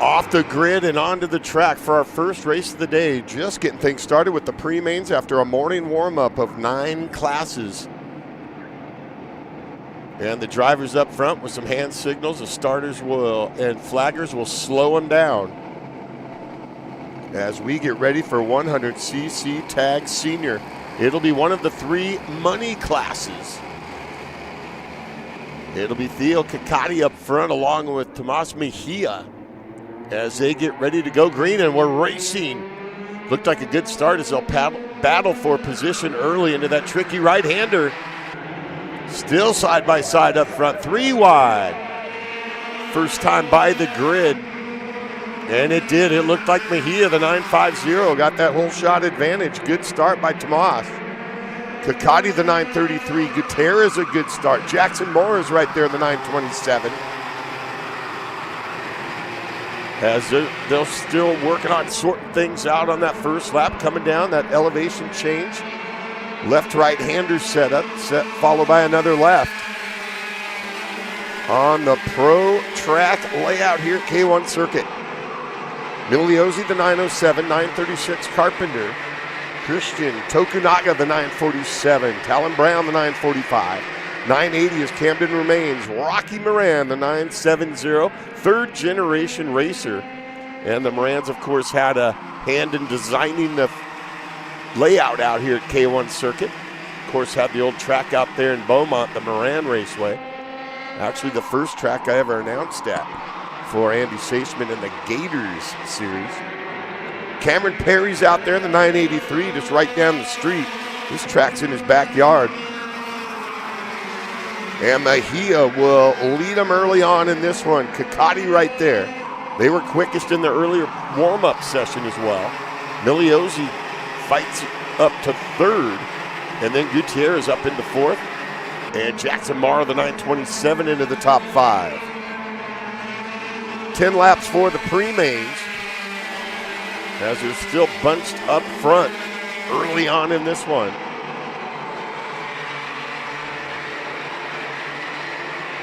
Off the grid and onto the track for our first race of the day. Just getting things started with the pre-mains after a morning warm-up of 9 classes. And the drivers up front with some hand signals. The starters and flaggers will slow them down as we get ready for 100cc Tag Senior. It'll be one of the 3 money classes. It'll be Theo Kakati up front along with Tomas Mejia as they get ready to go green, and we're racing. Looked like a good start as they'll battle for position early into that tricky right-hander. Still side by side up front, 3 wide. First time by the grid, and it did. It looked like Mejia, the 950, got that whole shot advantage. Good start by Tomas. Kakati, the 933. Gutierrez, a good start. Jackson Moore is right there, the 927. As they're still working on sorting things out on that first lap, coming down that elevation change. Left-right-hander setup, followed by another left. On the pro track layout here at K1 Circuit. Miliozzi, the 907, 936 Carpenter. Christian Tokunaga, the 947. Talon Brown, the 945. 980 is Camden Remains. Rocky Moran, the 970, third-generation racer. And the Morans, of course, had a hand in designing the layout out here at K1 Circuit. Of course, had the old track out there in Beaumont, the Moran Raceway. Actually, the first track I ever announced at for Andy Seisman in the Gators series. Cameron Perry's out there in the 983, just right down the street. This track's in his backyard. And Mejia will lead them early on in this one. Kakati right there. They were quickest in the earlier warm-up session as well. Miliozzi fights up to third, and then Gutierrez up into fourth. And Jackson Mara, the 927, into the top 5. 10 laps for the pre-mains, as they're still bunched up front early on in this one.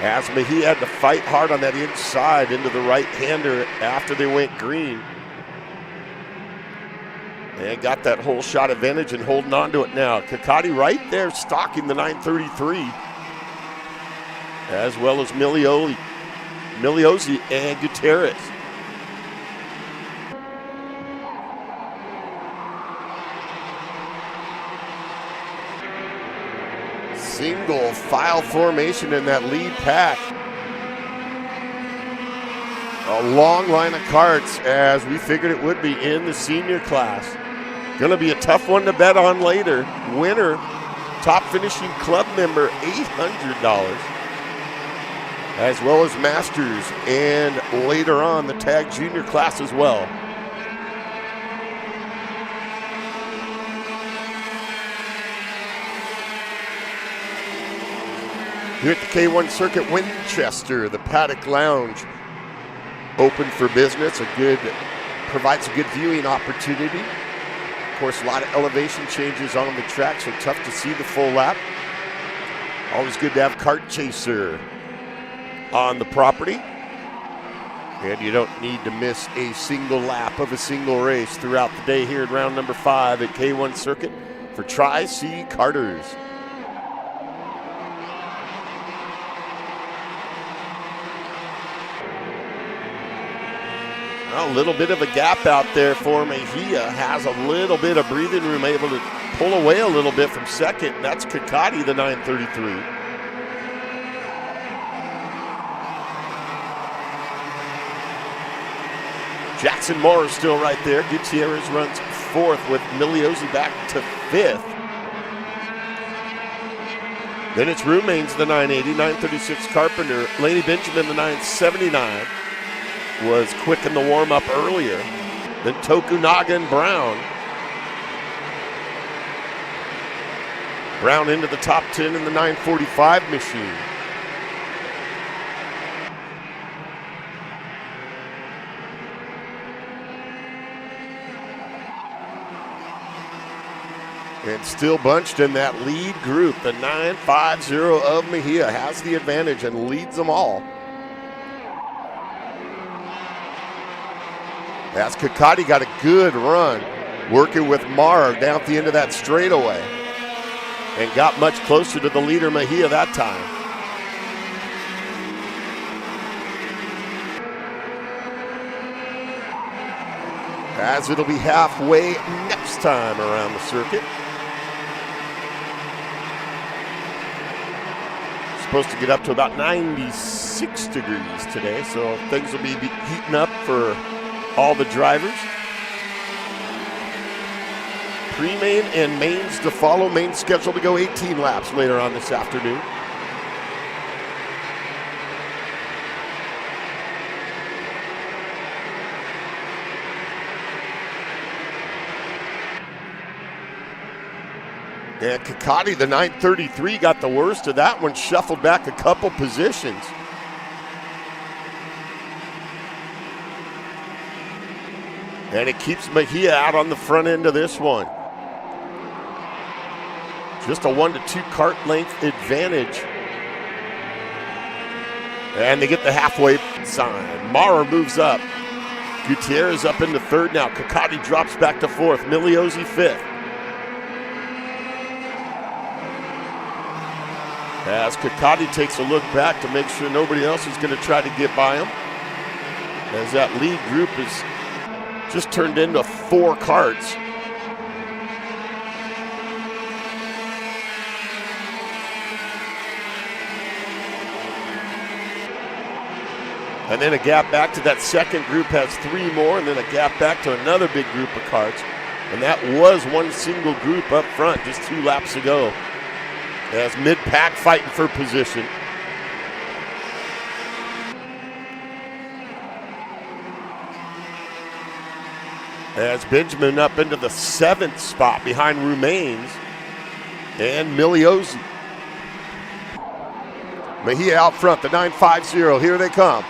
As Mejia had to fight hard on that inside into the right-hander after they went green. And got that whole shot advantage and holding on to it now. Kakati right there stalking the 933. As well as Miliozzi and Gutierrez. Single file formation in that lead pack. A long line of karts, as we figured it would be in the senior class. Going to be a tough one to bet on later. Winner, top finishing club member, $800. As well as Masters, and later on the Tag Junior class as well. Here at the K1 Circuit, Winchester, the Paddock Lounge, open for business. Provides a good viewing opportunity. Of course, a lot of elevation changes on the track, so tough to see the full lap. Always good to have Kart Chaser on the property. And you don't need to miss a single lap of a single race throughout the day here at round number 5 at K1 Circuit for Tri-C Karters. A little bit of a gap out there for Mejia. Has a little bit of breathing room, able to pull away a little bit from second. That's Kakati, the 933. Jackson Moore is still right there. Gutierrez runs 4th with Miliozzi back to 5th. Then it's Rumains, the 980, 936 Carpenter. Laney Benjamin, the 979. Was quick in the warm-up earlier. Then Tokunaga and Brown. Brown into the top 10 in the 945 machine. And still bunched in that lead group. The 950 of Mejia has the advantage and leads them all. As Kakati got a good run working with Mara down at the end of that straightaway and got much closer to the leader Mejia that time. As it'll be halfway next time around the circuit. Supposed to get up to about 96 degrees today, so things will be heating up for all the drivers. Pre-main and mains to follow. Main scheduled to go 18 laps later on this afternoon. And Kakati, the 933, got the worst of that one, shuffled back a couple positions. And it keeps Mejia out on the front end of this one. Just a 1 to 2 kart length advantage. And they get the halfway sign. Mara moves up. Gutierrez up into third now. Kakati drops back to fourth. Miliozzi fifth. As Kakati takes a look back to make sure nobody else is going to try to get by him. As that lead group is just turned into 4 karts. And then a gap back to that second group has 3 more, and then a gap back to another big group of karts. And that was one single group up front just 2 laps ago. As mid-pack fighting for position. As Benjamin up into the 7th spot behind Roumains and Miliozzi. Mejia out front, the 950, here they come.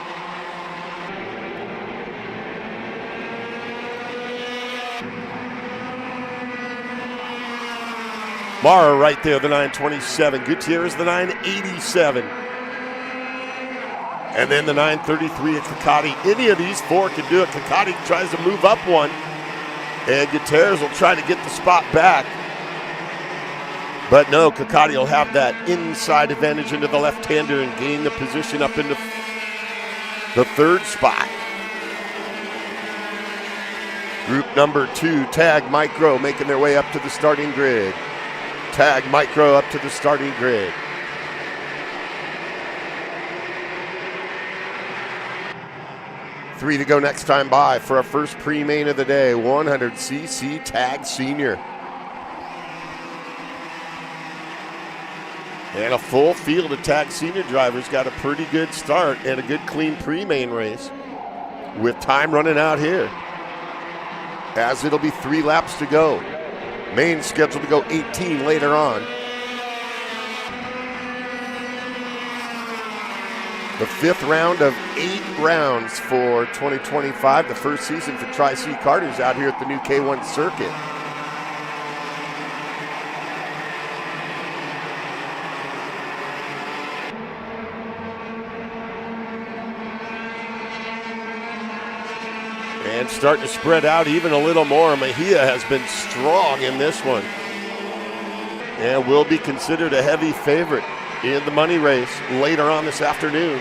Mara right there, the 927. Gutierrez, the 987. And then the 933 at Kakati. Any of these 4 can do it. Kakati tries to move up one. And Gutierrez will try to get the spot back. But no, Kakati will have that inside advantage into the left-hander and gain the position up into the 3rd spot. Group number 2, Tag Micro, making their way up to the starting grid. Tag Micro up to the starting grid. Three to go next time by for our first pre-main of the day, 100cc Tag Senior. And a full field of Tag Senior drivers got a pretty good start and a good clean pre-main race with time running out here. As it'll be 3 laps to go. Main scheduled to go 18 later on. The 5th round of 8 rounds for 2025, the first season for Tri-C Karters out here at the new K1 circuit. And starting to spread out even a little more. Mejia has been strong in this one and will be considered a heavy favorite in the money race later on this afternoon.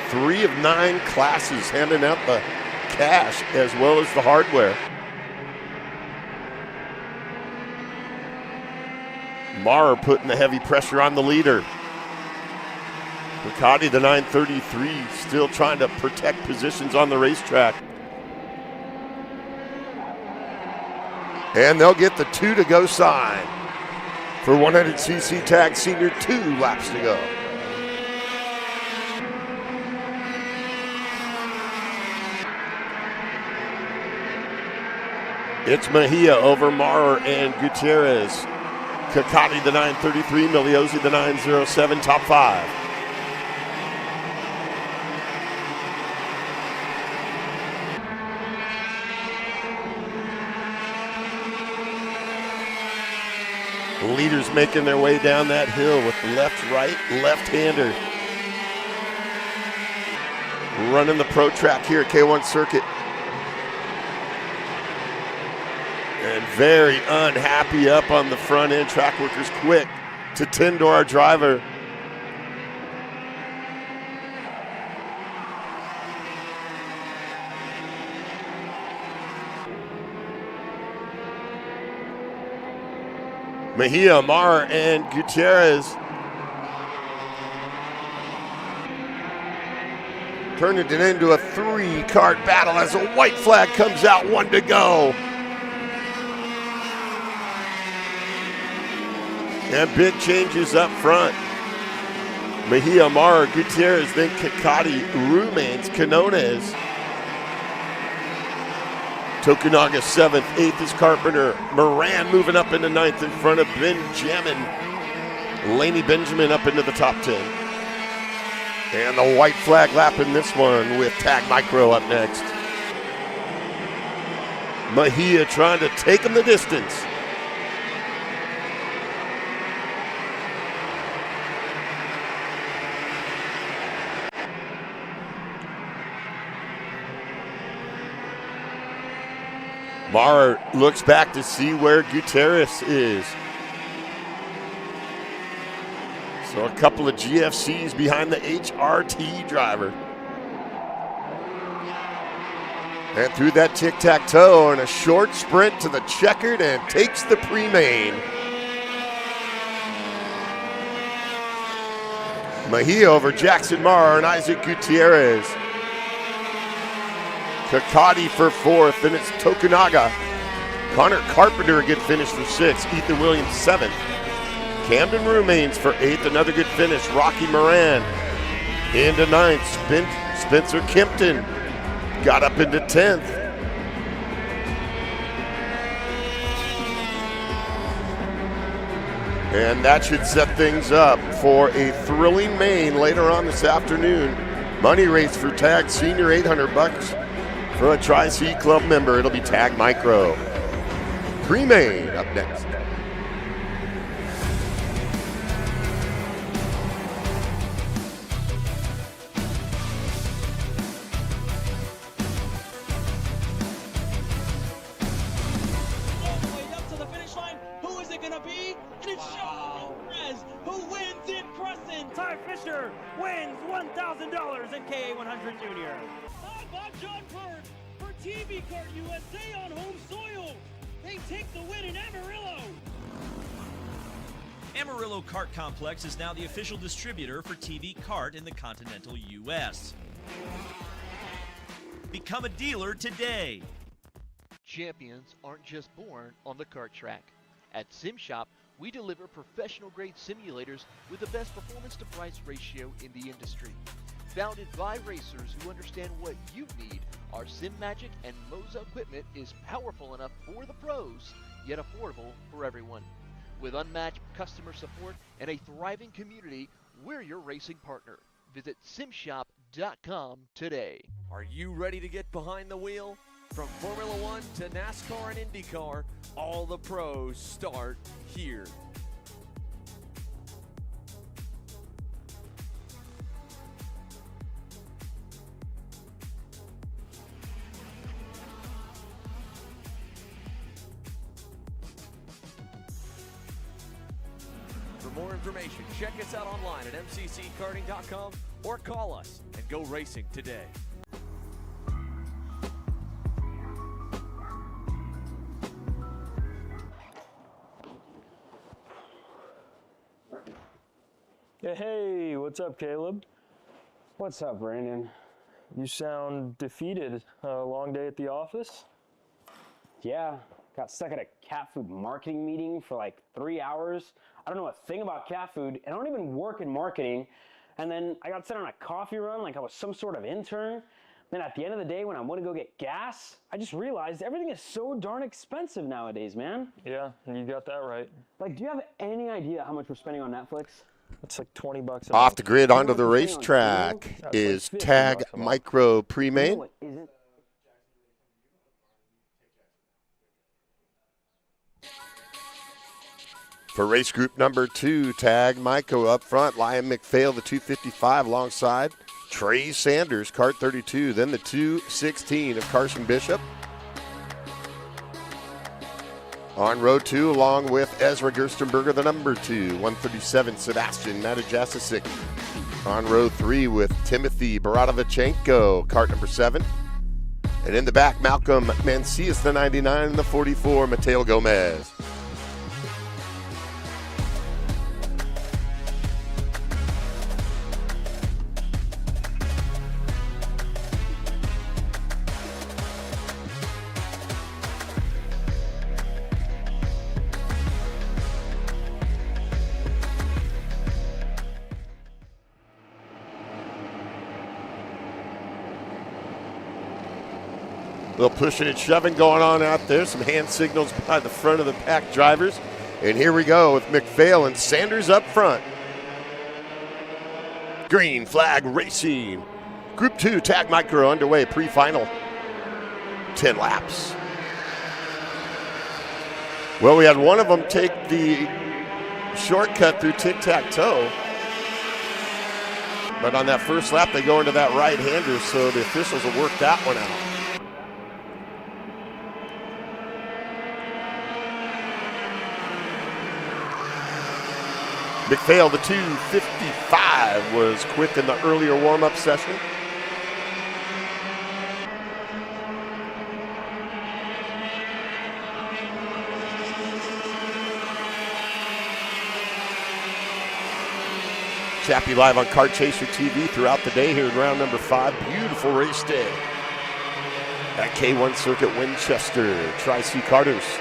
3 of 9 classes handing out the cash as well as the hardware. Mara putting the heavy pressure on the leader. Kakati, the 933, still trying to protect positions on the racetrack. And they'll get the 2 to go sign for 100cc Tag Senior, 2 laps to go. It's Mejia over Mara and Gutierrez. Kakati, the 933, Miliozzi, the 907, top 5. Leaders making their way down that hill with left, right, left-hander. running the pro track here at K1 Circuit. And very unhappy up on the front end. Track workers quick to tend to our driver. Mejia, Mar, and Gutierrez turning it into a 3-kart battle as a white flag comes out, 1 to go. And big changes up front. Mejia, Mar, Gutierrez, then Kakati, Rumans, Canones. Tokunaga 7th, 8th is Carpenter. Moran moving up into 9th in front of Benjamin. Laney Benjamin up into the top 10. And the white flag lap in this one with Tag Micro up next. Mejia trying to take him the distance. Mar looks back to see where Gutierrez is. So a couple of GFCs behind the HRT driver. And through that tic-tac-toe and a short sprint to the checkered and takes the pre-main. Mejia over Jackson Mar and Isaac Gutierrez. Kakati for 4th, then it's Tokunaga. Connor Carpenter, a good finish for 6th. Ethan Williams, 7th. Camden Rumains for 8th, another good finish. Rocky Moran into 9th. Spencer Kempton got up into 10th. And that should set things up for a thrilling main later on this afternoon. Money race for Tag Senior, $800. For a Tri-C Club member, it'll be Tag Micro. Pre-main up next. All the way up to the finish line. Who is it going to be? And it's Sean Perez who wins in Crescent. Ty Fisher wins $1,000 in KA100 Junior. How about John Bird for TV Kart USA on home soil? They take the win in Amarillo. Amarillo Kart Complex is now the official distributor for TV Kart in the continental U.S. Become a dealer today. Champions aren't just born on the kart track. At SimShop, we deliver professional-grade simulators with the best performance-to-price ratio in the industry. Founded by racers who understand what you need, our SimMagic and Moza equipment is powerful enough for the pros, yet affordable for everyone. With unmatched customer support and a thriving community, we're your racing partner. Visit simshop.com today. Are you ready to get behind the wheel? From Formula One to NASCAR and IndyCar, all the pros start here. For more information, check us out online at mcckarting.com or call us and go racing today. Hey, what's up, Caleb? What's up, Brandon? You sound defeated. A long day at the office? Yeah, got stuck at a cat food marketing meeting for like 3 hours. I don't know a thing about cat food, and I don't even work in marketing. And then I got sent on a coffee run like I was some sort of intern. Then at the end of the day, when I want to go get gas, I just realized everything is so darn expensive nowadays, man. Yeah, you got that right. Like, do you have any idea how much we're spending on Netflix? It's like $20 a Off the month. grid onto the racetrack is Tag Micro Pre-Main. No, it isn't. For race group number 2, Tag Micro up front. Liam McPhail, the 255 alongside. Trey Sanders, Kart 32, then the 216 of Carson Bishop. On row 2, along with Ezra Gerstenberger, the number 2, 137, Sebastian Matajasic. On row 3 with Timothy Baratovichenko, Kart number 7. And in the back, Malcolm Mancias, the 99, and the 44, Mateo Gomez. A little pushing and shoving going on out there. Some hand signals by the front of the pack drivers. And here we go with McPhail and Sanders up front. Green flag racing. Group 2 tag micro underway, pre-final. 10 laps. Well, we had one of them take the shortcut through tic-tac-toe. But on that first lap, they go into that right-hander, so the officials will work that one out. McPhail, the 2:55, was quick in the earlier warm-up session. Chappie live on Kart Chaser TV throughout the day here in round number 5. Beautiful race day at K1 Circuit Winchester, Tri-C Karters.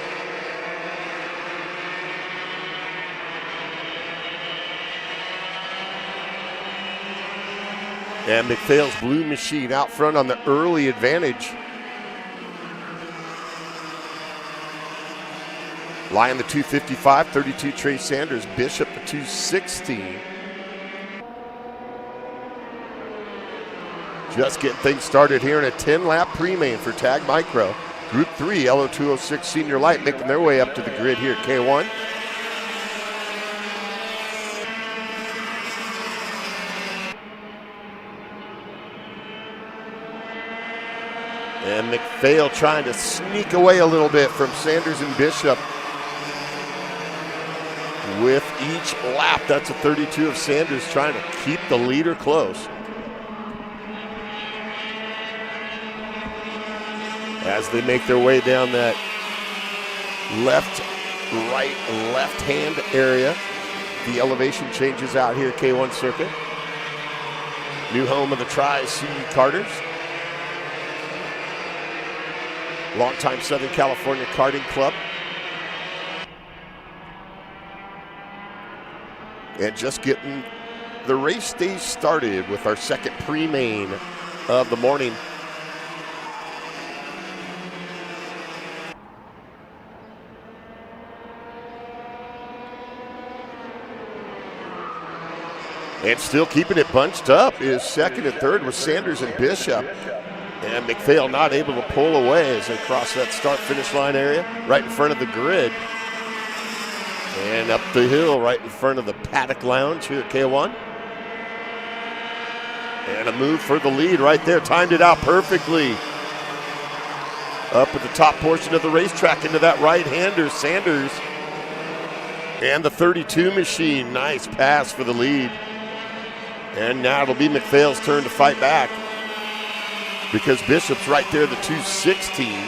And McPhail's blue machine out front on the early advantage. Lyon the 2:55, 32 Trey Sanders, Bishop the 2:16. Just getting things started here in a 10-lap pre-main for Tag Micro. Group 3, LO206 Senior Lite making their way up to the grid here at K1. And McPhail trying to sneak away a little bit from Sanders and Bishop. With each lap, that's a 32 of Sanders trying to keep the leader close. As they make their way down that left, right, left-hand area. The elevation changes out here at K1 Circuit. New home of the Tri-C Karters. Longtime Southern California Karting Club. And just getting the race day started with our second pre-main of the morning. And still keeping it bunched up is second and third with Sanders and Bishop. And McPhail not able to pull away as they cross that start-finish line area right in front of the grid. And up the hill right in front of the Paddock Lounge here at K1. And a move for the lead right there. Timed it out perfectly. Up at the top portion of the racetrack into that right-hander, Sanders. And the 32 machine. Nice pass for the lead. And now it'll be McPhail's turn to fight back. Because Bishop's right there, the 216.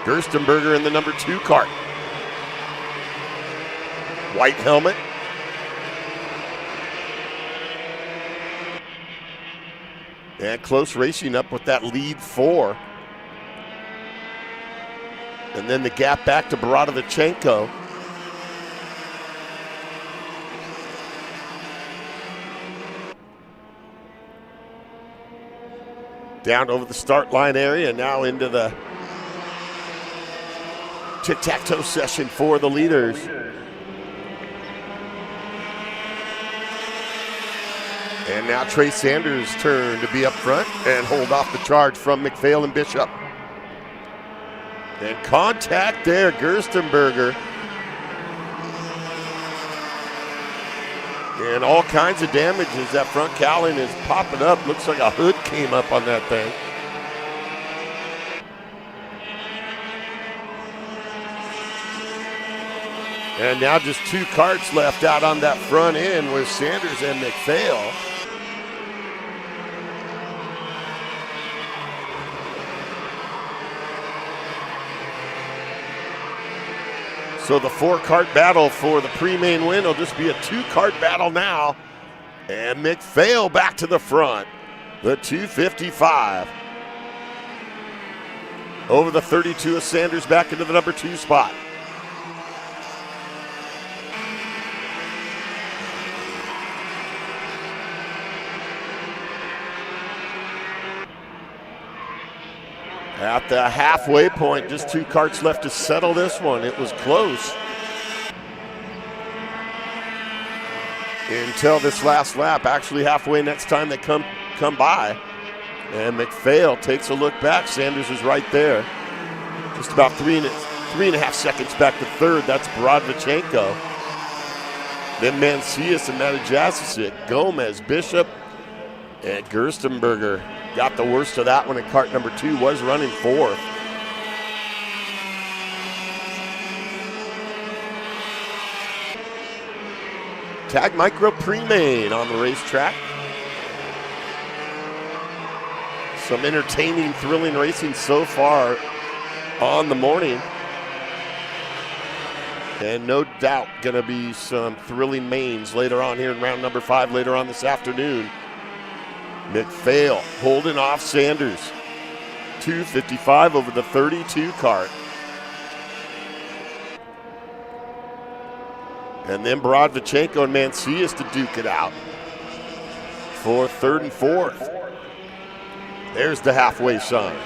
Gerstenberger in the number 2 kart. White helmet. And close racing up with that lead 4. And then the gap back to Baratovichenko. Down over the start line area, now into the tic-tac-toe session for the leaders. And now Trey Sanders' turn to be up front and hold off the charge from McPhail and Bishop. And contact there, Gerstenberger. And all kinds of damage as that front cowling is popping up. Looks like a hood came up on that thing. And now just 2 karts left out on that front end with Sanders and McPhail. So the 4-kart battle for the pre-main win will just be a 2-kart battle now. And McPhail back to the front. The 255. Over the 32 of Sanders back into the number 2 spot. At the halfway point, just 2 karts left to settle this one. It was close until this last lap. Actually, halfway next time they come by. And McPhail takes a look back. Sanders is right there. Just about 3.5 seconds back to third. That's Brodvichenko. Then Mancias and Matajasic, Gomez, Bishop, and Gerstenberger got the worst of that one, and kart number 2 was running 4th. Tag Micro pre-main on the racetrack. Some entertaining, thrilling racing so far on the morning. And no doubt going to be some thrilling mains later on here in round number 5 later on this afternoon. McPhail holding off Sanders. 255 over the 32 kart. And then Brodvichenko and Mancias to duke it out for 3rd and 4th. There's the halfway sign.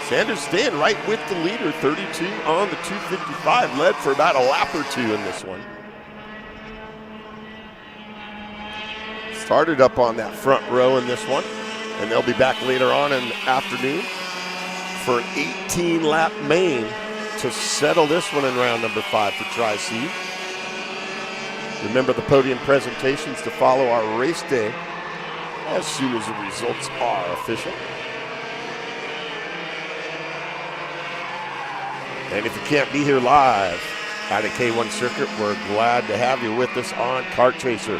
Sanders staying right with the leader, 32 on the 255, led for about a lap or 2 in this one. Started up on that front row in this one, and they'll be back later on in the afternoon for an 18-lap main to settle this one in round number 5 for Tri-C. Remember the podium presentations to follow our race day as soon as the results are official. And if you can't be here live at a K1 circuit, we're glad to have you with us on Kart Tracer.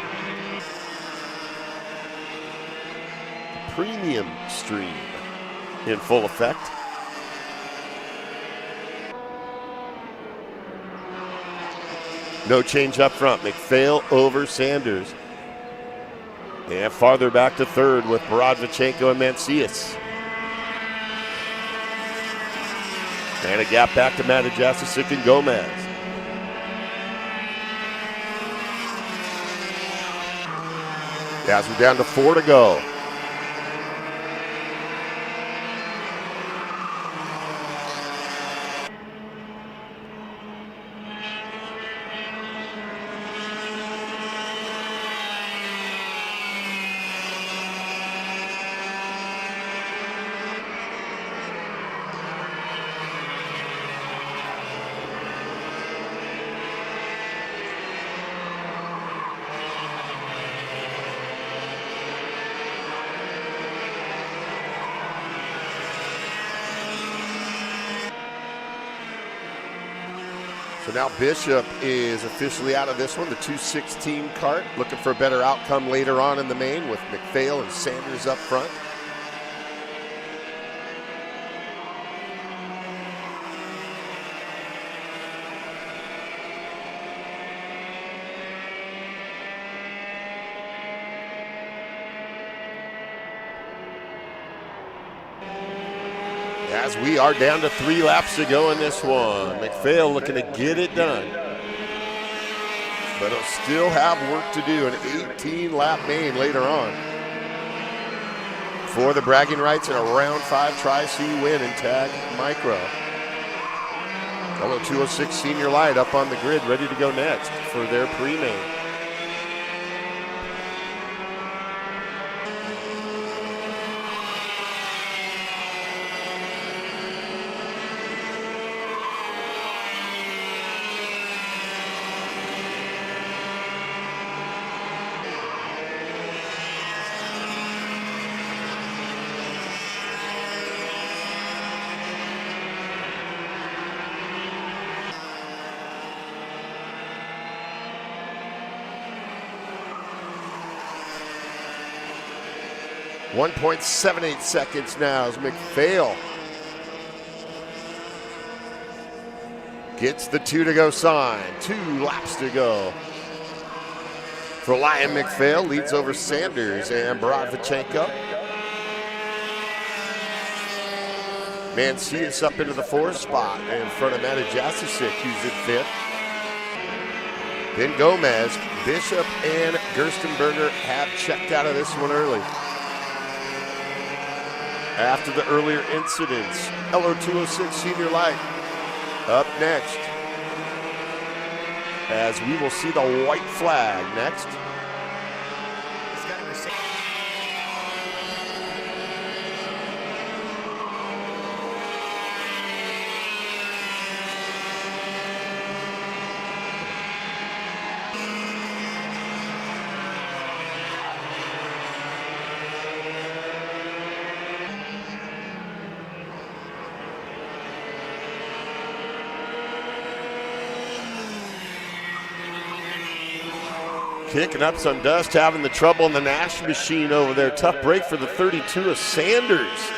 Premium stream in full effect. No change up front. McPhail over Sanders. And farther back to third with Brodvichenko and Mancias. And a gap back to Matajasic and Gomez. As we're down to 4 to go. So now Bishop is officially out of this one, the 216 kart, looking for a better outcome later on in the main with McPhail and Sanders up front. As we are down to 3 laps to go in this one. McPhail looking to get it done. But he'll still have work to do, an 18-lap main later on. For the bragging rights and a round 5 Tri-C win in Tag Micro. Hello 206 Senior Lite up on the grid, ready to go next for their pre-main. 1.78 seconds now as McPhail gets the 2 to go sign. 2 laps to go. For Lion, McPhail leads over Sanders and Brodvichenko. Mancias up into the 4th spot in front of Matajasic, who's in 5th. Then Gomez, Bishop, and Gerstenberger have checked out of this one early. After the earlier incidents, LO206 Senior Lite up next, as we will see the white flag next. Kicking up some dust, having the trouble in the Nash machine over there. Tough break for the 32 of Sanders.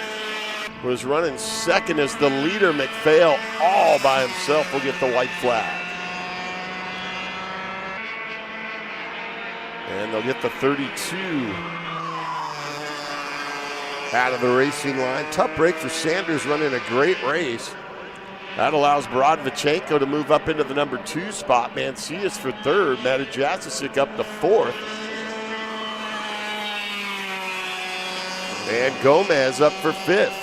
Was running second as the leader. McPhail all by himself will get the white flag. And they'll get the 32 out of the racing line. Tough break for Sanders, running a great race. That allows Brodvichenko to move up into the number 2 spot. Mancias for 3rd. Matajasic up to 4th. And Gomez up for 5th.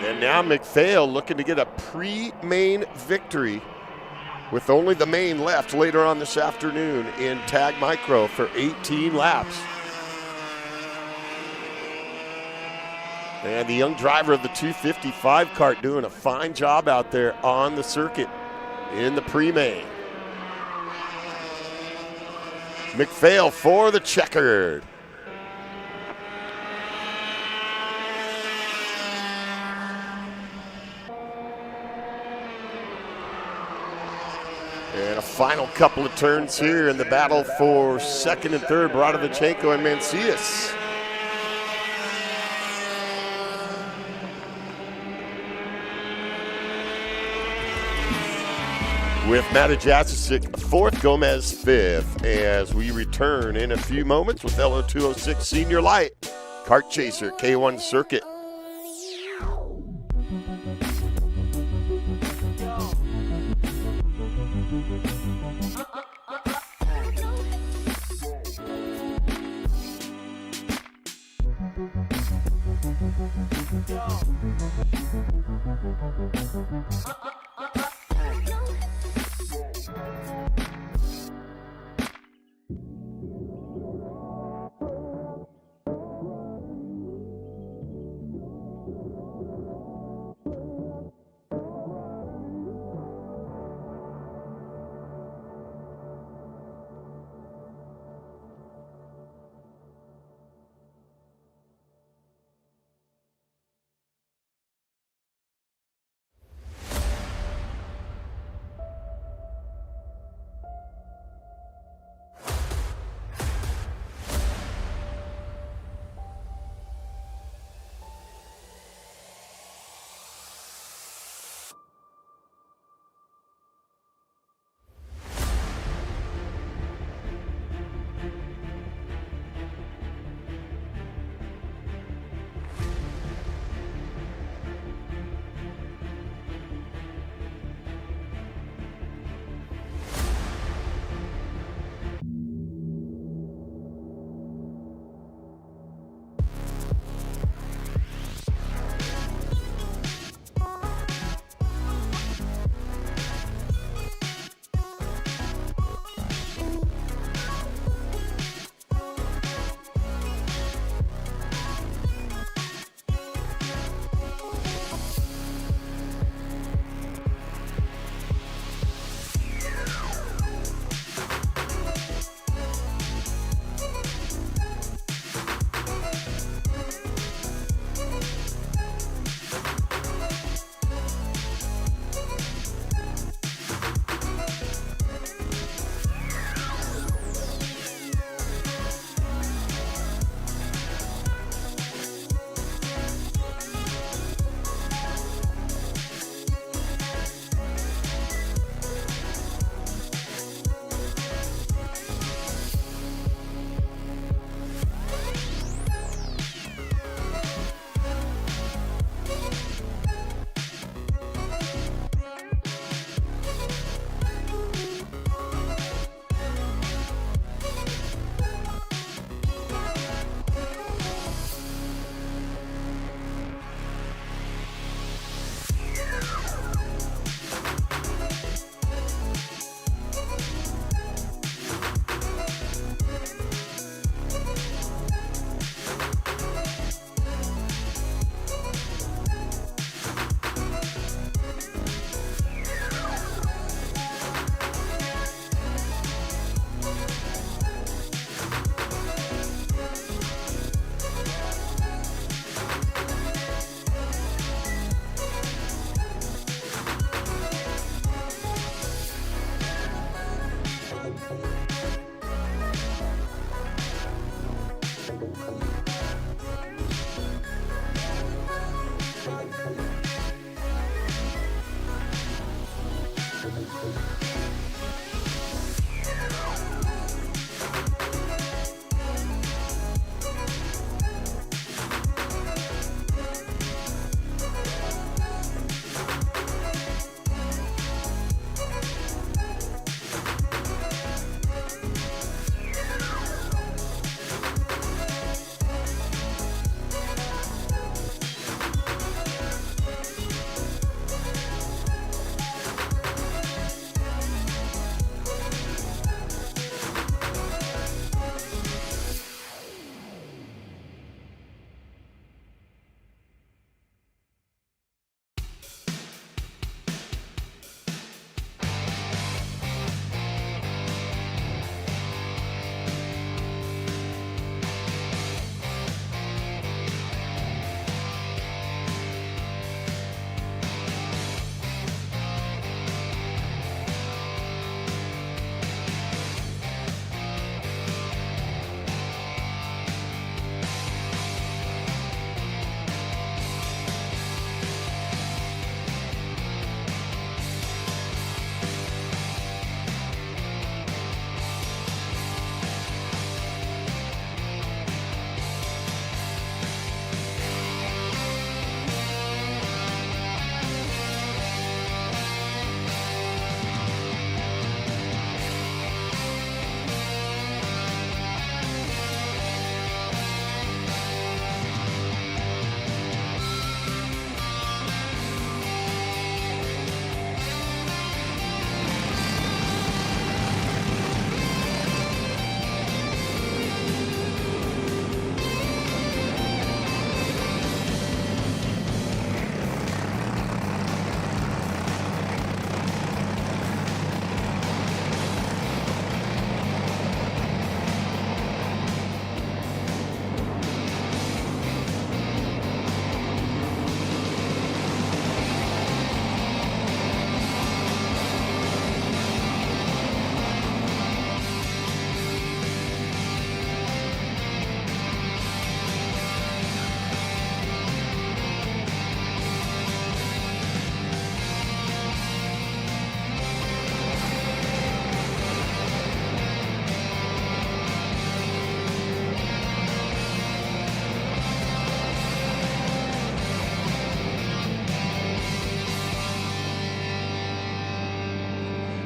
And now McPhail looking to get a pre-main victory, with only the main left later on this afternoon in Tag Micro for 18 laps. And the young driver of the 255 kart doing a fine job out there on the circuit in the pre-main. McPhail for the checkered. And a final couple of turns here in the battle for 2nd and 3rd, Brodvichenko and Mancias. With Matajasic 4th, Gomez 5th, as we return in a few moments with LO206 Senior Lite, Kart Chaser, K1 Circuit.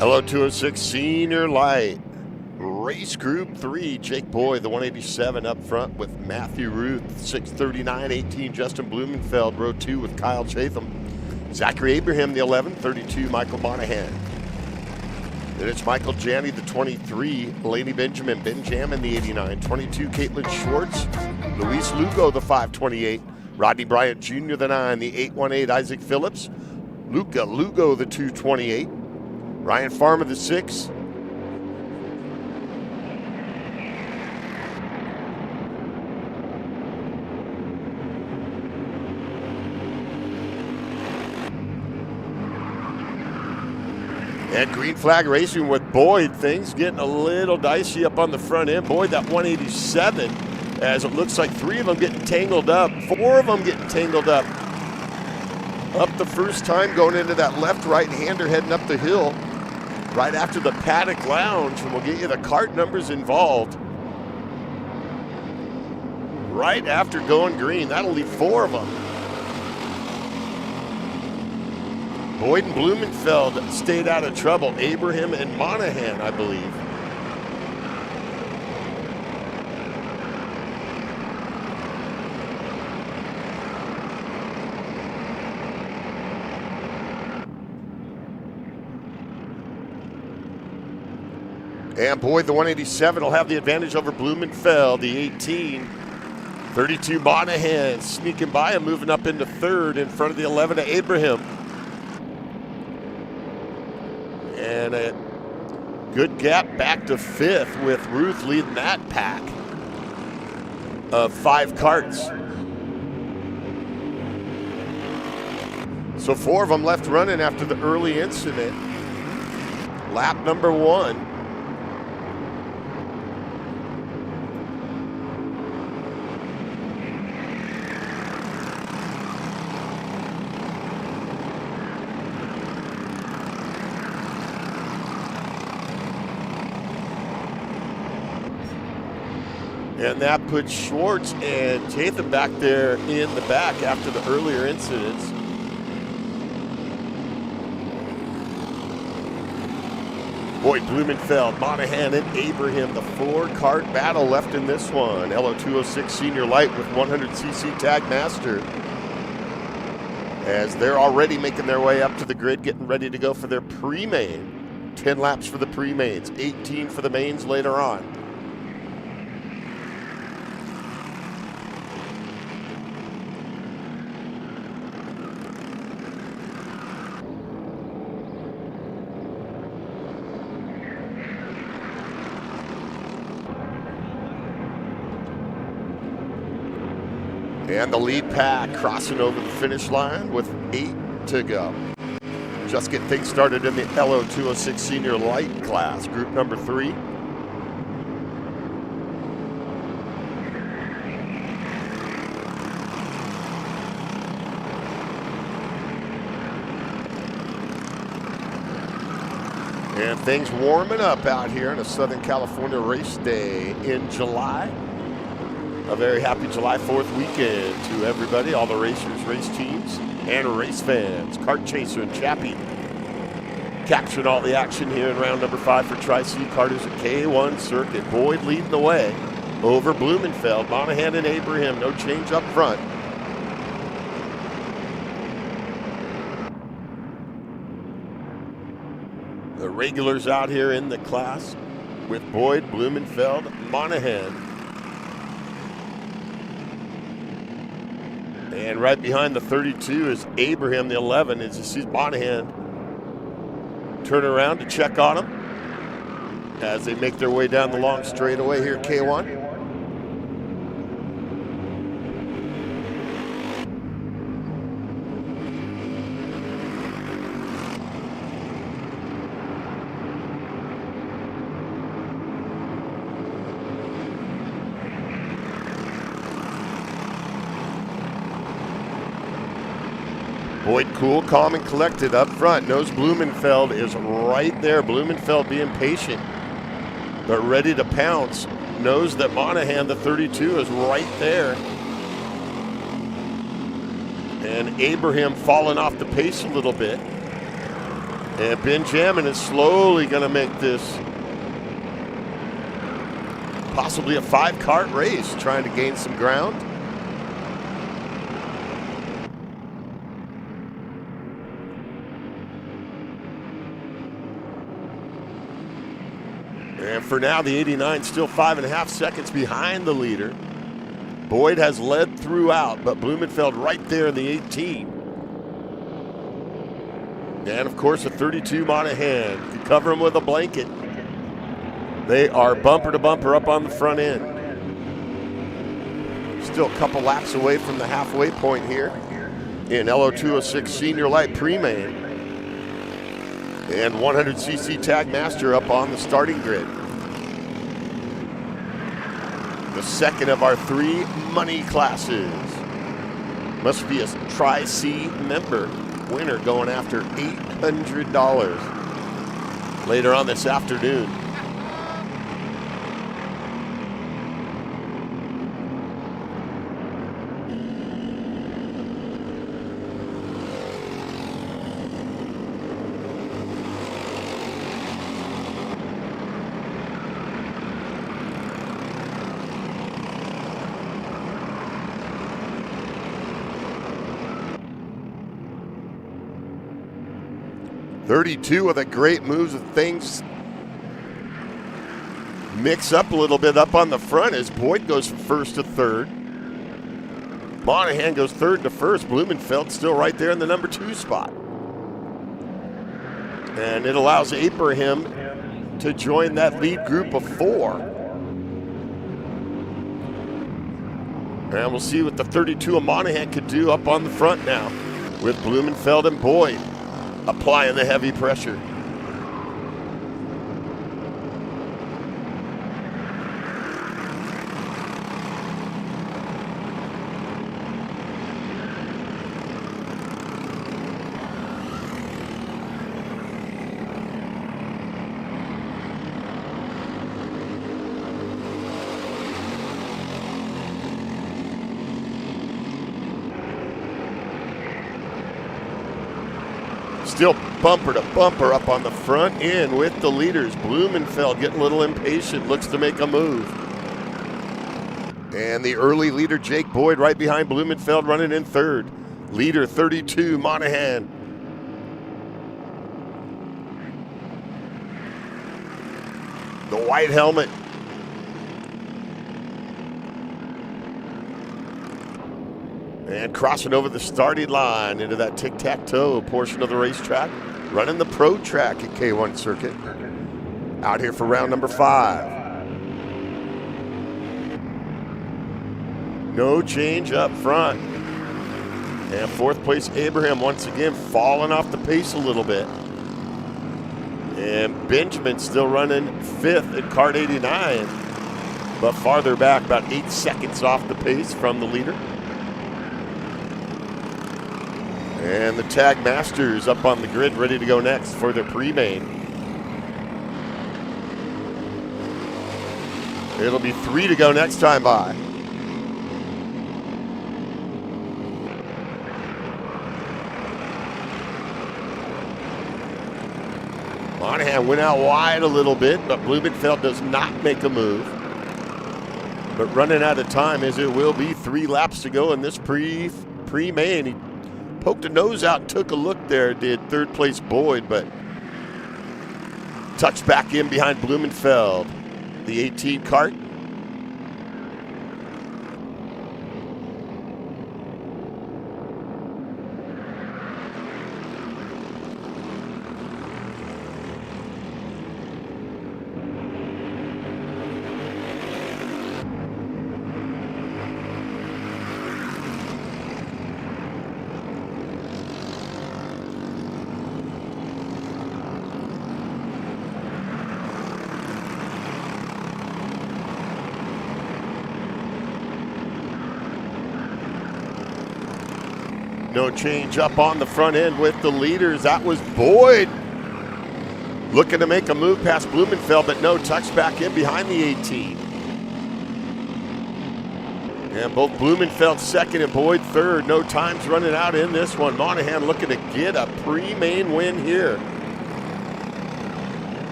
LO206 Senior Light. Race Group 3, Jake Boyd, the 187 up front with Matthew Ruth, 639, 18, Justin Blumenfeld, row 2 with Kyle Chatham. Zachary Abraham, the 11, 32, Michael Monahan. Then it's Michael Janney, the 23, Laney Benjamin, Ben Jamin, the 89, 22, Caitlin Schwartz, Luis Lugo, the 528, Rodney Bryant Jr., the 9, the 818, Isaac Phillips, Luca Lugo, the 228, Ryan Farmer, the 6, and Green Flag Racing with Boyd. Things getting a little dicey up on the front end. Boyd, that 187, as it looks like 3 of them getting tangled up. 4 of them getting tangled up. Up the first time going into that left right-hander heading up the hill right after the Paddock Lounge, and we'll get you the cart numbers involved. Right after going green, that'll leave 4 of them. Boyd and Blumenfeld stayed out of trouble. Abraham and Monahan, I believe. And Boyd, the 187, will have the advantage over Blumenfeld, the 18. 32, Monahan sneaking by him, moving up into third in front of the 11 to Abraham. And a good gap back to 5th with Ruth leading that pack of 5 carts. So 4 of them left running after the early incident. Lap number 1. And that puts Schwartz and Chatham back there in the back after the earlier incidents. Boyd, Blumenfeld, Monahan, and Abraham, the 4-cart battle left in this one. LO206 Senior Light with 100cc Tag Master, as they're already making their way up to the grid, getting ready to go for their pre-main. 10 laps for the pre-mains, 18 for the mains later on. And the lead pack crossing over the finish line with 8 to go. Just get things started in the LO206 Senior Light class, group number 3. And things warming up out here on a Southern California race day in July. A very happy July 4th weekend to everybody, all the racers, race teams, and race fans. Kart Chaser and Chappie capturing all the action here in round number 5 for Tri-C Karters at K1 Circuit. Boyd leading the way over Blumenfeld, Monahan and Abraham, no change up front. The regulars out here in the class with Boyd, Blumenfeld, Monahan. And right behind the 32 is Abraham, the 11, as you see Monahan turn around to check on him as they make their way down the long straightaway here at K1. Boyd cool, calm, and collected up front. Knows Blumenfeld is right there. Blumenfeld being patient, but ready to pounce. Knows that Monahan, the 32, is right there. And Abraham falling off the pace a little bit And Benjamin is slowly going to make this possibly a 5-kart race, trying to gain some ground. And for now, the 89 still 5.5 seconds behind the leader. Boyd has led throughout, but Blumenfeld right there in the 18. And of course, a 32 Monahan. You can cover them with a blanket. They are bumper to bumper up on the front end. Still a couple laps away from the halfway point here in LO206 Senior Light Pre-Main. And 100cc Tag Master up on the starting grid. The second of our 3 money classes. Must be a Tri-C member winner going after $800 later on this afternoon. .32 with a great moves with things mix up a little bit up on the front as Boyd goes from first to third. Monahan goes third to first. Blumenfeld still right there in the number 2 spot. And it allows Abraham to join that lead group of 4. And we'll see what the 32 of Monahan could do up on the front now with Blumenfeld and Boyd applying the heavy pressure. Still bumper to bumper up on the front end with the leaders. Blumenfeld getting a little impatient, looks to make a move. And the early leader, Jake Boyd, right behind Blumenfeld, running in third. Leader 32, Monahan. The white helmet. And crossing over the starting line into that tic-tac-toe portion of the racetrack. Running the pro track at K1 Circuit. Out here for round number 5. No change up front. And 4th place Abraham once again falling off the pace a little bit. And Benjamin still running 5th at Kart 89. But farther back, about 8 seconds off the pace from the leader. And the Tag Masters up on the grid, ready to go next for their pre-main. It'll be 3 to go next time by. Monahan went out wide a little bit, but Blumenfeld does not make a move. But running out of time, as it will be 3 laps to go in this pre-main. He poked a nose out and took a look there, did 3rd place Boyd, but tucks back in behind Blumenfeld. The 18 kart. No change up on the front end with the leaders. That was Boyd looking to make a move past Blumenfeld, but no, tucks back in behind the 18. And both Blumenfeld 2nd and Boyd 3rd. No times running out in this one. Monahan looking to get a pre-main win here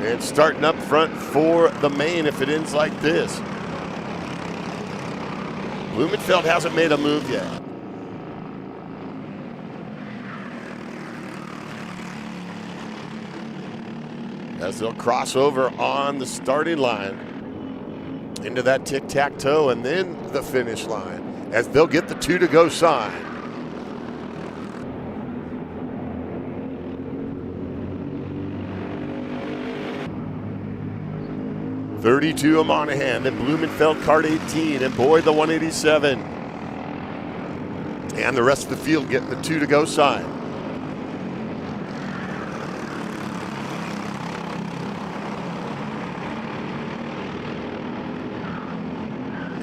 And starting up front for the main if it ends like this. Blumenfeld hasn't made a move yet. As they'll cross over on the starting line into that tic-tac-toe and then the finish line as they'll get the 2 to go sign. $32 a Monahan, then Blumenfeld Kart 18, and Boyd the 187. And the rest of the field getting the 2 to go sign.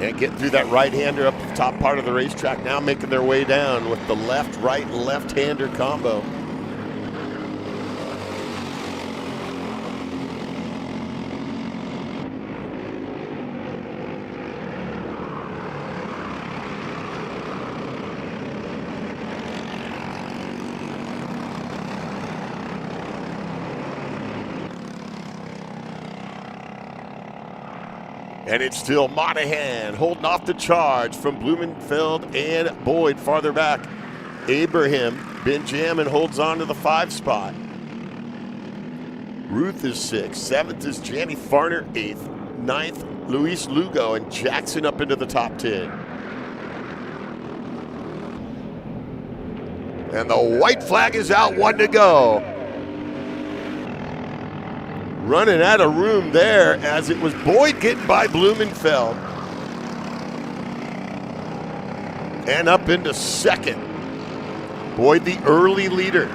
And getting through that right-hander up the top part of the racetrack, now making their way down with the left-right left-hander combo. And it's still Monahan holding off the charge from Blumenfeld and Boyd farther back. Abraham, Benjamin holds on to the 5 spot. Ruth is 6th. 7th is Janny Farner, 8th. 9th, Luis Lugo, and Jackson up into the top 10. And the white flag is out, 1 to go. Running out of room there as it was Boyd getting by Blumenfeld. And up into 2nd. Boyd the early leader.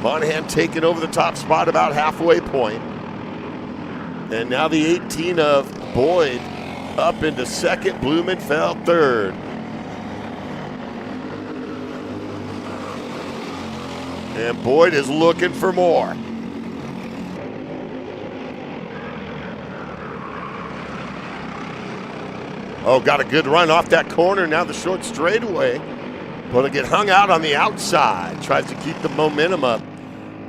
Monahan taking over the top spot about halfway point. And now the 18 of Boyd up into 2nd, Blumenfeld 3rd. And Boyd is looking for more. Oh, got a good run off that corner. Now the short straightaway. But it'll get hung out on the outside. Tries to keep the momentum up,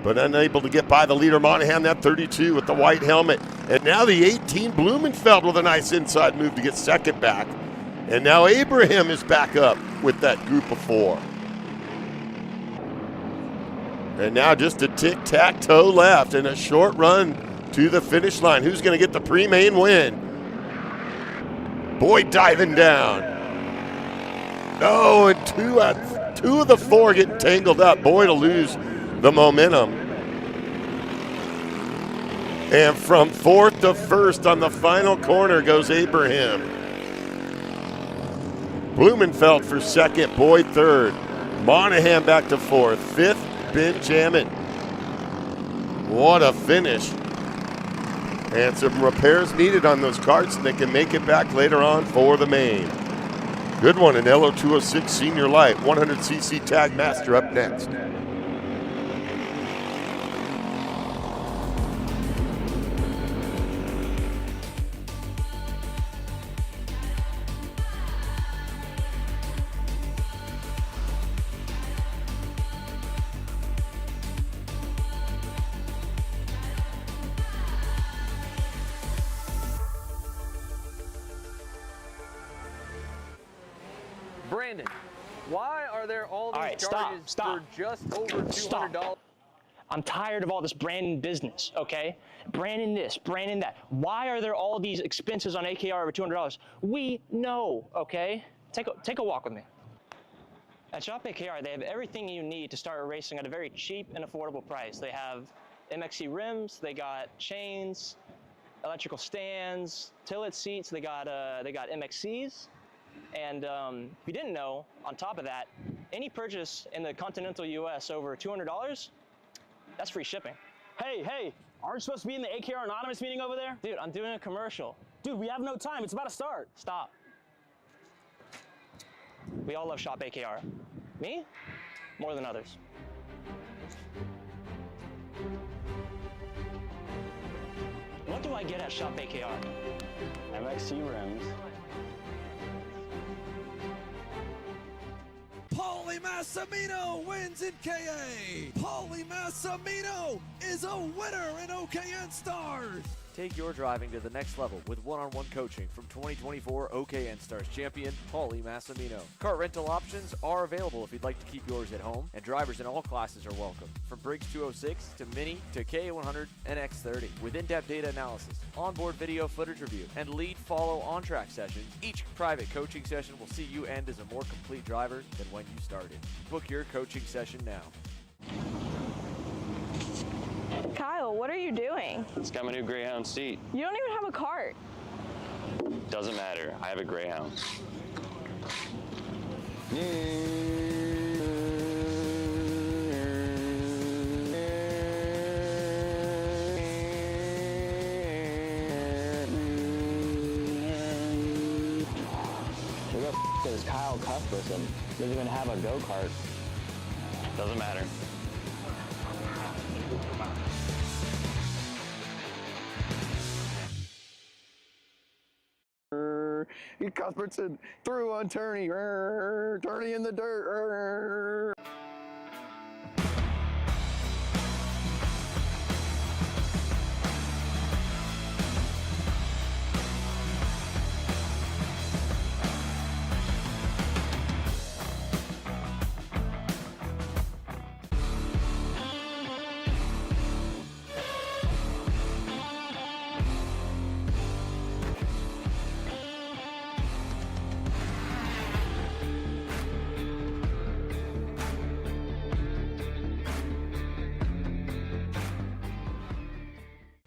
but unable to get by the leader, Monahan, that 32 with the white helmet. And now the 18, Blumenfeld, with a nice inside move to get 2nd back. And now Abraham is back up with that group of 4. And now just a tic-tac-toe left and a short run to the finish line. Who's going to get the pre-main win? Boyd diving down. Oh, and two of the 4 getting tangled up. Boyd will lose the momentum. And from 4th to 1st on the final corner goes Abraham. Blumenfeld for 2nd, Boyd 3rd. Monahan back to 4th. 5th, Benjamin. What a finish. And some repairs needed on those karts, and they can make it back later on for the main. Good one in LO206 Senior Light, 100cc Tag Master up next. Brandon, why are there all these right, charges stop. for just over $200? I'm tired of all this branding business, okay? Branding this, branding that. Why are there all these expenses on AKR over $200? We know, okay? Take a walk with me. At Shop AKR, they have everything you need to start racing at a very cheap and affordable price. They have MXC rims, they got chains, electrical stands, Tillotson seats, they got MXCs. And if you didn't know, on top of that, any purchase in the continental US over $200, that's free shipping. Hey, aren't you supposed to be in the AKR Anonymous meeting over there? Dude, I'm doing a commercial. Dude, we have no time. It's about to start. Stop. We all love Shop AKR. Me? More than others. What do I get at Shop AKR? MXC rims. Pull Paulie Massimino wins in KA. Paulie Massimino is a winner in OKN Stars. Take your driving to the next level with one-on-one coaching from 2024 OKN Stars champion, Paulie Massimino. Kart rental options are available if you'd like to keep yours at home, and drivers in all classes are welcome, from Briggs 206 to Mini to KA100 and X30. With in-depth data analysis, onboard video footage review, and lead, follow, on-track sessions, each private coaching session will see you end as a more complete driver than when you started. Book your coaching session now. Kyle, what are you doing? It's got my new Greyhound seat. You don't even have a cart. Doesn't matter. I have a Greyhound. Who the f is Kyle Cuthbertson? Doesn't even have a go-kart. Doesn't matter. Cuthbertson through on Turney. Turney in the dirt.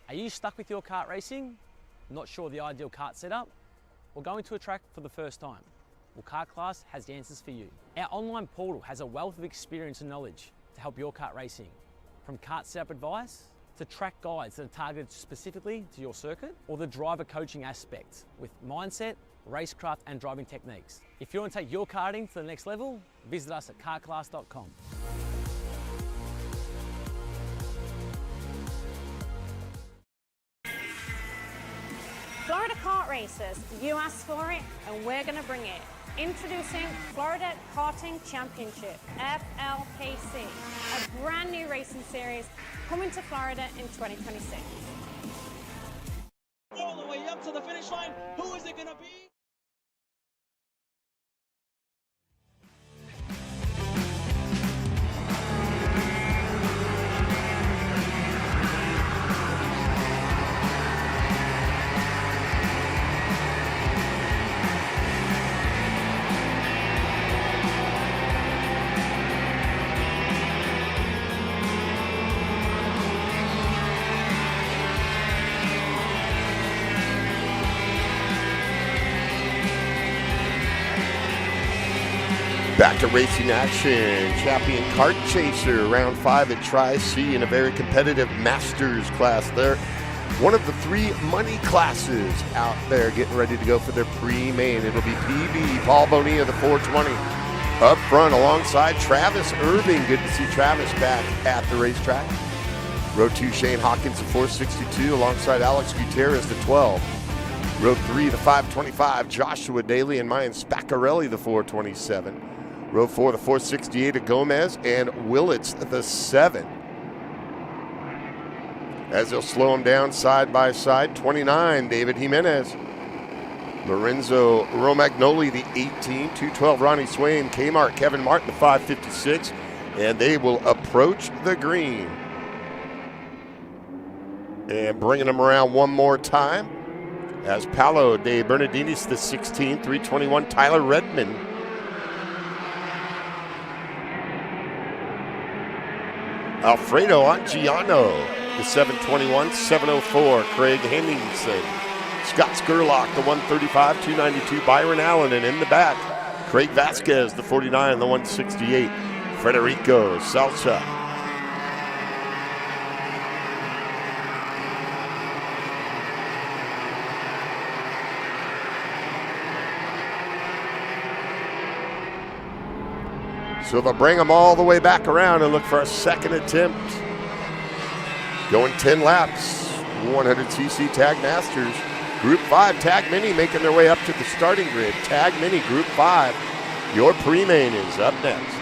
Are you stuck with your kart racing? Not sure the ideal kart setup? Or going to a track for the first time? Well, Kart Class has the answers for you. Our online portal has a wealth of experience and knowledge to help your kart racing. From kart setup advice to track guides that are targeted specifically to your circuit, or the driver coaching aspect with mindset, racecraft and driving techniques. If you want to take your karting to the next level, visit us at kartclass.com. Florida Kart Racers, you asked for it and we're going to bring it. Introducing Florida Karting Championship, FLKC, a brand new racing series coming to Florida in 2026. All the way up to the finish line, who is it going to be? Back to racing action. Champion Kart Chaser, round 5 at Tri-C in a very competitive Masters class there. One of the 3 money classes out there getting ready to go for their pre-main. It'll be PB, Paul Bonilla, the 420. Up front alongside Travis Irving. Good to see Travis back at the racetrack. Row 2, Shane Hawkins, the 462, alongside Alex Gutierrez, the 12. Row 3, the 525, Joshua Daly and Mayan Spaccarelli, the 427. Row 4, the 468 of Gomez and Willits, the 7. As they'll slow them down side by side, 29, David Jimenez. Lorenzo Romagnoli, the 18. 212, Ronnie Swain. Kmart, Kevin Martin, the 556. And they will approach the green. And bringing them around one more time as Paolo de Bernardinis, the 16. 321, Tyler Redmond. Alfredo Angiano, the 721, 704, Craig Henningsen. Scott Skurlock, the 135, 292, Byron Allen, and in the back, Craig Vasquez, the 49, the 168, Federico Salsa. So they'll bring them all the way back around and look for a second attempt. Going 10 laps, 100cc Tag Masters. Group 5 Tag Mini making their way up to the starting grid. Tag Mini Group 5. Your pre-main is up next.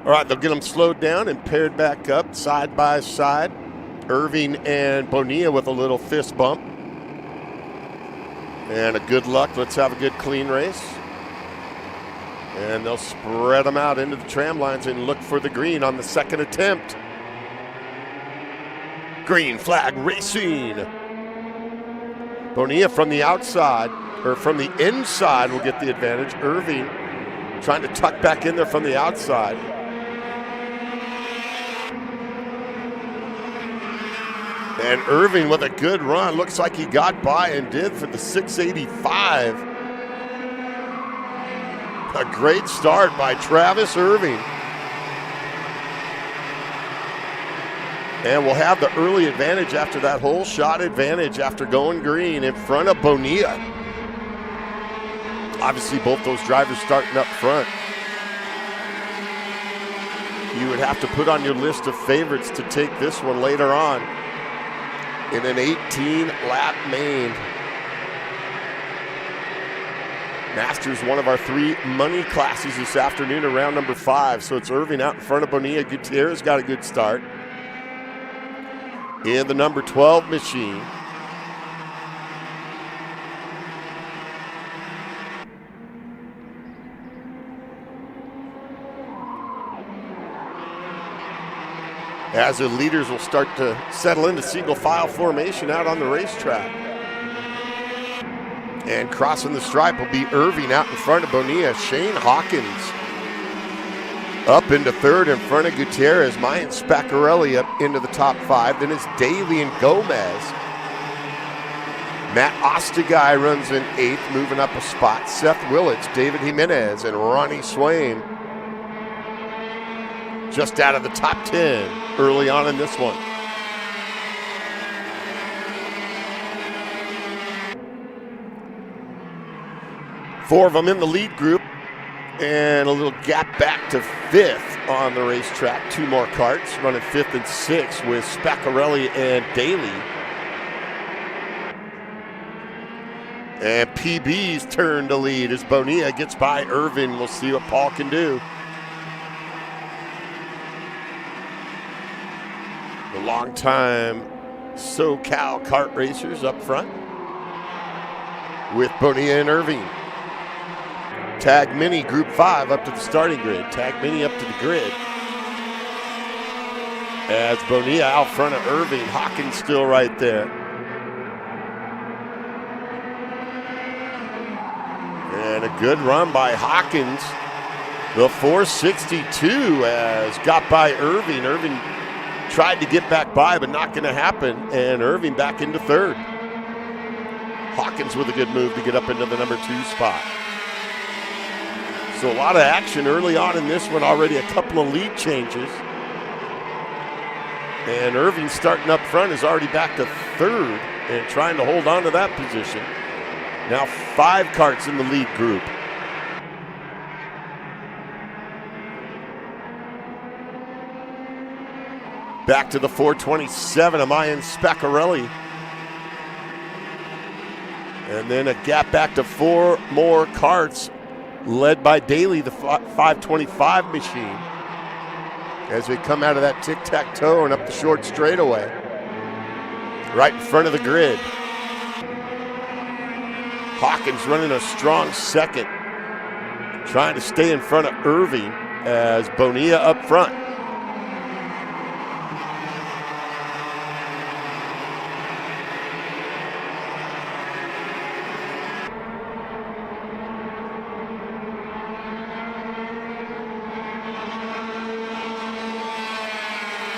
All right, they'll get them slowed down and paired back up side by side. Irving and Bonilla with a little fist bump. And a good luck. Let's have a good clean race. And they'll spread them out into the tram lines and look for the green on the second attempt. Green flag racing. Bonilla from the outside, or from the inside, will get the advantage. Irving trying to tuck back in there from the outside. And Irving with a good run. Looks like he got by and did for the 685. A great start by Travis Irving. And we'll have the early advantage after that whole shot advantage after going green in front of Bonilla. Obviously, both those drivers starting up front. You would have to put on your list of favorites to take this one later on in an 18-lap main. Masters, one of our 3 money classes this afternoon around number 5. So it's Irving out in front of Bonilla. Gutierrez got a good start in the number 12 machine. As the leaders will start to settle into single file formation out on the racetrack. And crossing the stripe will be Irving out in front of Bonilla. Shane Hawkins up into third in front of Gutierrez. Mayan Spaccarelli up into the top 5. Then it's Daly and Gomez. Matt Ostagai runs in 8th, moving up a spot. Seth Willits, David Jimenez, and Ronnie Swain just out of the top 10 early on in this one. Four of them in the lead group, and a little gap back to 5th on the racetrack. 2 more karts running 5th and 6th with Spaccarelli and Daly. And PB's turn to lead as Bonilla gets by Irvin. We'll see what Paul can do. The longtime SoCal kart racers up front with Bonilla and Irving. Tag Mini Group 5 up to the starting grid. Tag Mini up to the grid. As Bonilla out front of Irving. Hawkins still right there. And a good run by Hawkins. The 462 as got by Irving. Irving tried to get back by, but not going to happen. And Irving back into third. Hawkins with a good move to get up into the number 2 spot. So a lot of action early on in this one. Already a couple of lead changes. And Irving starting up front is already back to third and trying to hold on to that position. Now 5 karts in the lead group. Back to the 427 of Mayan Spaccarelli. And then a gap back to 4 more karts led by Daly, the 525 machine. As we come out of that tic-tac-toe and up the short straightaway. Right in front of the grid. Hawkins running a strong second. Trying to stay in front of Irving as Bonilla up front.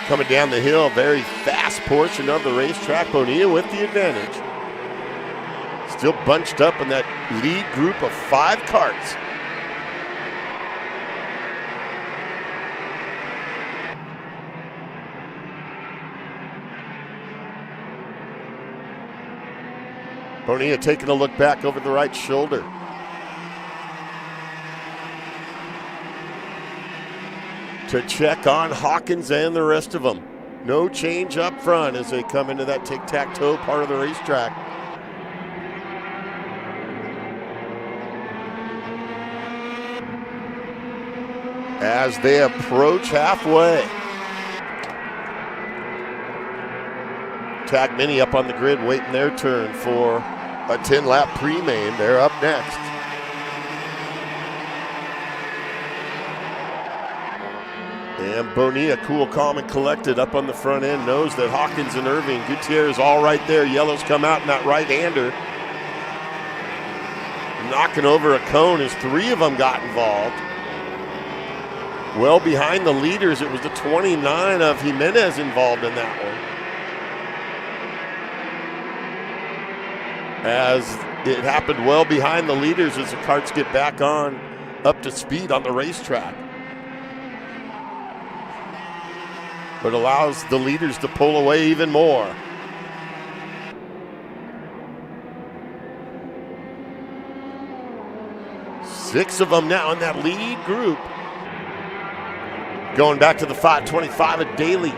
Coming down the hill, very fast portion of the racetrack. Bonilla with the advantage. Still bunched up in that lead group of 5 karts. Bonilla taking a look back over the right shoulder. To check on Hawkins and the rest of them. No change up front as they come into that tic-tac-toe part of the racetrack. as they approach halfway. Tag Mini up on the grid waiting their turn for a 10-lap pre-main. They're up next. And Bonilla, cool, calm, and collected up on the front end, knows that Hawkins and Irving, Gutierrez all right there. Yellows come out in that right-hander. Knocking over a cone as 3 of them got involved. Well behind the leaders, it was the 29 of Jimenez involved in that one. As it happened well behind the leaders as the karts get back on up to speed on the racetrack. But allows the leaders to pull away even more. Six of them now in that lead group. Going back to the 525 at Daly.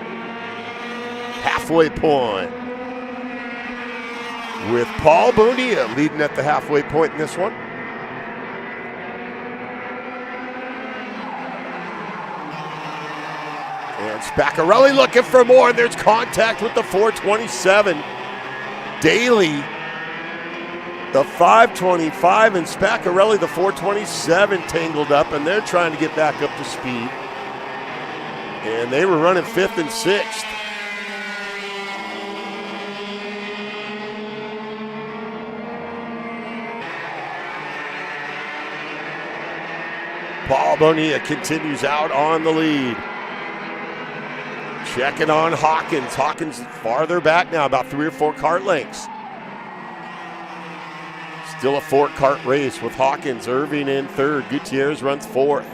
Halfway point. With Paul Bonilla leading at the halfway point in this one. And Spaccarelli looking for more, and there's contact with the 427. Daly, the 525, and Spaccarelli, the 427, tangled up, and they're trying to get back up to speed. And they were running 5th and 6th. Paul Bonilla continues out on the lead. Checking on Hawkins. Hawkins farther back now, about 3 or 4 kart lengths. Still a 4-kart race with Hawkins, Irving in 3rd. Gutierrez runs 4th.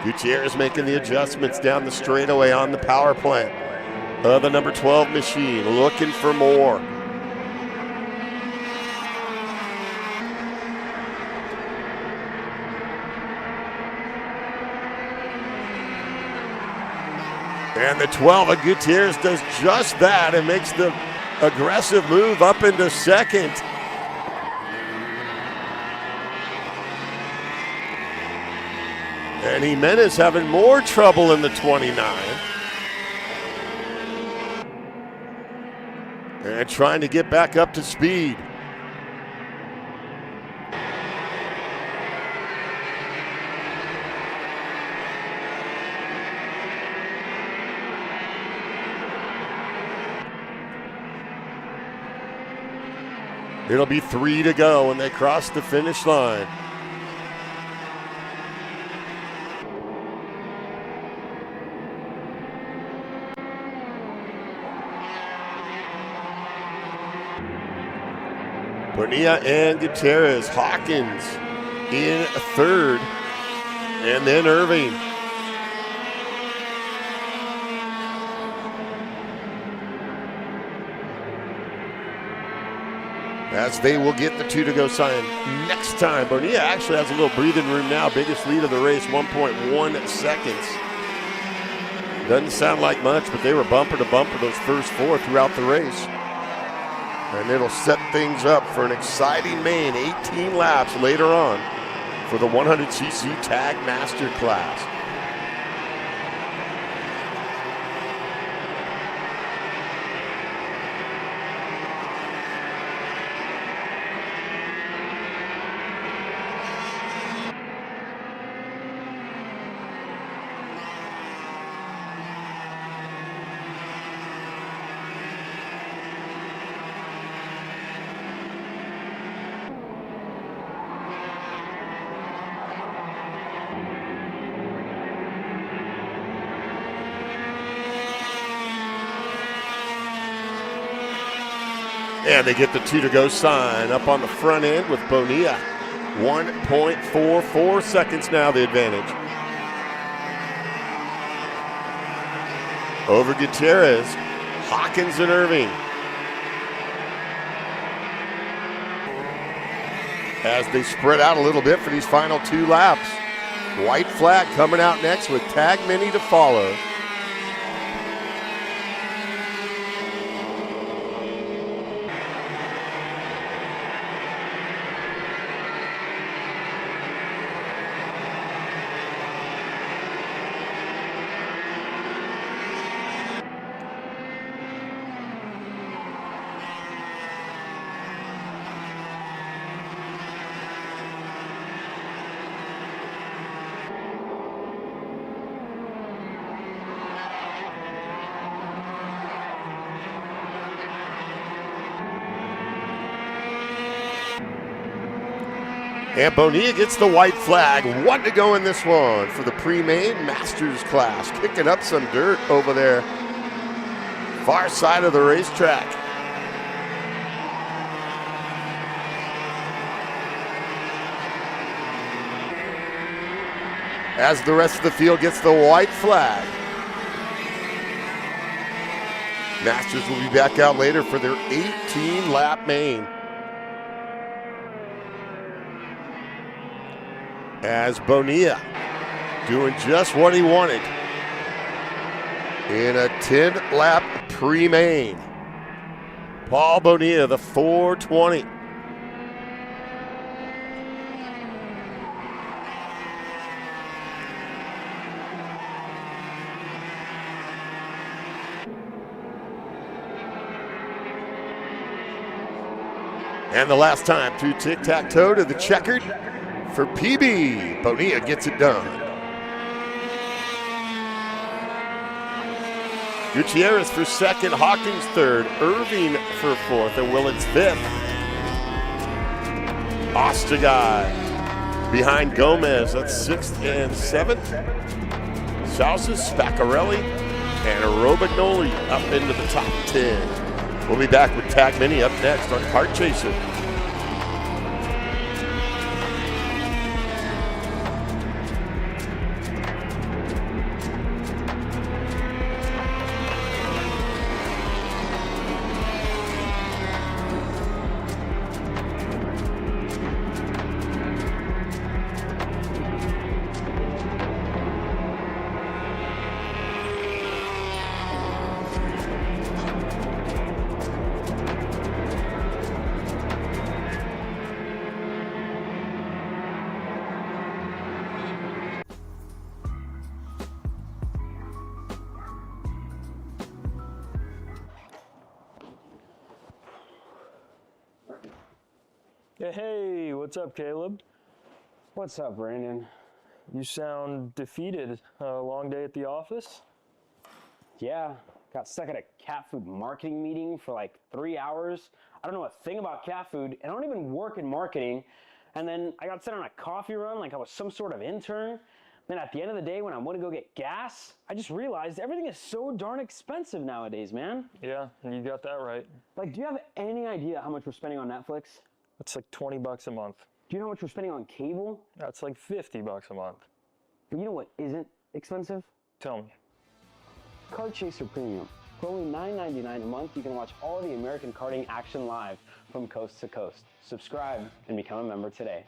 Gutierrez making the adjustments down the straightaway on the power plant of the number 12 machine, looking for more. And the 12 of Gutierrez does just that and makes the aggressive move up into 2nd. And Jimenez having more trouble in the 29. And trying to get back up to speed. It'll be 3 to go when they cross the finish line. Bonilla and Gutierrez. Hawkins in 3rd. And then Irving. As they will get the 2 to go sign next time. Bonilla actually has a little breathing room now. Biggest lead of the race, 1.1 seconds. Doesn't sound like much, but they were bumper to bumper those first 4 throughout the race. And it'll set things up for an exciting main 18 laps later on for the 100cc Tag Master class. And they get the 2 to go sign up on the front end with Bonilla. 1.44 seconds now the advantage. Over Gutierrez, Hawkins and Irving. As they spread out a little bit for these final 2 laps. White flag coming out next with Tag Mini to follow. And Bonilla gets the white flag. 1 to go in this one for the pre-main Masters class. Kicking up some dirt over there. Far side of the racetrack. As the rest of the field gets the white flag. Masters will be back out later for their 18-lap main. As Bonilla doing just what he wanted in a 10-lap pre-main. Paul Bonilla, the 420. And the last time through tic-tac-toe to the checkered for PB. Bonilla gets it done. Gutierrez for second, Hawkins third, Irving for fourth, and Willits fifth. Ostergaard behind Gomez, that's sixth and seventh. Sousas, Spaccarelli, and Robagnoli up into the top 10. We'll be back with Tag Mini up next on Kart Chaser. Hey, what's up, Caleb? What's up, Brandon? You sound defeated. A long day at the office? Yeah, got stuck at a cat food marketing meeting for like 3 hours. I don't know a thing about cat food, and I don't even work in marketing. And then I got sent on a coffee run like I was some sort of intern. Then at the end of the day, when I went to go get gas, I just realized everything is so darn expensive nowadays, man. Yeah, you got that right. Like, do you have any idea how much we're spending on Netflix? That's like $20 a month. Do you know how much we're spending on cable? That's like $50 a month. But you know what isn't expensive? Tell me. Kart Chaser Premium. For only $9.99 a month, you can watch all the American karting action live from coast to coast. Subscribe and become a member today.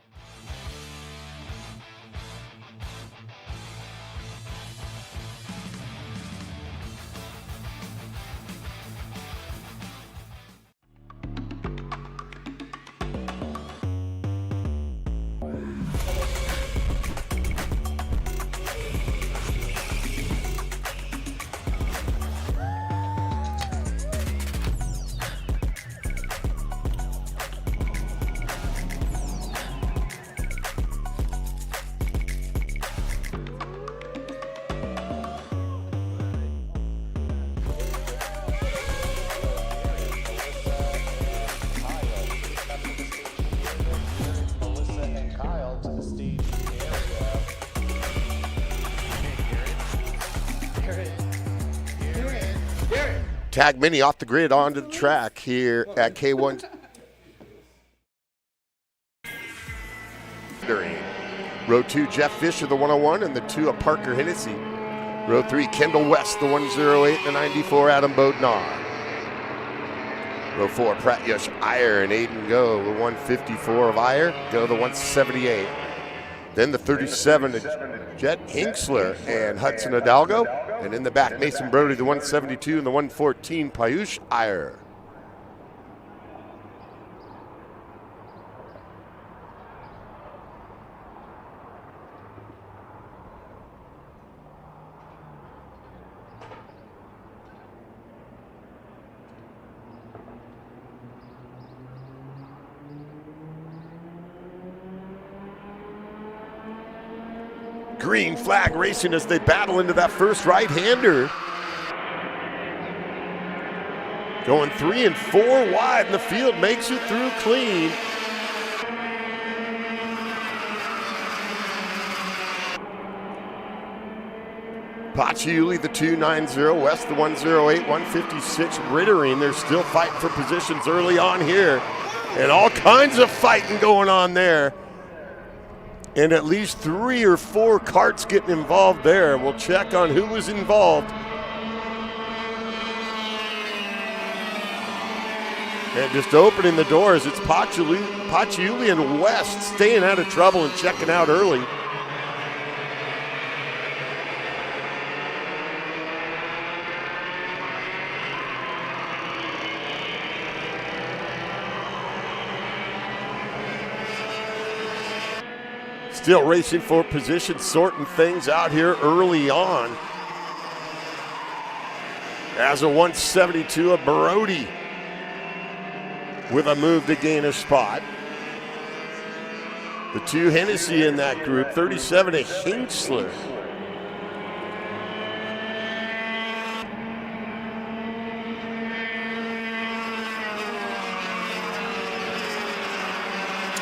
Tag Mini off the grid onto the track here at K1. Row 2, Jeff Fisher, the 101, and the 2 of Parker Hennessy. Row 3, Kendall West, the 108, and the 94, Adam Bodnar. Row 4, Pratyush Iyer and Aiden Go, the 154 of Iyer, Go the 178. Then the 37 of Jet Hinksler and Hudson Hidalgo. And in the back, Mason Brody, the 172, and the 114, Payush Iyer. Green flag racing as they battle into that first right-hander. Going 3 and 4 wide, and the field makes it through clean. Paciuli, the 290, West, the 108, 156, Rittering. They're still fighting for positions early on here. And all kinds of fighting going on there. And at least 3 or 4 carts getting involved there. We'll check on who was involved. And just opening the doors, it's Paciuli and West staying out of trouble and checking out early. Still racing for position, sorting things out here early on. As a 172 of Brody with a move to gain a spot. The 2 Hennessy in that group, 37 of Hinksler.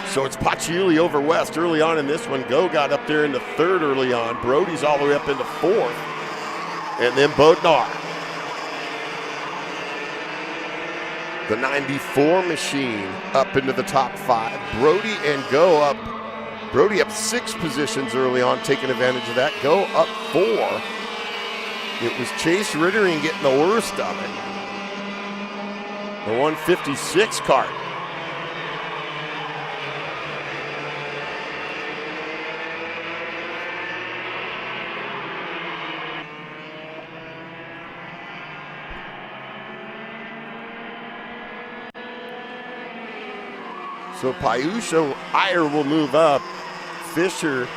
So it's Paciuli over West early on in this one. Go got up there into 3rd early on. Brody's all the way up into 4th. And then Bodnar. The 94 machine up into the top 5. Brody and Go up. Brody up 6 positions early on, taking advantage of that. Go up 4. It was Chase Rittering getting the worst of it. The 156 cart. So Paiusha Iyer will move up. Fisher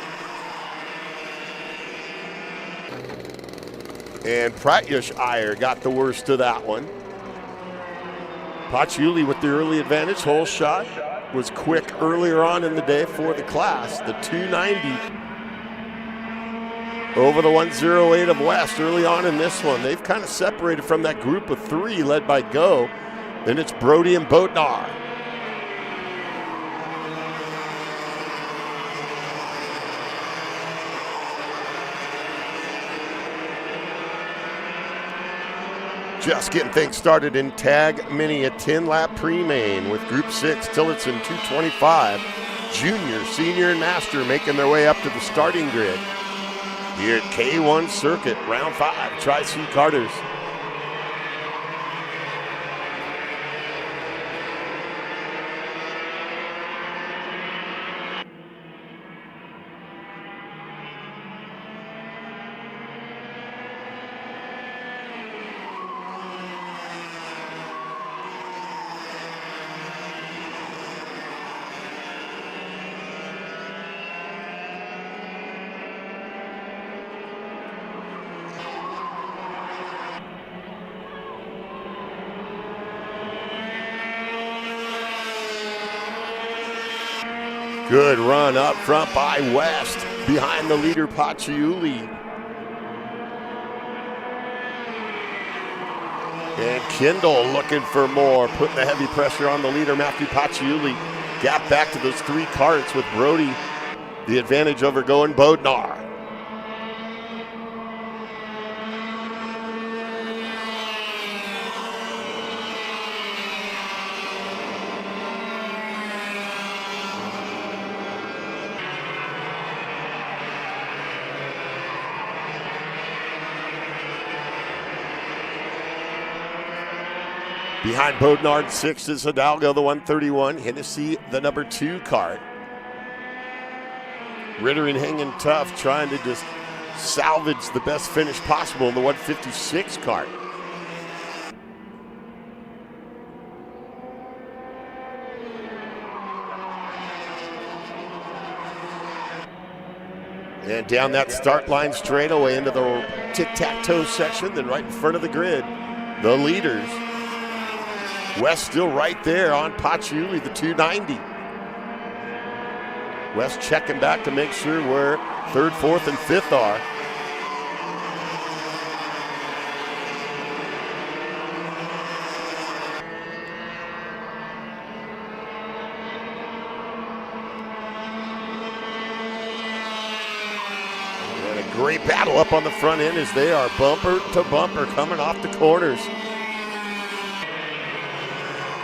and Pratyush Iyer got the worst of that one. Paciuli with the early advantage. Hole shot was quick earlier on in the day for the class. The 290 over the 108 of West early on in this one. They've kind of separated from that group of 3 led by Go. Then it's Brody and Bodnar. Just getting things started in Tag Mini, a 10-lap pre-main with Group 6, Tillotson 225. Junior, Senior, and Master making their way up to the starting grid here at K1 Circuit, Round 5, Tri-C Karters. Good run up front by West, behind the leader Paciuli. And Kendall looking for more, putting the heavy pressure on the leader Matthew Paciuli. Gap back to those 3 carts with Brody the advantage over Going Bodnar. Behind Bodnar, 6 is Hidalgo, the 131. Hennessy, the number 2 cart. Rittering hanging tough, trying to just salvage the best finish possible in the 156 cart. And down that start line straightaway into the tic-tac-toe section, then right in front of the grid, the leaders. West still right there on Paciuli, the 290. West checking back to make sure where 3rd, 4th, and 5th are. Great battle up on the front end as they are bumper to bumper coming off the corners.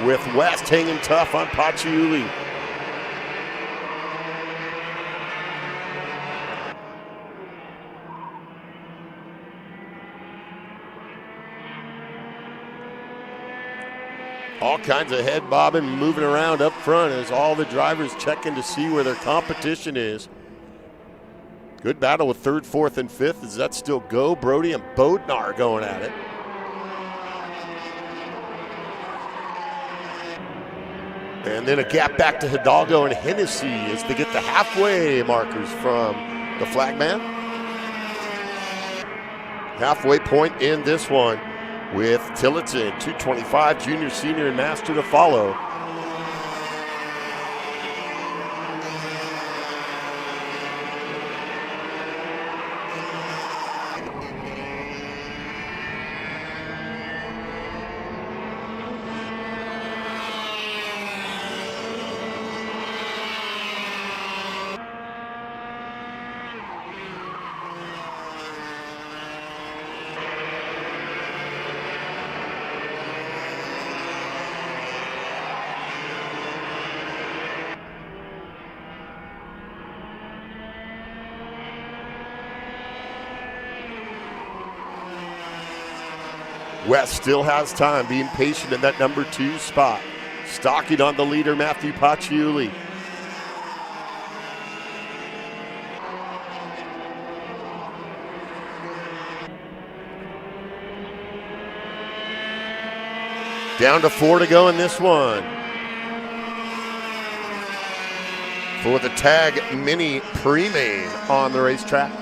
With West hanging tough on Paciuli. All kinds of head bobbing, moving around up front as all the drivers checking to see where their competition is. Good battle with third, fourth, and fifth as that's still Go, Brody, and Bodnar going at it. And then a gap back to Hidalgo and Hennessy as they get the halfway markers from the flagman. Halfway point in this one with Tillotson, 225, junior, senior, and master to follow. West still has time, being patient in that number 2 spot. Stalking on the leader, Matthew Paciuli. Down to 4 to go in this one. For the Tag Mini Pre-Main on the racetrack.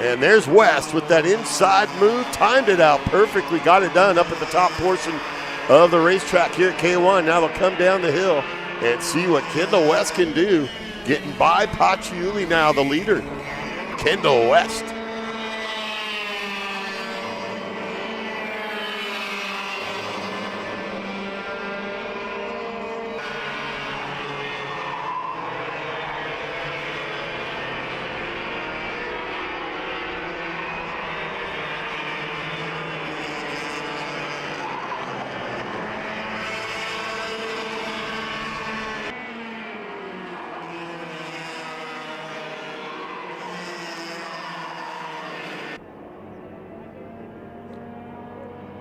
And there's West with that inside move, timed it out perfectly, got it done up at the top portion of the racetrack here at K1. Now they'll come down the hill and see what Kendall West can do, getting by Paciuli now, the leader, Kendall West.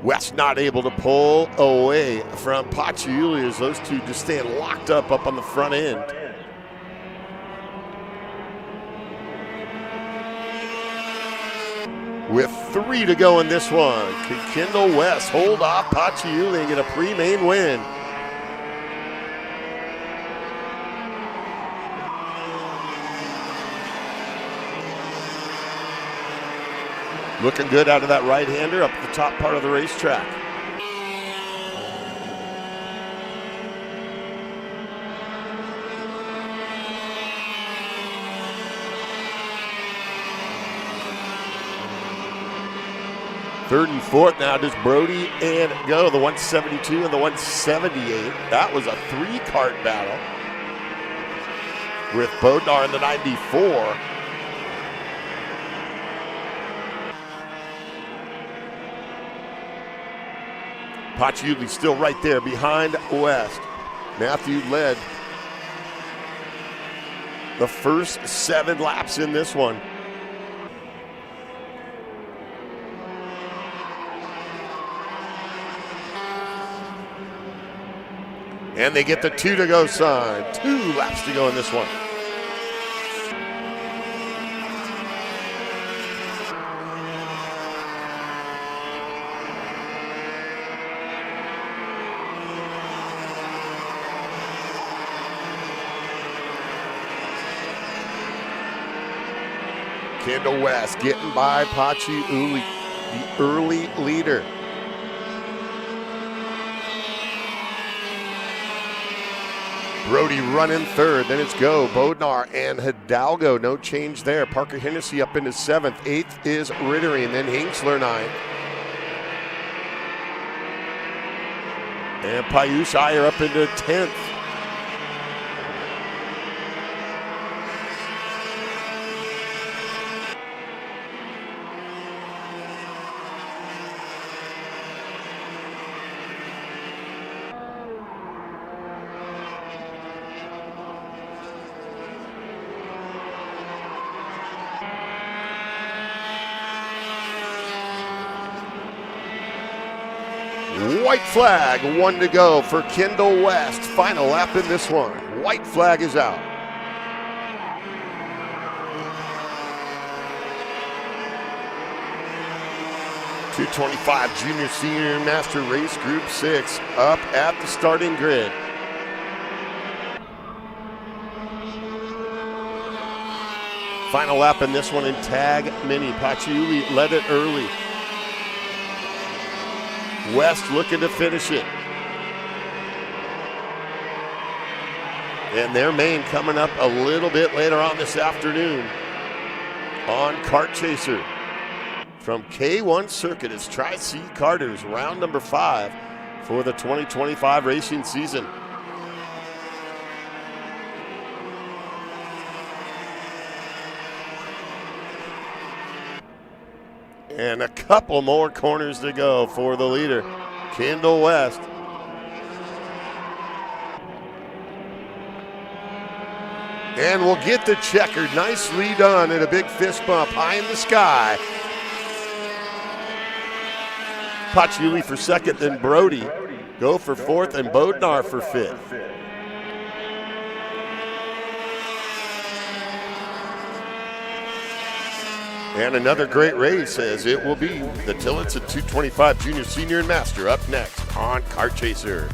West not able to pull away from Paciuli as those two just staying locked up on the front end. With 3 to go in this one, can Kendall West hold off Paciuli and get a pre-main win? Looking good out of that right-hander up the top part of the racetrack. Third and fourth now, does Brody and Go, the 172 and the 178. That was a 3-cart battle with Bodnar in the 94. Paciuli still right there behind West. Matthew led the first 7 laps in this one. And they get the 2 to go sign. 2 laps to go in this one. Kendall West getting by Paciuli, the early leader. Brody running third, then it's Go, Bodnar, and Hidalgo. No change there. Parker Hennessy up into 7th. 8th is Rittery, and then Hinksler 9th. And Payush Iyer up into 10th. White flag, 1 to go for Kendall West. Final lap in this one. White flag is out. .225 Junior Senior Master Race Group 6 up at the starting grid. Final lap in this one in Tag Mini. Paciuli led it early. West looking to finish it. And their main coming up a little bit later on this afternoon on Kart Chaser. From K1 Circuit, it's Tri-C Karters, round number 5 for the 2025 racing season. And a couple more corners to go for the leader, Kendall West. And we'll get the checkered. Nicely done at a big fist bump high in the sky. Paciuli for second, then Brody go for fourth, and Bodnar for fifth. And another great race, as it will be the Tillotson 225 Junior, Senior, and Master up next on Kart Chaser.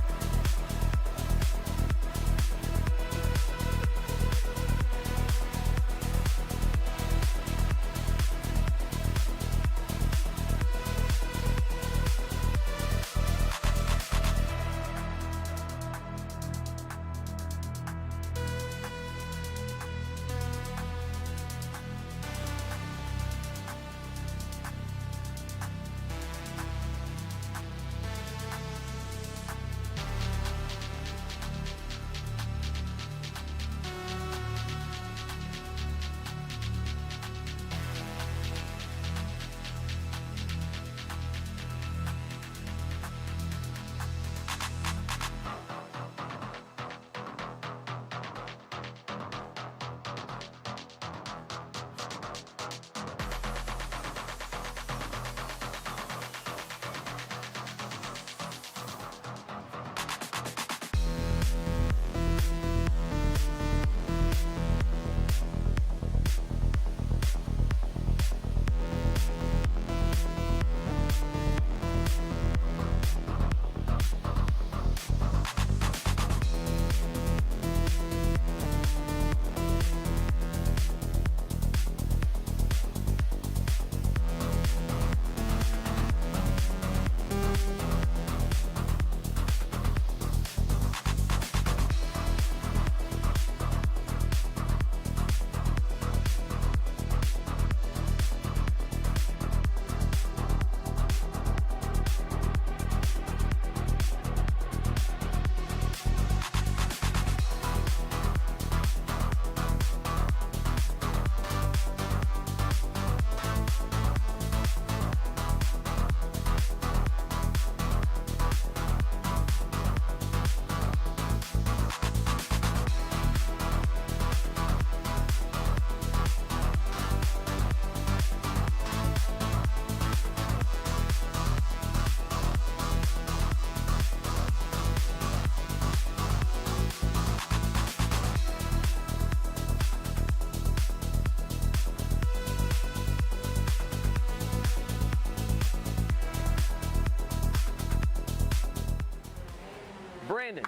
Brandon,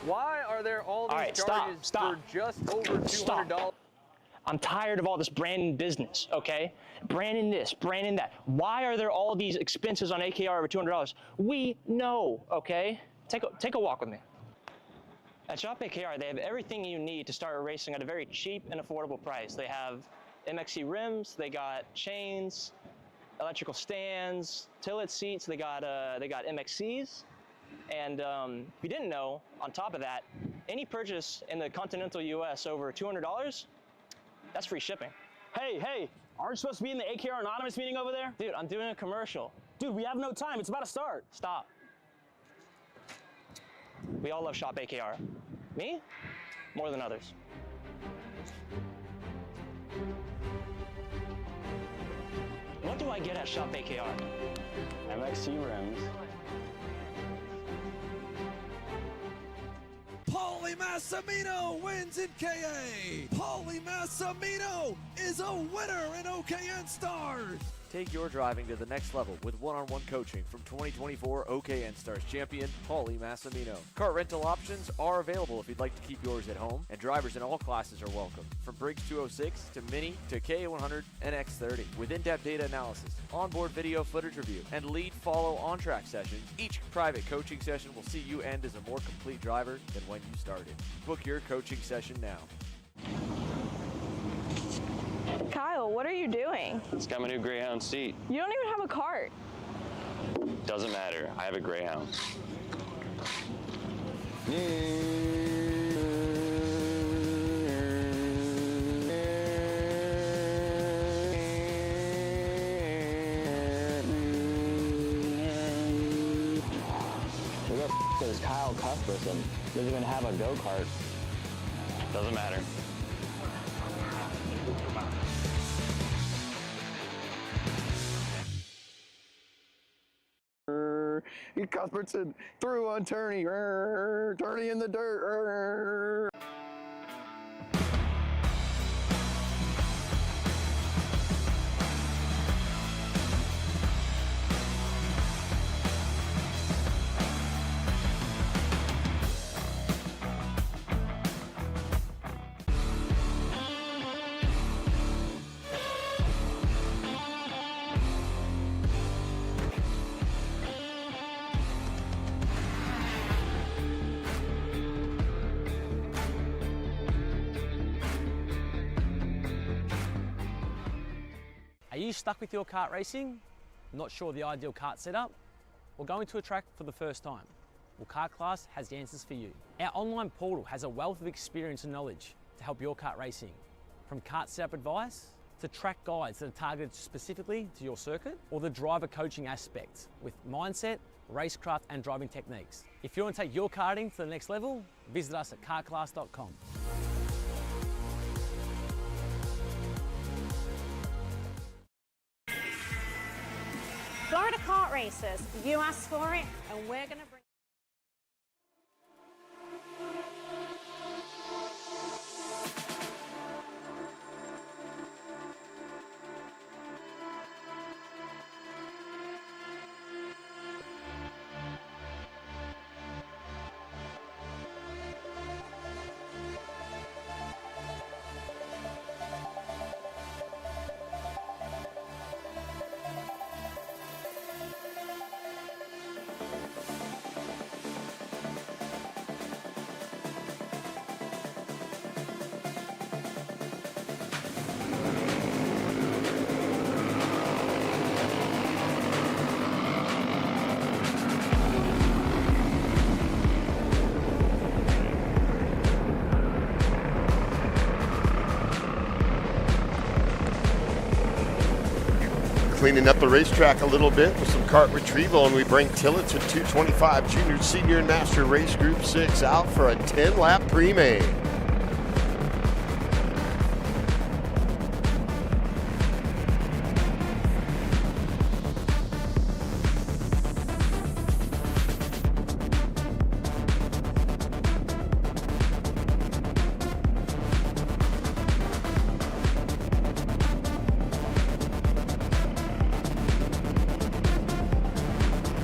why are there all these charges stop. for just over $200? I'm tired of all this Brandon business, okay? Brandon this, Brandon that. Why are there all these expenses on AKR over $200? We know, okay? Take a walk with me. At Shop AKR, they have everything you need to start racing at a very cheap and affordable price. They have MXC rims, they got chains, electrical stands, tillet seats, they got MXCs. And if you didn't know, on top of that, any purchase in the continental US over $200, that's free shipping. Hey, aren't you supposed to be in the AKR Anonymous meeting over there? Dude, I'm doing a commercial. Dude, we have no time. It's about to start. Stop. We all love Shop AKR. Me? More than others. What do I get at Shop AKR? MXC rims, Paulie Massimino wins in KA. Paulie Massimino is a winner in OKN Stars. Take your driving to the next level with one-on-one coaching from 2024 OKN Stars champion, Paulie Massimino. Kart rental options are available if you'd like to keep yours at home, and drivers in all classes are welcome. From Briggs 206 to Mini to KA100 and X30. With in-depth data analysis, onboard video footage review, and lead, follow, on-track sessions, each private coaching session will see you end as a more complete driver than when you started. Book your coaching session now. Kyle, what are you doing? It's got my new Greyhound seat. You don't even have a cart. Doesn't matter. I have a Greyhound. Who the f is Kyle Cuthbertson? Doesn't even have a go-kart. Doesn't matter. Cuthbertson through on Turney. Turney in the dirt. Are you stuck with your kart racing? Not sure the ideal kart setup? Or going to a track for the first time? Well, Kart Class has the answers for you. Our online portal has a wealth of experience and knowledge to help your kart racing. From kart setup advice to track guides that are targeted specifically to your circuit, or the driver coaching aspect with mindset, racecraft and driving techniques. If you want to take your karting to the next level, visit us at kartclass.com. Florida Kart Racers, you asked for it, and we're going to bring... Cleaning up the racetrack a little bit with some kart retrieval, and we bring Tillotson 225 Junior, Senior, and Master Race Group 6 out for a 10-lap pre-main.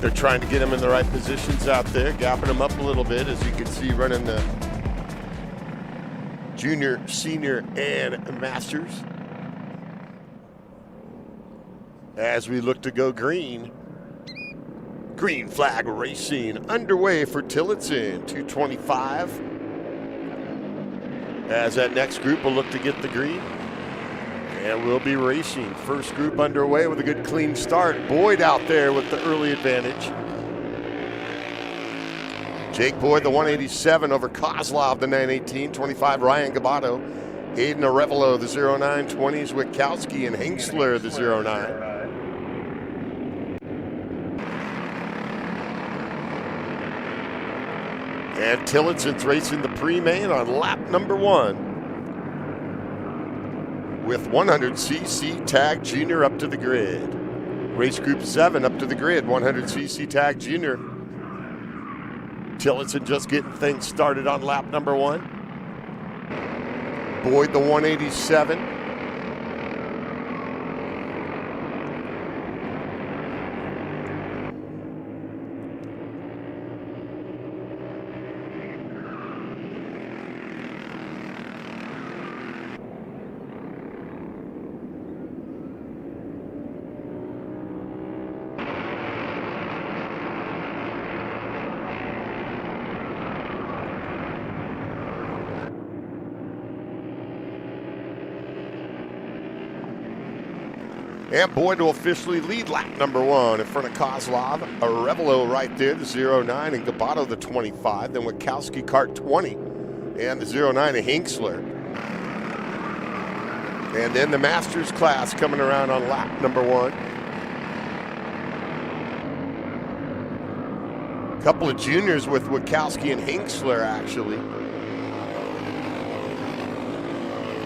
They're trying to get them in the right positions out there, gapping them up a little bit, as you can see running the Junior, Senior, and Masters. As we look to go green, green flag racing underway for Tillotson, 225. As that next group will look to get the green. And we'll be racing. First group underway with a good clean start. Boyd out there with the early advantage. Jake Boyd, the 187 over Kozlov, the 918. 25, Ryan Gabato. Aiden Arevalo, the 09. 20s, Witkowski and Hengsler, the 09. And Tillotson's racing the pre-main on lap number 1. With 100cc Tag Junior up to the grid. Race Group 7 up to the grid, 100cc Tag Junior. Tillotson just getting things started on lap number 1. Boyd, the 187. And Boyd will officially lead lap number 1 in front of Kozlov. Arevalo right there, the 09, and Gabato the 25. Then Wachowski Kart 20, and the 09 of Hinksler. And then the Masters class coming around on lap number 1. Couple of juniors with Wachowski and Hinksler, actually.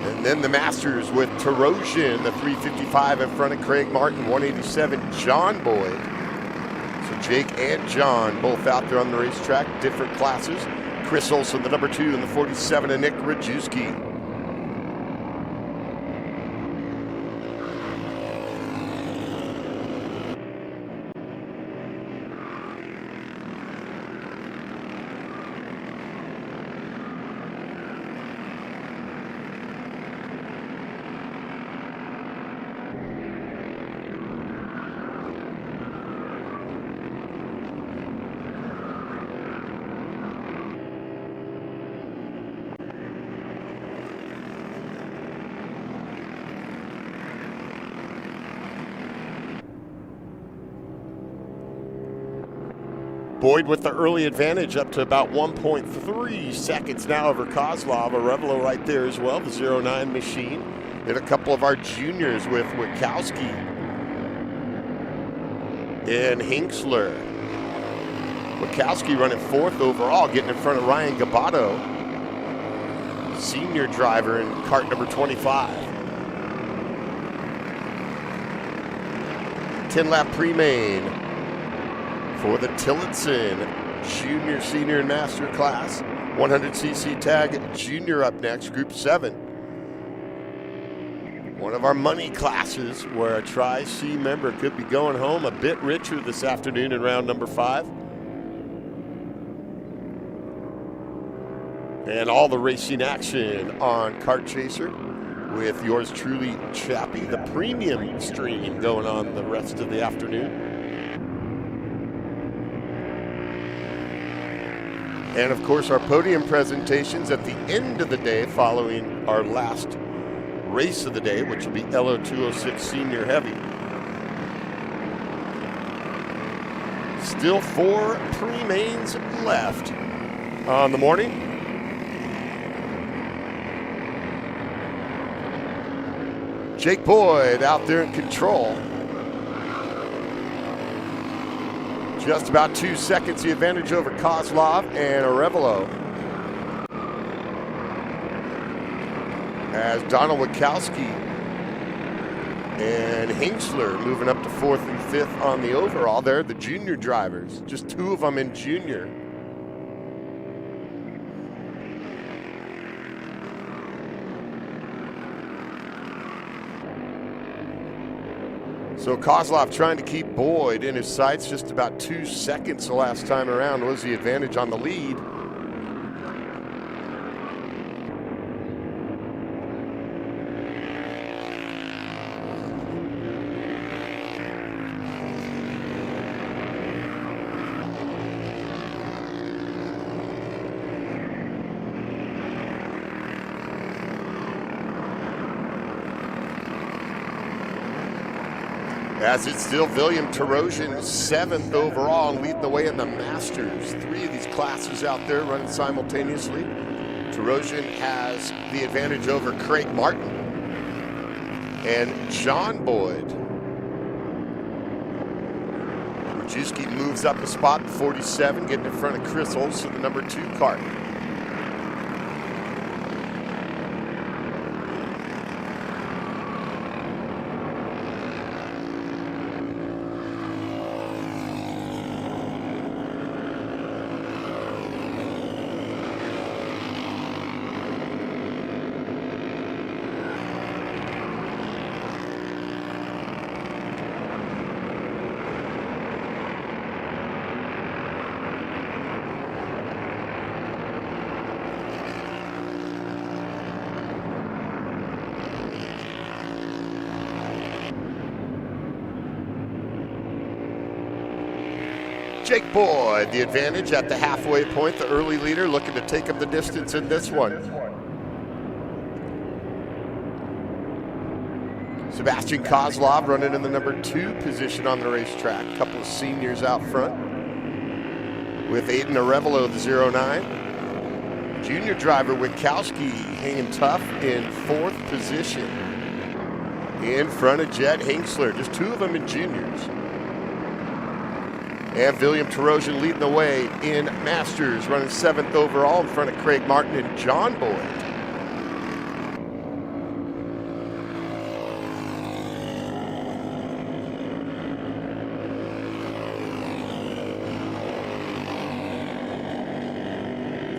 And then the Masters with Tillotson, the 355 in front of Craig Martin, 187, John Boyd. So Jake and John both out there on the racetrack, different classes. Chris Olson, the number 2, and the 47, and Nick Rajewski. Boyd with the early advantage up to about 1.3 seconds now over Kozlov. Arevalo right there as well, the 09 machine. Then a couple of our juniors with Wachowski and Hinksler. Wachowski running 4th overall, getting in front of Ryan Gabato, senior driver in kart number 25. 10-lap pre-main for the Tillotson junior, senior, and master class. 100cc tag junior up next, group 7. One of our money classes where a Tri-C member could be going home a bit richer this afternoon in round number 5. And all the racing action on Kart Chaser with yours truly, Chappie, the premium stream going on the rest of the afternoon. And of course, our podium presentations at the end of the day following our last race of the day, which will be LO206 Senior Heavy. Still 4 pre-mains left on the morning. Jake Boyd out there in control. Just about 2 seconds the advantage over Kozlov and Arevalo. As Donald Wachowski and Hinksler moving up to 4th and 5th on the overall. They're the junior drivers, just 2 of them in junior. So Kozlov trying to keep Boyd in his sights. Just about 2 seconds the last time around was the advantage on the lead. As it's still William Tillotson, 7th overall and leading the way in the Masters. 3 of these classes out there running simultaneously. Tillotson has the advantage over Craig Martin and John Boyd. Rajewski moves up a spot, 47, getting in front of Chris Olson, the number 2 kart. Jake Boyd, the advantage at the halfway point, the early leader looking to take him the distance in this one. Sebastian Kozlov running in the number 2 position on the racetrack. A couple of seniors out front. With Aiden Arevalo, the 09. Junior driver Witkowski hanging tough in 4th position. In front of Jet Hinksler, just 2 of them in juniors. And William Tarosian leading the way in Masters, running 7th overall in front of Craig Martin and John Boyd.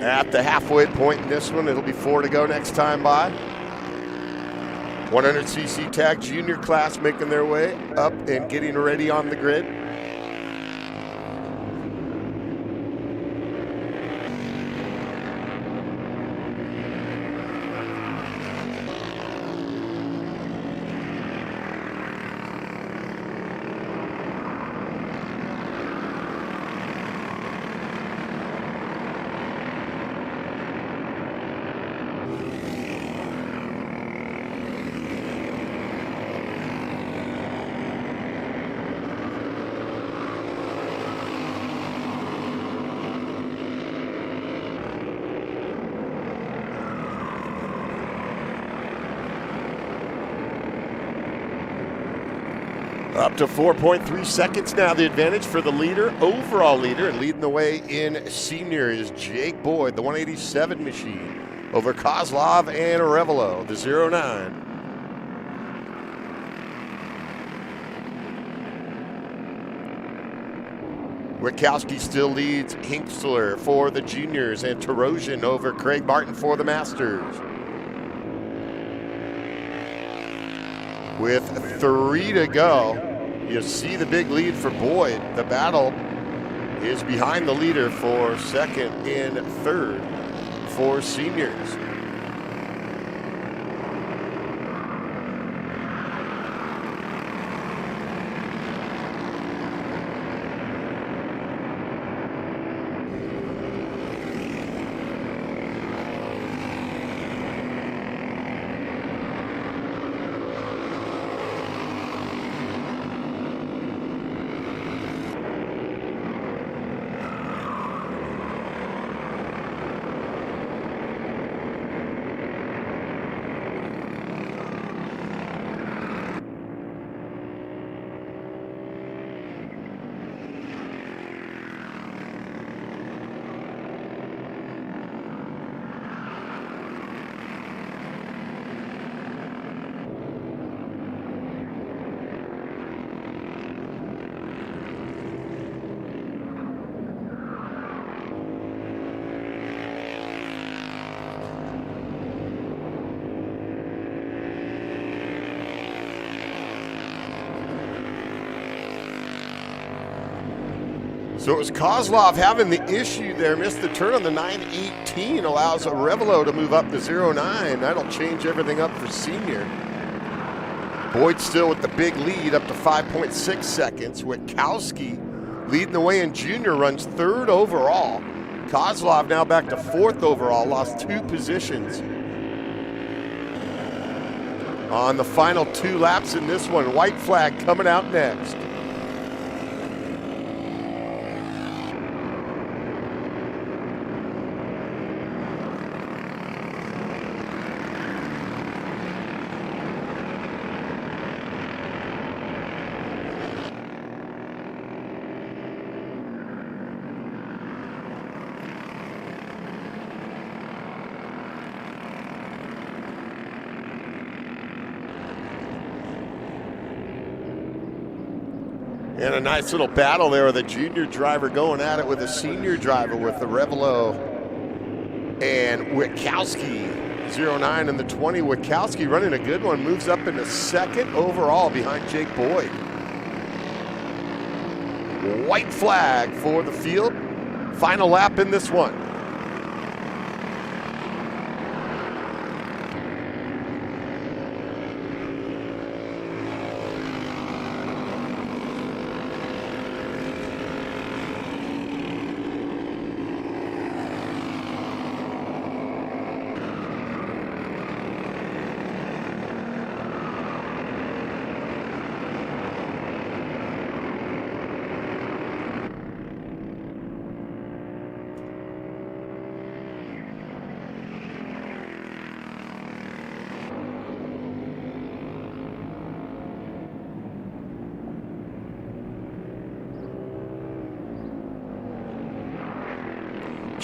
At the halfway point in this one, it'll be 4 to go next time by. 100cc tag junior class making their way up and getting ready on the grid. Up to 4.3 seconds now, the advantage for the leader, overall leader, and leading the way in senior is Jake Boyd, the 187 machine, over Kozlov and Arevalo, the 09. Witkowski still leads Hinksler for the juniors and Tarosian over Craig Martin for the Masters. With 3 to go, you see the big lead for Boyd. The battle is behind the leader for 2nd and 3rd for seniors. So it was Kozlov having the issue there, missed the turn on the 918, allows Arevalo to move up to 09. That'll change everything up for senior. Boyd still with the big lead up to 5.6 seconds. Witkowski leading the way in junior, runs 3rd overall. Kozlov now back to 4th overall, lost 2 positions. On the final 2 laps in this one, white flag coming out next. And a nice little battle there with a junior driver going at it with a senior driver with the Arevalo and Witkowski. 09 and the 20. Witkowski running a good one, moves up into 2nd overall behind Jake Boyd. White flag for the field. Final lap in this one.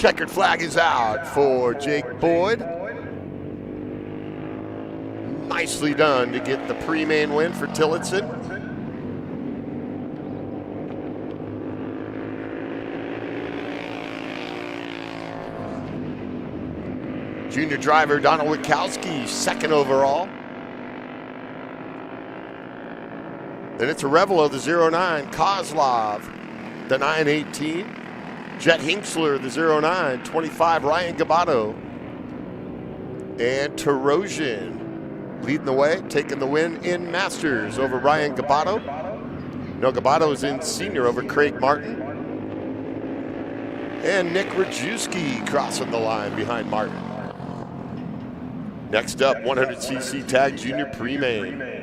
Checkered flag is out for Jake Boyd. Nicely done to get the pre-main win for Tillotson. Junior driver Donald Wachowski, second overall. Then it's a Revelo, the 09, Kozlov, the 918. Jet Hinksler, the 09, 25, Ryan Gabato. And Tarosian leading the way, taking the win in Masters over Ryan Gabato. No, Gabato is in senior over Craig Martin. And Nick Rajewski crossing the line behind Martin. Next up, 100cc Tag Junior Pre-Main.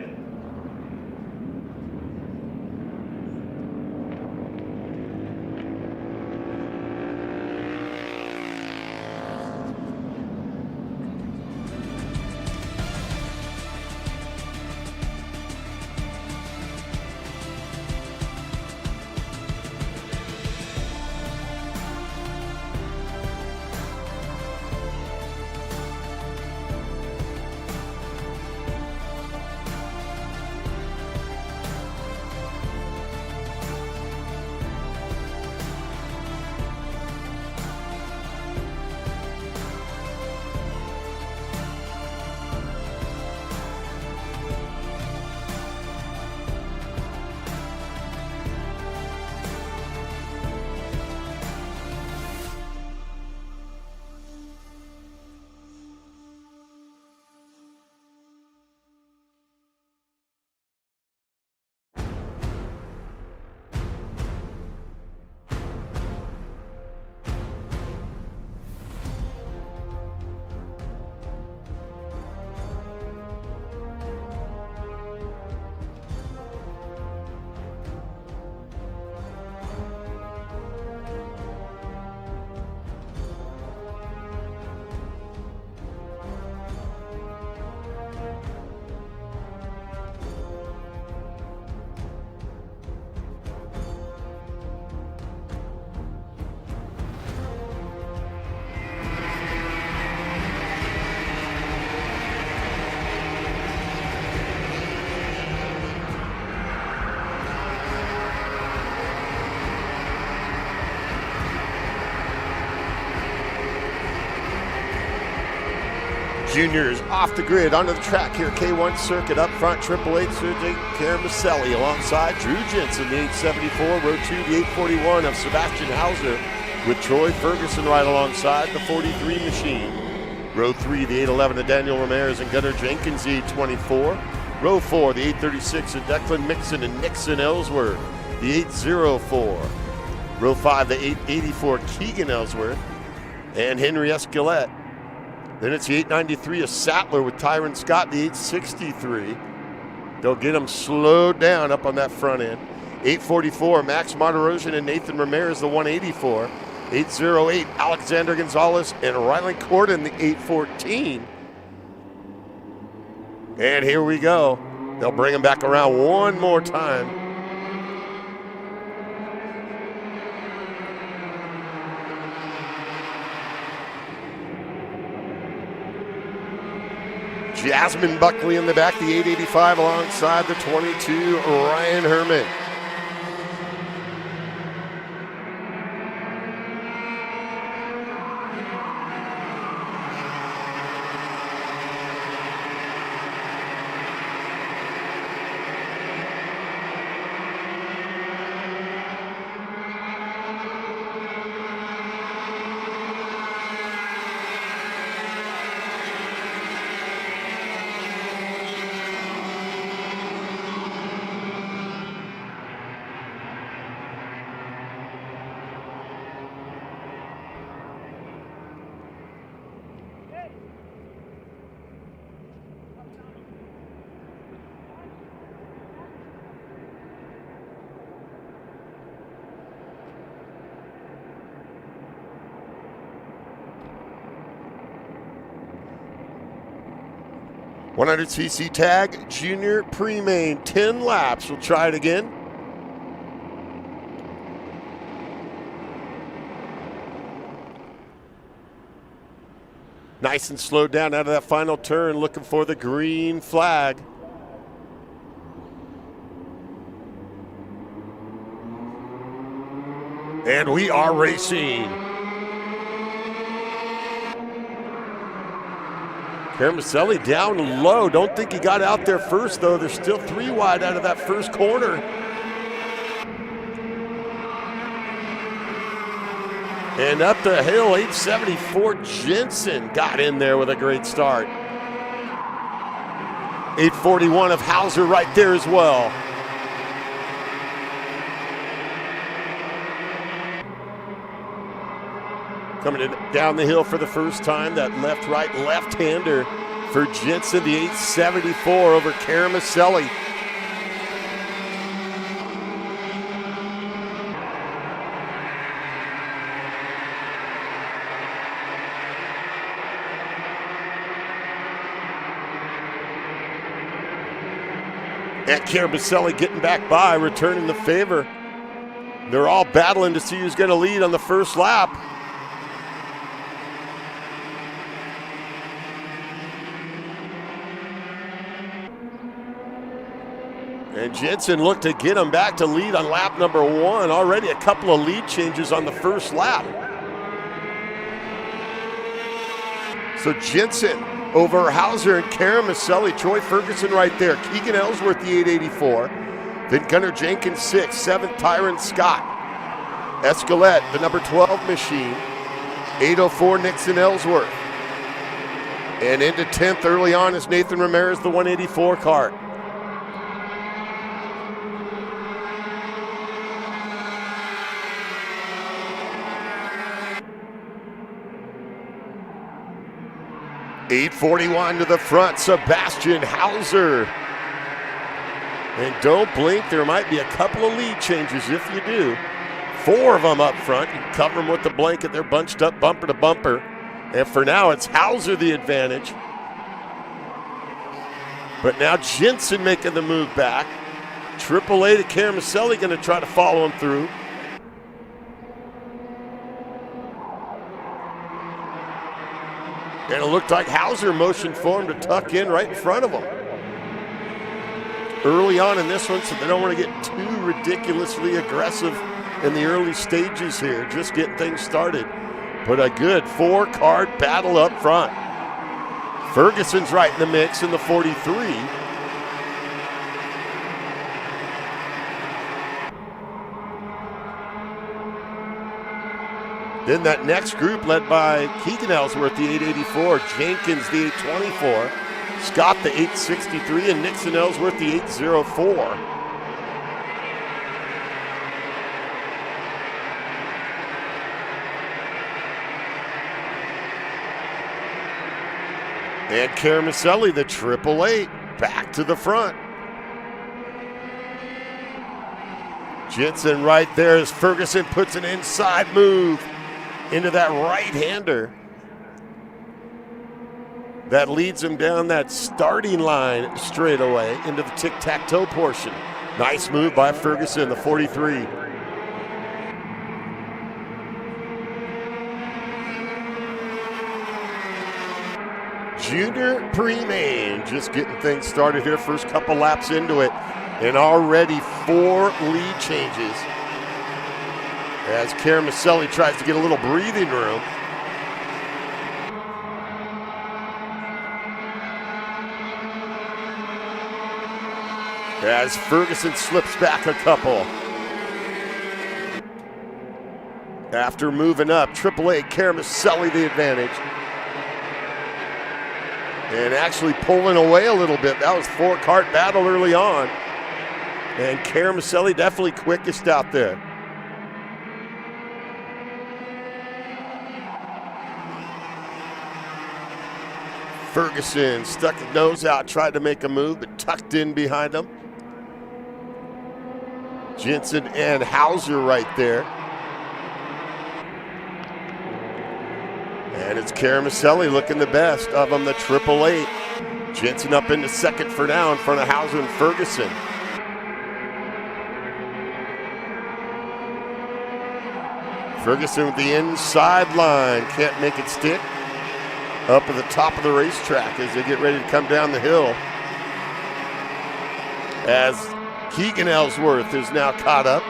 Juniors off the grid onto the track here. K1 circuit up front. Triple H Sergey Karamaselli alongside Drew Jensen, the 874. Row 2, the 841 of Sebastian Hauser with Troy Ferguson right alongside the 43 machine. Row 3, the 811 of Daniel Ramirez and Gunnar Jenkins, the 824. Row 4, the 836 of Declan Mixon and Nixon Ellsworth, the 804. Row 5, the 884 Keegan Ellsworth and Henry Esquilette. Then it's the 893 of Sattler with Tyron Scott, the 863. They'll get him slowed down up on that front end. 844, Max Martirosian and Nathan Ramirez, the 184. 808, Alexander Gonzalez and Rylan Corden, the 814. And here we go. They'll bring him back around one more time. Jasmine Buckley in the back, the 885 alongside the 22, Ryan Herman. .100cc Tag Junior Pre-Main, 10 laps. We'll try it again. Nice and slowed down out of that final turn, looking for the green flag. And we are racing. Caramelli down low. Don't think he got out there first, though. There's still 3 wide out of that first corner. And up the hill, 874 Jensen got in there with a great start. 841 of Hauser right there as well. Coming in down the hill for the first time, that left-right left-hander for Jensen, the 874 over Caramelli. And Caramelli getting back by, returning the favor. They're all battling to see who's going to lead on the first lap. And Jensen looked to get him back to lead on lap number 1. Already a couple of lead changes on the first lap. So Jensen over Hauser and Caramelli. Troy Ferguson right there. Keegan Ellsworth, the 884. Then Gunnar Jenkins, 6th. 7th, Tyron Scott. Escalette, the number 12 machine. 804, Nixon Ellsworth. And into 10th early on is Nathan Ramirez, the 184 kart. .841 to the front, Sebastian Hauser. And don't blink, there might be a couple of lead changes if you do. 4 of them up front. You can cover them with the blanket. They're bunched up bumper to bumper. And for now, it's Hauser the advantage. But now Jensen making the move back. AAA to Caramelli going to try to follow him through. And it looked like Hauser motioned for him to tuck in right in front of him. Early on in this one, so they don't want to get too ridiculously aggressive in the early stages here, just getting things started. But a good 4-kart battle up front. Ferguson's right in the mix in the 43. Then that next group led by Keegan Ellsworth, the 884, Jenkins, the 824, Scott, the 863, and Nixon Ellsworth, the 804. And Caramelli, the 888, back to the front. Jensen right there as Ferguson puts an inside move into that right-hander. That leads him down that starting line straight away into the tic-tac-toe portion. Nice move by Ferguson, the 43. Junior Pre-Main just getting things started here. First couple laps into it. And already 4 lead changes as Caramelli tries to get a little breathing room. As Ferguson slips back a couple. After moving up, AAA Caramelli the advantage. And actually pulling away a little bit. That was 4-kart battle early on. And Caramelli definitely quickest out there. Ferguson stuck his nose out, tried to make a move, but tucked in behind him. Jensen and Hauser right there. And it's Caramelli looking the best of them, the 888. Jensen up into second for now in front of Hauser and Ferguson. Ferguson with the inside line, can't make it stick. up at the top of the racetrack as they get ready to come down the hill. As Keegan Ellsworth is now caught up.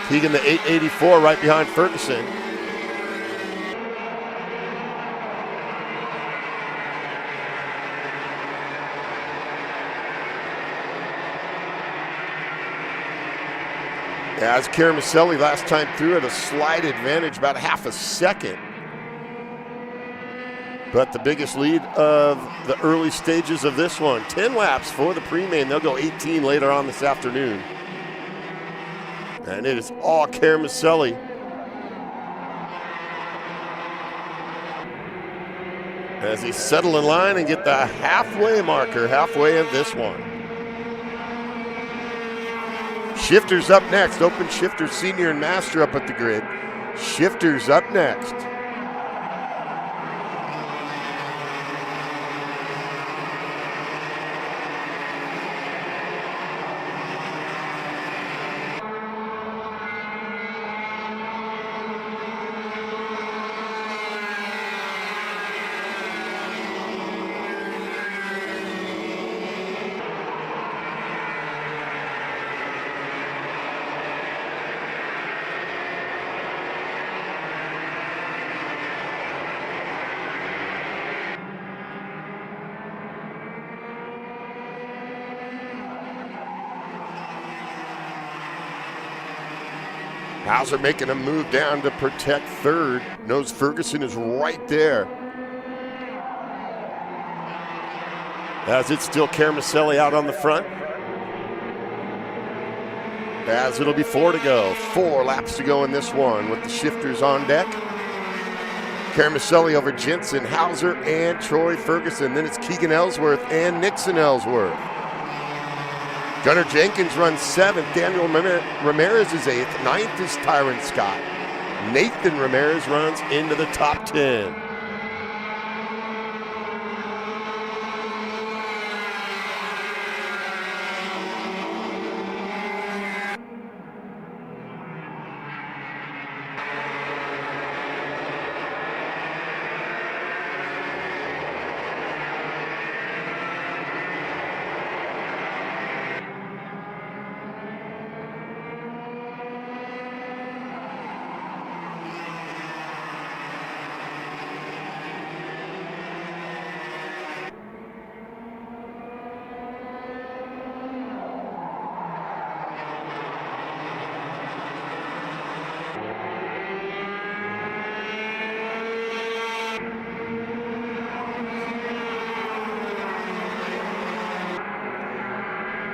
Keegan, the 884, right behind Ferguson. As Caramuselli last time through had a slight advantage, about half a second. But the biggest lead of the early stages of this one, 10 laps for the pre-main. They'll go 18 later on this afternoon. And it is all Caramuselli. As they settle in line and get the halfway marker, halfway in this one. Shifters up next. Open Shifter Senior and Master up at the grid. Shifters up next. Hauser making a move down to protect third. Knows Ferguson is right there. As it's still Caramuselli out on the front. As it'll be 4 to go. 4 laps to go in this one with the shifters on deck. Caramuselli over Jensen, Hauser, and Troy Ferguson. Then it's Keegan Ellsworth and Nixon Ellsworth. Gunnar Jenkins runs 7th. Daniel Ramirez is 8th. 9th is Tyron Scott. Nathan Ramirez runs into the top 10.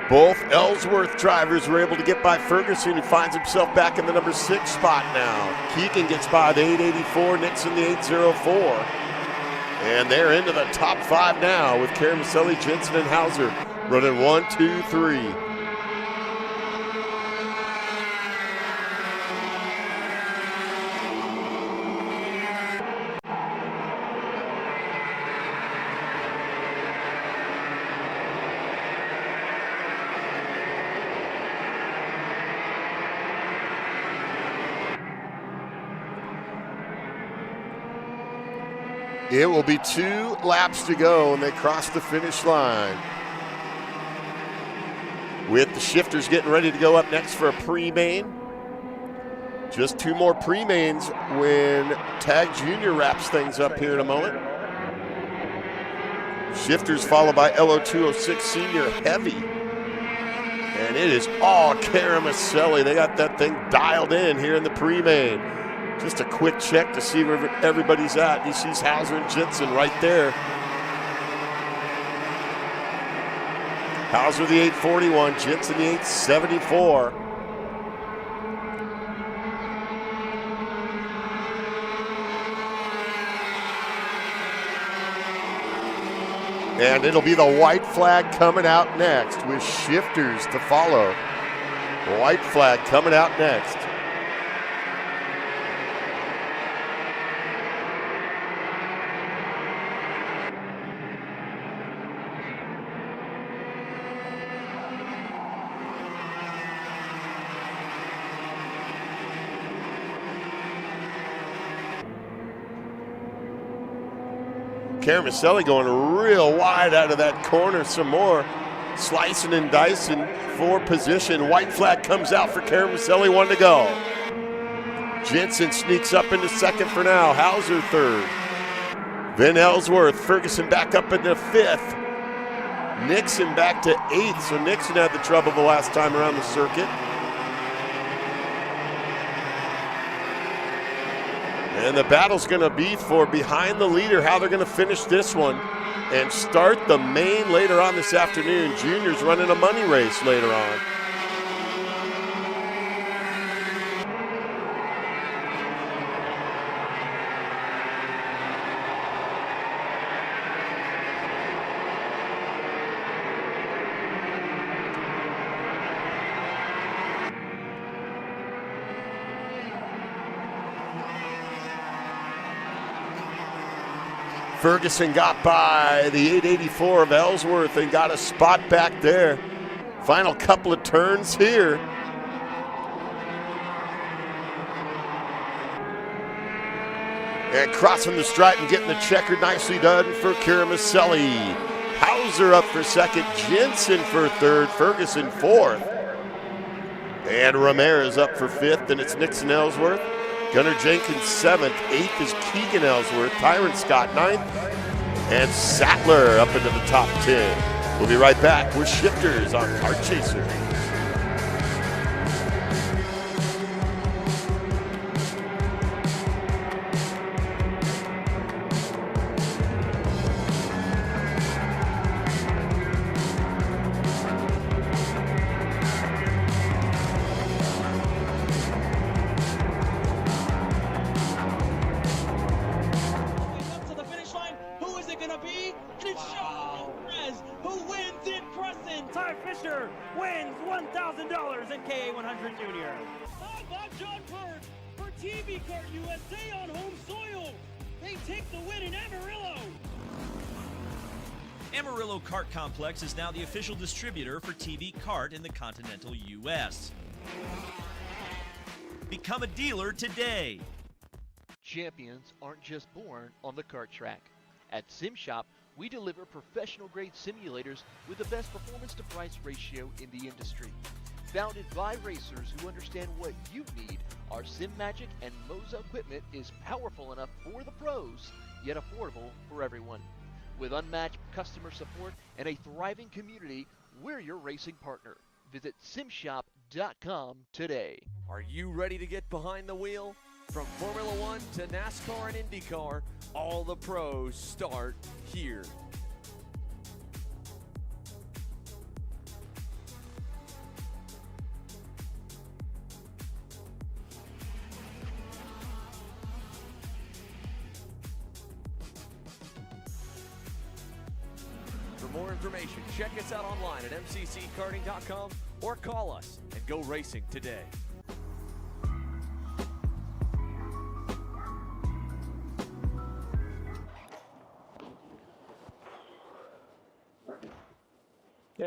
Both Ellsworth drivers were able to get by Ferguson, who finds himself back in the number 6 spot now. Keegan gets by the 884, Nixon the 804. And they're into the top 5 now with Caramuselli, Jensen, and Hauser running 1, 2, 3. It will be 2 laps to go and they cross the finish line. With the shifters getting ready to go up next for a pre-main. Just 2 more pre-mains when Tag Junior wraps things up here in a moment. Shifters followed by LO206 Senior Heavy. And it is all Caramuselli. They got that thing dialed in here in the pre-main. Just a quick check to see where everybody's at. He sees Hauser and Jensen right there. Hauser the 841, Jensen the 874. And it'll be the white flag coming out next with shifters to follow. The white flag coming out next. Caramelli going real wide out of that corner some more. Slicing and dicing for position. White flag comes out for Caramelli, 1 to go. Jensen sneaks up into second for now. Hauser third. Then Ellsworth. Ferguson back up into fifth. Nixon back to eighth. So Nixon had the trouble the last time around the circuit. And the battle's going to be for behind the leader, how they're going to finish this one and start the main later on this afternoon. Juniors running a money race later on. Ferguson got by the 884 of Ellsworth and got a spot back there. Final couple of turns here. And crossing the stripe and getting the checker nicely done for Caramelli. Hauser up for second, Jensen for third, Ferguson fourth. And Ramirez up for fifth, and it's Nixon Ellsworth. Gunnar Jenkins seventh, eighth is Keegan Ellsworth, Tyron Scott ninth, and Sattler up into the top 10. We'll be right back with Shifters on Kart Chaser. Wins $1,000 in KA100 Junior. How about John Bird for TV Kart USA on home soil? They take the win in Amarillo. Amarillo Kart Complex is now the official distributor for TV Kart in the continental U.S. Become a dealer today. Champions aren't just born on the kart track. At SimShop, we deliver professional-grade simulators with the best performance-to-price ratio in the industry. Founded by racers who understand what you need, our SimMagic and Moza equipment is powerful enough for the pros, yet affordable for everyone. With unmatched customer support and a thriving community, we're your racing partner. Visit simshop.com today. Are you ready to get behind the wheel? From Formula One to NASCAR and IndyCar, all the pros start here. For more information, check us out online at mcckarting.com or call us and go racing today.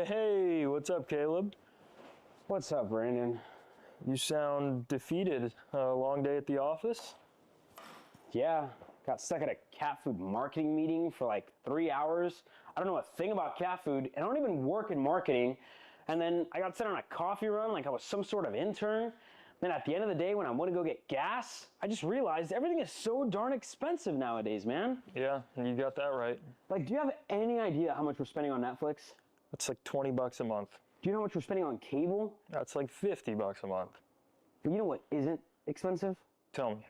Hey, what's up, Caleb? What's up, Brandon? You sound defeated. Long day at the office? Yeah, got stuck at a cat food marketing meeting for like 3 hours. I don't know a thing about cat food, and I don't even work in marketing. And then I got sent on a coffee run like I was some sort of intern. Then at the end of the day, when I went to go get gas, I just realized everything is so darn expensive nowadays, man. Yeah, you got that right. Like, do you have any idea how much we're spending on Netflix? That's like $20 a month. Do you know how much we're spending on cable? That's like $50 a month. But you know what isn't expensive? Tell me.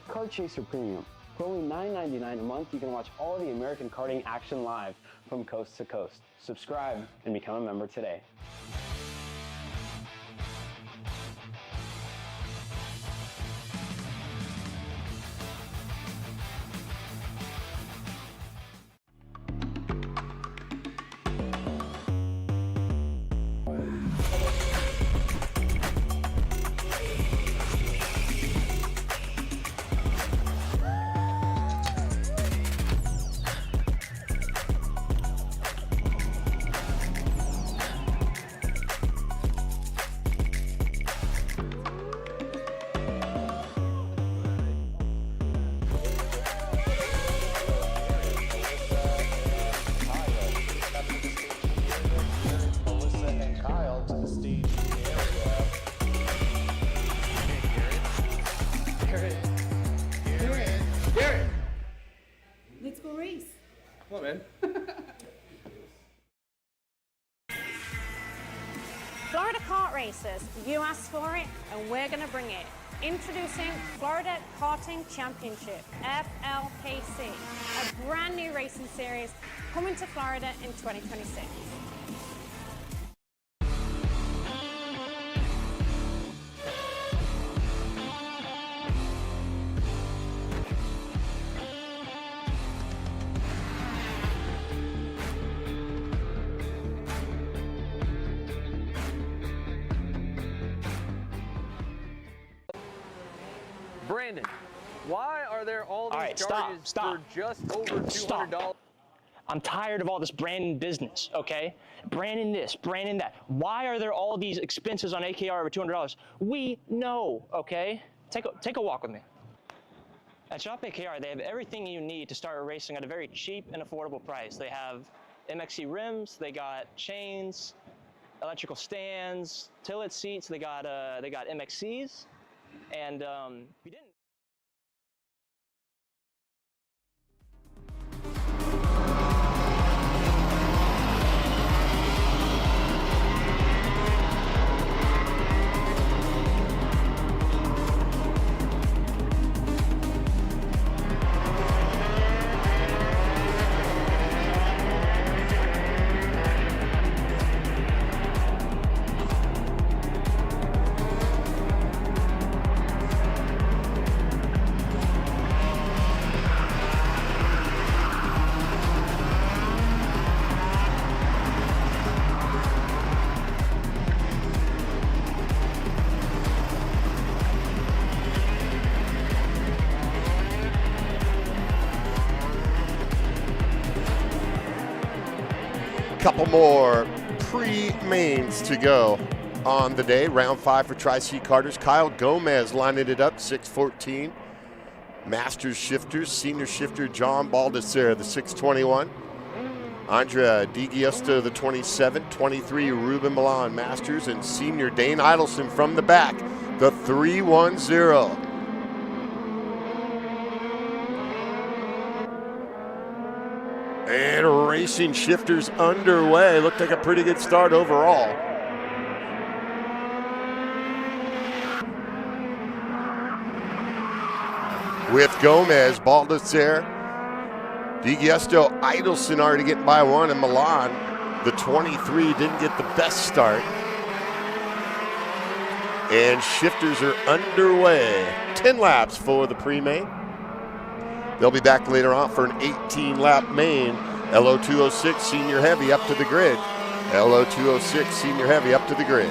Kart Chaser Premium. For only $9.99 a month, you can watch all the American karting action live from coast to coast. Subscribe and become a member today. Florida kart racers, you asked for it and we're going to bring it. Introducing Florida Karting Championship, FLKC, a brand new racing series coming to Florida in 2026. Brandon, why are there all these charges stop. for just over $200? I'm tired of all this branding business, okay? Branding this, branding that. Why are there all these expenses on AKR over $200? We know, okay? Take a walk with me. At Shop AKR, they have everything you need to start racing at a very cheap and affordable price. They have MXC rims, they got chains, electrical stands, Tillotson seats, they got MXCs, and if you didn't. Couple more pre-mains to go on the day. Round 5 for Tri-C Karters. Kyle Gomez lining it up, 614. Masters shifters, senior shifter John Baldessere, the 621. Andrea Di Giusto, the 27. 23, Ruben Milan, Masters, and senior Dane Idelson from the back, the 310. And racing shifters underway. Looked like a pretty good start overall. With Gomez, Baldessere, Di Giusto, Idelson already getting by one, and Milan, the 23, didn't get the best start. And shifters are underway. 10 laps for the pre-main. They'll be back later on for an 18-lap main. LO206 Senior Heavy up to the grid. LO206 Senior Heavy up to the grid.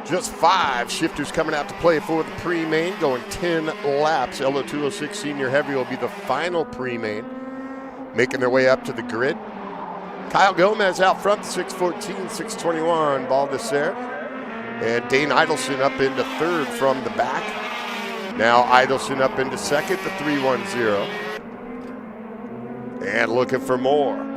Just 5 shifters coming out to play for the pre-main, going 10 laps. LO206 Senior Heavy will be the final pre-main, making their way up to the grid. Kyle Gomez out front, 614, 621, Baldessere. And Dane Idelson up into third from the back. Now Idelson up into second, the 310. And looking for more.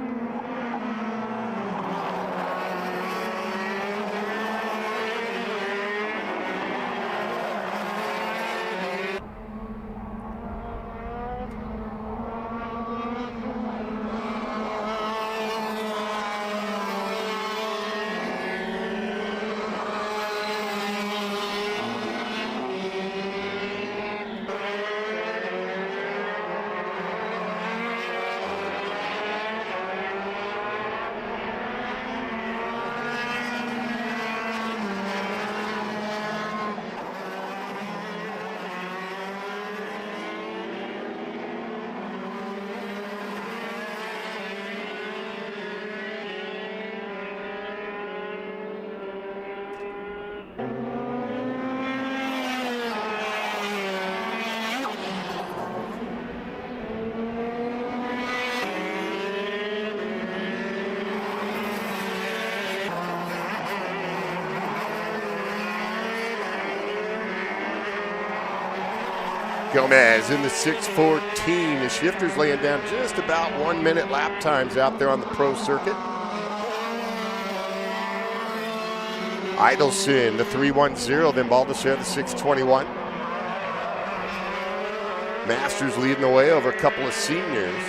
Gomez in the 6:14. The shifters laying down just about 1 minute lap times out there on the pro circuit. Idelson, the 310, then Baldessere, the 621. Masters leading the way over a couple of seniors.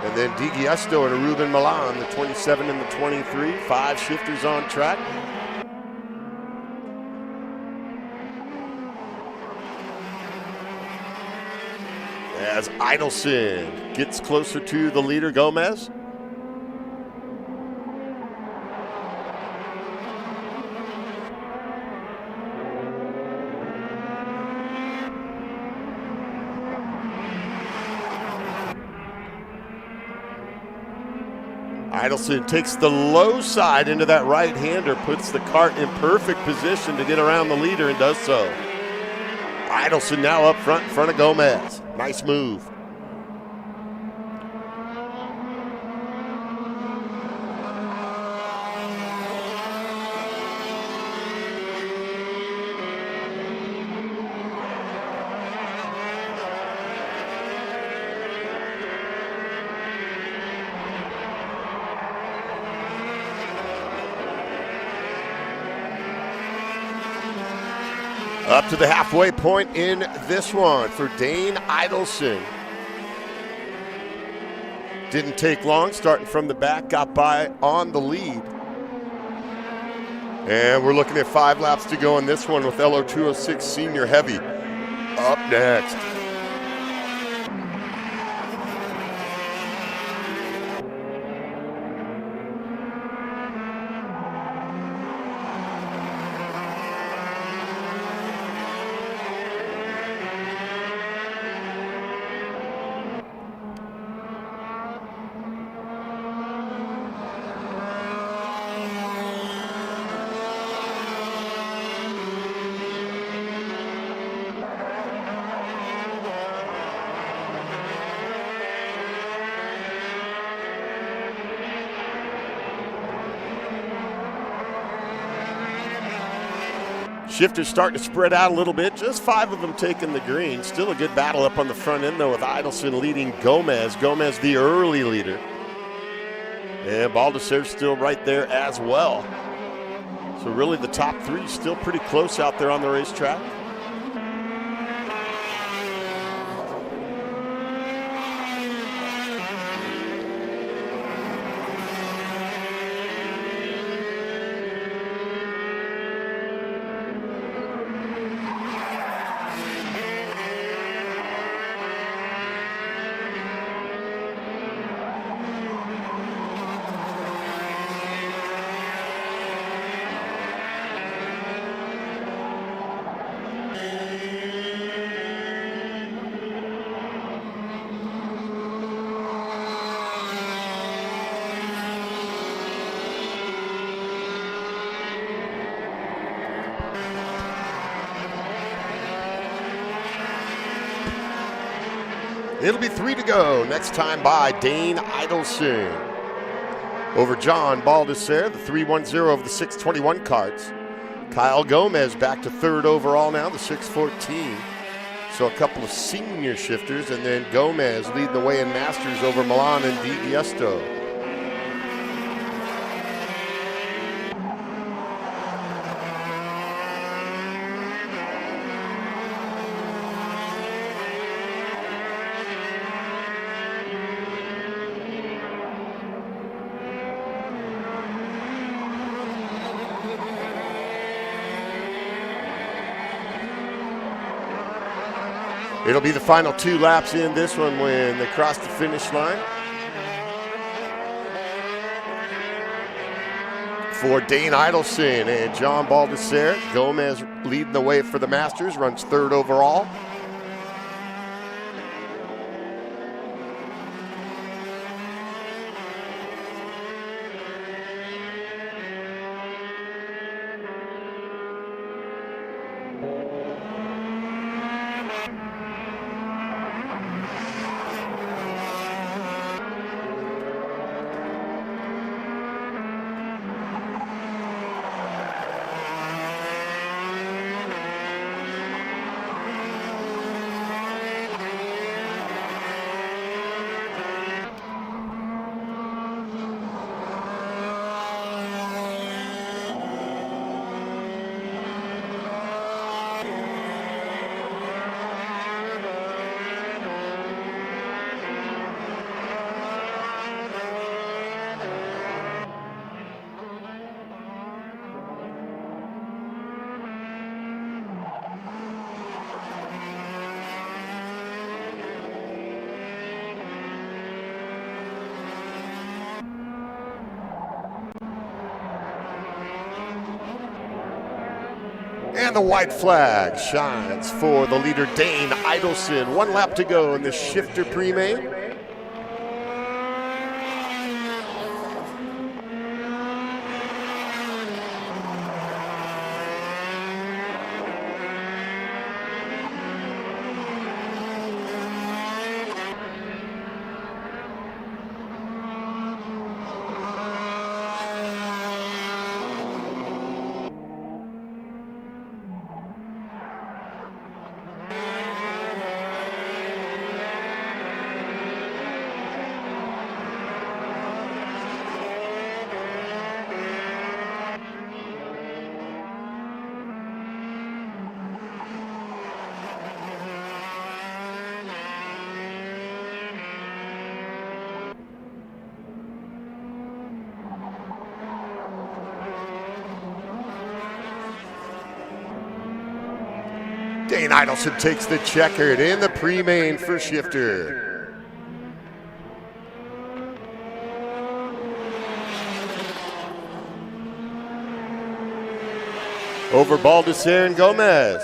And then Di Giusto and Ruben Milan, the 27 and the 23. 5 shifters on track. As Idelson gets closer to the leader, Gomez. Idelson takes the low side into that right-hander, puts the kart in perfect position to get around the leader and does so. Idelson now up front in front of Gomez. Nice move. Up to the halfway point in this one for Dane Idelson. Didn't take long, starting from the back, got by on the lead. And we're looking at 5 laps to go in this one with LO206 Senior Heavy up next. Shifters starting to spread out a little bit. Just 5 of them taking the green. Still a good battle up on the front end, though, with Idelson leading Gomez. Gomez the early leader. And Baldessere still right there as well. So really the top 3 still pretty close out there on the racetrack. It'll be 3 to go. Next time by Dane Idelson over John Baldessere, the 310 of the 621 karts. Kyle Gomez back to 3rd overall now, the 614. So a couple of senior shifters, and then Gomez leading the way in Masters over Milan and Di Giusto. It'll be the final 2 laps in this one when they cross the finish line. For Dane Idelson and John Baldessere, Gomez leading the way for the Masters, runs 3rd overall. And the white flag shines for the leader, Dane Idelson. 1 lap to go in the shifter pre-main. Dane Idelson takes the checkered in the pre-main for shifter. Over Baldassare and Gomez.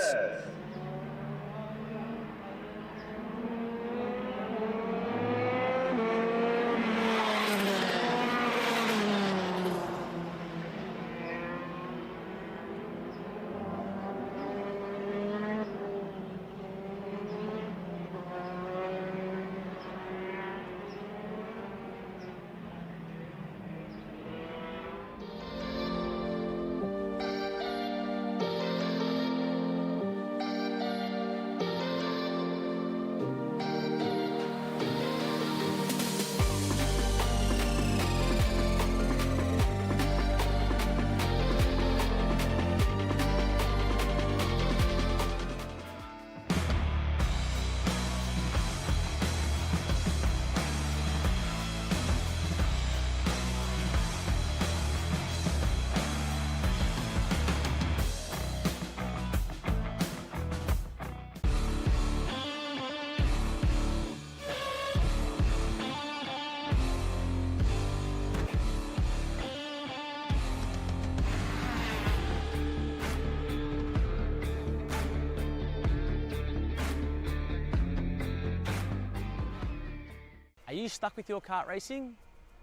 Are you stuck with your kart racing?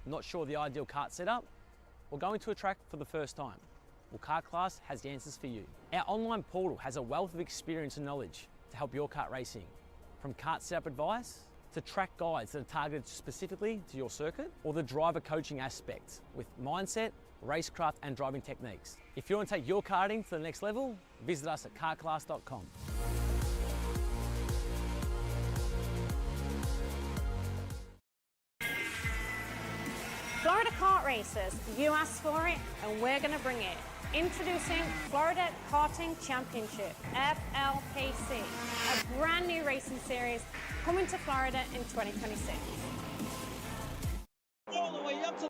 Not sure the ideal kart setup? Or going to a track for the first time? Well, Kart Class has the answers for you. Our online portal has a wealth of experience and knowledge to help your kart racing. From kart setup advice to track guides that are targeted specifically to your circuit, or the driver coaching aspect with mindset, racecraft and driving techniques. If you want to take your karting to the next level, visit us at kartclass.com. Florida Kart Racers, you asked for it and we're going to bring it. Introducing Florida Karting Championship, FLKC, a brand new racing series coming to Florida in 2026. All the way up to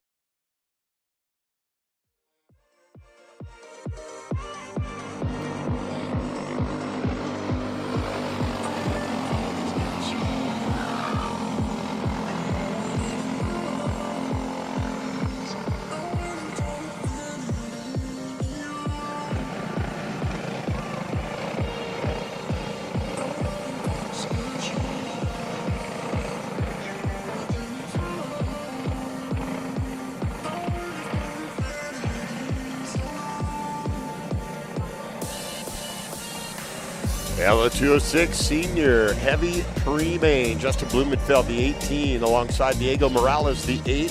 LO206 Senior Heavy Pre-Main. Justin Blumenfeld, the 18, alongside Diego Morales, the 8.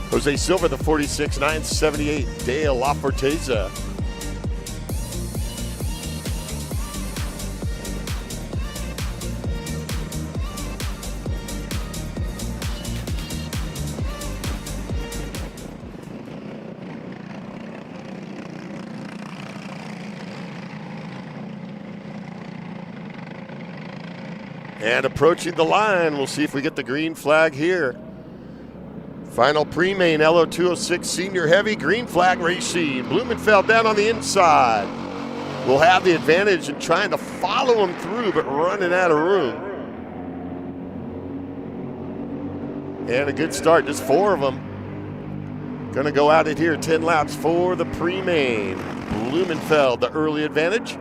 Jose Silva, the 46, 978. Dale LaForteza. And approaching the line, we'll see if we get the green flag here. Final pre-main, LO206 Senior Heavy, green flag racing. Blumenfeld down on the inside. Will have the advantage in trying to follow him through, but running out of room. And a good start, just 4 of them. Gonna go at it here, 10 laps for the pre-main. Blumenfeld, the early advantage.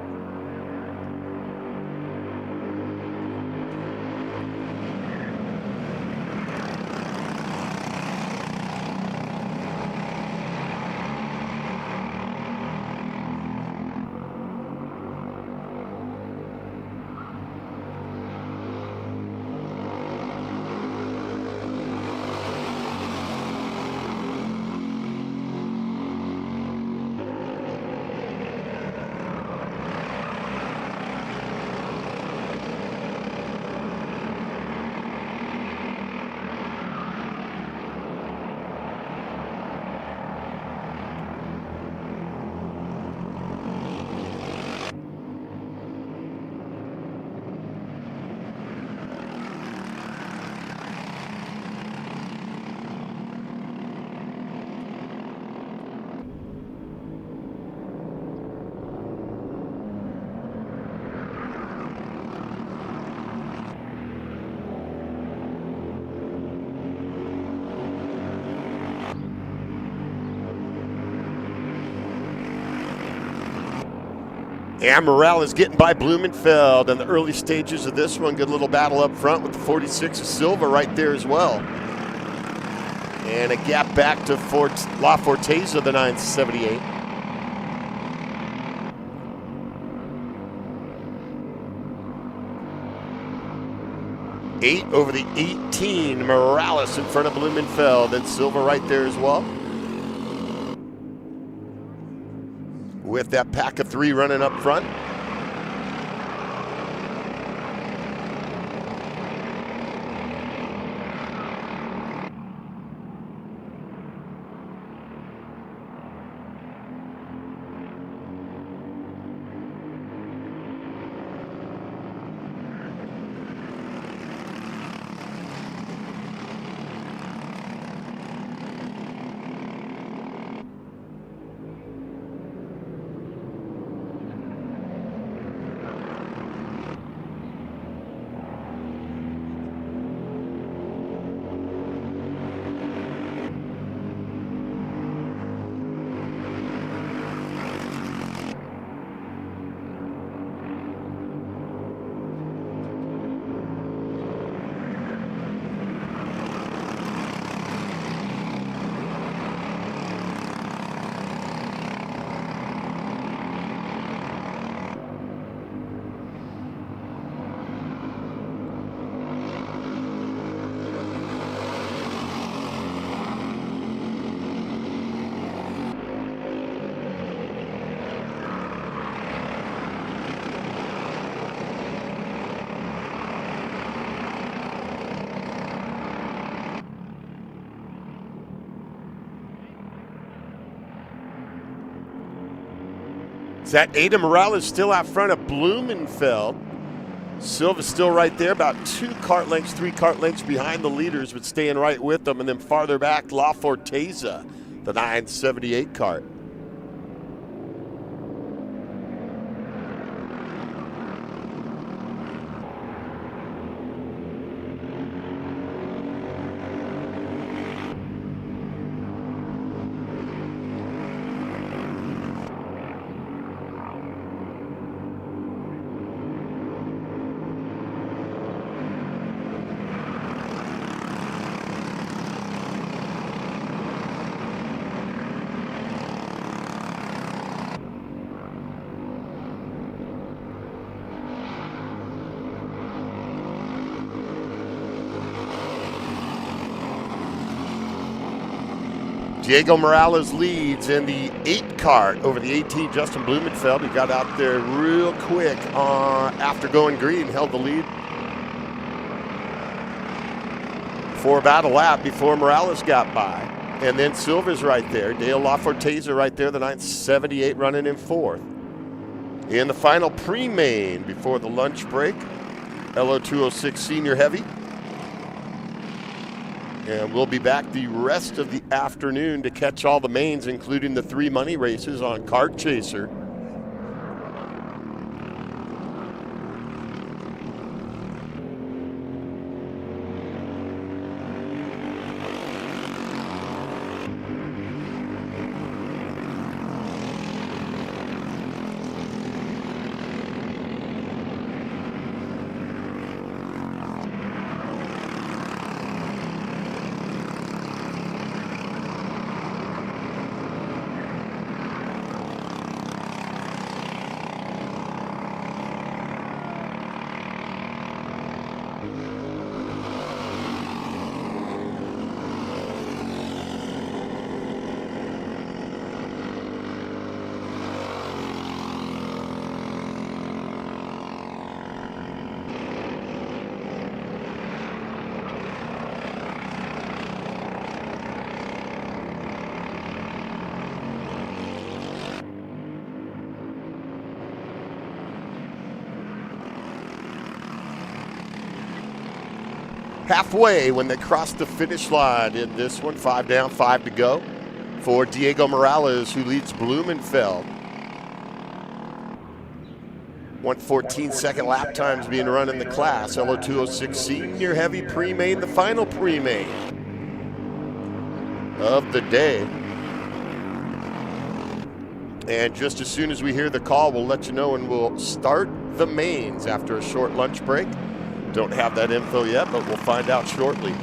And Morales getting by Blumenfeld in the early stages of this one. Good little battle up front with the 46 of Silva right there as well. And a gap back to La Forteza, the 978. Eight over the 18. Morales in front of Blumenfeld, and Silva right there as well. With that pack of three running up front. Is that Ada Morales still out front of Blumenfeld? Silva's still right there, about 2 kart lengths, 3 kart lengths behind the leaders, but staying right with them. And then farther back, La Forteza, the 978 kart. Diego Morales leads in the 8 kart over the 18, Justin Blumenfeld. He got out there real quick after going green, held the lead for about a lap before Morales got by. And then Silva's right there. Dale La Forteza right there, the 978 running in 4th. In the final pre-main before the lunch break, LO206 Senior Heavy. And we'll be back the rest of the afternoon to catch all the mains, including the 3 money races on Kart Chaser. Halfway when they crossed the finish line in this one. 5 down, 5 to go for Diego Morales, who leads Blumenfeld. 1:14 second lap times being run in the class. LO206 Senior Heavy pre-main, the final pre-main of the day. And just as soon as we hear the call, we'll let you know, and we'll start the mains after a short lunch break. Don't have that info yet, but we'll find out shortly.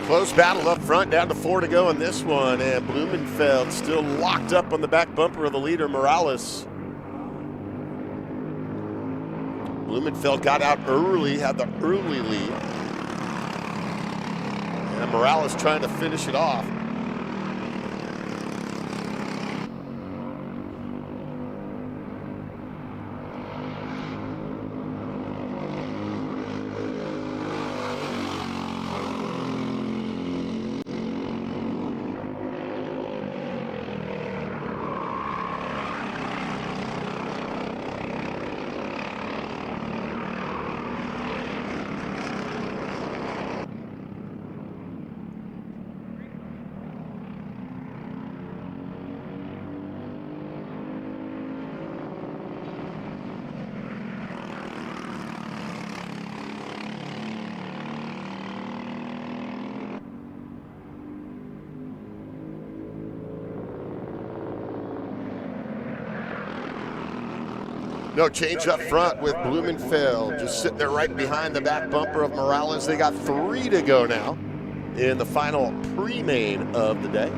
Close battle up front, down to 4 to go in this one, and Blumenfeld still locked up on the back bumper of the leader, Morales. Blumenfeld got out early, had the early lead. And Morales trying to finish it off. No change up front with Blumenfeld just sitting there right behind the back bumper of Morales. They got 3 to go now in the final pre-main of the day.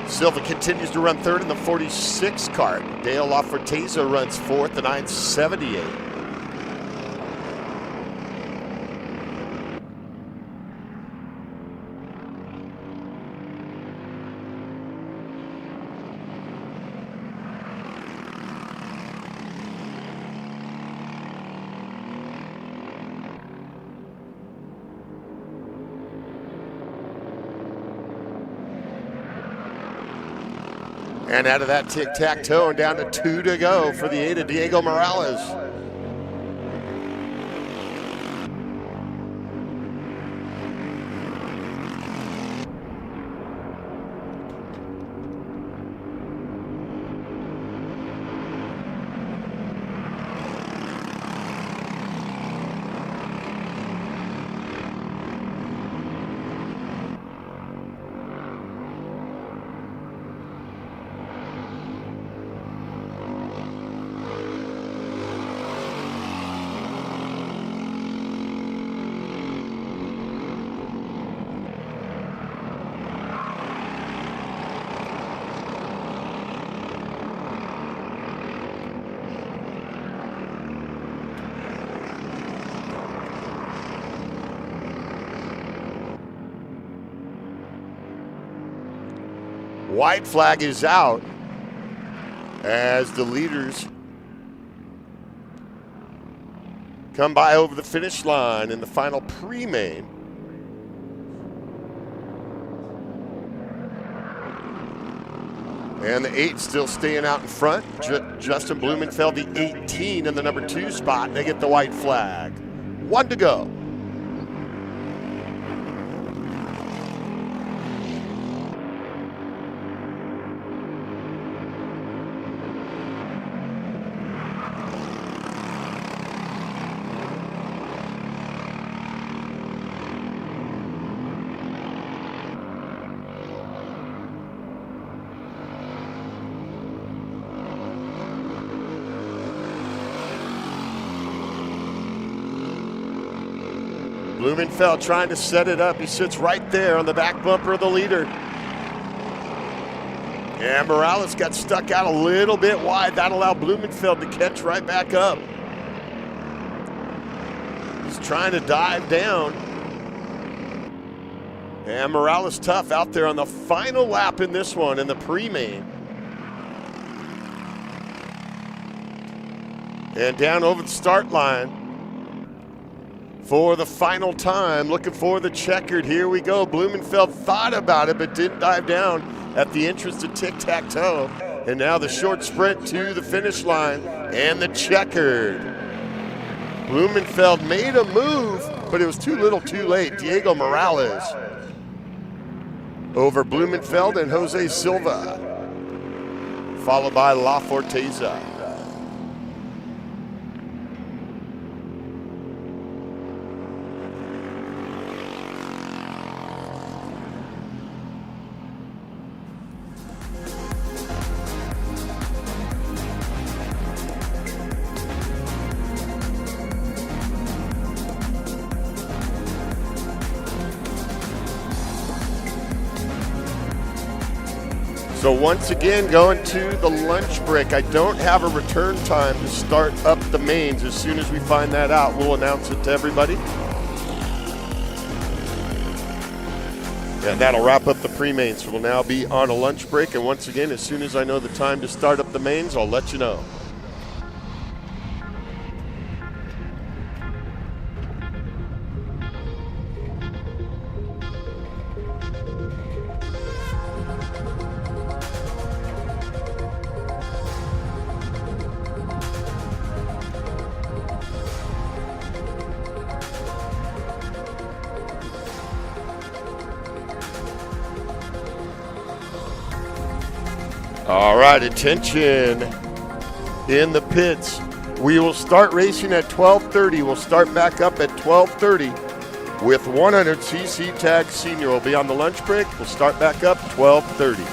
Silva continues to run third in the 46 cart. Dale LaForteza runs fourth, the 978. And out of that tic-tac-toe and down to 2 to go for the 8 of Diego Morales. White flag is out as the leaders come by over the finish line in the final pre-main. And the 8 still staying out in front. Justin Blumenfeld, the 18 in the number 2 spot. They get the white flag. 1 to go. Blumenfeld trying to set it up. He sits right there on the back bumper of the leader. And Morales got stuck out a little bit wide. That allowed Blumenfeld to catch right back up. He's trying to dive down. And Morales tough out there on the final lap in this one in the pre-main. And down over the start line for the final time, looking for the checkered. Here we go. Blumenfeld thought about it, but didn't dive down at the entrance to tic-tac-toe. And now the short sprint to the finish line and the checkered. Blumenfeld made a move, but it was too little too late. Diego Morales over Blumenfeld and Jose Silva, followed by La Forteza. So once again, going to the lunch break. I don't have a return time to start up the mains. As soon as we find that out, we'll announce it to everybody. And that'll wrap up the pre-mains. So we'll now be on a lunch break. And once again, as soon as I know the time to start up the mains, I'll let you know. All right, attention in the pits. We will start racing at 12:30. We'll start back up at 12:30 with 100cc Tag Senior. We'll be on the lunch break. We'll start back up 12:30.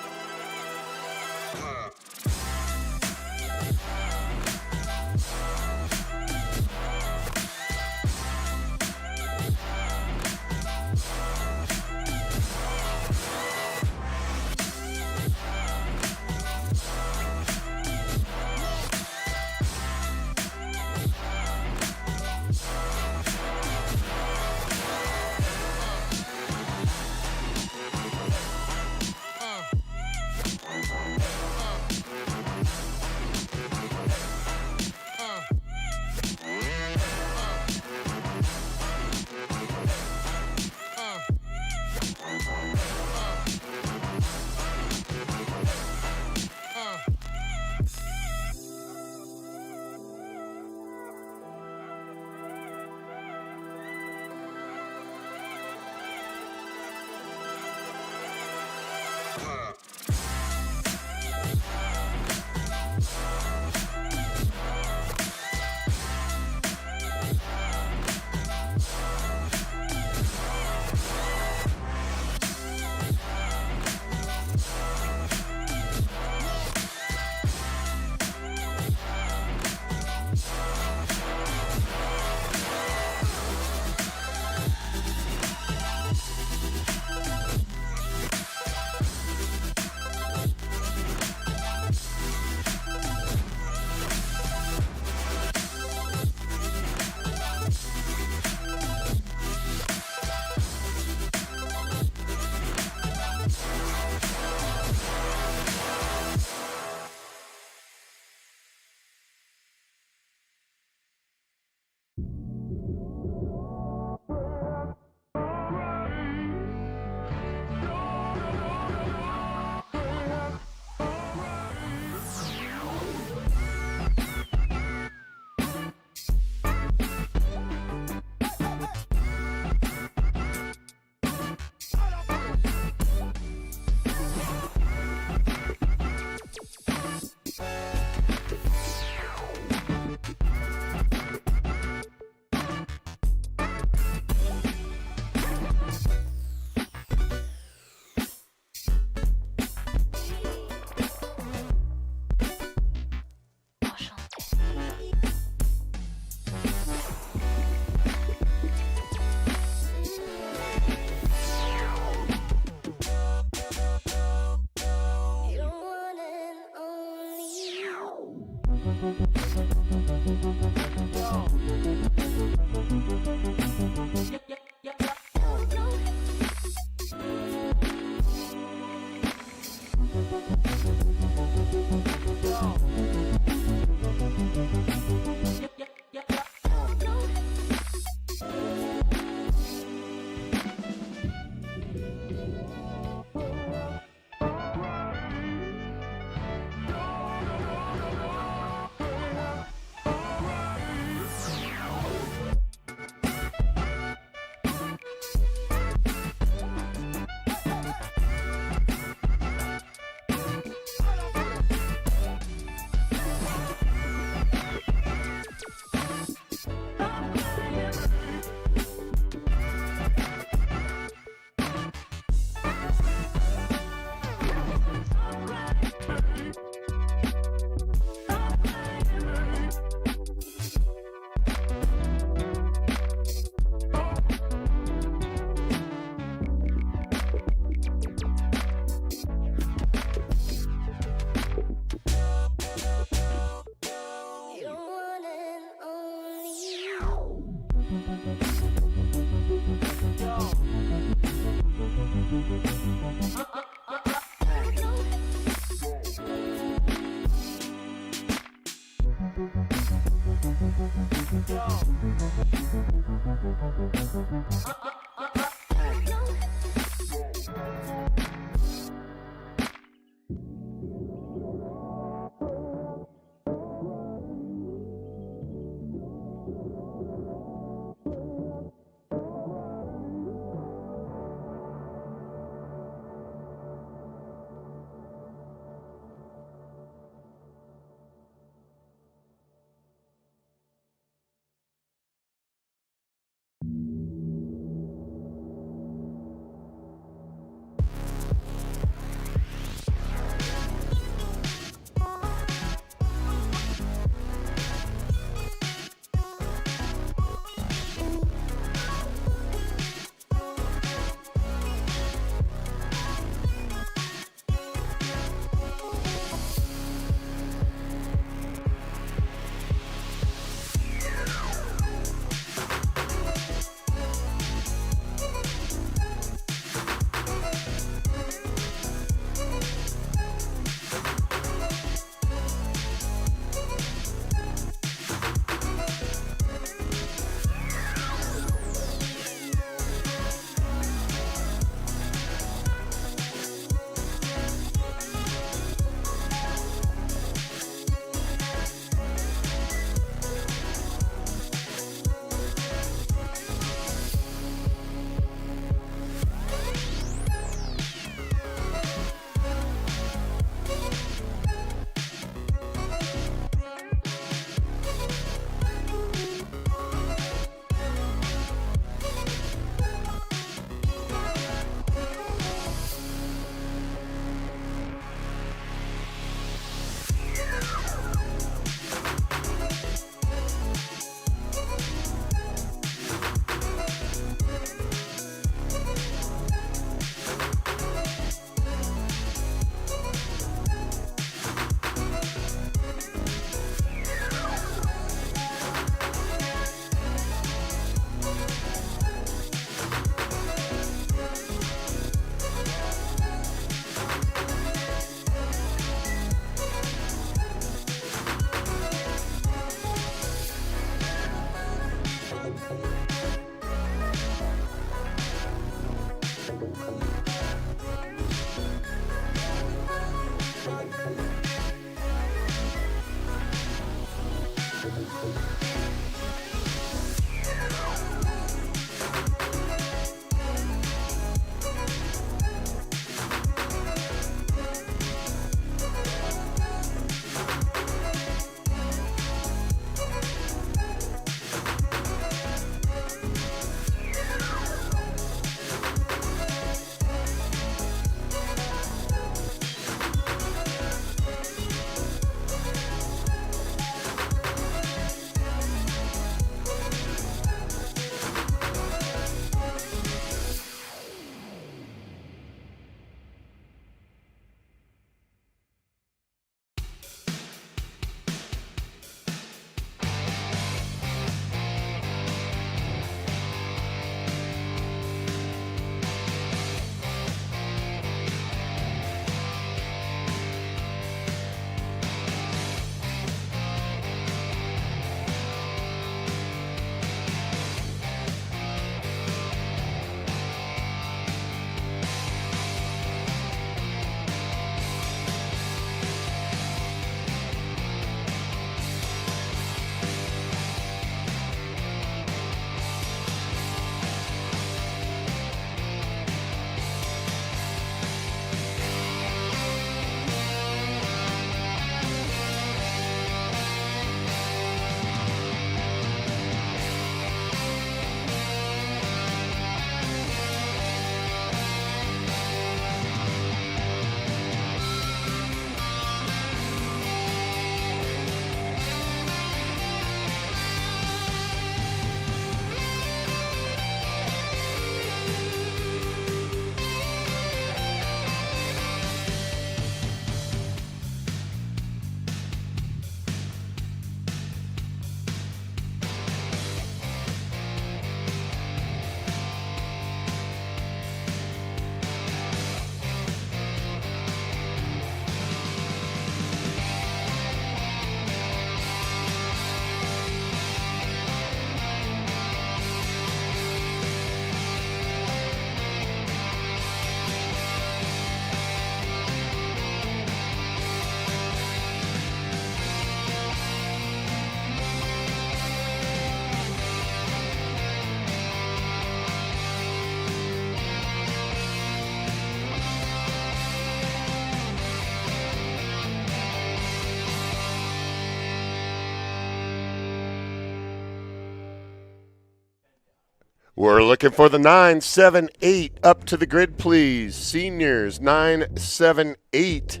We're looking for the 978 up to the grid, please. Seniors, 978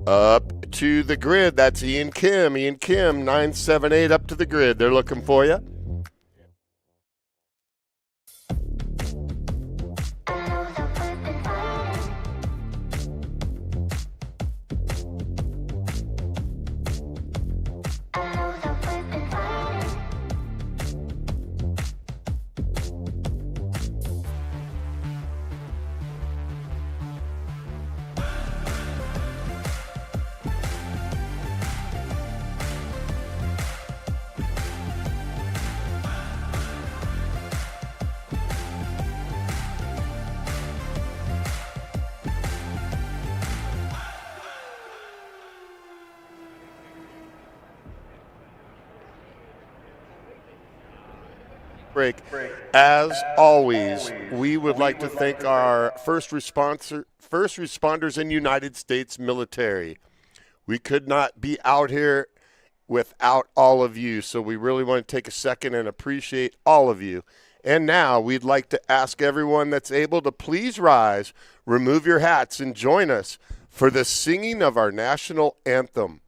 up to the grid. That's Ian Kim. Ian Kim, 978 up to the grid. They're looking for you. Break. As always, we would like to thank our first responders and United States military. We could not be out here without all of you, so we really want to take a second and appreciate all of you. And now we'd like to ask everyone that's able to please rise, remove your hats, and join us for the singing of our national anthem.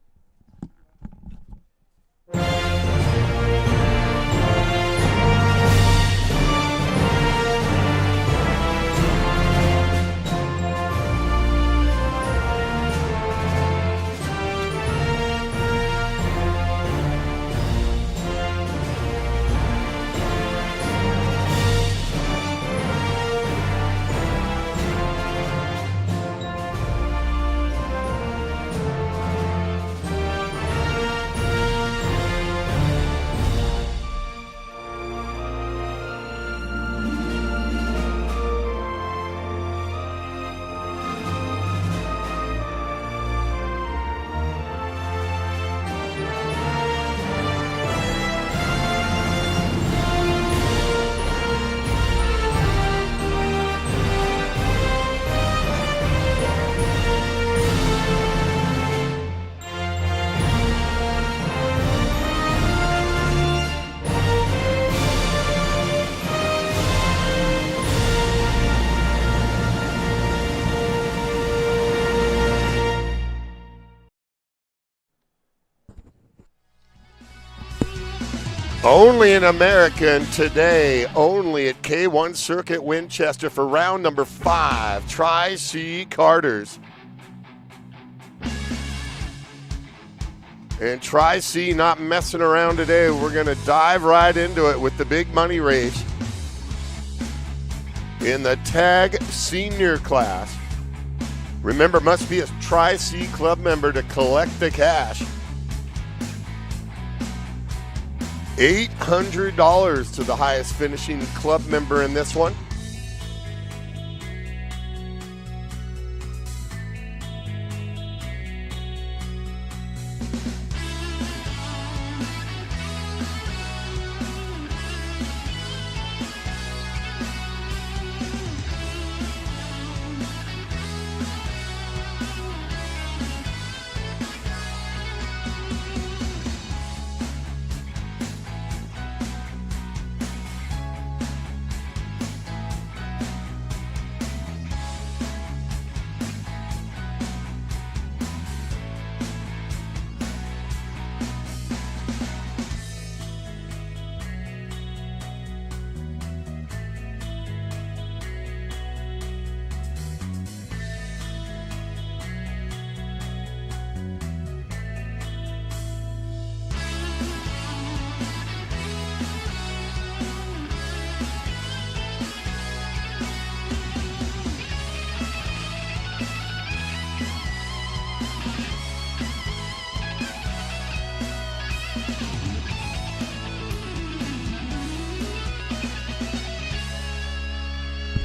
Only in America, and today only at K1 Circuit Winchester for round number 5, Tri-C Karters. And Tri-C not messing around today. We're going to dive right into it with the big money race in the tag senior class. Remember, must be a Tri-C club member to collect the cash. $800 to the highest finishing club member in this one.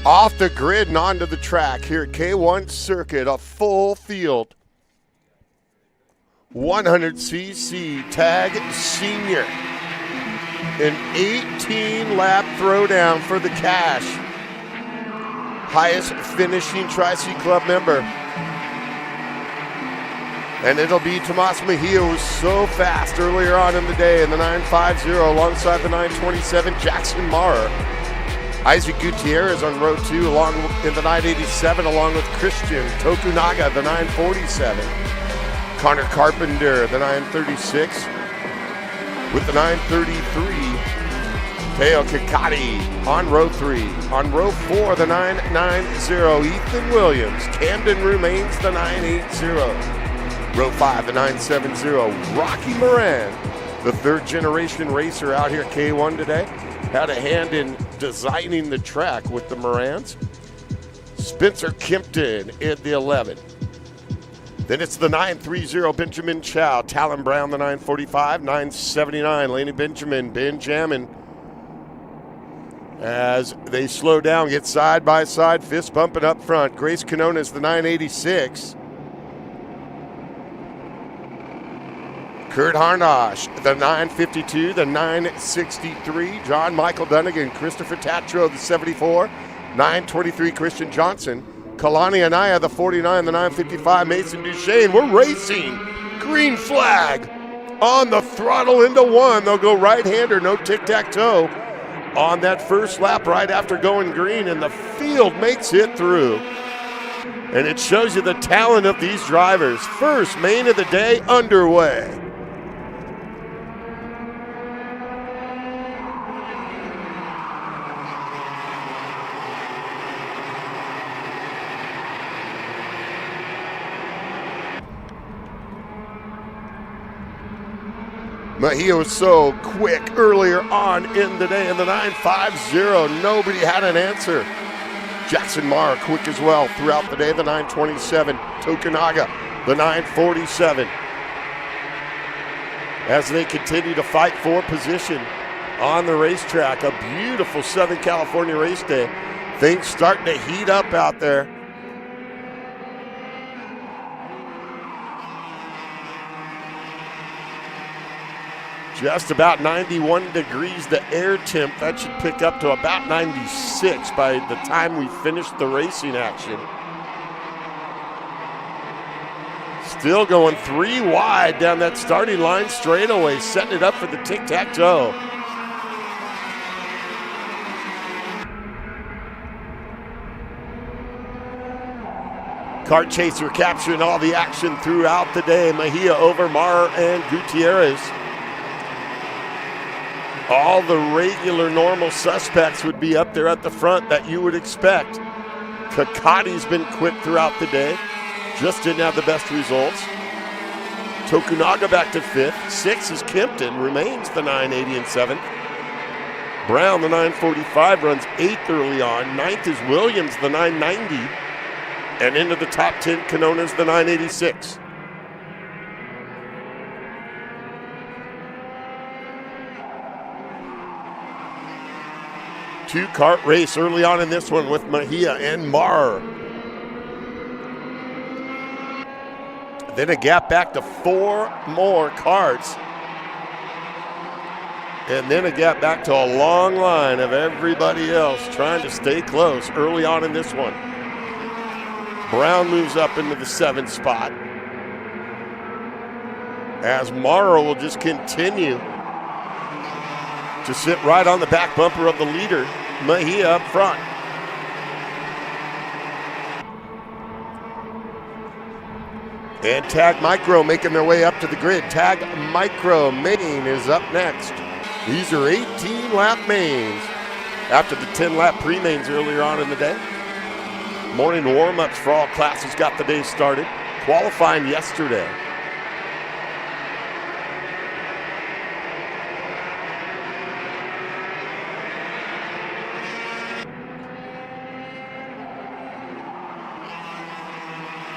Off the grid and onto the track here at K1 Circuit, a full field. 100cc tag senior. An 18-lap throwdown for the cash. Highest finishing Tri-C Club member. And it'll be Tomas Mejia, who was so fast earlier on in the day in the 950 alongside the 927 Jackson Maurer. Isaac Gutierrez on row 2 along in the 987 along with Christian Tokunaga, the 947. Connor Carpenter, the 936. With the 933, Teo Kakati on row 3. On row 4, the 990, Ethan Williams. Camden remains the 980. Row 5, the 970, Rocky Moran, the third generation racer out here at K1 today. Had a hand in designing the track with the Morans. Spencer Kimpton in the 11. Then it's the 930 Benjamin Chow, Talon Brown the 945, 979 Laney Benjamin as they slow down, get side by side, fist bumping up front. Grace Canona's the 986. Kurt Harnosh, the 952, the 963, John Michael Dunnigan, Christopher Tatro, the 74, 923, Christian Johnson, Kalani Anaya, the 49, the 955, Mason Duchesne. We're racing. Green flag on the throttle into 1. They'll go right-hander, no tic-tac-toe on that first lap right after going green, and the field makes it through. And it shows you the talent of these drivers. First main of the day underway. He was so quick earlier on in the day in the 950. Nobody had an answer. Jackson Marr quick as well throughout the day, the 927. Tokunaga, the 947. As they continue to fight for position on the racetrack. A beautiful Southern California race day. Things starting to heat up out there. Just about 91 degrees the air temp. That should pick up to about 96 by the time we finish the racing action. Still going 3 wide down that starting line straightaway, setting it up for the tic-tac-toe. Kart Chaser capturing all the action throughout the day. Mejia over Marr and Gutierrez. All the regular normal suspects would be up there at the front that you would expect. Kakati's been quick throughout the day. Just didn't have the best results. Tokunaga back to 5th. 6th is Kimpton, remains the 980 and 7th. Brown, the 945, runs 8th early on. 9th is Williams, the 990. And into the top 10, Canona's the 986. Two-kart race early on in this one with Mejia and Marr. Then a gap back to 4 more karts. And then a gap back to a long line of everybody else trying to stay close early on in this one. Brown moves up into the 7th spot. As Marr will just continue to sit right on the back bumper of the leader, Mejia up front. And Tag Micro making their way up to the grid. Tag Micro main is up next. These are 18-lap mains after the 10-lap pre-mains earlier on in the day. Morning warm-ups for all classes got the day started. Qualifying yesterday.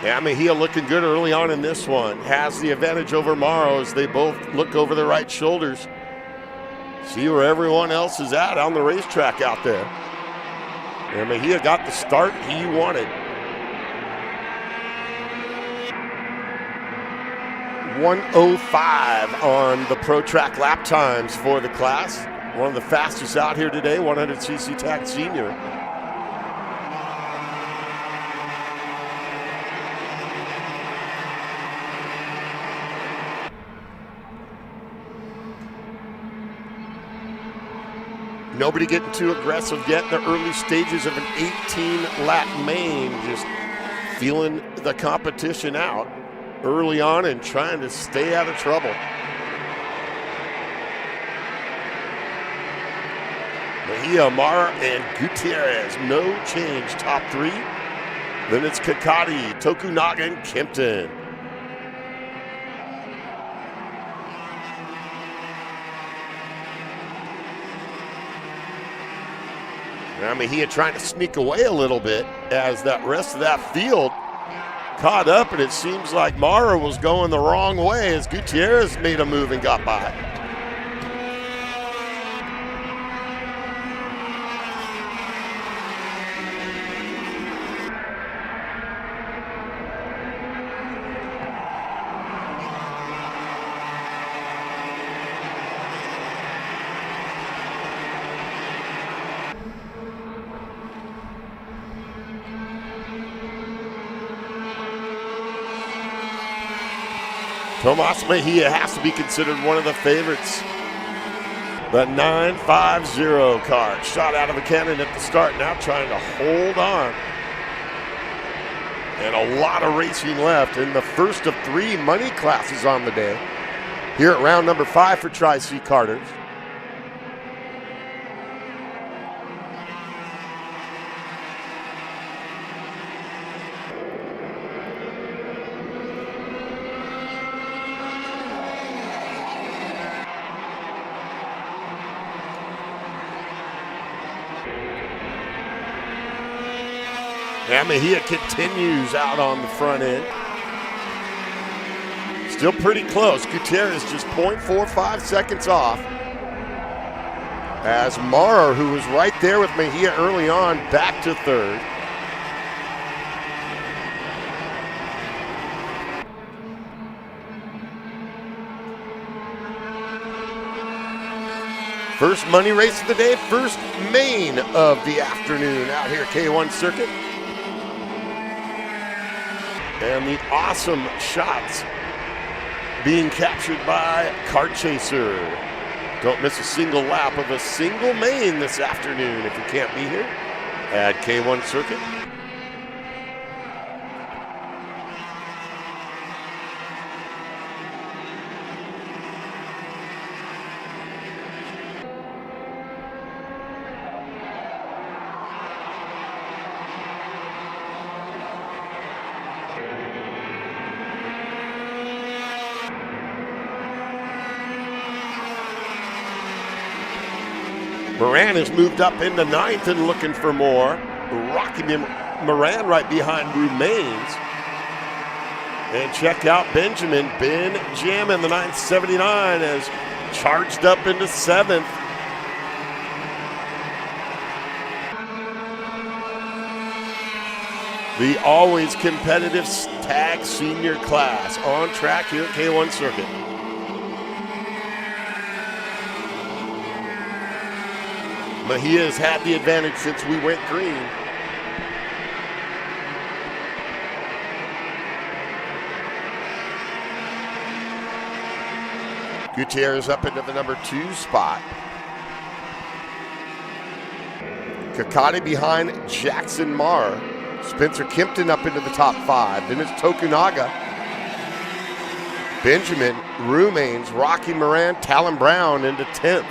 Yeah, Mejia looking good early on in this one. Has the advantage over Morrow as they both look over their right shoulders. See where everyone else is at on the racetrack out there. And Mejia got the start he wanted. 1:05 on the Pro Track lap times for the class. One of the fastest out here today, 100cc Tag Senior. Nobody getting too aggressive yet in the early stages of an 18-lap main, just feeling the competition out early on and trying to stay out of trouble. Mejia, Mara, and Gutierrez, no change, top three. Then it's Kakati, Tokunaga, and Kempton. Now Mejia trying to sneak away a little bit as that rest of that field caught up, and it seems like Mara was going the wrong way as Gutierrez made a move and got by. Tomas Mejia has to be considered one of the favorites. The 950 Kart shot out of a cannon at the start, now trying to hold on. And a lot of racing left in the first of three money classes on the day. Here at round number 5 for Tri-C Karters. And Mejia continues out on the front end. Still pretty close. Gutierrez just 0.45 seconds off. As Mara, who was right there with Mejia early on, back to third. First money race of the day, first main of the afternoon out here at K1 Circuit. And the awesome shots being captured by Kart Chaser. Don't miss a single lap of a single main this afternoon if you can't be here at K1 Circuit. Moran has moved up into 9th and looking for more. Rocky Moran right behind remains. And check out Benjamin. Ben Jamin, the 979, has charged up into 7th. The always competitive tag senior class on track here at K1 Circuit. Mejia's had the advantage since we went green. Gutierrez up into the number 2 spot. Kakati behind Jackson Marr. Spencer Kimpton up into the top 5. Then it's Tokunaga. Benjamin, Rumains, Rocky Moran, Talon Brown into 10th.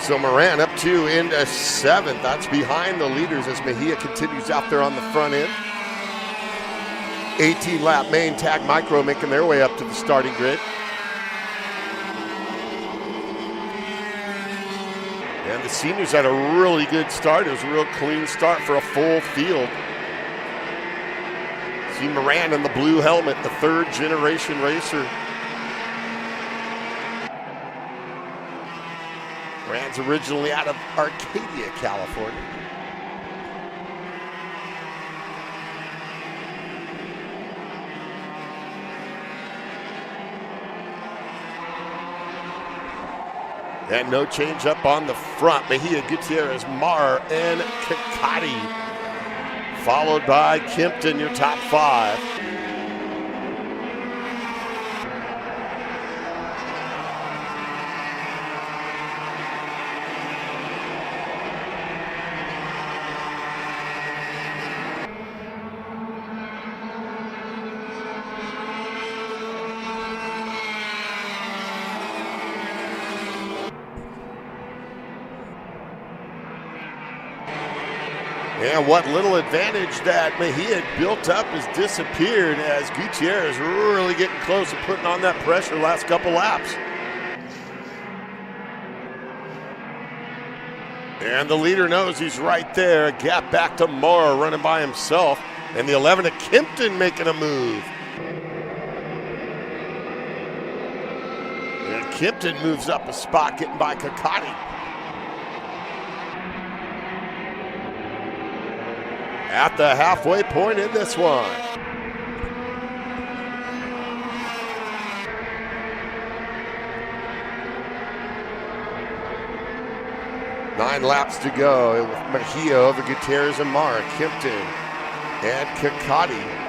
So Moran up 2 into 7th. That's behind the leaders as Mejia continues out there on the front end. 18-lap main tag micro making their way up to the starting grid. And the seniors had a really good start. It was a real clean start for a full field. See Moran in the blue helmet, the 3rd generation racer. Moran's originally out of Arcadia, California. And no change up on the front. Mejia, Gutierrez, Marr, and Kakati. Followed by Kempton, your top 5. And what little advantage that Mejia had built up has disappeared as Gutierrez really getting close and putting on that pressure last couple laps. And the leader knows he's right there. A gap back to Mora running by himself. And the 11 to Kempton making a move. And Kempton moves up a spot, getting by Kakati. At the halfway point in this one. Nine laps to go with Mejia over Gutierrez and Marr, Kempton and Kakati.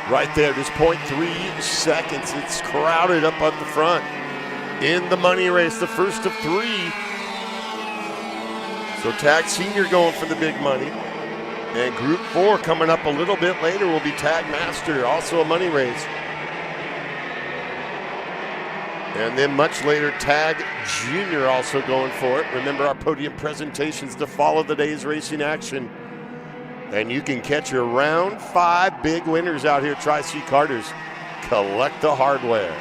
Right there, just 0.3 seconds. It's crowded up at the front. In the money race, the first of 3. So Tag Senior going for the big money. And Group 4 coming up a little bit later will be Tag Master, also a money race. And then much later, Tag Junior also going for it. Remember our podium presentations to follow the day's racing action. And you can catch your round 5 big winners out here, Tri-C Karters. Collect the hardware.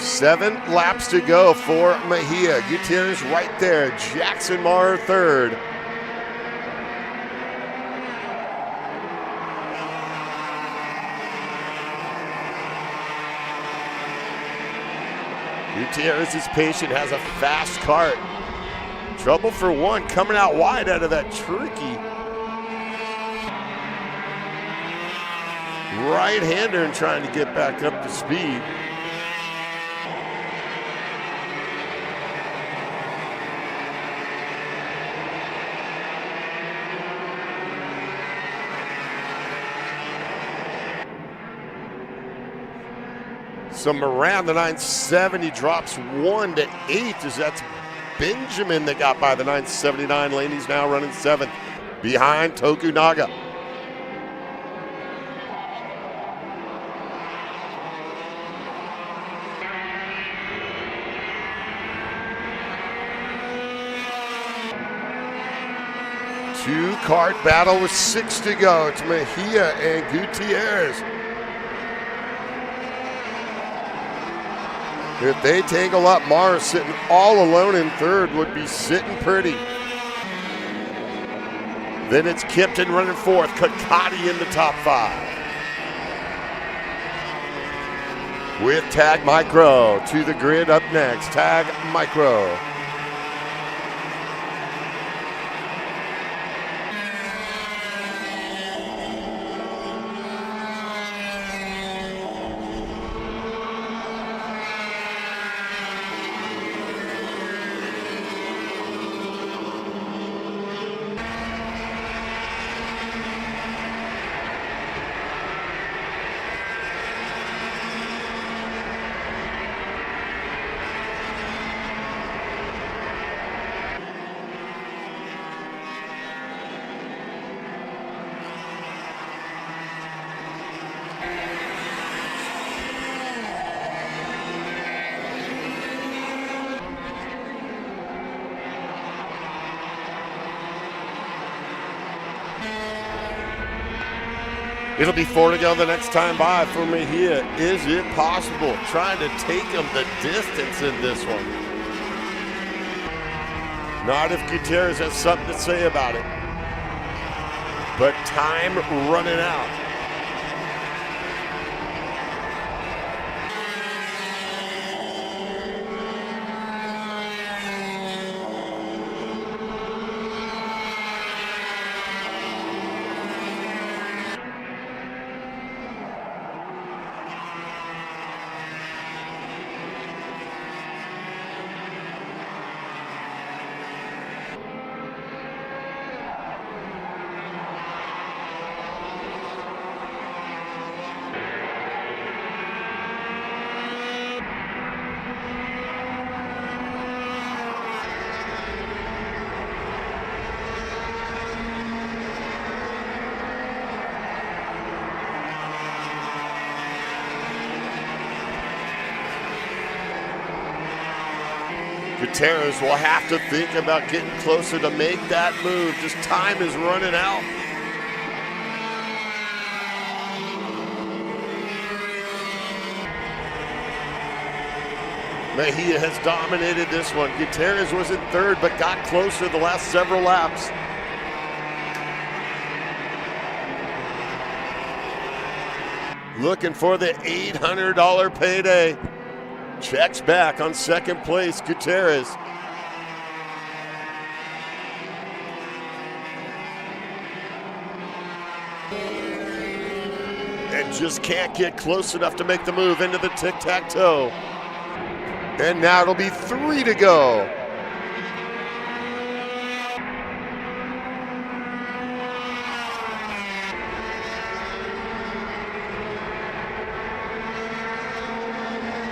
Seven laps to go for Mejia. Gutierrez right there. Jackson Marr third. Gutierrez is patient, has a fast kart. Trouble for one, coming out wide out of that tricky right-hander and trying to get back up to speed. So Moran, the 970, drops 1 to 8 as that's Benjamin that got by the 979 lane. He's now running 7th behind Tokunaga. Two-kart battle with 6 to go. It's Mejia and Gutierrez. If they tangle up, Marr sitting all alone in third would be sitting pretty. Then it's Kempton running 4th, Kakati in the top 5. With Tag Micro to the grid up next, Tag Micro. It'll be 4 to go the next time by for Mejia. Is it possible? Trying to take him the distance in this one. Not if Gutierrez has something to say about it. But time running out. Gutierrez will have to think about getting closer to make that move. Just time is running out. Mejia has dominated this one. Gutierrez was in third, but got closer the last several laps. Looking for the $800 payday. Checks back on second place, Gutierrez. And just can't get close enough to make the move into the tic-tac-toe. And now it'll be 3 to go.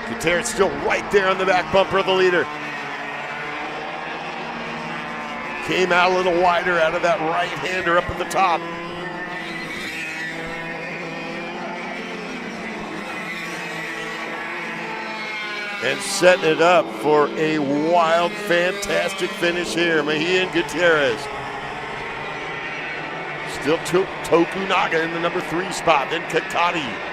Gutierrez still right there on the back bumper of the leader. Came out a little wider out of that right-hander up at the top. And setting it up for a wild, fantastic finish here. Mejia and Gutierrez. Still Tokunaga in the number 3 spot, then Kakati.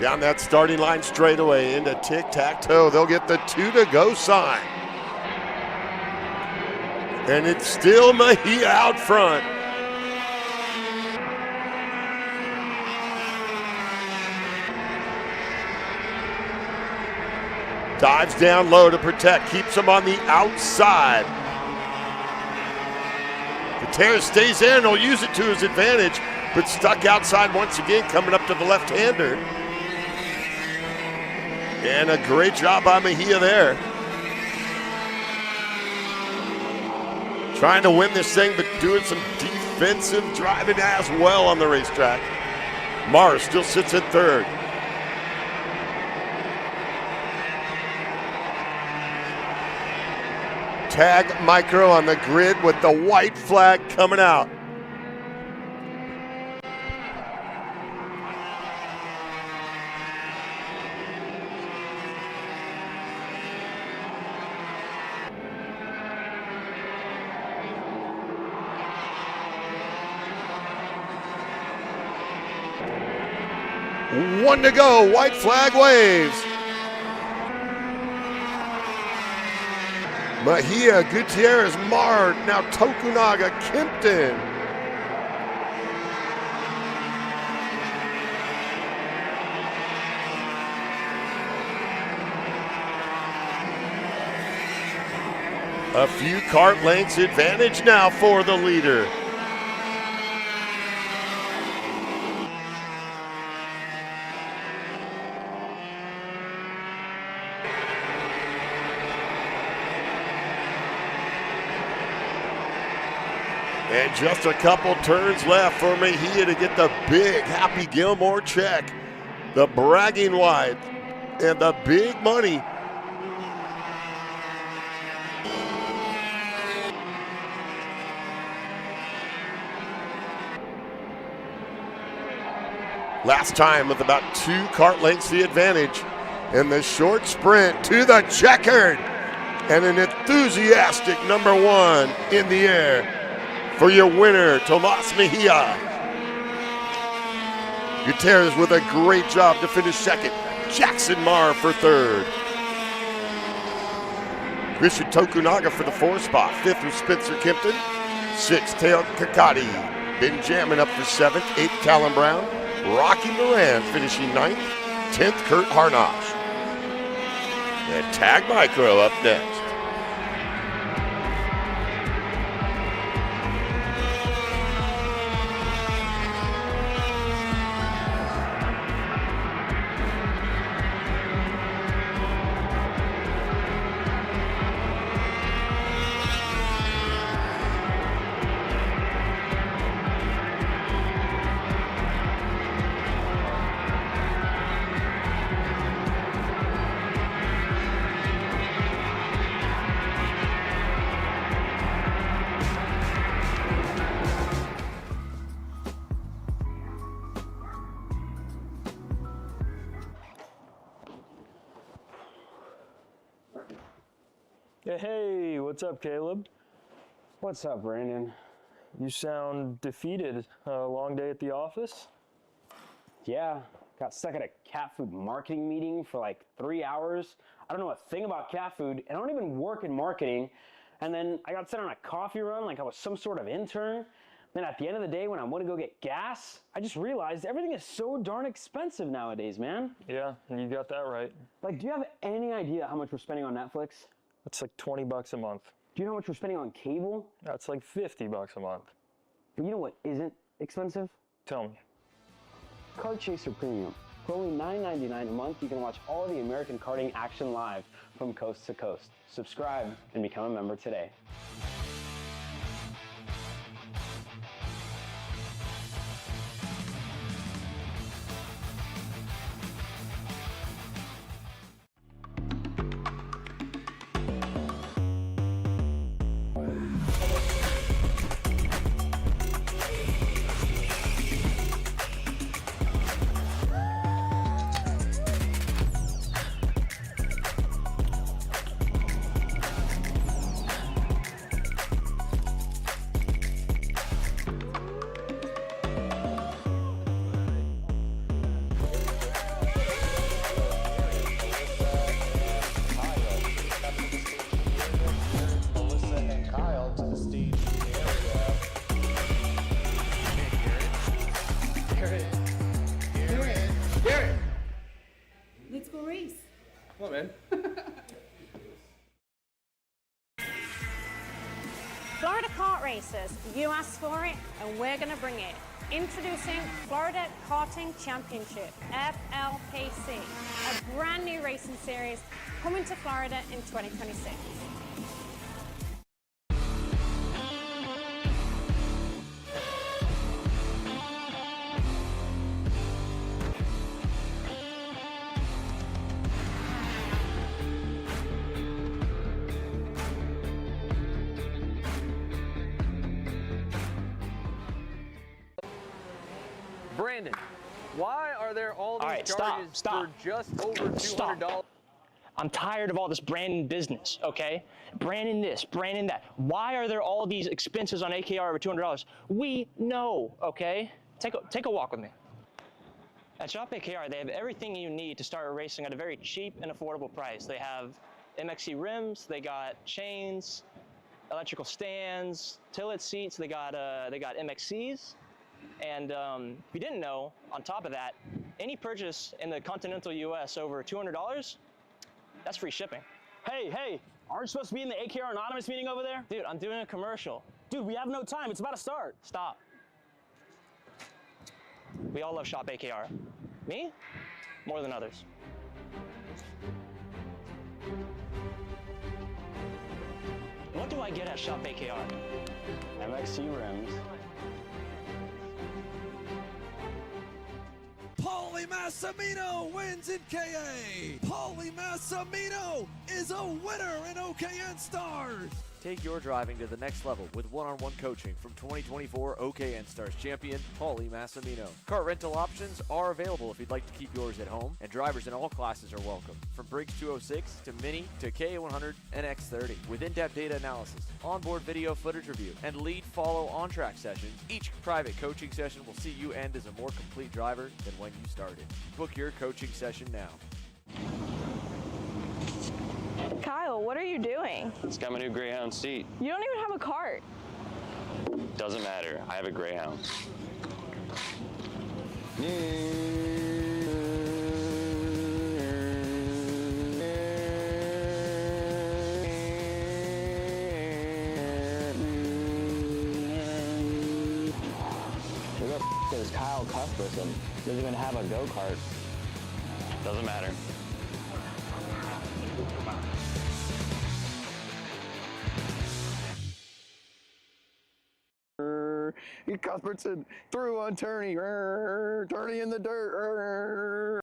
Down that starting line straightaway into tic-tac-toe. They'll get the 2 to go sign. And it's still Mejia out front. Dives down low to protect, keeps him on the outside. Gutierrez stays in, he'll use it to his advantage, but stuck outside once again, coming up to the left-hander. And a great job by Mejia there. Trying to win this thing, but doing some defensive driving as well on the racetrack. Mars still sits in third. Tag Micro on the grid with the white flag coming out. One to go, white flag waves. Mejia, Gutierrez, Mard, now Tokunaga, Kempton. A few kart lengths advantage now for the leader. And just a couple turns left for Mejia to get the big Happy Gilmore check. The bragging wide and the big money. Last time with about 2 kart lengths the advantage. In the short sprint to the checkered. And an enthusiastic number 1 in the air for your winner, Tomas Mejia. Gutierrez with a great job to finish second. Jackson Marr for third. Christian Tokunaga for the 4th spot. 5th was Spencer Kimpton. 6th, Teo Kakati. Benjamin up for 7th. 8th, Callum Brown. Rocky Moran finishing 9th. 10th, Kurt Harnosh. And Tag Micro up next. Hey, what's up, Caleb? What's up, Brandon? You sound defeated. A long day at the office? Yeah, got stuck at a cat food marketing meeting for like 3 hours. I don't know a thing about cat food, and I don't even work in marketing. And then I got sent on a coffee run like I was some sort of intern. Then at the end of the day, when I went to go get gas, I just realized everything is so darn expensive nowadays, man. Yeah, you got that right. Like, do you have any idea how much we're spending on Netflix? That's like $20 a month. Do you know how much we're spending on cable? That's like $50 a month. But you know what isn't expensive? Tell me. Kart Chaser Premium. For only $9.99 a month, you can watch all the American karting action live from coast to coast. Subscribe and become a member today. Let's go race. Come on, man. Florida Kart Racers, you asked for it and we're going to bring it. Introducing Florida Karting Championship, FLKC, a brand new racing series coming to Florida in 2026. Brandon, why are there all these right, charges stop. for just over $200? I'm tired of all this branding business, okay? Branding this, branding that. Why are there all these expenses on AKR over $200? We know, okay? Take a walk with me. At Shop AKR, they have everything you need to start racing at a very cheap and affordable price. They have MXC rims, they got chains, electrical stands, Tillotson seats, they got MXCs. And if you didn't know, on top of that, any purchase in the continental US over $200, that's free shipping. Hey, aren't you supposed to be in the AKR Anonymous meeting over there? Dude, I'm doing a commercial. Dude, we have no time. It's about to start. Stop. We all love Shop AKR. Me? More than others. What do I get at Shop AKR? MXC rims. Paulie Massimino wins in KA. Paulie Massimino is a winner in OKN Stars. Take your driving to the next level with one-on-one coaching from 2024 OKN Stars champion, Paulie Massimino. Kart rental options are available if you'd like to keep yours at home, and drivers in all classes are welcome, from Briggs 206 to Mini to KA100 and X30. With in-depth data analysis, onboard video footage review, and lead, follow, on-track sessions, each private coaching session will see you end as a more complete driver than when you started. Book your coaching session now. Kyle, what are you doing? It's got my new Greyhound seat. You don't even have a cart. Doesn't matter. I have a Greyhound. Who the f is Kyle Cuthbertson? Doesn't even have a go-kart. Doesn't matter. Cuthbertson through on Turney. Turney in the dirt.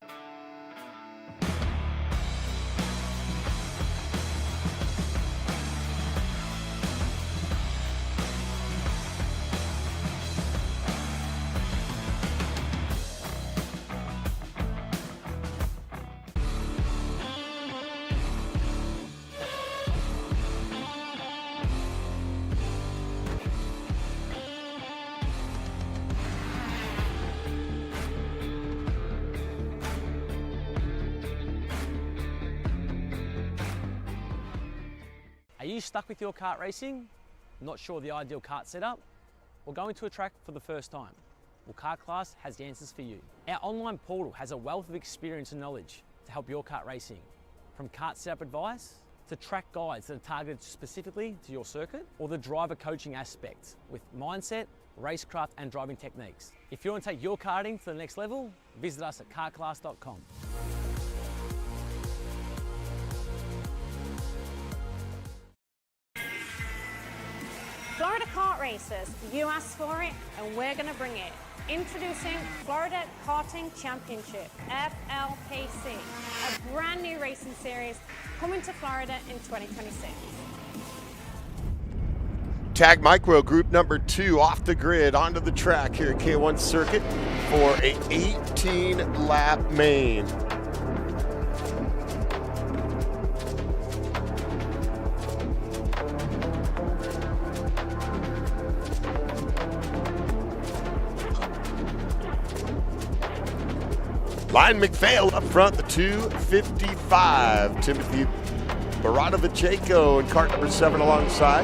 Are you stuck with your kart racing? Not sure the ideal kart setup? Or going to a track for the first time? Well, Kart Class has the answers for you. Our online portal has a wealth of experience and knowledge to help your kart racing. From kart setup advice to track guides that are targeted specifically to your circuit, or the driver coaching aspect with mindset, racecraft and driving techniques. If you want to take your karting to the next level, visit us at kartclass.com. Florida Kart Racers, you asked for it and we're going to bring it. Introducing Florida Karting Championship, FLKC, a brand new racing series coming to Florida in 2026. Tag Micro Group number 2 off the grid onto the track here at K1 Circuit for a 18-lap main. Ryan McPhail up front, the 255. Timothy Baratovicheko in cart number 7 alongside.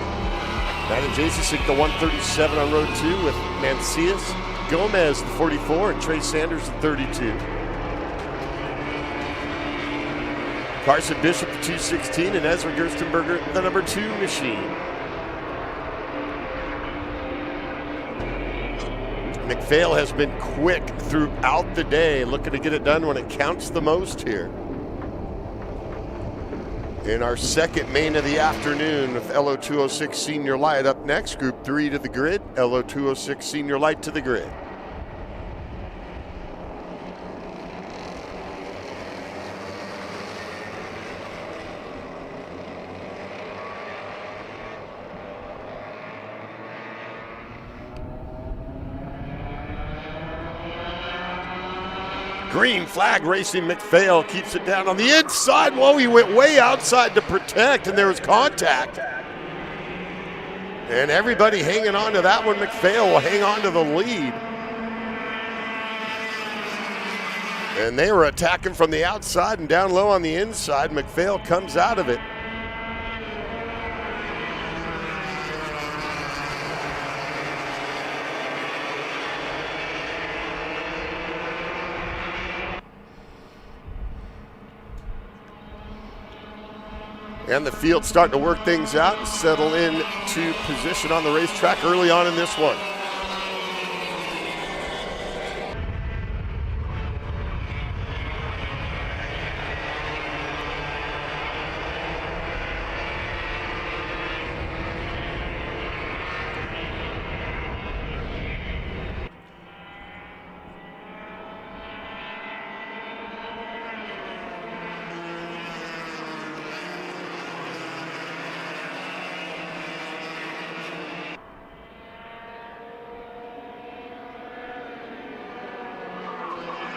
Matt Jasicek, the 137 on road 2 with Mancias, Gomez, the 44, and Trey Sanders, the 32. Carson Bishop, the 216, and Ezra Gerstenberger, the number 2 machine. McPhail has been quick throughout the day, looking to get it done when it counts the most here. In our second main of the afternoon with LO206 Senior Light up next, Group 3 to the grid, LO206 Senior Light to the grid. Green flag racing. McPhail keeps it down on the inside. Whoa, he went way outside to protect, and there was contact. And everybody hanging on to that one. McPhail will hang on to the lead. And they were attacking from the outside and down low on the inside. McPhail comes out of it. And the field starting to work things out and settle into position on the racetrack early on in this one.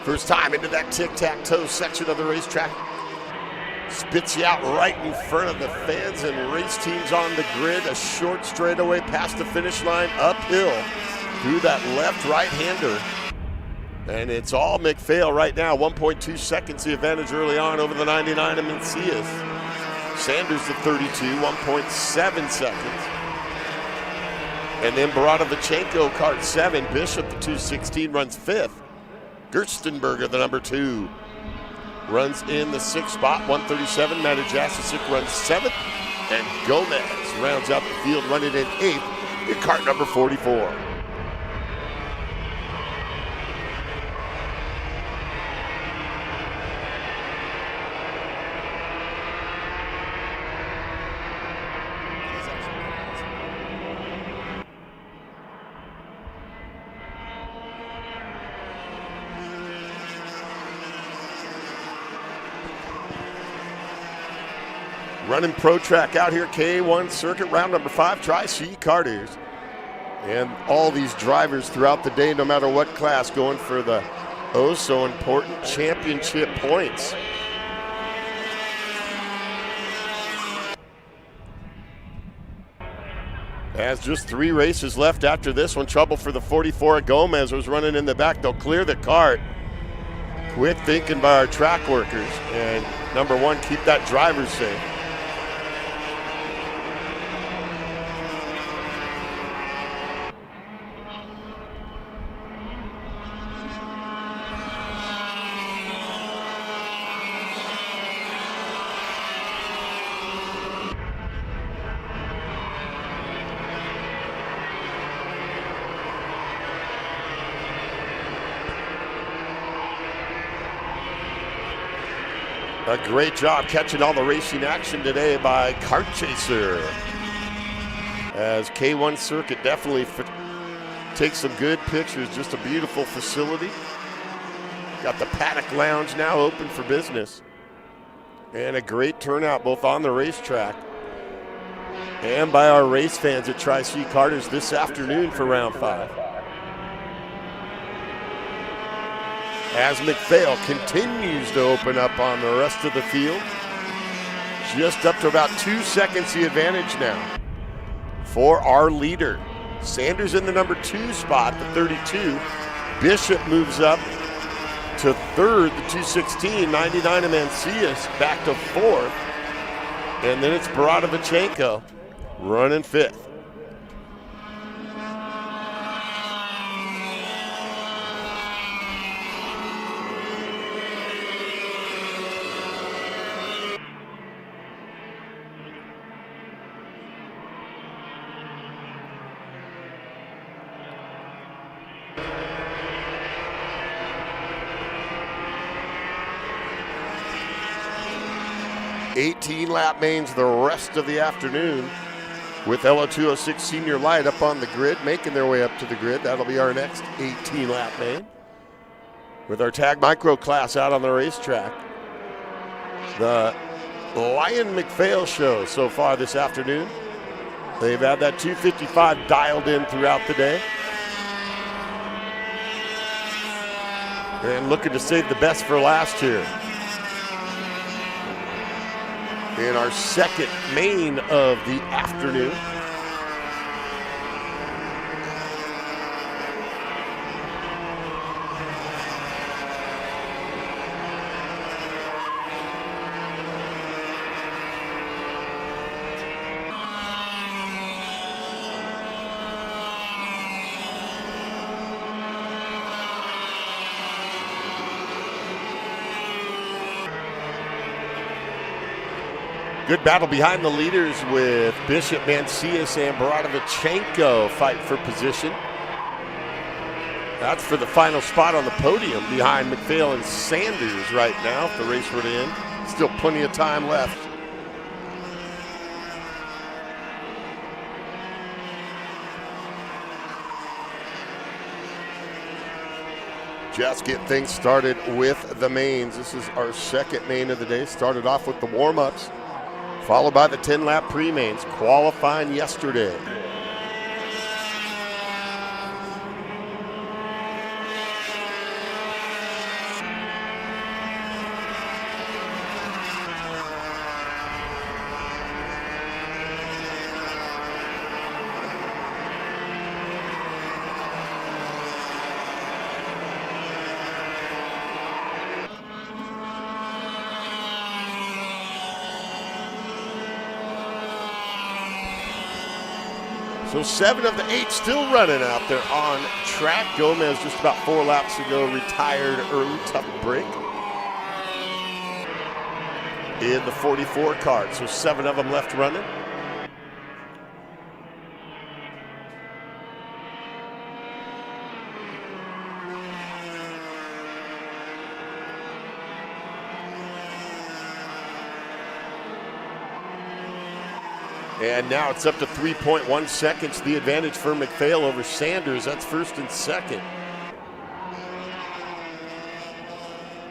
First time into that tic-tac-toe section of the racetrack. Spits you out right in front of the fans and race teams on the grid. A short straightaway past the finish line, uphill through that left right-hander. And it's all McPhail right now. 1.2 seconds the advantage early on over the 99 of Mencius. Sanders the 32, 1.7 seconds. And then Baratovichenko, Kart 7. Bishop the 216 runs 5th. Gerstenberger the number 2 runs in the 6th spot, 137. Matajasic runs 7th. And Gomez rounds out the field running in 8th in Kart number 44. Running pro track out here, K1 circuit, round number 5, Tri-C Karters. And all these drivers throughout the day, no matter what class, going for the oh so important championship points. As just 3 races left after this one, trouble for the 44. Gomez was running in the back. They'll clear the kart. Quick thinking by our track workers. And number 1, keep that driver safe. A great job catching all the racing action today by Kart Chaser. As K1 circuit definitely takes some good pictures. Just a beautiful facility. Got the paddock lounge now open for business. And a great turnout both on the racetrack and by our race fans at Tri-C Karters this afternoon for round 5. As McPhail continues to open up on the rest of the field. Just up to about 2 seconds the advantage now for our leader. Sanders in the number 2 spot, the 32. Bishop moves up to 3rd, the 216. 99 of Mencius back to 4th. And then it's Baratovichenko running 5th. Lap mains the rest of the afternoon with LO206 Senior Lite up on the grid, making their way up to the grid. That'll be our next 18-lap main. With our Tag Micro class out on the racetrack. The Lion McPhail show so far this afternoon. They've had that 255 dialed in throughout the day. And looking to save the best for last here. In our second main of the afternoon. Good battle behind the leaders with Bishop, Mencius, and Baratovichenko fight for position. That's for the final spot on the podium behind McPhail and Sanders right now if the race were to end. Still plenty of time left. Just get things started with the mains. This is our second main of the day. Started off with the warm-ups, followed by the 10-lap pre-mains, qualifying yesterday. So 7 of the 8 still running out there on track. Gomez just about 4 laps ago retired early, tough break in the 44 kart. So 7 of them left running. And now it's up to 3.1 seconds, the advantage for McPhail over Sanders. That's first and second.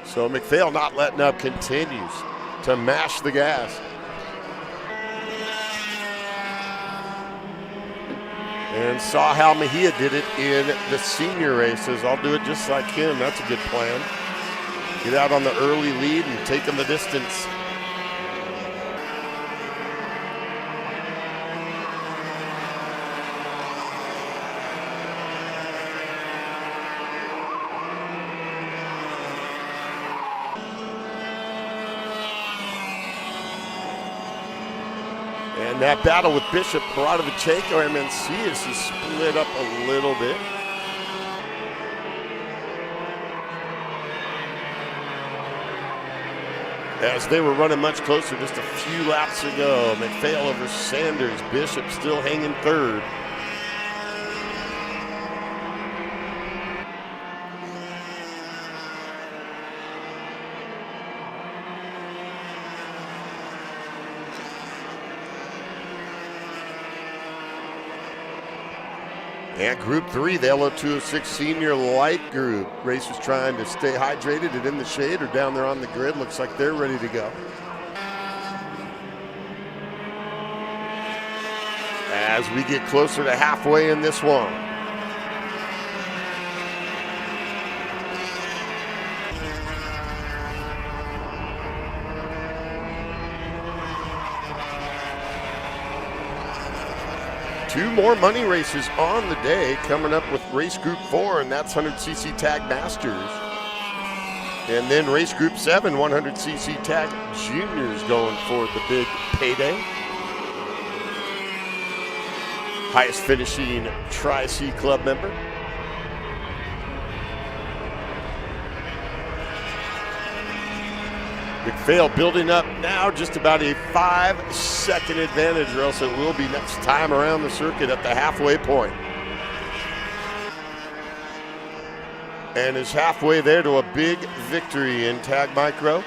So McPhail not letting up, continues to mash the gas. And saw how Mejia did it in the senior races. I'll do it just like him. That's a good plan. Get out on the early lead and take them the distance. And that battle with Bishop, Paradovichenko, and Mencius is split up a little bit. As they were running much closer just a few laps ago. McPhail over Sanders, Bishop still hanging third. And Group 3, the LO206 Senior Light Group. Racers trying to stay hydrated and in the shade or down there on the grid. Looks like they're ready to go. As we get closer to halfway in this one. Two more money races on the day coming up with race group 4, and that's 100cc Tag Masters. And then race group 7, 100cc Tag Juniors going for the big payday. Highest finishing Tri-C Club member. McPhail building up now just about a 5-second advantage, or else it will be next time around the circuit at the halfway point. And is halfway there to a big victory in Tag Micro.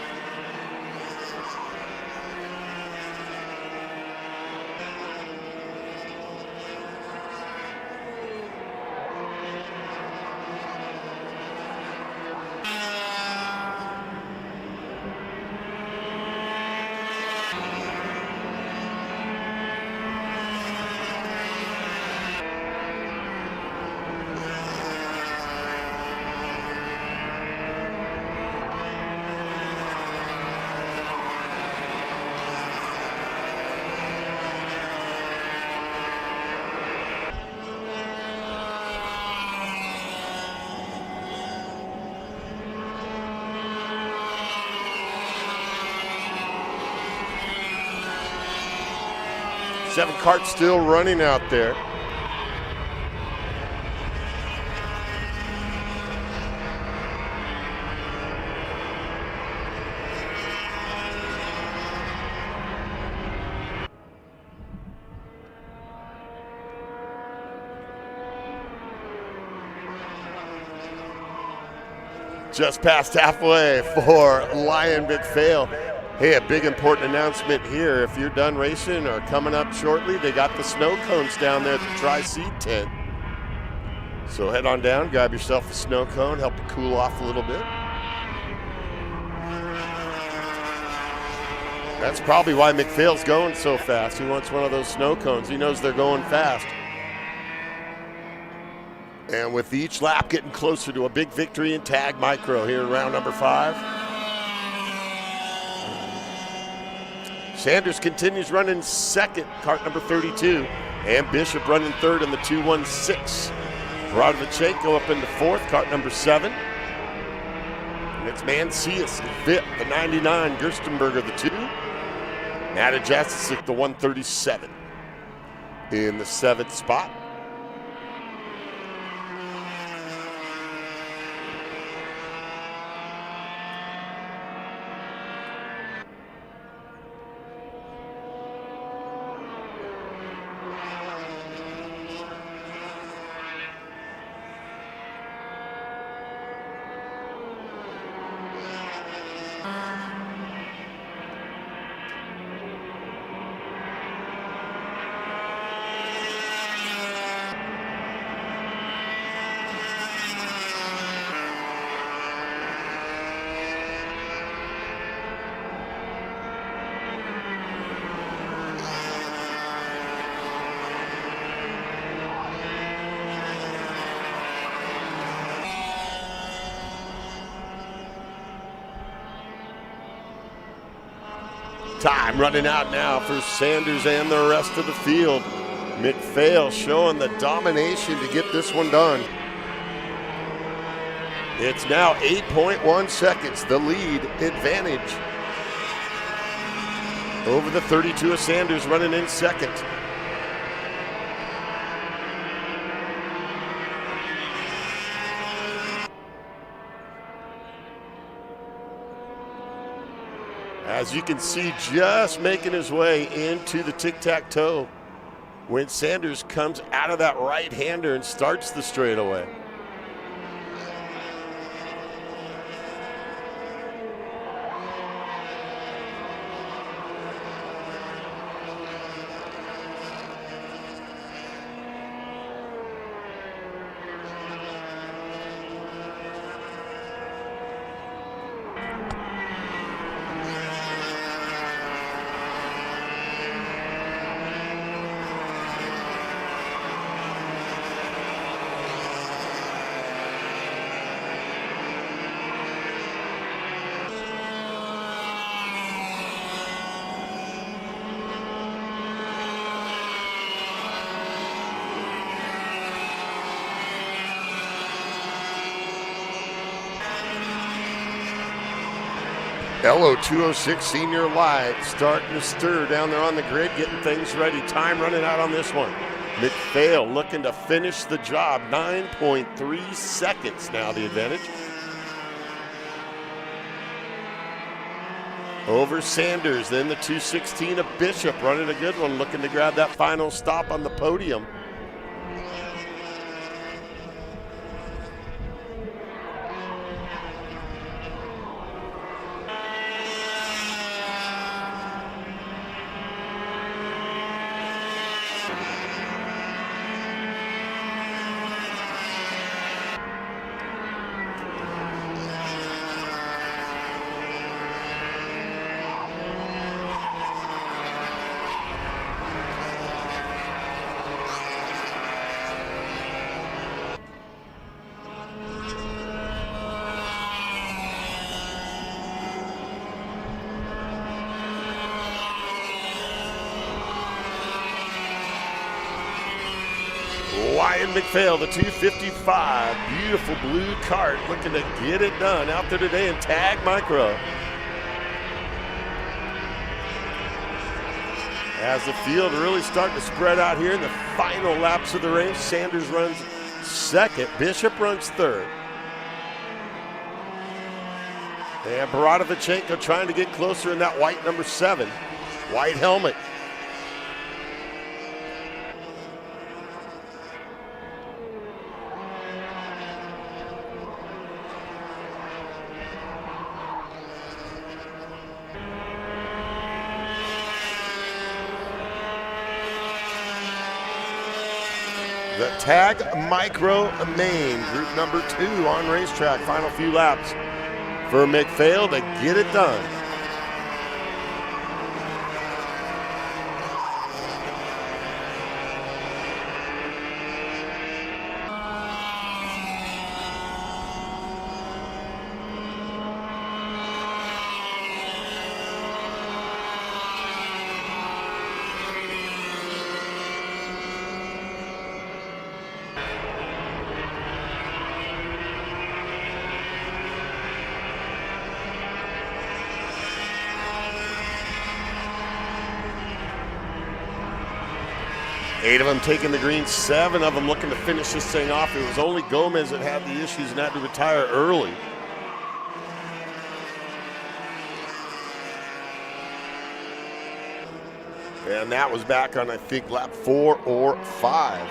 Seven karts still running out there. Just past halfway for Lion McPhail. Hey, a big important announcement here. If you're done racing or coming up shortly, they got the snow cones down there at the Tri-C tent. So head on down, grab yourself a snow cone, help it cool off a little bit. That's probably why McPhail's going so fast. He wants one of those snow cones. He knows they're going fast. And with each lap getting closer to a big victory in Tag Micro here in round number 5. Sanders continues running second, kart number 32. And Bishop running third in the 216. Paradovichenko up into fourth, kart number 7. And it's Mencius in fifth, the 99. Gerstenberger, the 2. Matt Jasicek, the 137. in the 7th spot. Time running out now for Sanders and the rest of the field. McPhail showing the domination to get this one done. It's now 8.1 seconds, the lead advantage over the 32 of Sanders running in second. As you can see, just making his way into the tic-tac-toe when Sanders comes out of that right-hander and starts the straightaway. LO 206 Senior Lite starting to stir down there on the grid, getting things ready. Time running out on this one. McPhail looking to finish the job. 9.3 seconds now the advantage. Over Sanders, then the 216 of Bishop running a good one, looking to grab that final stop on the podium. Ryan McPhail, the 255, beautiful blue Kart, looking to get it done out there today in Tag Micro. As the field really starting to spread out here in the final laps of the race, Sanders runs second, Bishop runs third. And Baratovichenko trying to get closer in that white number 7, white helmet. The Tag Micro Main, group number 2 on racetrack. Final few laps for McPhail to get it done. 8 of them taking the green, 7 of them looking to finish this thing off. It was only Gomez that had the issues and had to retire early. And that was back on, I think, lap 4 or 5.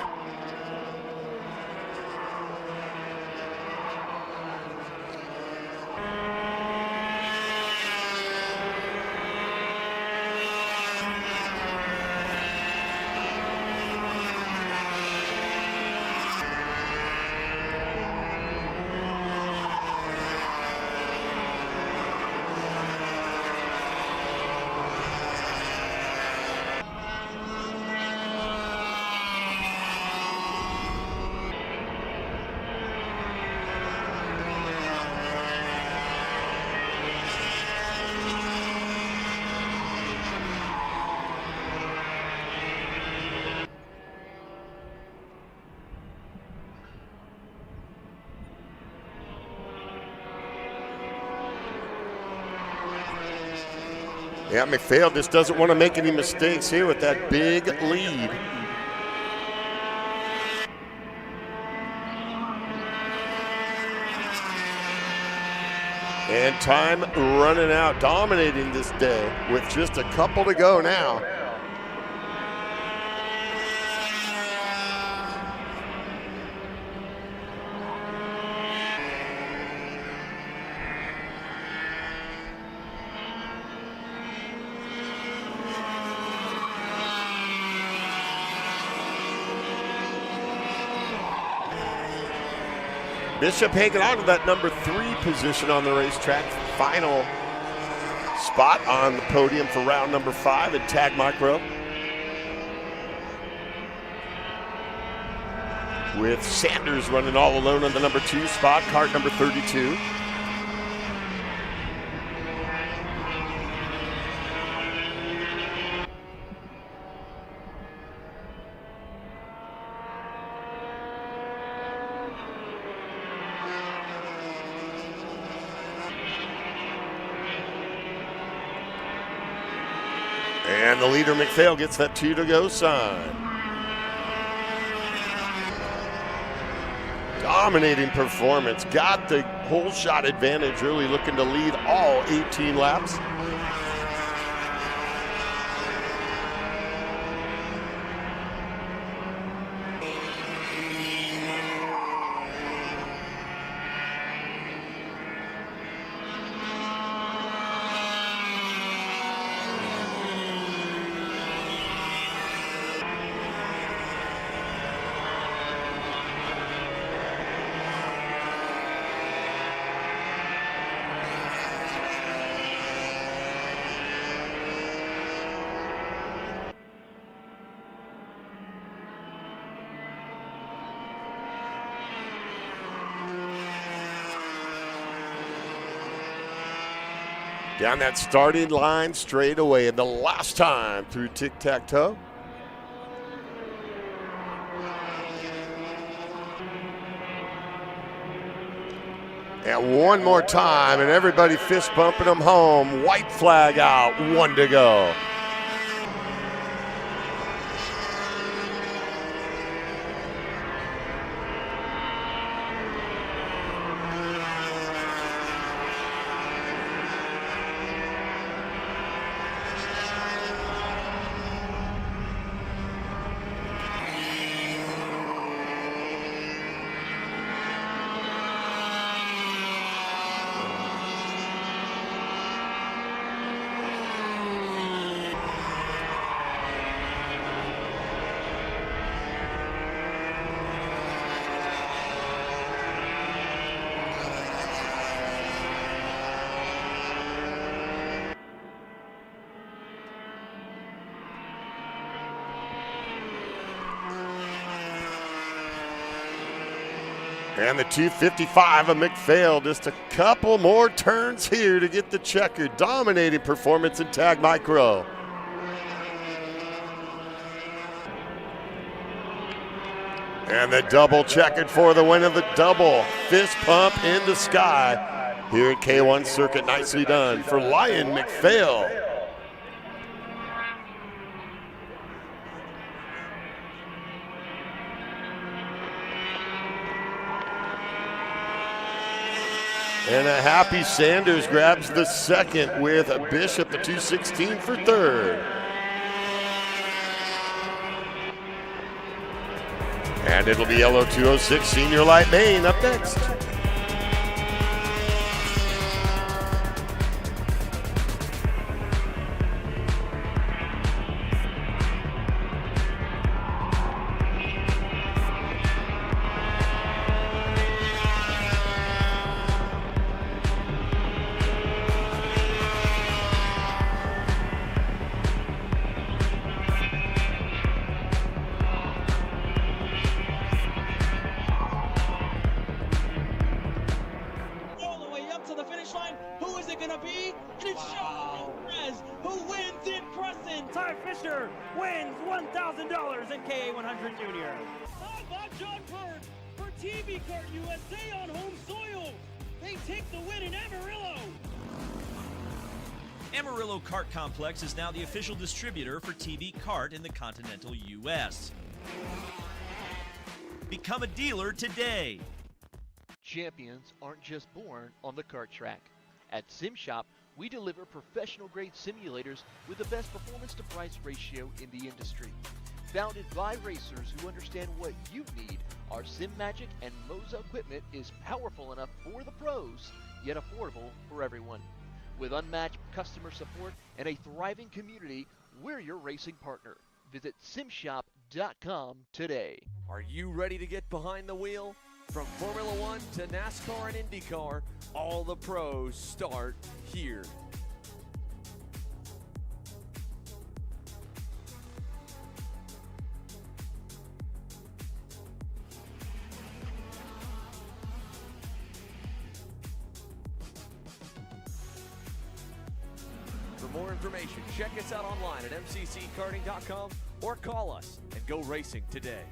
Yeah, McPhail just doesn't want to make any mistakes here with that big lead. And time running out, dominating this day with just a couple to go now. Bishop hanging on to that number 3 position on the racetrack. Final spot on the podium for round number 5 at Tag Micro. With Sanders running all alone on the number 2 spot, kart number 32. And the leader, McPhail, gets that 2 to go sign. Dominating performance. Got the whole shot advantage early, looking to lead all 18 laps. Down that starting line straight away, and the last time through tic-tac-toe. And one more time, and everybody fist bumping them home. White flag out, 1 to go. And the 255 of McPhail, just a couple more turns here to get the checker. Dominating performance in Tag Micro. And the double checkered for the win of the double. Fist pump in the sky here at K1 Circuit. Nicely done for Lion McPhail. And a Happy Sanders grabs the second with a Bishop, the 216 for third. And it'll be yellow 206 Senior Light Main up next. All the way up to the finish line. Who is it going to be? And it's Perez who wins in Crescent. Ty Fisher wins $1,000 in KA100 Junior. How about John Bird for TV Kart USA on home soil? They take the win in Amarillo. Amarillo Kart Complex is now the official distributor for TV Kart in the continental U.S. Become a dealer today. Champions aren't just born on the kart track. At SimShop, we deliver professional-grade simulators with the best performance-to-price ratio in the industry. Founded by racers who understand what you need, our SimMagic and Moza equipment is powerful enough for the pros, yet affordable for everyone. With unmatched customer support and a thriving community, we're your racing partner. Visit simshop.com today. Are you ready to get behind the wheel? From Formula One to NASCAR and IndyCar, all the pros start here. For more information, check us out online at mcckarting.com or call us and go racing today.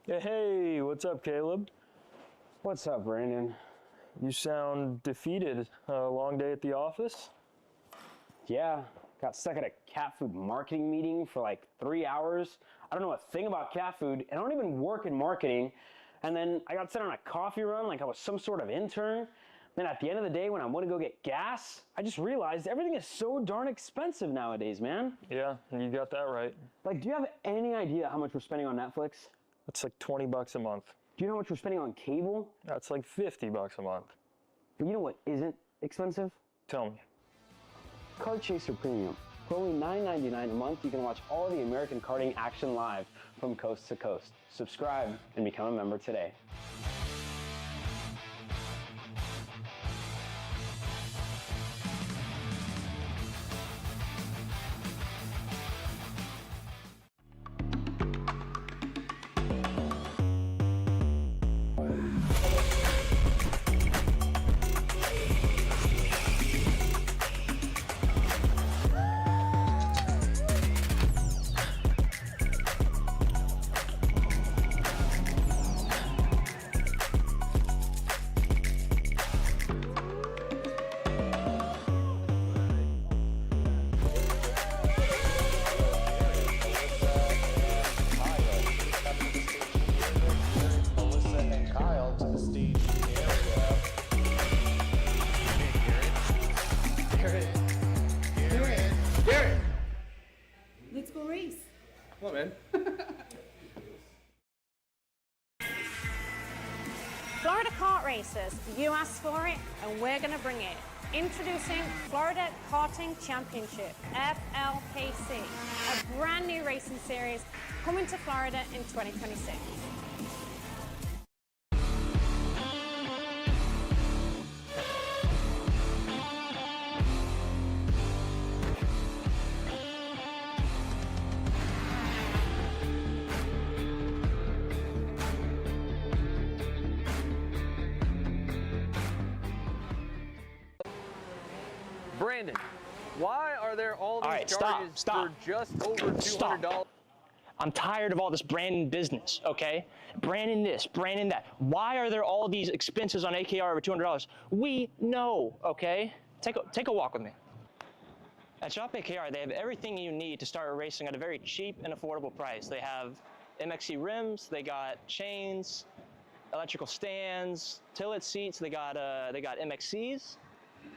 Hey, what's up, Caleb? What's up, Brandon? You sound defeated. A long day at the office? Yeah, got stuck at a cat food marketing meeting for like 3 hours. I don't know a thing about cat food, and I don't even work in marketing. And then I got sent on a coffee run like I was some sort of intern. Then at the end of the day, when I want to go get gas, I just realized everything is so darn expensive nowadays, man. Yeah, you got that right. Like, do you have any idea how much we're spending on Netflix? That's like $20 a month. Do you know how much we're spending on cable? That's like $50 a month. But you know what isn't expensive? Tell me. Kart Chaser Premium. For only $9.99 a month, you can watch all the American karting action live from coast to coast. Subscribe and become a member today. Let's go race. Come on, man. Florida Kart Racers, you asked for it and we're going to bring it. Introducing Florida Karting Championship, FLKC, a brand new racing series coming to Florida in 2026. Brandon, why are there all these right, charges stop. for just over $200? I'm tired of all this branding business, okay? Branding this, branding that. Why are there all these expenses on AKR over $200? We know, okay? Take a walk with me. At Shop AKR, they have everything you need to start racing at a very cheap and affordable price. They have MXC rims, they got chains, electrical stands, Tillotson seats, they got MXCs.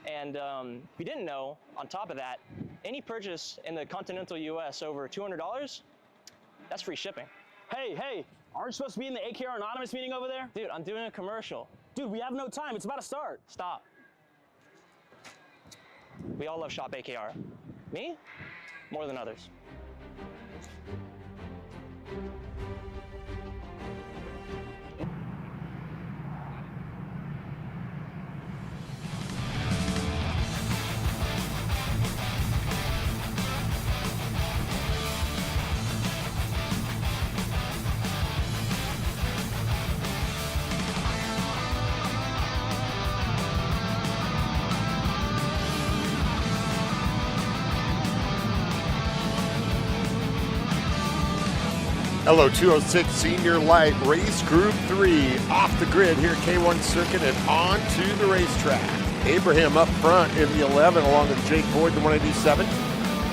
And if you didn't know, on top of that, any purchase in the continental US over $200, that's free shipping. Hey, aren't you supposed to be in the AKR Anonymous meeting over there? Dude, I'm doing a commercial. Dude, we have no time. It's about to start. Stop. We all love Shop AKR. Me? More than others. Hello, 206 Senior Lite Race Group 3 off the grid here at K1 Circuit and on to the racetrack. Abraham up front in the 11 along with Jake Boyd, the 187.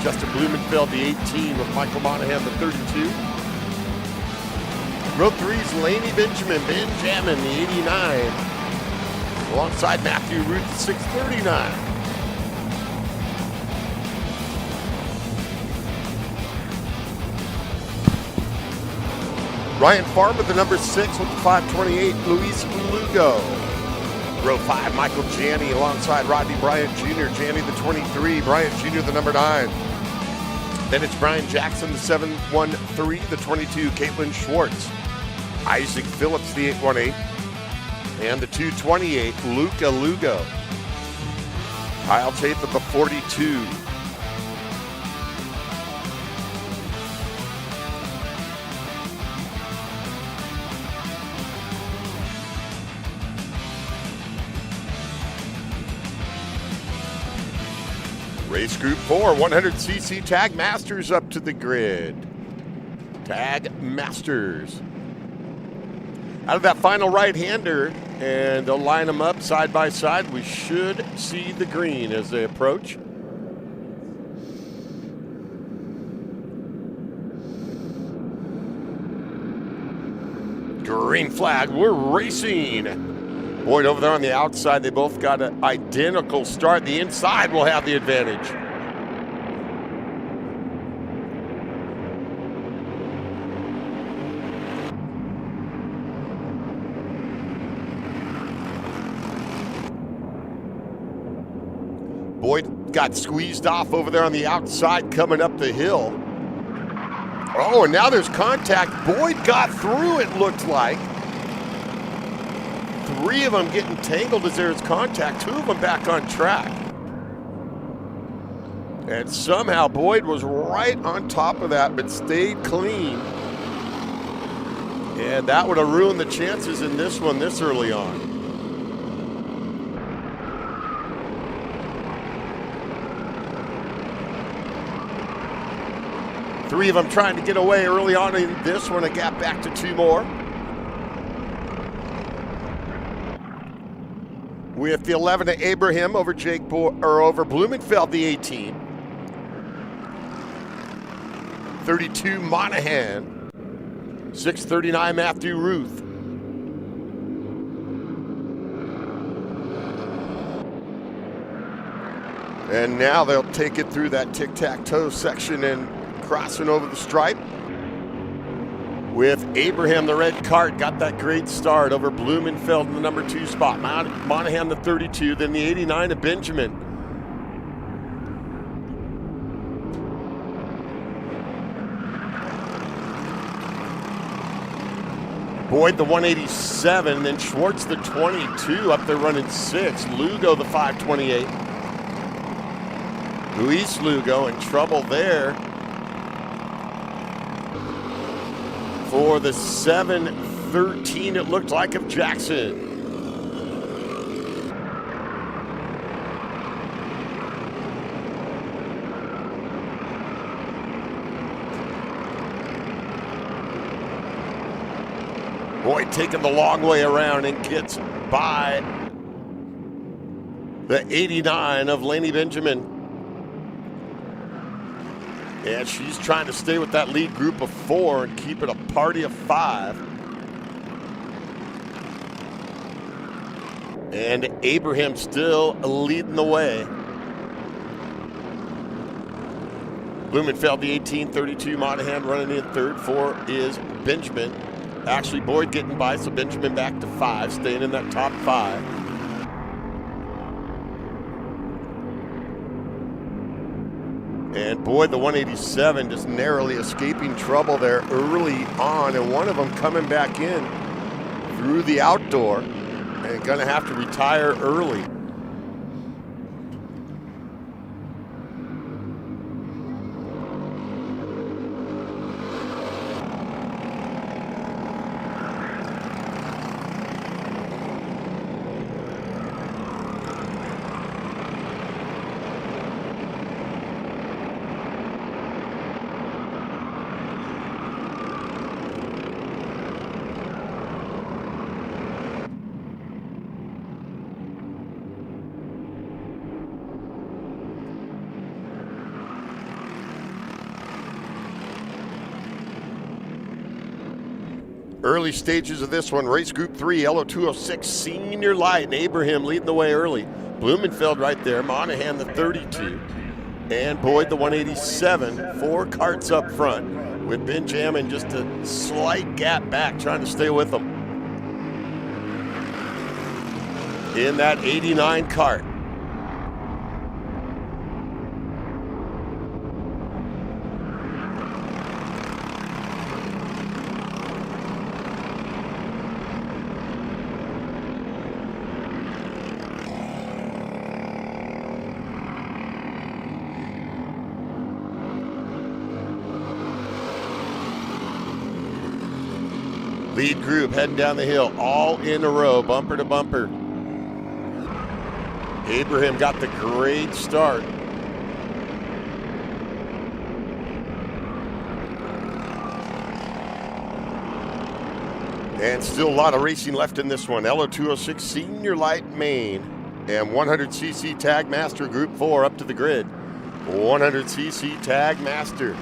Justin Blumenfeld, the 18 with Michael Monahan, the 32. Row 3's Laney Benjamin the 89 alongside Matthew Ruth, the 639. Ryan Farmer, the number 6 with the 528, Luis Lugo. Row 5, Michael Janney alongside Rodney Bryant Jr. Janney, the 23, Bryant Jr., the number 9. Then it's Brian Jackson, the 713, the 22, Caitlin Schwartz. Isaac Phillips, the 818. And the 228, Luca Lugo. Kyle Chatham, the 42. Race Group 4, 100cc Tag Masters up to the grid. Tag Masters. Out of that final right-hander, and they'll line them up side by side. We should see the green as they approach. Green flag, we're racing. Boyd over there on the outside, they both got an identical start. The inside will have the advantage. Boyd got squeezed off over there on the outside coming up the hill. Oh, and now there's contact. Boyd got through, it looked like. 3 of them getting tangled as there's contact. 2 of them back on track. And somehow Boyd was right on top of that, but stayed clean. And that would have ruined the chances in this one this early on. Three of them trying to get away early on in this one. A gap back to 2 more. With the 11 to Abraham over over Blumenfeld, the 18. 32 Monahan. 639 Matthew Ruth. And now they'll take it through that tic-tac-toe section and crossing over the stripe. With Abraham, the red Kart, got that great start over Blumenfeld in the number 2 spot. Monahan, the 32, then the 89 of Benjamin. Boyd, the 187, then Schwartz, the 22, up there running 6. Lugo, the 528. Luis Lugo in trouble there. For the 713, it looked like, of Jackson. Boyd taking the long way around and gets by the 89 of Laney Benjamin. And she's trying to stay with that lead group of 4 and keep it a party of 5. And Abraham still leading the way. Blumenfeld, the 18-32. Monahan running in third. 4 is Benjamin. Actually, Boyd getting by, so Benjamin back to 5, staying in that top 5. And Boyd, the 187, just narrowly escaping trouble there early on, and one of them coming back in through the outdoor and going to have to retire early. Early stages of this one, race group 3, LO206, Senior Lite, and Abraham leading the way early. Blumenfeld right there, Monahan the 32, and Boyd the 187. 4 carts up front, with Benjamin just a slight gap back, trying to stay with them. In that 89 cart. Lead group heading down the hill, all in a row, bumper to bumper. Abraham got the great start. And still a lot of racing left in this one. LO206 Senior Lite Main and 100cc Tag Master Group 4 up to the grid. 100cc Tag Master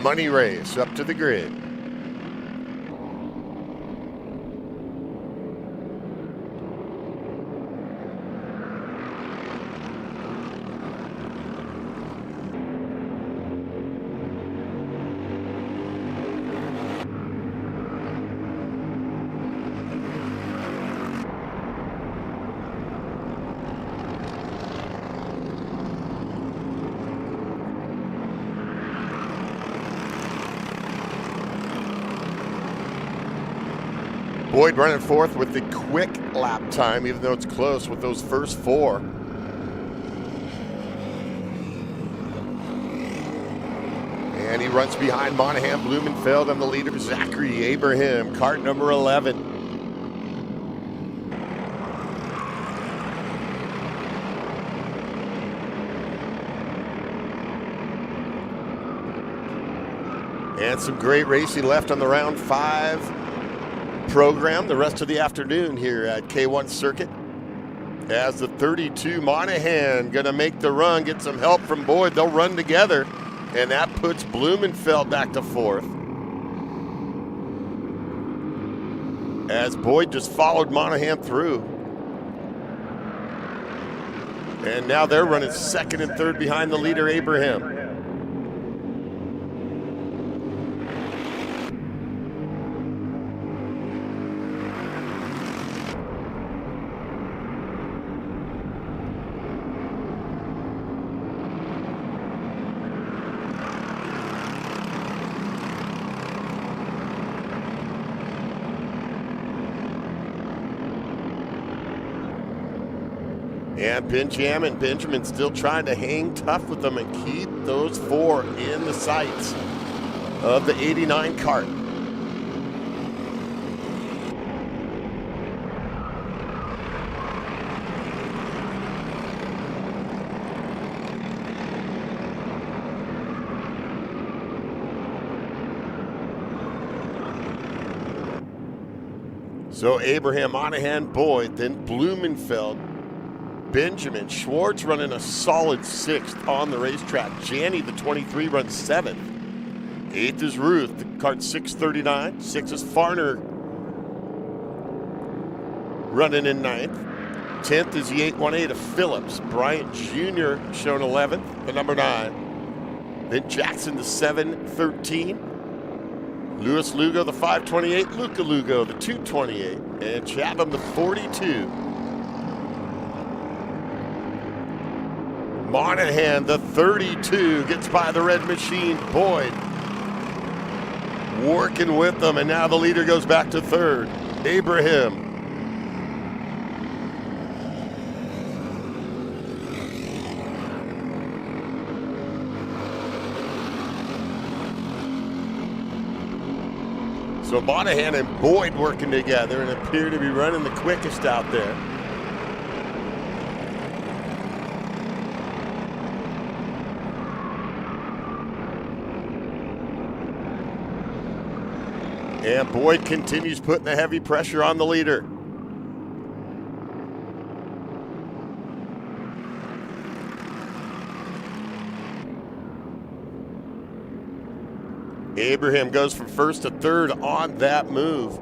Money Race up to the grid. Boyd running fourth with the quick lap time, even though it's close with those first 4. And he runs behind Monahan, Blumenfeld, and the leader, Zachary Abraham, cart number 11. And some great racing left on the round 5 program the rest of the afternoon here at K1 Circuit. As the 32 Monahan gonna make the run, get some help from Boyd. They'll run together, and that puts Blumenfeld back to 4th. As Boyd just followed Monahan through. And now they're running 2nd and 3rd behind the leader, Abraham. And Benjamin still trying to hang tough with them and keep those 4 in the sights of the 89 cart. So Abraham, Monahan, Boyd, then Blumenfeld, Benjamin. Schwartz running a solid 6th on the racetrack. Janney, the 23, runs 7th. 8th is Ruth, the Kart 639. 6th is Farner, running in 9th. 10th is the 818 of Phillips. Bryant Jr. shown 11th, the number 9. Then Jackson, the 713. Lewis Lugo, the 528. Luca Lugo, the 228. And Chatham, the 42. Monahan, the 32, gets by the red machine. Boyd working with them, and now the leader goes back to 3rd. Abraham. So Monahan and Boyd working together and appear to be running the quickest out there. And Boyd continues putting the heavy pressure on the leader. Abraham goes from 1st to 3rd on that move.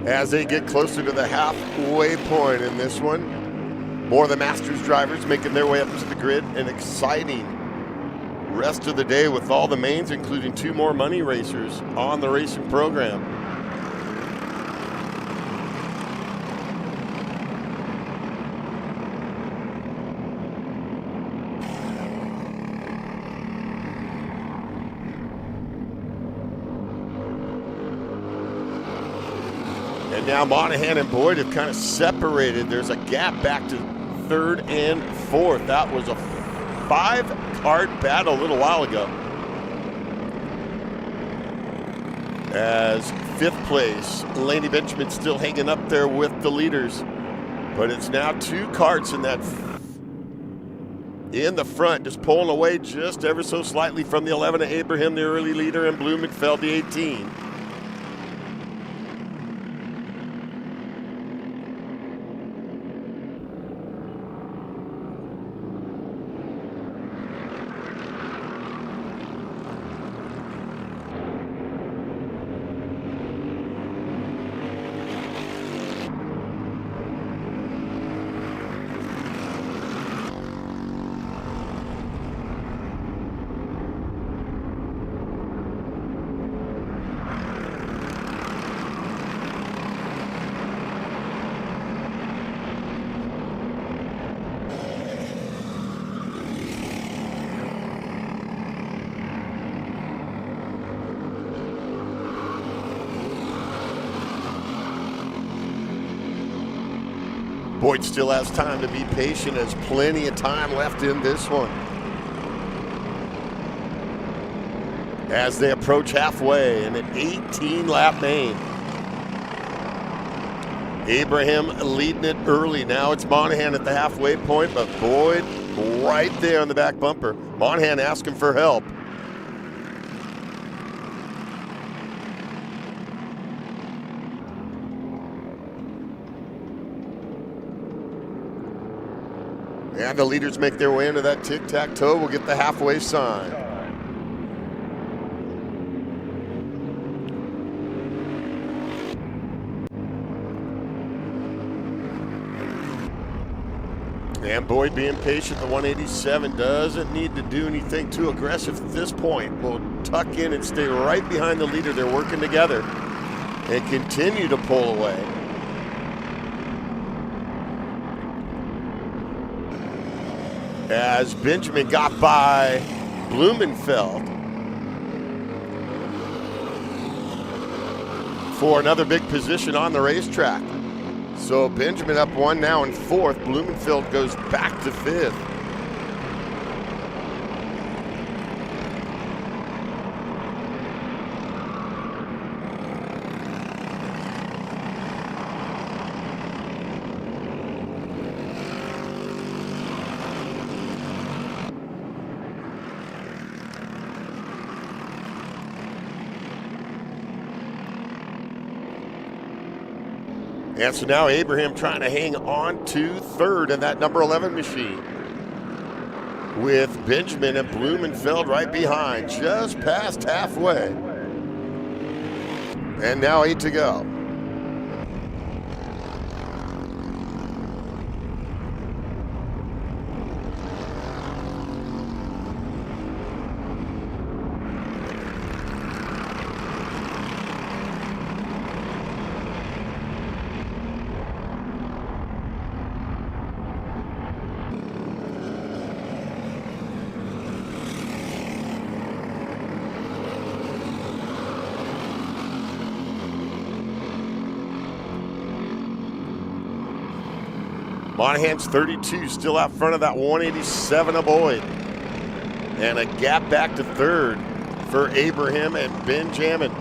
As they get closer to the halfway point in this one, more of the Masters drivers making their way up to the grid. An exciting rest of the day with all the mains, including 2 more money racers on the racing program. And now Monahan and Boyd have kind of separated. There's a gap back to 3rd and 4th. That was a 5-kart battle a little while ago. As 5th place, Laney Benjamin still hanging up there with the leaders. But it's now 2 karts in the front, just pulling away just ever so slightly from the 11 of Abraham, the early leader, and Blumenfeld, the 18. Boyd still has time to be patient, has plenty of time left in this one. As they approach halfway in an 18-lap main. Abraham leading it early. Now it's Monahan at the halfway point, but Boyd right there on the back bumper. Monahan asking for help. And the leaders make their way into that tic-tac-toe. We'll get the halfway sign. And Boyd being patient, the 187 doesn't need to do anything too aggressive at this point. Will tuck in and stay right behind the leader. They're working together and continue to pull away. As Benjamin got by Blumenfeld for another big position on the racetrack. So Benjamin up 1 now in 4th. Blumenfeld goes back to 5th. And so now Abraham trying to hang on to third in that number 11 machine, with Benjamin and Blumenfeld right behind, just past halfway. And now 8 to go. Monahan's 32, still out front of that 187 of Boyd. And a gap back to third for Abraham and Benjamin.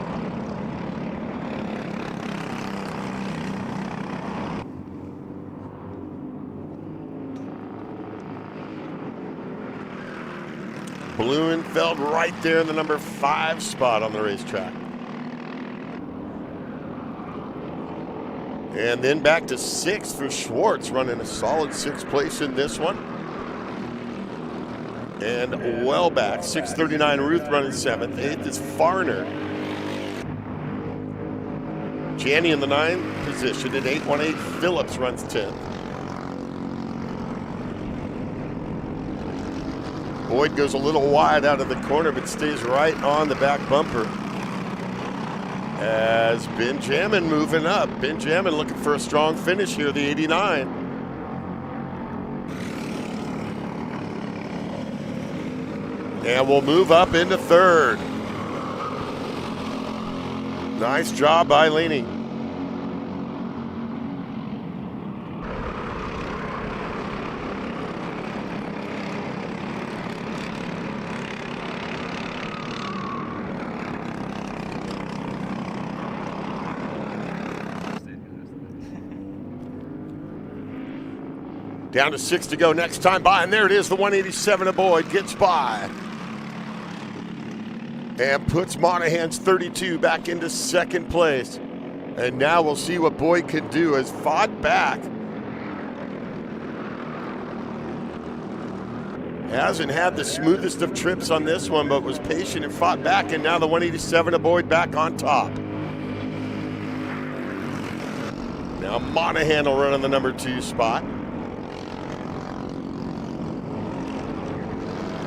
Blumenfeld right there in the number 5 spot on the racetrack. And then back to 6th for Schwartz, running a solid 6th place in this one. And well back, 639 Ruth running 7th. 8th is Farner. Janney in the 9th position at 818. Phillips runs 10th. Boyd goes a little wide out of the corner, but stays right on the back bumper. As Benjamin moving up. Benjamin looking for a strong finish here, the 89. And we'll move up into third. Nice job by Laney. Down to 6 to go, next time by, and there it is, the 187 of Boyd gets by. And puts Monahan's 32 back into 2nd place. And now we'll see what Boyd can do, as fought back. Hasn't had the smoothest of trips on this one, but was patient and fought back, and now the 187 of Boyd back on top. Now Monahan will run on the number 2 spot.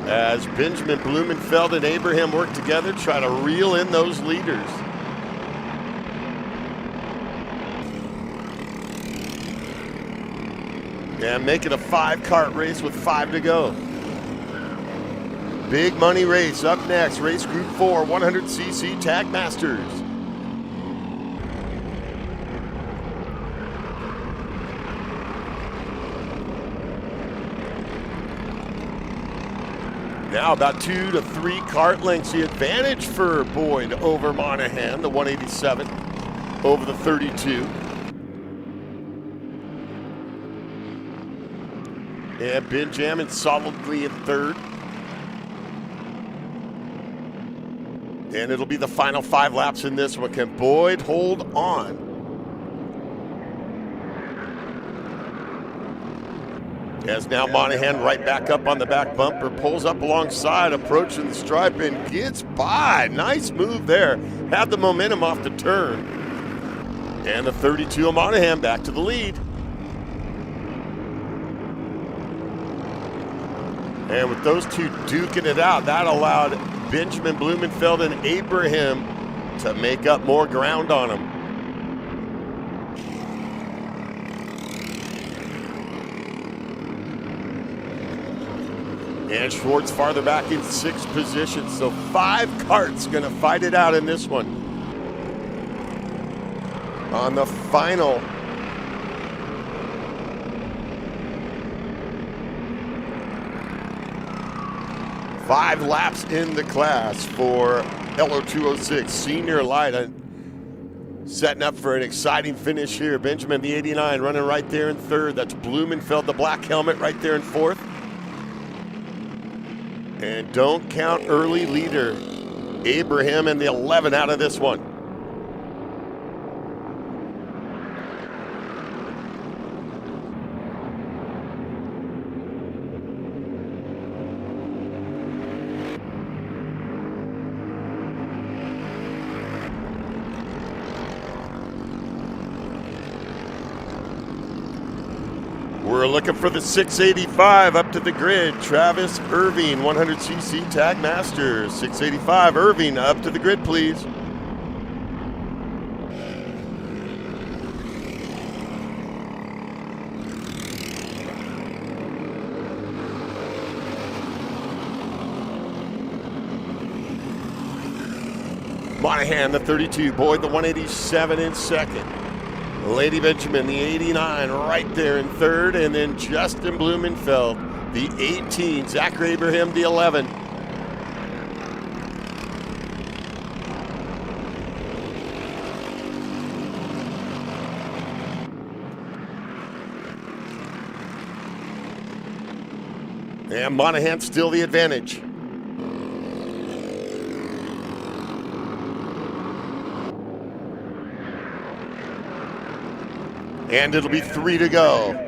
As Benjamin Blumenfeld and Abraham work together, try to reel in those leaders. And make it a 5-kart race with 5 to go. Big money race up next, race group 4, 100cc Tag Masters. Now about 2 to 3 kart lengths, the advantage for Boyd over Monahan, the 187 over the 32. And Benjamin solidly in 3rd. And it'll be the final 5 laps in this one. Can Boyd hold on? As now Monahan right back up on the back bumper, pulls up alongside, approaching the stripe and gets by. Nice move there. Had the momentum off the turn. And the 32 of Monahan back to the lead. And with those two duking it out, that allowed Benjamin Blumenfeld and Abraham to make up more ground on him. And Schwartz farther back in 6th position. So 5 karts going to fight it out in this one. On the final five laps in the class for LO206 Senior Lite. Setting up for an exciting finish here. Benjamin, the 89, running right there in 3rd. That's Blumenfeld, the black helmet, right there in 4th. And don't count early leader Abraham and the 11 out of this one. We're looking for the 685 up to the grid. Travis Irving, 100cc Tag Master. 685 Irving up to the grid, please. Monahan, the 32. Boyd, the 187 in second. Lady Benjamin, the 89, right there in third. And then Justin Blumenfeld, the 18. Zach Abraham, the 11. And Monahan still the advantage. And it'll be 3 to go.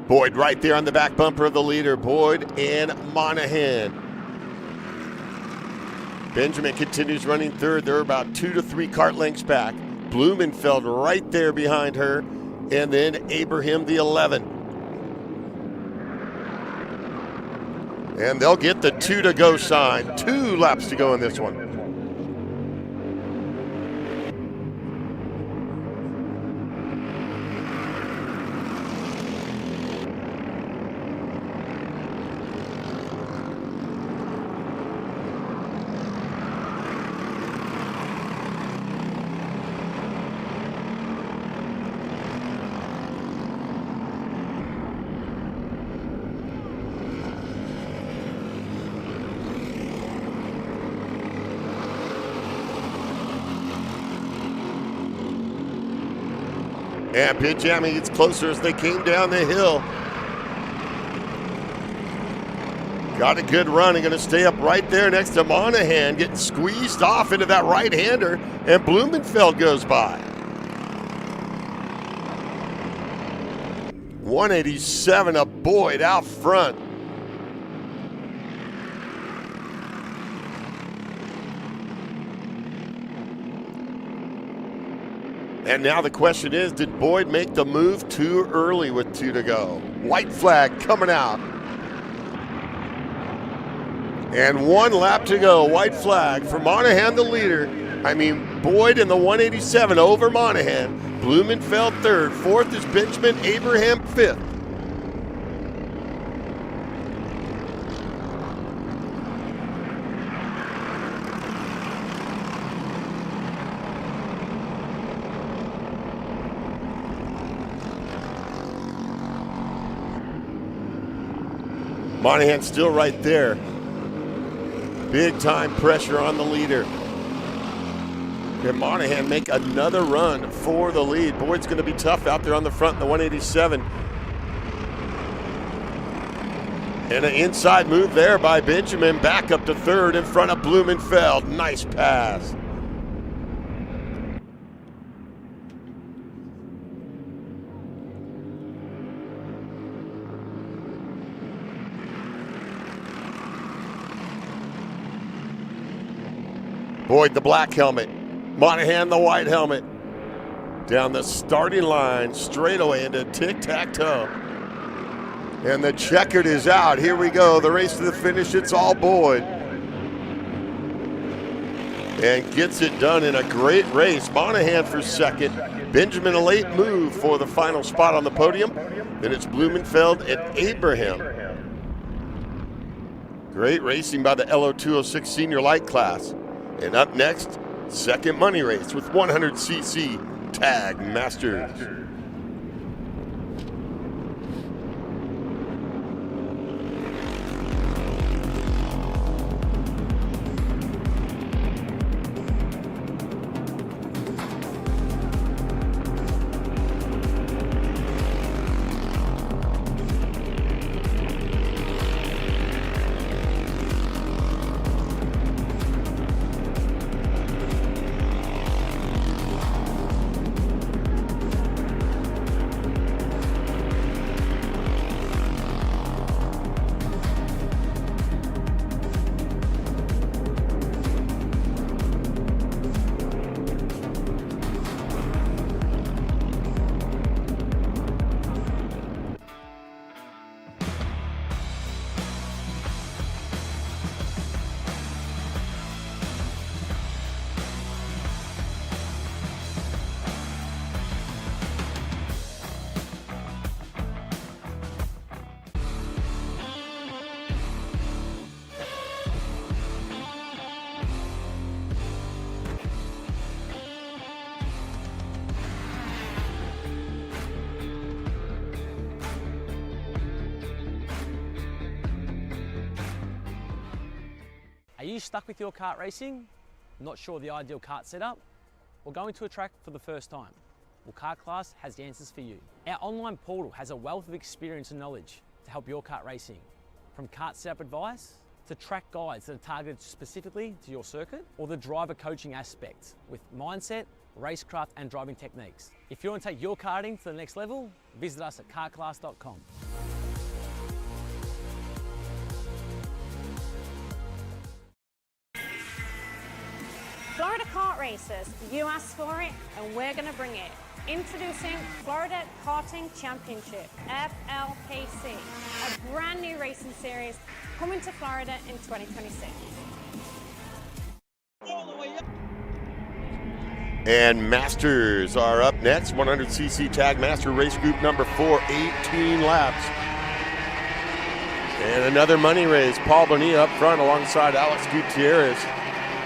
Boyd right there on the back bumper of the leader. Boyd and Monahan. Benjamin continues running third. They're about 2 to 3 kart lengths back. Blumenfeld right there behind her. And then Abraham, the 11. And they'll get the 2 to go sign. 2 laps to go in this one. And pit jamming gets closer as they came down the hill. Got a good run and going to stay up right there next to Monahan, getting squeezed off into that right-hander, and Blumenfeld goes by. 187 of Boyd out front. And now the question is, did Boyd make the move too early with 2 to go? White flag coming out. And 1 lap to go, white flag for Monahan, the leader. Boyd in the 187 over Monahan. Blumenfeld third. Fourth is Benjamin Abraham fifth. Monahan still right there. Big time pressure on the leader. Can Monahan make another run for the lead? Boyd's going to be tough out there on the front in the 187. And an inside move there by Benjamin. Back up to third in front of Blumenfeld. Nice pass. Boyd, the black helmet. Monahan, the white helmet. Down the starting line, straight away into tic-tac-toe. And the checkered is out. Here we go, the race to the finish. It's all Boyd. And gets it done in a great race. Monahan for second. Benjamin, a late move for the final spot on the podium. Then it's Blumenfeld and Abraham. Great racing by the LO206 senior light class. And up next, second money race with 100cc Tag Masters. Are you stuck with your kart racing? Not sure the ideal kart setup? Or going to a track for the first time? Well, Kart Class has the answers for you. Our online portal has a wealth of experience and knowledge to help your kart racing. From kart setup advice to track guides that are targeted specifically to your circuit, or the driver coaching aspect with mindset, racecraft and driving techniques. If you want to take your karting to the next level, visit us at kartclass.com. Florida Kart Racers, you asked for it and we're going to bring it. Introducing Florida Karting Championship, FLKC, a brand new racing series coming to Florida in 2026. And Masters are up next. 100cc Tag Master Race Group number 4, 18 laps. And another money race. Paul Bonilla up front alongside Alex Gutierrez.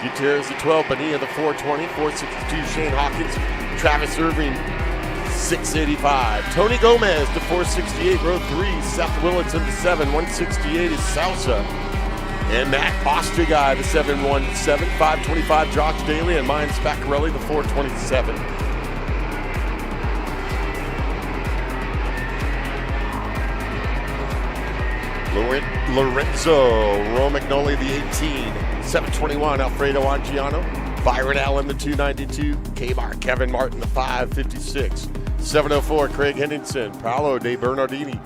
Gutierrez the 12, Bonilla the 420, 462 Shane Hawkins, Travis Irving 685, Tony Gomez the 468, row 3, Seth Willitson the 7, 168 is Salsa, and Matt Osterguy the 717, 525 Josh Daly, and Mine Spaccarelli the 427. Lorenzo Romagnoli the 18, 721 Alfredo Angiano, Byron Allen the 292, Kmart Kevin Martin the 556, 704 Craig Henningsen, Paolo De Bernardini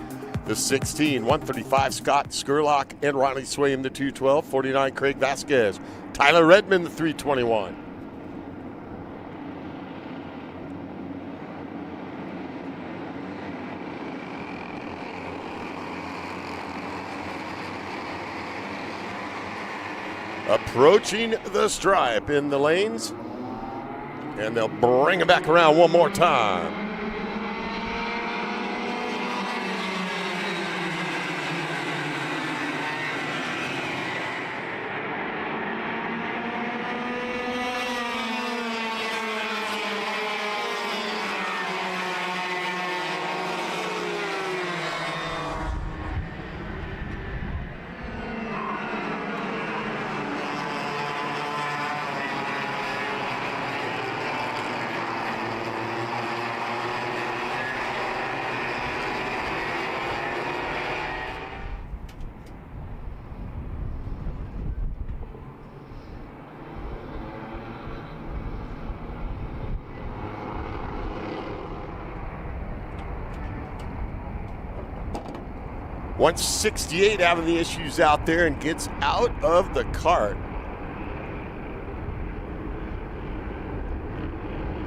the 16, 135 Scott Skurlock and Ronnie Swaim the 212, 49 Craig Vasquez, Tyler Redmond the 321. Approaching the stripe in the lanes, and they'll bring it back around one more time. Once 68 out of the issues out there and gets out of the cart.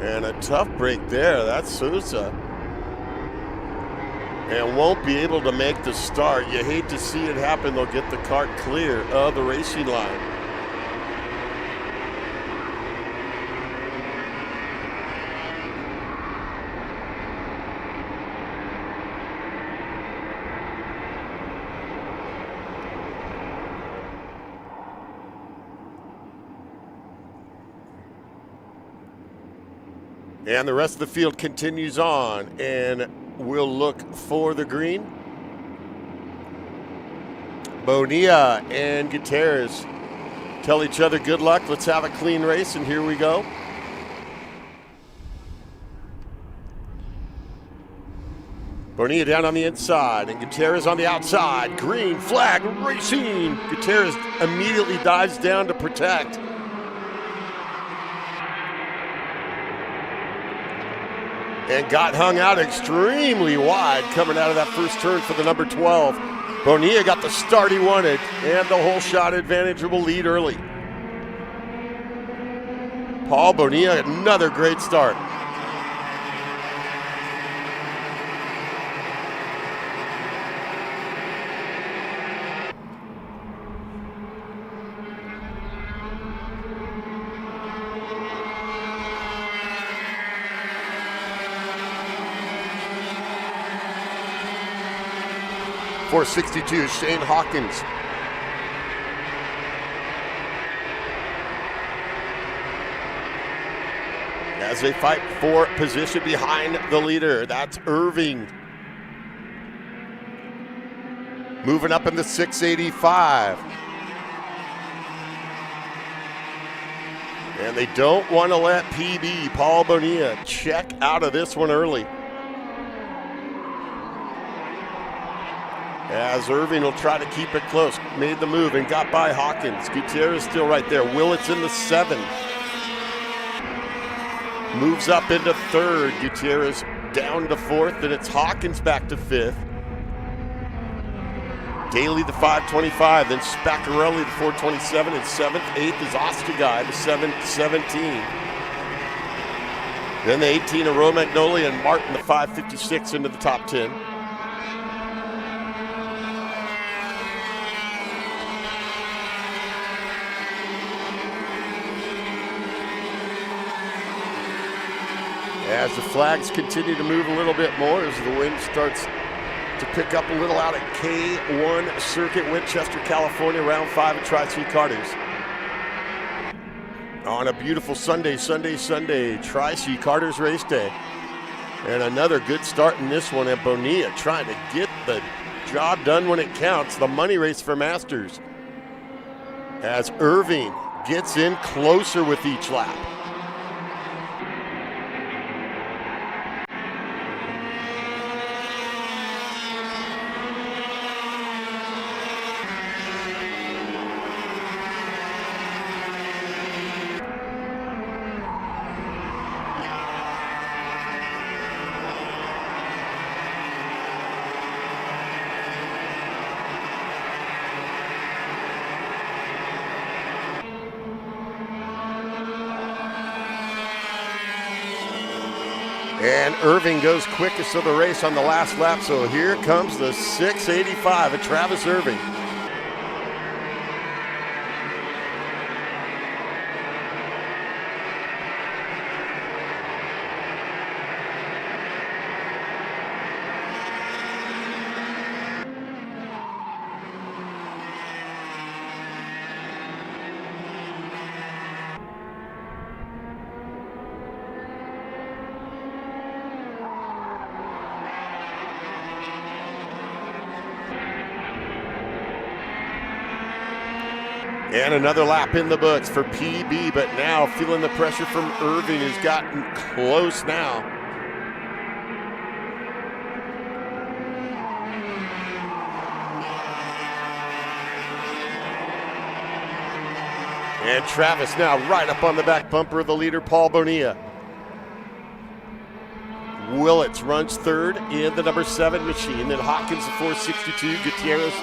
And a tough break there. That's Sousa. And won't be able to make the start. You hate to see it happen. They'll get the cart clear of the racing line. And the rest of the field continues on, and we'll look for the green. Bonilla and Gutierrez tell each other good luck. Let's have a clean race, and here we go. Bonilla down on the inside, and Gutierrez on the outside. Green flag racing. Gutierrez immediately dives down to protect. And got hung out extremely wide coming out of that first turn for the number 12. Bonilla got the start he wanted and the whole shot advantageable lead early. Paul Bonilla, another great start. .462, Shane Hawkins. As they fight for position behind the leader, that's Irving. Moving up in the 685. And they don't want to let PB, Paul Bonilla, check out of this one early. As Irving will try to keep it close. Made the move and got by Hawkins. Gutierrez still right there. Willett's in the 7. Moves up into 3rd. Gutierrez down to 4th, and it's Hawkins back to 5th. Daly the 525, then Spaccarelli the 427 in 7th. 8th is Ostagai the 717. Then the 18 of Romagnolia and Martin the 556 into the top 10. As the flags continue to move a little bit more, as the wind starts to pick up a little out at K1 Circuit, Winchester, California, round 5 at Tri-C Karters. On a beautiful Sunday, Tri-C Karters race day. And another good start in this one at Bonilla, trying to get the job done when it counts. The money race for Masters. As Irving gets in closer with each lap. And Irving goes quickest of the race on the last lap, so here comes the 685 of Travis Irving. And another lap in the books for PB, but now feeling the pressure from Irving, who's gotten close now. And Travis now right up on the back bumper of the leader, Paul Bonilla. Willits runs 3rd in the number 7 machine, then Hawkins the 462, Gutierrez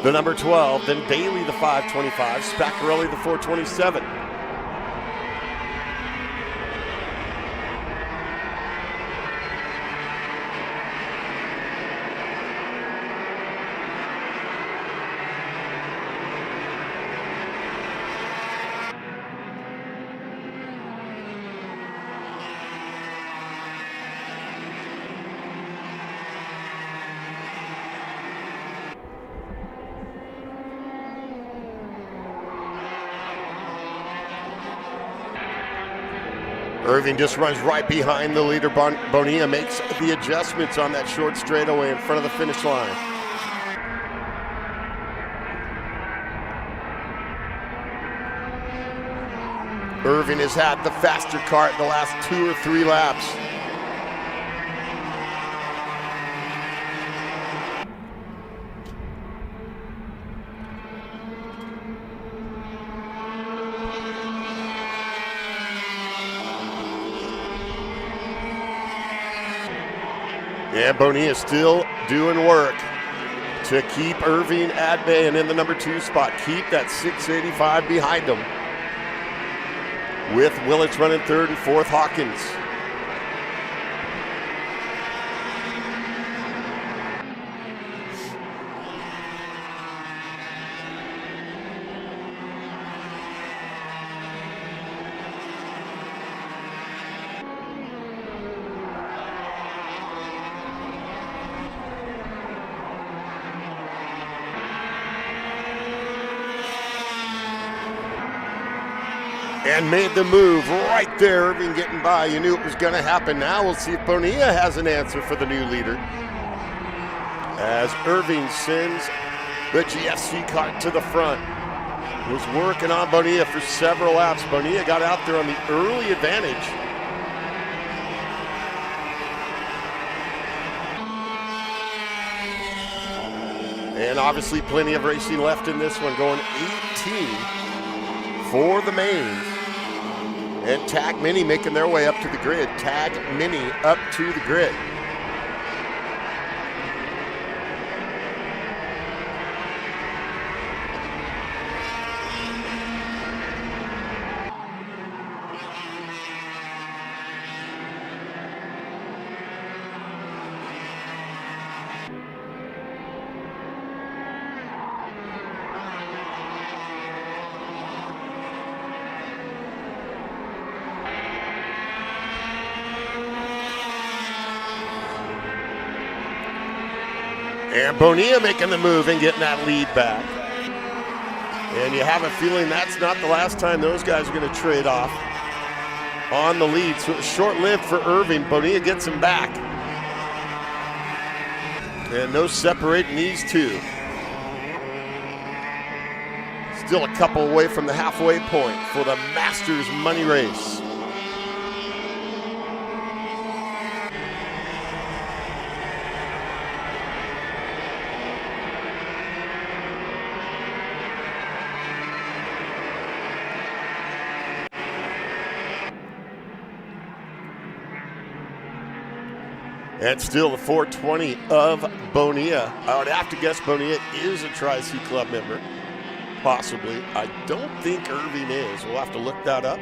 the number 12, then Daly the 525, Spaccarelli the 427. Irving just runs right behind the leader. Bonilla makes the adjustments on that short straightaway in front of the finish line. Irving has had the faster kart the last 2 or 3 laps. And Bonilla still doing work to keep Irving at bay and in the number 2 spot. Keep that 685 behind him. With Willits running 3rd and 4th, Hawkins. And made the move right there. Irving getting by. You knew it was going to happen. Now we'll see if Bonilla has an answer for the new leader. As Irving sends the GSC kart to the front. Was working on Bonilla for several laps. Bonilla got out there on the early advantage. And obviously plenty of racing left in this one. Going 18 for the main. And Tag Mini making their way up to the grid. Tag Mini up to the grid. And Bonilla making the move and getting that lead back. And you have a feeling that's not the last time those guys are going to trade off on the lead. So it's short-lived for Irving. Bonilla gets him back. And no separating these two. Still a couple away from the halfway point for the Masters money race. And still the 420 of Bonilla. I would have to guess Bonilla is a Tri-C Club member. Possibly. I don't think Irving is. We'll have to look that up.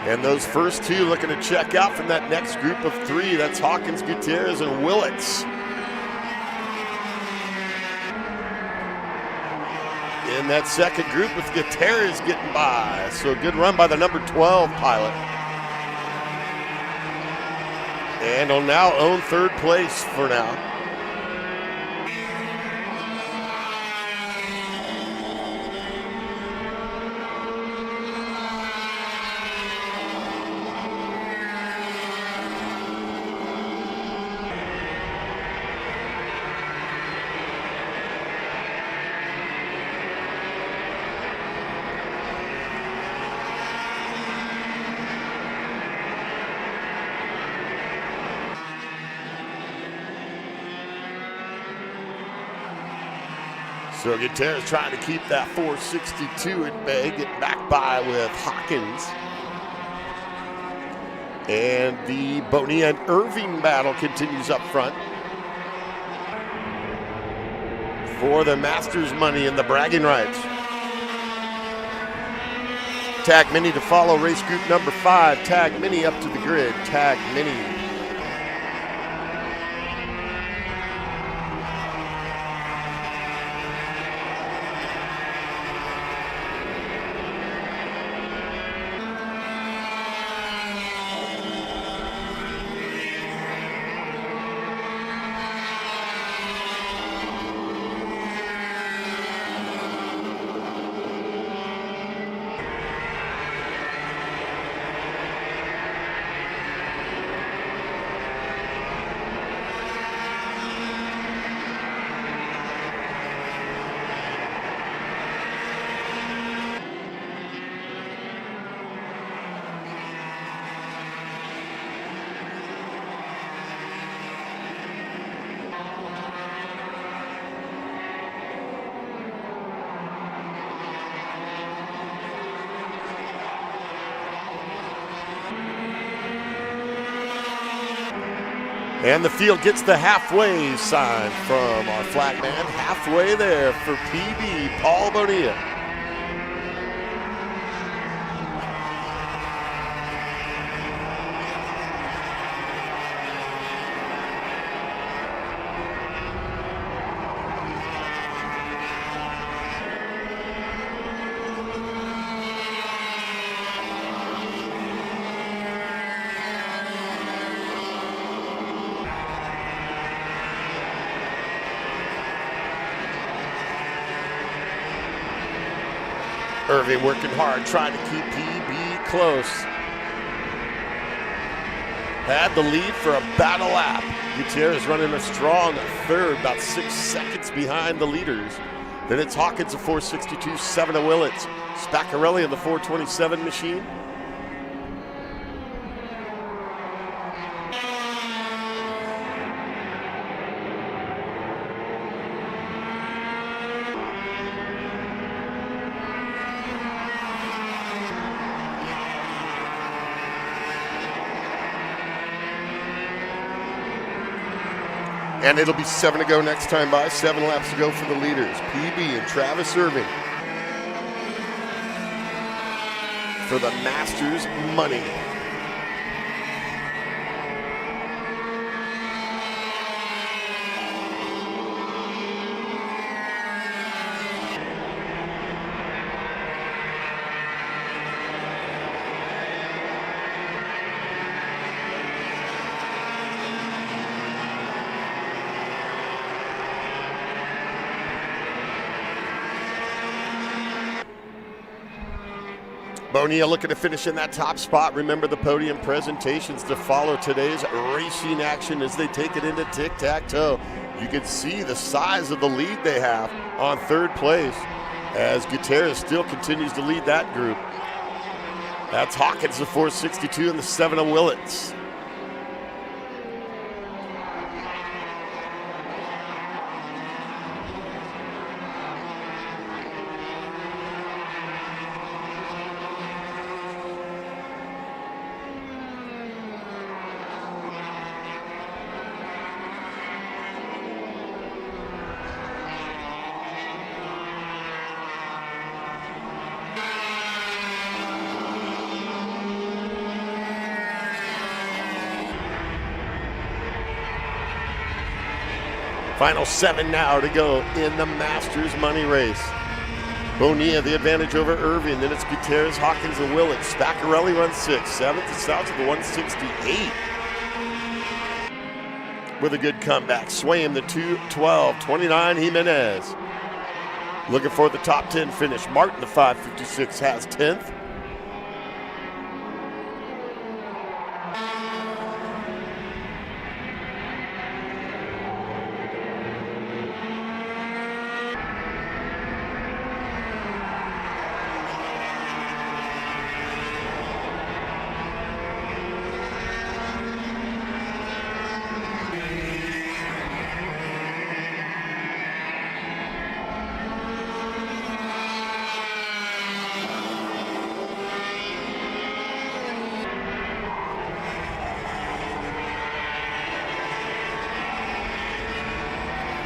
And those first two looking to check out from that next group of 3. That's Hawkins, Gutierrez, and Willits. In that second group with Gutierrez getting by. So a good run by the number 12 pilot. And will now own 3rd place for now. So Gutierrez trying to keep that 462 at bay, getting back by with Hawkins. And the Bonilla and Irving battle continues up front for the Masters money and the bragging rights. Tag Mini to follow race group number 5. Tag Mini up to the grid. Tag Mini. And the field gets the halfway sign from our flag man. Halfway there for PB, Paul Bonilla. Irving working hard, trying to keep PB close. Had the lead for about a lap. Gutierrez running a strong third, about 6 seconds behind the leaders. Then it's Hawkins, a 462, 7 of Willits. Spaccarelli in the 427 machine. And it'll be 7 to go next time by, 7 laps to go for the leaders. PB and Travis Irving for the Masters money. Bonilla looking to finish in that top spot. Remember the podium presentations to follow today's racing action as they take it into tic-tac-toe. You can see the size of the lead they have on third place as Gutierrez still continues to lead that group. That's Hawkins, the 462, and the 7 of Willits. Final 7 now to go in the Masters money race. Bonilla the advantage over Irving. Then it's Gutierrez, Hawkins, and Willits. Spaccarelli runs 6th. 7th is out to the 168. With a good comeback. Swaim the 212. 29 Jimenez. Looking for the top 10 finish. Martin the 556 has 10th.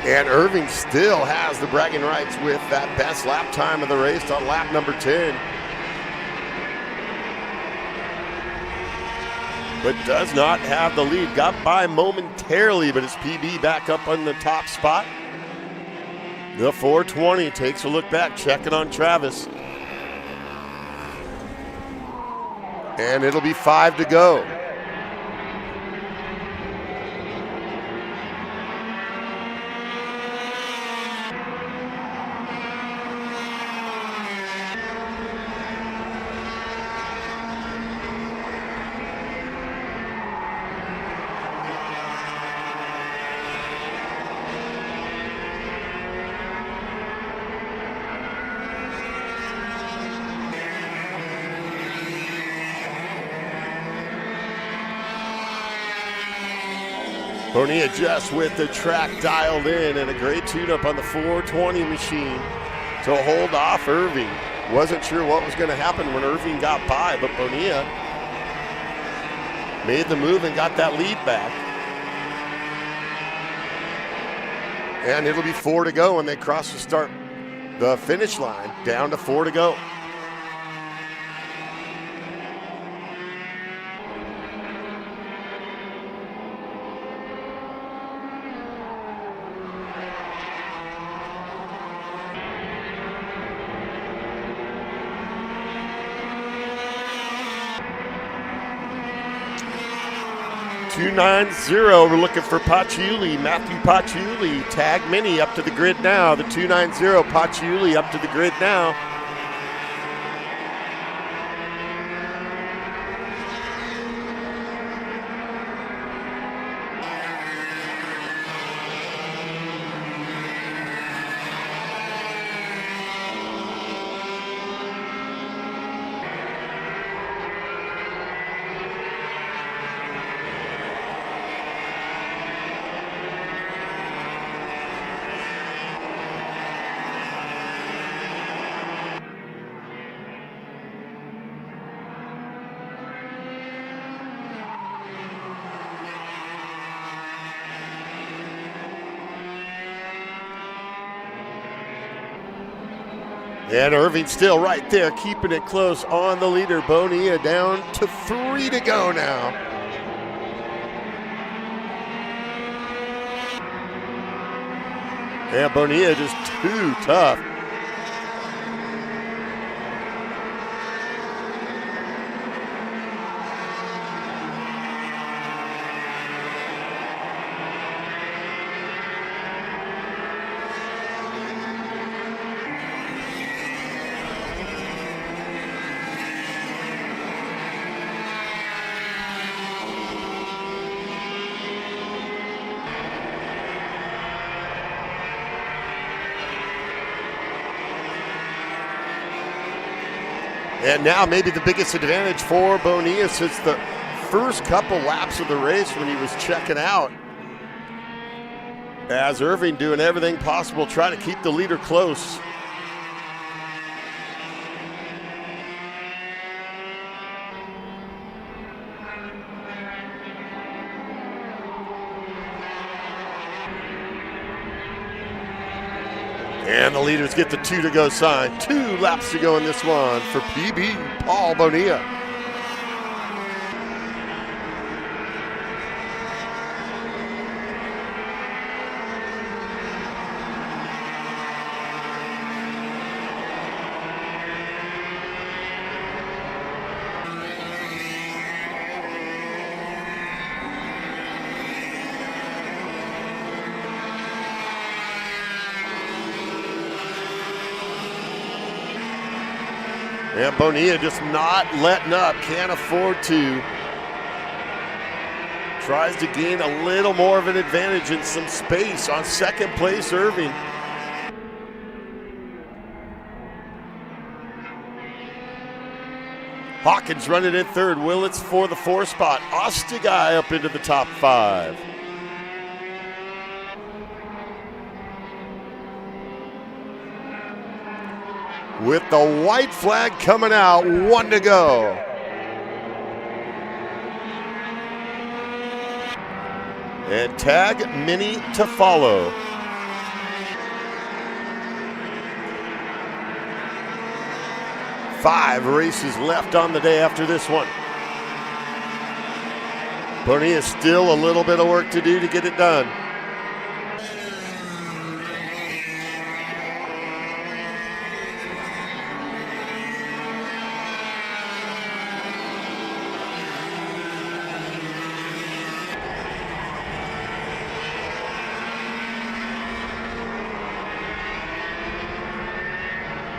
And Irving still has the bragging rights with that best lap time of the race on lap number 10. But does not have the lead. Got by momentarily, but it's PB back up on the top spot. The 420 takes a look back, checking on Travis. And it'll be 5 to go. Bonilla just with the track dialed in and a great tune-up on the 420 machine to hold off Irving. Wasn't sure what was going to happen when Irving got by, but Bonilla made the move and got that lead back. And it'll be 4 to go when they cross the finish line, down to 4 to go. .290, we're looking for Paciuli, Matthew Paciuli, tag mini up to the grid now. The 290, Paciuli up to the grid now. And Irving still right there, keeping it close on the leader. Bonilla down to 3 to go now. Yeah, Bonilla just too tough. And now maybe the biggest advantage for Bonilla since the first couple laps of the race when he was checking out. As Irving doing everything possible, trying to keep the leader close. And the leaders get the 2 to go sign. 2 laps to go in this one for PB Paul Bonilla. And Bonilla just not letting up, can't afford to. Tries to gain a little more of an advantage and some space on second place, Irving. Hawkins running in third. Willits for the 4 spot. Osteguy up into the top 5. With the white flag coming out, 1 to go. And tag mini to follow. Five races left on the day after this one. Bonilla still a little bit of work to do to get it done.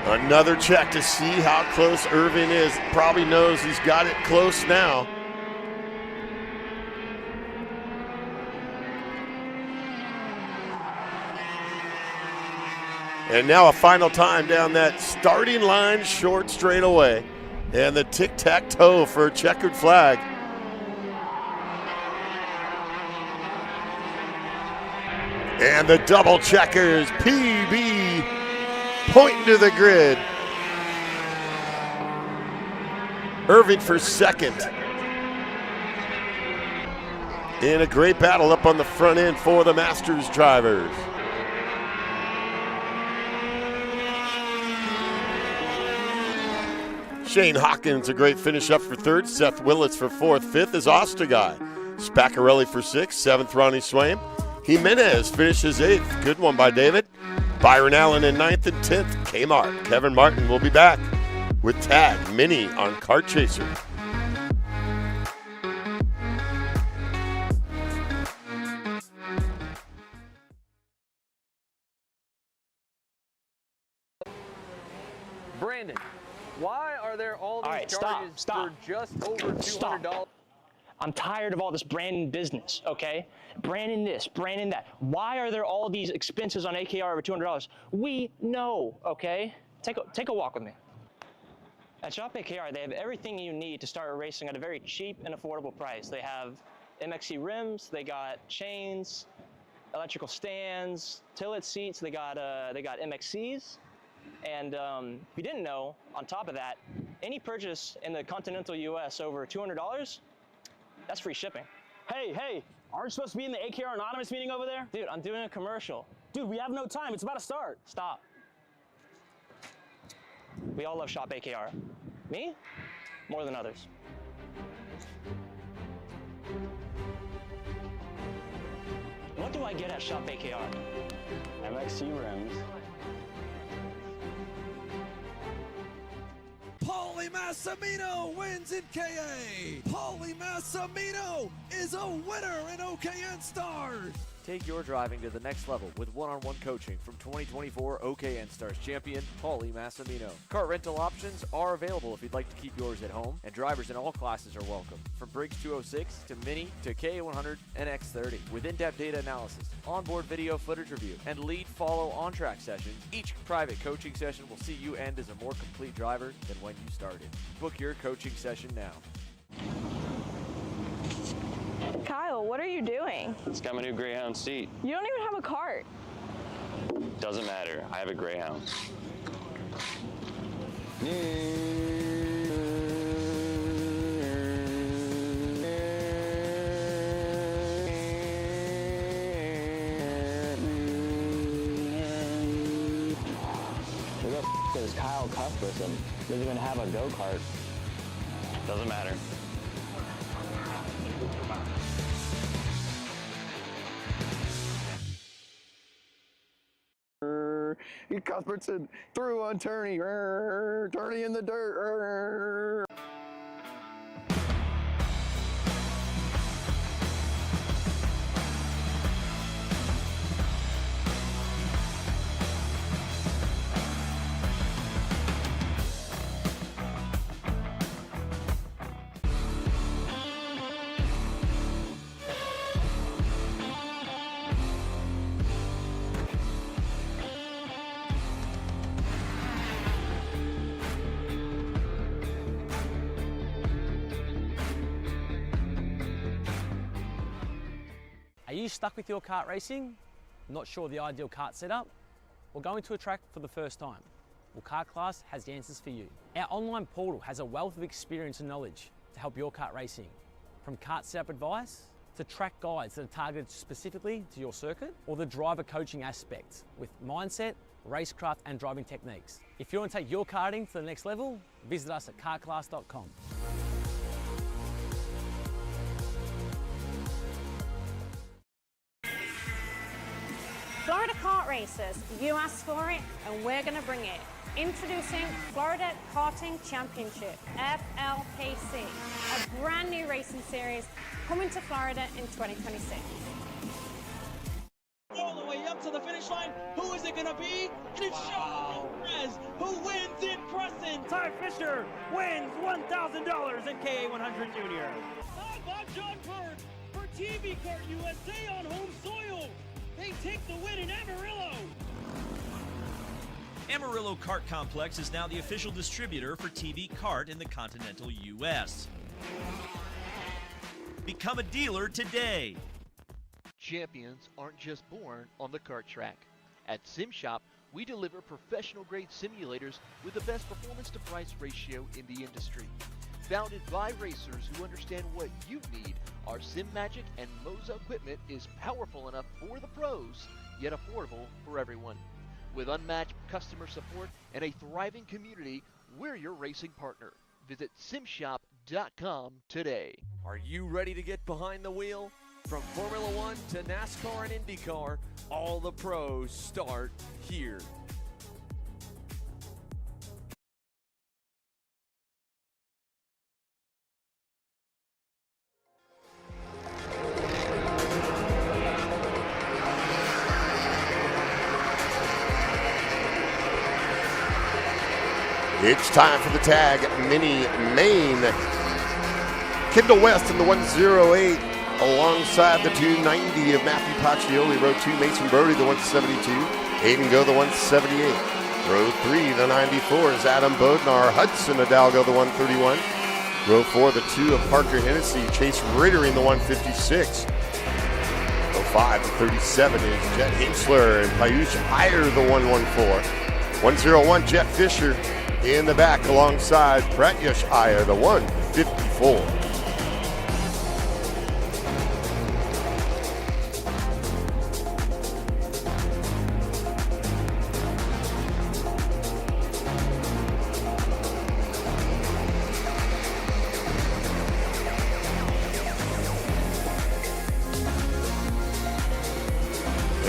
Another check to see how close Irving is. Probably knows he's got it close now. And now a final time down that starting line, short straightaway. And the tic-tac-toe for a checkered flag. And the double checkers, PB pointing to the grid. Irving for second. In a great battle up on the front end for the Masters drivers. Shane Hawkins, a great finish up for third. Seth Willits for fourth. Fifth is Ostagai. Spaccarelli for sixth. Seventh, Ronnie Swaim. Jimenez finishes eighth. Good one by David. Byron Allen in ninth and 10th. Kmart. Kevin Martin will be back with Tag Mini on Kart Chaser. Brandon, why are there all these charges stop. for just over $200? I'm tired of all this branding business, okay? Branding this, branding that. Why are there all these expenses on AKR over $200? We know, okay? Take a walk with me. At Shop AKR, they have everything you need to start racing at a very cheap and affordable price. They have MXC rims, they got chains, electrical stands, Tillotson seats, they got MXCs. And if you didn't know, on top of that, any purchase in the continental US over $200, that's free shipping. Hey, aren't you supposed to be in the AKR Anonymous meeting over there? Dude, I'm doing a commercial. Dude, we have no time. It's about to start. Stop. We all love Shop AKR. Me? More than others. What do I get at Shop AKR? MXC rims. Paulie Massimino wins in KA. Paulie Massimino is a winner in OKN Stars. Take your driving to the next level with one-on-one coaching from 2024 OKN Stars champion Paulie Massimino. Kart rental options are available if you'd like to keep yours at home, and drivers in all classes are welcome, from Briggs 206 to Mini to KA100 and X30. With in-depth data analysis, onboard video footage review, and lead follow on-track sessions, each private coaching session will see you end as a more complete driver than when you started. Book your coaching session now. Kyle, what are you doing? It's got my new Greyhound seat. You don't even have a cart. Doesn't matter. I have a Greyhound. Who the f is Kyle Cuthbertson? Doesn't even have a go-kart. Doesn't matter. Cuthbertson through on Turney. Turney in the dirt. Are you stuck with your kart racing? Not sure the ideal kart setup? Or going to a track for the first time? Well, Kart Class has the answers for you. Our online portal has a wealth of experience and knowledge to help your kart racing. From kart setup advice to track guides that are targeted specifically to your circuit, or the driver coaching aspect with mindset, racecraft and driving techniques. If you want to take your karting to the next level, visit us at kartclass.com. Florida Kart Racers, you asked for it and we're going to bring it. Introducing Florida Karting Championship, FLKC, a brand new racing series coming to Florida in 2026. All the way up to the finish line. Who is it going to be? And it's Sean Perez who wins in Crescent. Ty Fisher wins $1,000 in KA100 Junior. Hi, Bob John Bird for TV Kart USA on home soil. They take the win in Amarillo. Amarillo Kart Complex is now the official distributor for TV Kart in the continental U.S. Become a dealer today. Champions aren't just born on the kart track. At SimShop, we deliver professional-grade simulators with the best performance-to-price ratio in the industry. Founded by racers who understand what you need, our SimMagic and Moza equipment is powerful enough for the pros, yet affordable for everyone. With unmatched customer support and a thriving community, we're your racing partner. Visit simshop.com today. Are you ready to get behind the wheel? From Formula One to NASCAR and IndyCar, all the pros start here. It's time for the tag mini main. Kendall West in the 108 alongside the 290 of Matthew Paccioli. Row 2, Mason Brody, the 172. Aiden Go, the 178. Row 3, the 94 is Adam Bodnar. Hudson Hidalgo, the 131. Row 4, the 2 of Parker Hennessy. Chase Ritter in the 156. Row 5, the 37 is Jet Hinchler and Payush Iyer, the 114. 101, Jet Fisher in the back alongside Pratyush Iyer, the 154.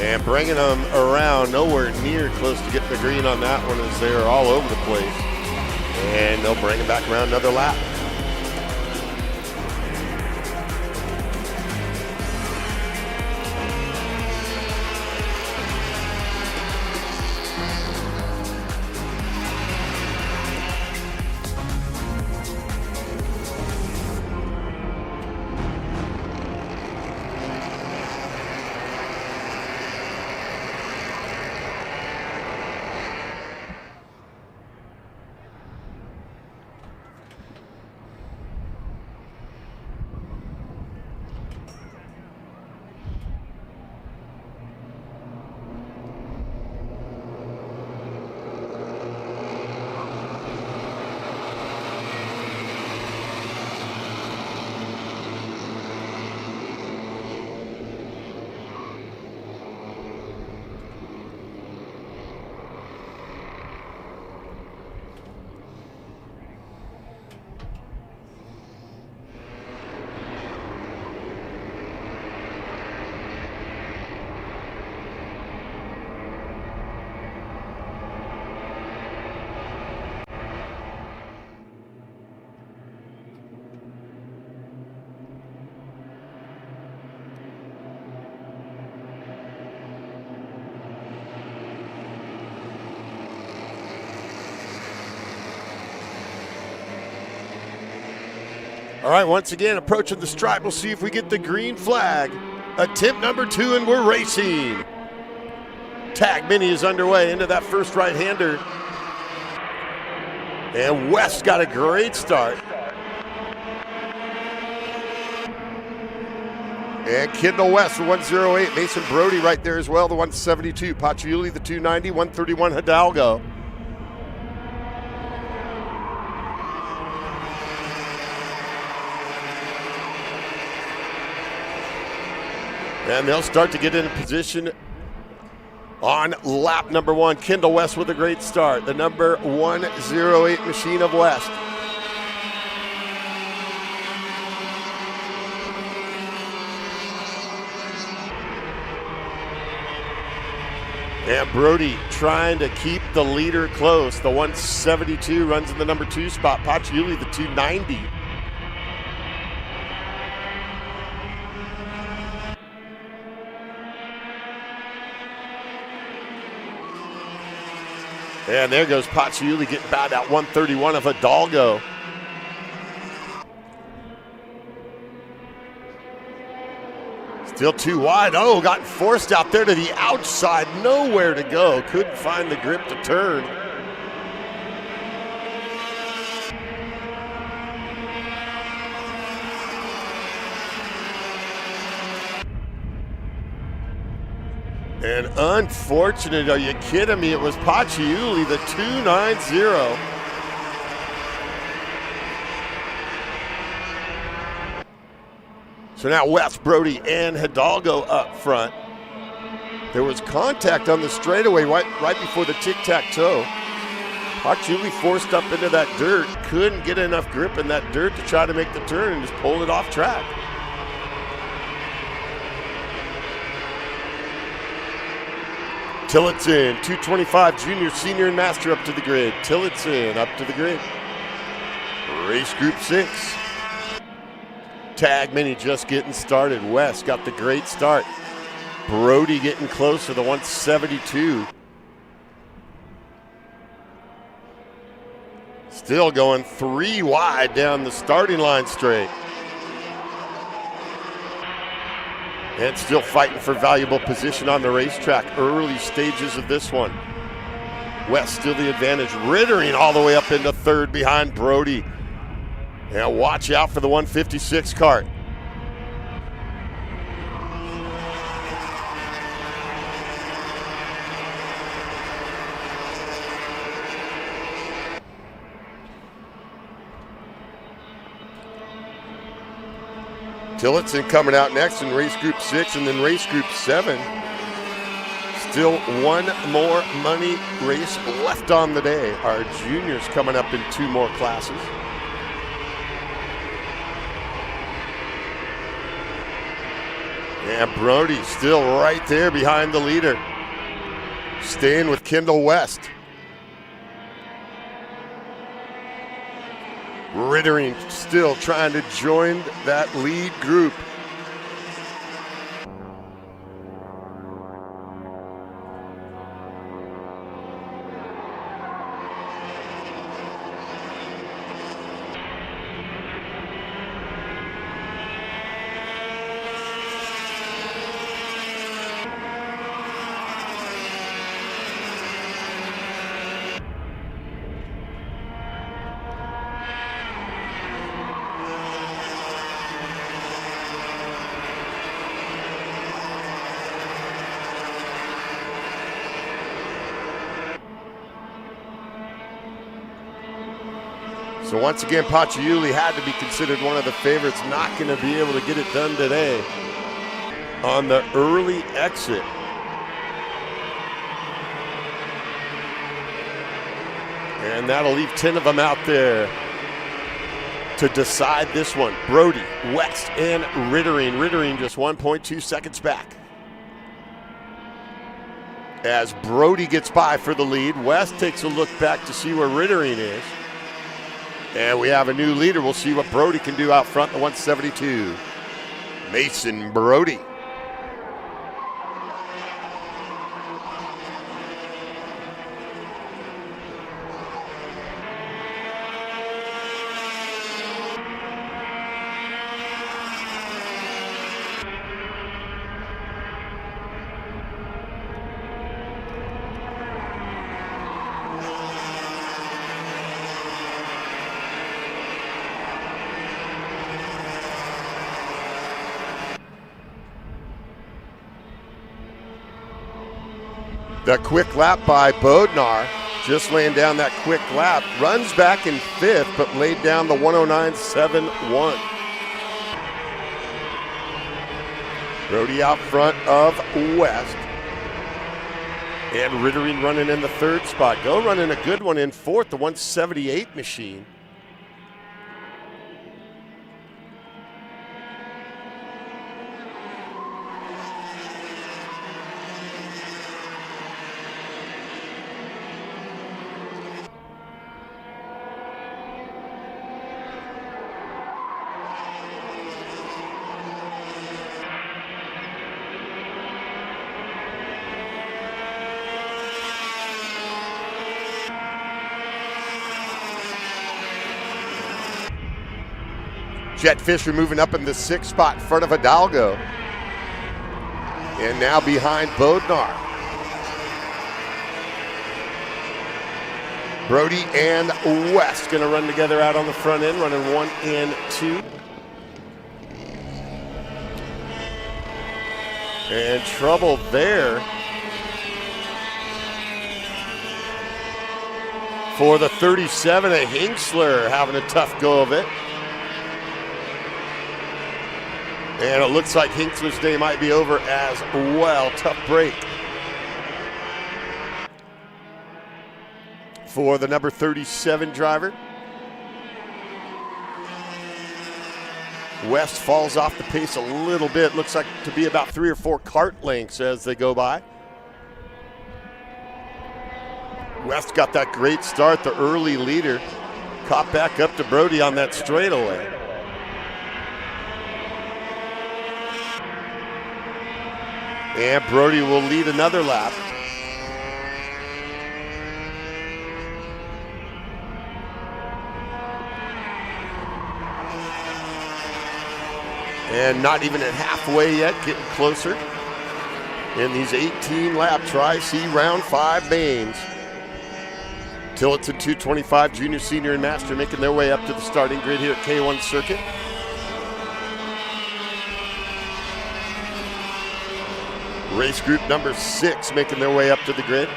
And bringing them around, nowhere near close to getting the green on that one as they're all over the place. And they'll bring it back around another lap. All right, once again, approaching the stripe. We'll see if we get the green flag. Attempt number 2, and we're racing. Tag mini is underway into that first right-hander. And West got a great start. And Kendall West, the 108. Mason Brody right there as well, the 172. Paccioli, the 290. 131, Hidalgo. And they'll start to get into position on lap number 1. Kendall West with a great start. The number 108 machine of West. And Brody trying to keep the leader close. The 172 runs in the number 2 spot. Paccioli, the 290. And there goes Paccioli getting bowed out. 131 of Hidalgo. Still too wide. Oh, got forced out there to the outside. Nowhere to go. Couldn't find the grip to turn. And unfortunate, are you kidding me? It was Paccioli, the 290. So now West, Brody, and Hidalgo up front. There was contact on the straightaway right before the tic-tac-toe. Paciuli forced up into that dirt, couldn't get enough grip in that dirt to try to make the turn and just pulled it off track. Tillotson, 225 junior, senior, and master up to the grid. Tillotson up to the grid. Race group 6. Tag mini just getting started. West got the great start. Brody getting close to the 172. Still going 3 wide down the starting line straight. And still fighting for valuable position on the racetrack. Early stages of this one. West still the advantage. Rittering all the way up into third behind Brody. And watch out for the 156 cart. Tillotson coming out next in race group 6 and then race group 7. Still one more money race left on the day. Our juniors coming up in 2 more classes. And Brody still right there behind the leader. Staying with Kendall West. Rittering still trying to join that lead group. So once again, Paciuli had to be considered one of the favorites, not going to be able to get it done today on the early exit. And that'll leave 10 of them out there to decide this one. Brody, West, and Rittering. Rittering just 1.2 seconds back. As Brody gets by for the lead, West takes a look back to see where Rittering is. And we have a new leader. We'll see what Brody can do out front, the 172. Mason Brody. The quick lap by Bodnar, just laying down that quick lap. Runs back in 5th, but laid down the 109.71. Brody out front of West. And Rittering running in the 3rd spot. Go running a good one in 4th, the 178 machine. Jet Fisher moving up in the 6th spot in front of Hidalgo. And now behind Bodnar. Brody and West going to run together out on the front end, running 1 and 2. And trouble there for the 37 of Hinksler, having a tough go of it. And it looks like Hinksler's day might be over as well. Tough break. for the number 37 driver. West falls off the pace a little bit. Looks like to be about 3 or 4 kart lengths as they go by. West got that great start, the early leader. Caught back up to Brody on that straightaway. And Brody will lead another lap. And not even at halfway yet, getting closer in these 18-lap Tri-C Round 5 mains. Tillotson 225, junior, senior, and master making their way up to the starting grid here at K1 Circuit. Race group number 6 making their way up to the grid.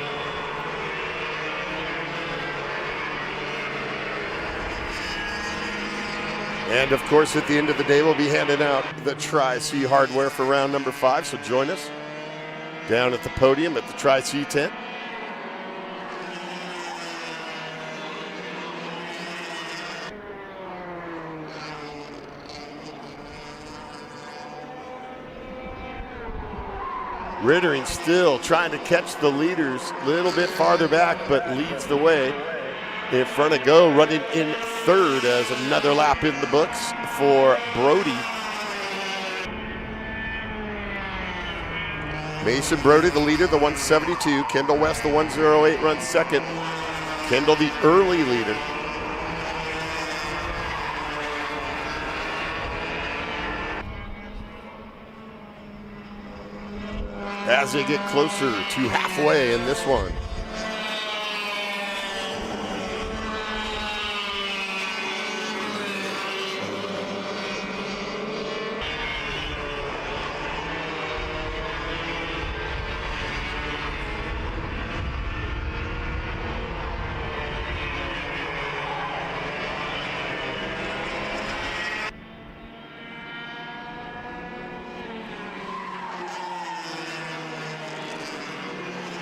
And of course, at the end of the day, we'll be handing out the Tri-C hardware for round number 5. So join us down at the podium at the Tri-C tent. Rittering still trying to catch the leaders a little bit farther back, but leads the way. In front of Go, running in third as another lap in the books for Brody. Mason Brody, the leader, the 172. Kendall West, the 108, runs second. Kendall, the early leader. As they get closer to halfway in this one.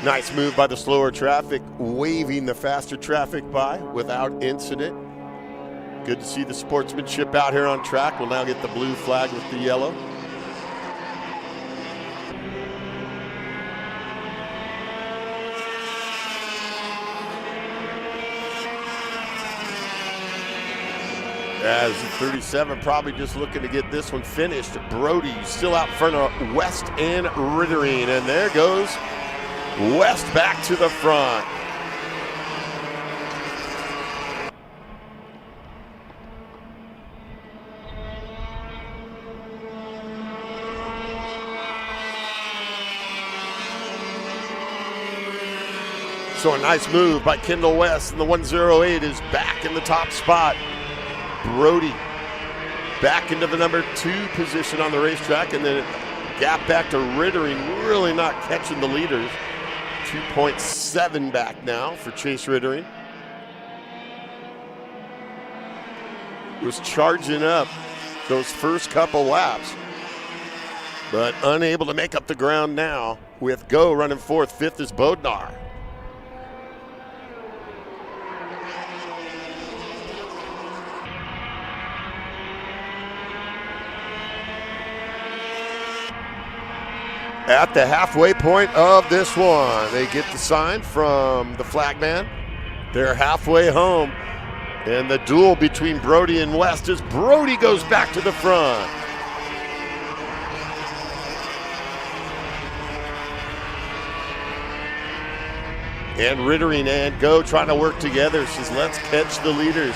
Nice move by the slower traffic, waving the faster traffic by without incident. Good to see the sportsmanship out here on track. We'll now get the blue flag with the yellow. As 37 probably just looking to get this one finished. Brody still out front of West and Rittering, and there goes West back to the front. So a nice move by Kendall West, and the 108 is back in the top spot. Brody back into the number 2 position on the racetrack, and then gap back to Rittering, really not catching the leaders. 2.7 back now for Chase Rittering. Was charging up those first couple laps, but unable to make up the ground now with Go running fourth. Fifth is Bodnar. At the halfway point of this one, they get the sign from the flagman. They're halfway home, and the duel between Brody and West as Brody goes back to the front. And Rittering and Go trying to work together. Says, let's catch the leaders.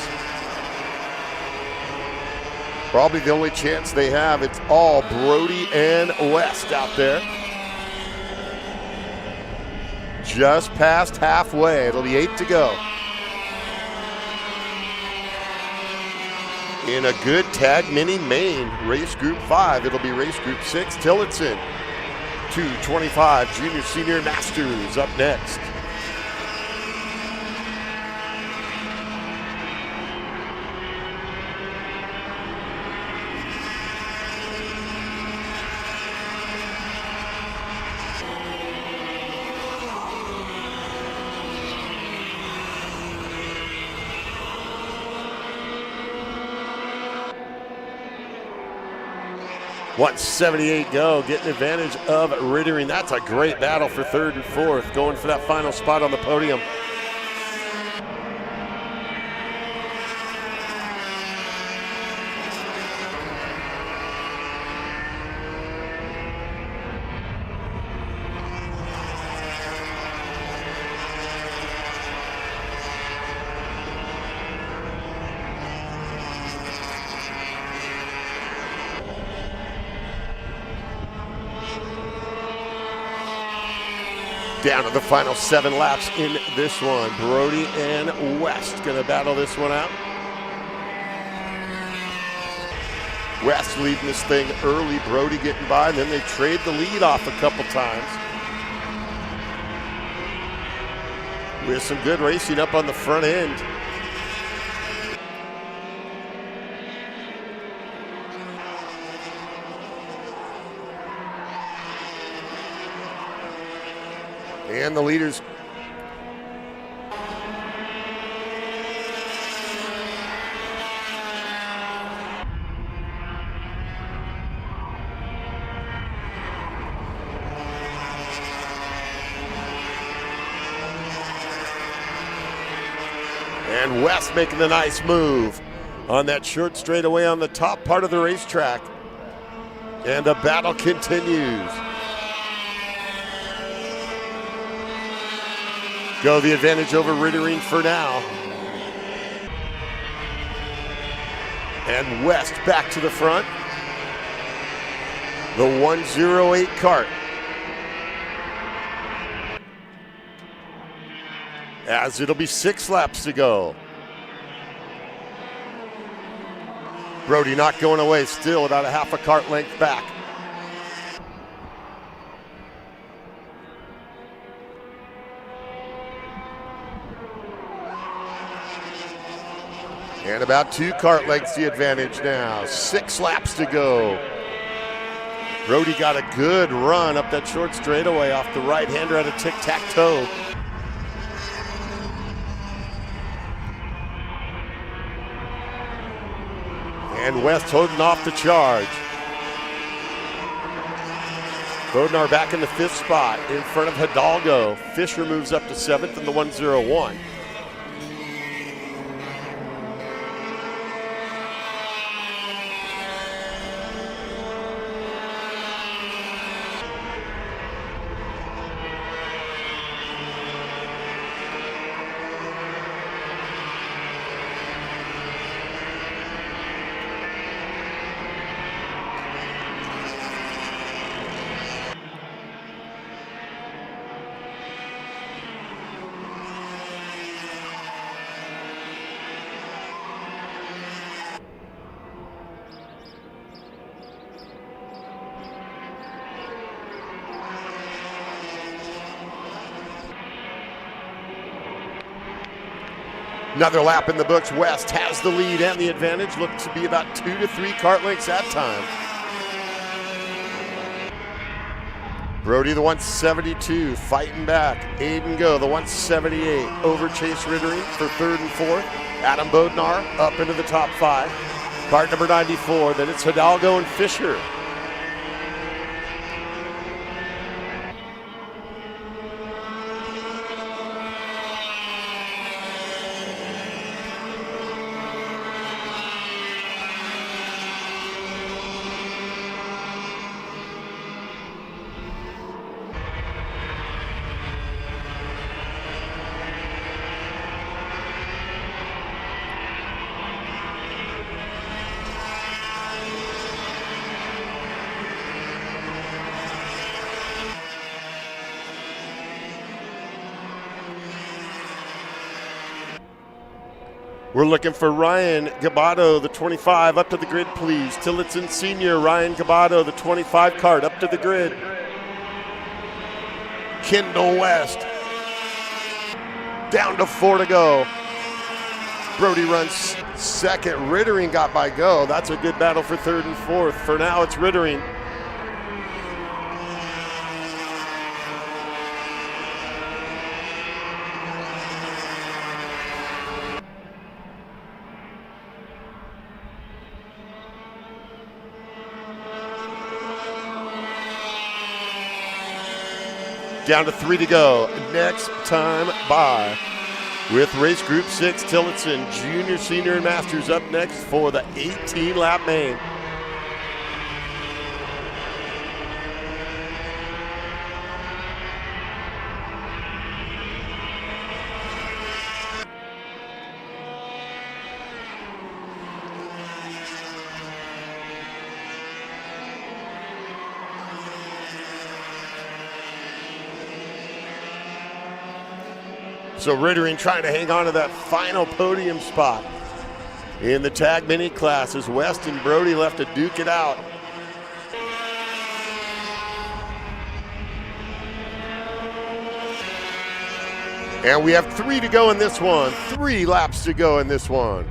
Probably the only chance they have. It's all Brody and West out there. Just past halfway. It'll be 8 to go. In a good tag mini main, race group 5. It'll be race group 6. Tillotson, 225 junior, senior, masters up next. 178 go, getting advantage of Rittering. That's a great battle for third and fourth, going for that final spot on the podium. Down to the final 7 laps in this one. Brody and West gonna battle this one out. West leading this thing early, Brody getting by, and then they trade the lead off a couple times. With some good racing up on the front end. And the leaders and West making the nice move on that short straightaway on the top part of the racetrack. And the battle continues. Go the advantage over Rittering for now. And West back to the front. The 108 Kart. As it'll be 6 laps to go. Brody not going away, still about a half a kart length back. And about 2 kart lengths the advantage now. 6 laps to go. Brody got a good run up that short straightaway off the right-hander at a tic-tac-toe. And West holding off the charge. Bodnar back in the 5th spot in front of Hidalgo. Fisher moves up to 7th in the 101. Another lap in the books. West has the lead and the advantage. Looks to be about 2 to 3 kart lengths that time. Brody, the 172, fighting back. Aiden Go, the 178, over Chase Rittering for 3rd and 4th. Adam Bodnar up into the top 5. Kart number 94, then it's Hidalgo and Fisher. We're looking for Ryan Gabato, the 25, up to the grid, please. Tillotson Sr., Ryan Gabato, the 25 Kart, up to the grid. Kendall West. Down to 4 to go. Brody runs 2nd. Rittering got by Go. That's a good battle for 3rd and 4th. For now, it's Rittering. Down to 3 to go. Next time by with race group 6, Tillotson, Junior, Senior, and Masters up next for the 18-lap main. So Rittering trying to hang on to that final podium spot in the tag mini class as West and Brody left to duke it out. And we have 3 to go in this one. 3 laps to go in this one.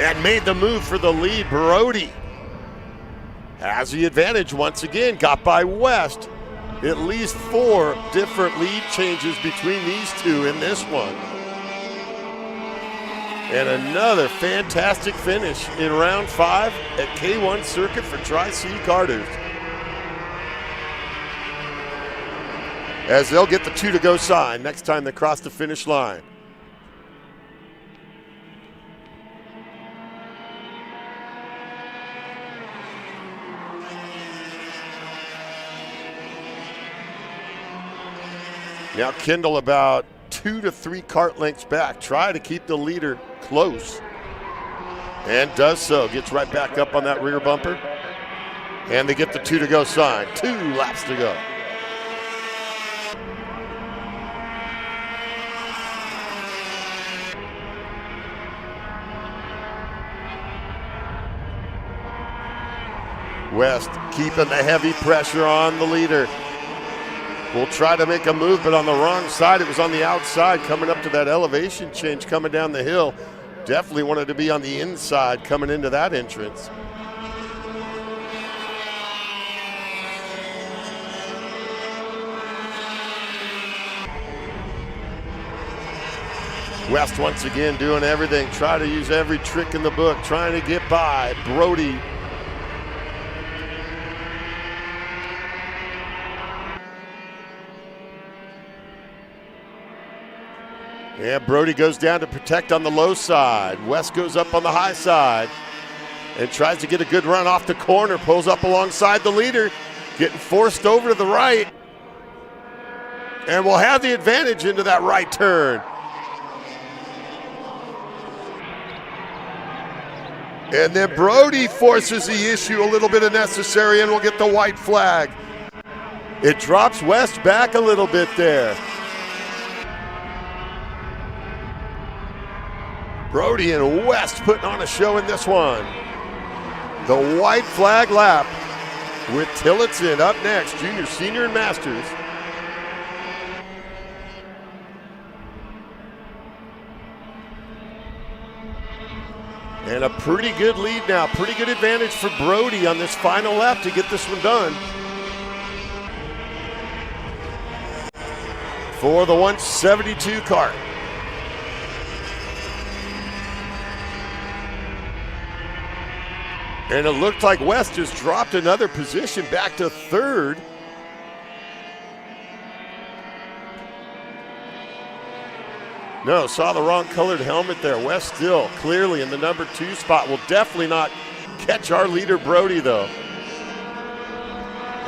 And made the move for the lead, Brody. Has the advantage once again, got by West. At least 4 different lead changes between these two in this one. And another fantastic finish in round 5 at K1 Circuit for Tri-C Karters. As they'll get the 2 to go sign next time they cross the finish line. Now Kendall about 2 to 3 kart lengths back. Try to keep the leader close. And does so. Gets right back up on that rear bumper. And they get the 2 to go sign. 2 laps to go. West keeping the heavy pressure on the leader. Will try to make a move, but on the wrong side. It was on the outside coming up to that elevation change coming down the hill. Definitely wanted to be on the inside coming into that entrance. West once again doing everything, try to use every trick in the book, trying to get by Brody. Yeah, Brody goes down to protect on the low side. West goes up on the high side and tries to get a good run off the corner. Pulls up alongside the leader, getting forced over to the right. And will have the advantage into that right turn. And then Brody forces the issue, a little bit unnecessary, and will get the white flag. It drops West back a little bit there. Brody and West putting on a show in this one. The white flag lap with Tillotson up next, Junior, Senior, and Masters. And a pretty good lead now, pretty good advantage for Brody on this final lap to get this one done. For the 172 kart. And it looked like West just dropped another position back to 3rd. No, saw the wrong colored helmet there. West still clearly in the number 2 spot. Will definitely not catch our leader Brody though.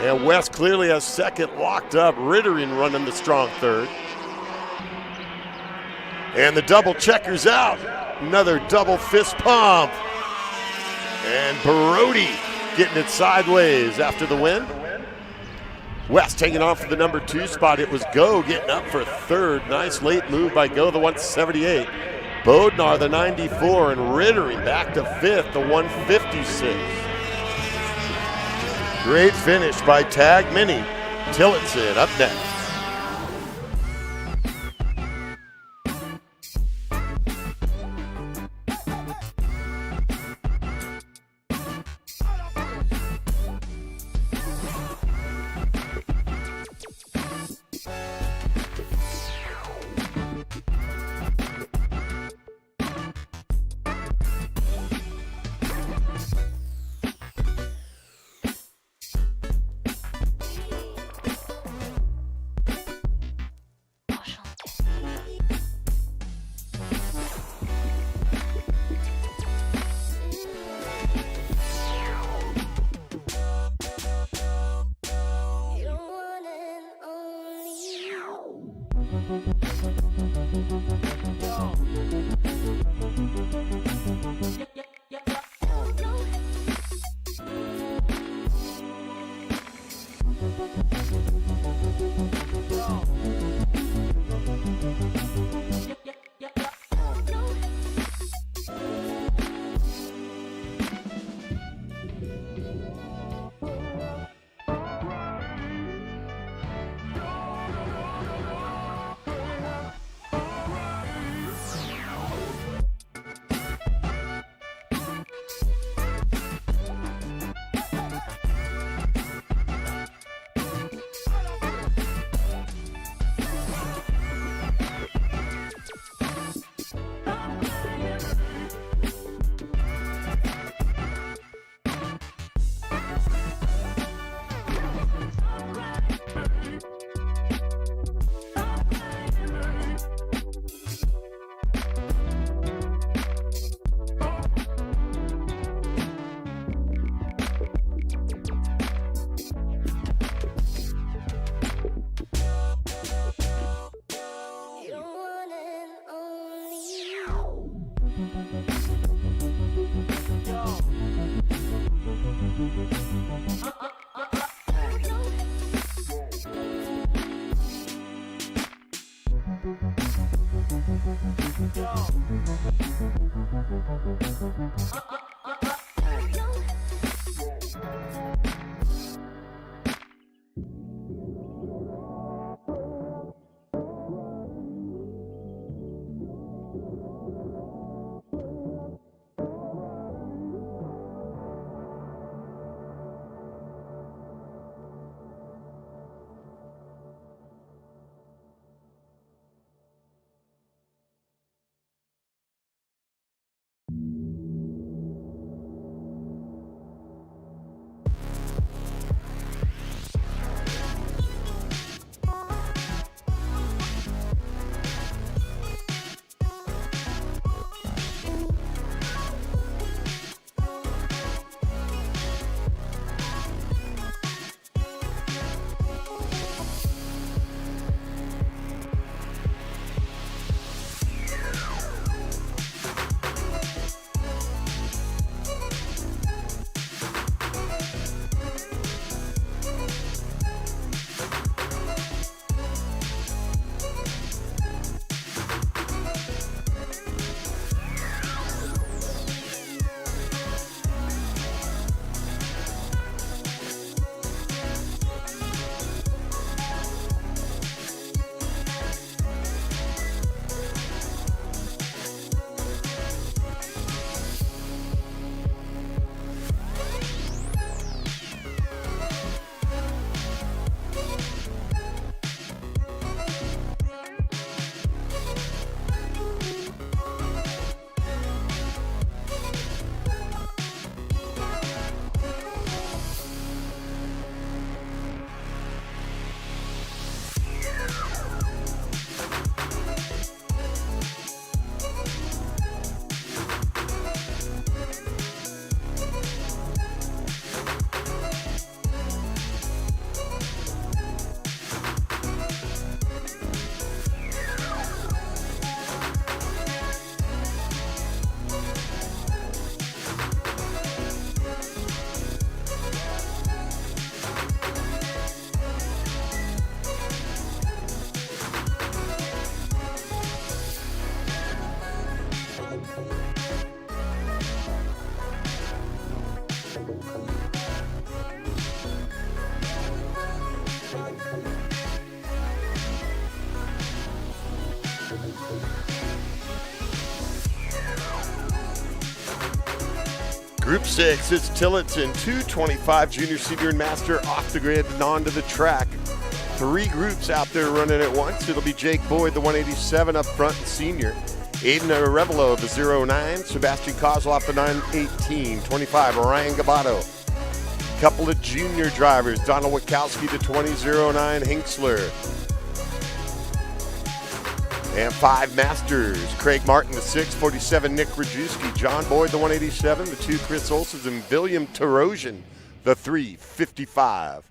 And West clearly has 2nd locked up. Rittering running the strong 3rd. And the double checkers out. Another double fist pump. And Brody getting it sideways after the win. West hanging on for the number 2 spot. It was Go getting up for 3rd. Nice late move by Go, the 178. Bodnar, the 94, and Rittering back to 5th, the 156. Great finish by Tag Mini. Tillotson up next. Group 6, it's Tillotson, 225 junior, senior, and master off the grid and onto the track. 3 groups out there running at once. It'll be Jake Boyd, the 187 up front and senior. Aiden Arevalo, the 09. Sebastian Kozloff, the 918. 25, Ryan Gabato. Couple of junior drivers, Donald Wachowski, the 2009 Hinksler. And 5 masters, Craig Martin, the 647, Nick Rajewski, John Boyd, the 187, the 2 Chris Olsons, and William Tarosian, the 355.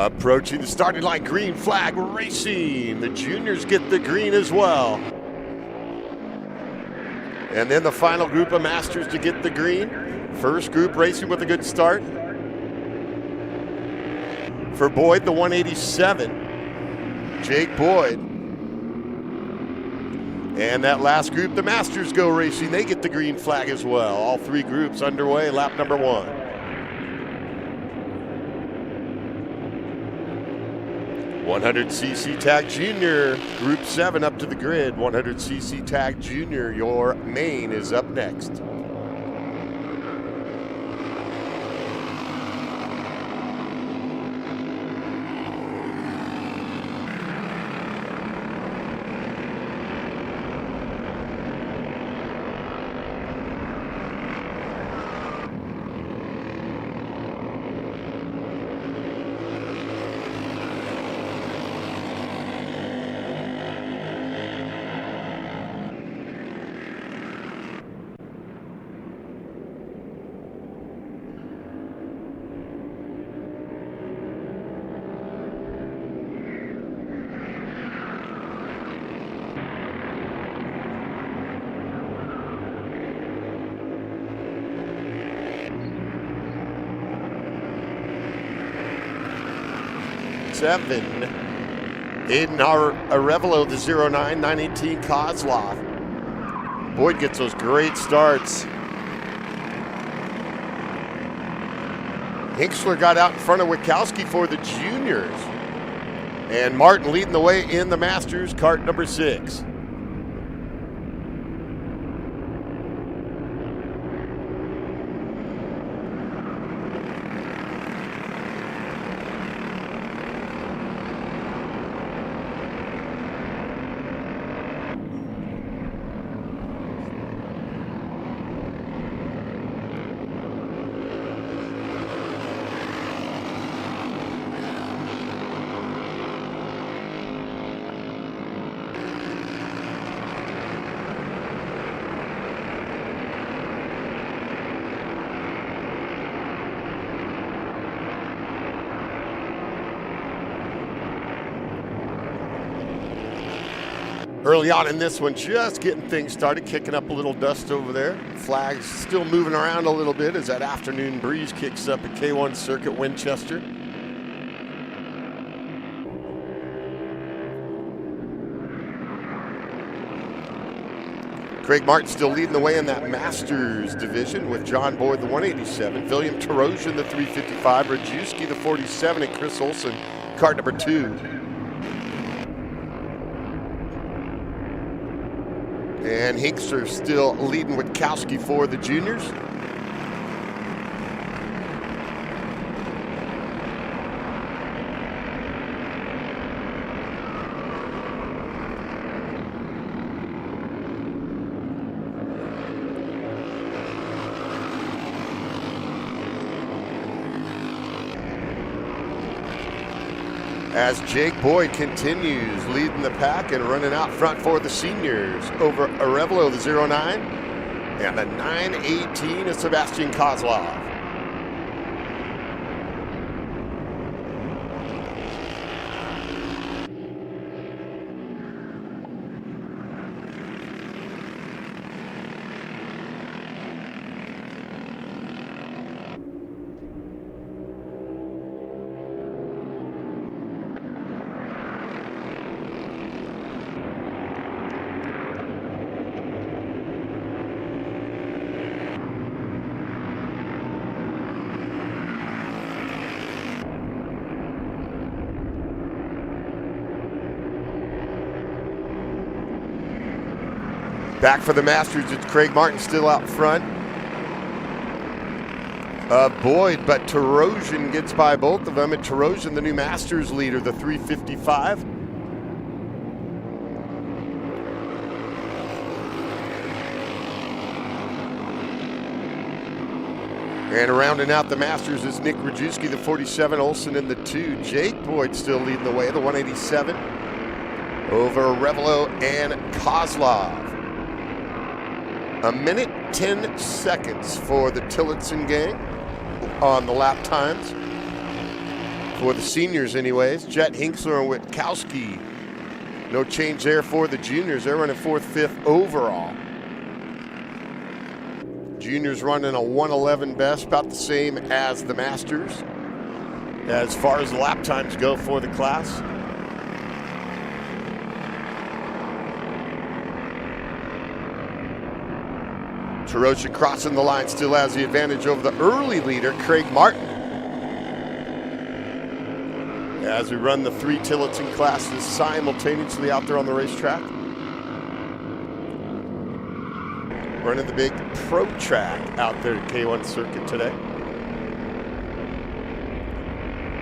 Approaching the starting line, green flag racing. The juniors get the green as well. And then the final group of masters to get the green. First group racing with a good start. For Boyd, the 187, Jake Boyd. And that last group, the masters go racing. They get the green flag as well. All three groups underway, lap number 1. $100cc Tag Junior, Group 7 up to the grid. 100cc Tag Junior, your main is up next. Aiden Arevalo, the 09, 918 Kozlov. Boyd gets those great starts. Hinksler got out in front of Wachowski for the juniors. And Martin leading the way in the Masters, kart number 6. Early on in this one, just getting things started, kicking up a little dust over there. Flags still moving around a little bit as that afternoon breeze kicks up at K1 Circuit, Winchester. Craig Martin still leading the way in that Masters division with John Boyd, the 187, William Tarosian, the 355, Rajewski, the 47, and Chris Olson, kart number 2. And Hinkster still leading with Kowski for the juniors. As Jake Boyd continues leading the pack and running out front for the seniors over Arevalo, the 09, and the 918 is Sebastian Kozlov. Back for the Masters, it's Craig Martin still out front. Boyd, but Tarosian gets by both of them, and Tarosian, the new Masters leader, the 355. And rounding out the Masters is Nick Rajewski, the 47, Olson in the 2. Jake Boyd still leading the way, the 187, over Arevalo and Kozlov. A minute, 10 seconds for the Tillotson gang on the lap times. for the seniors anyways. Jet Hinksler and Witkowski. No change there for the juniors. They're running 4th, 5th overall. Juniors running a 1:11 best, about the same as the Masters as far as the lap times go for the class. Tillotson crossing the line, still has the advantage over the early leader, Craig Martin. As we run the 3 Tillotson classes simultaneously out there on the racetrack. Running the big pro track out there at K1 circuit today.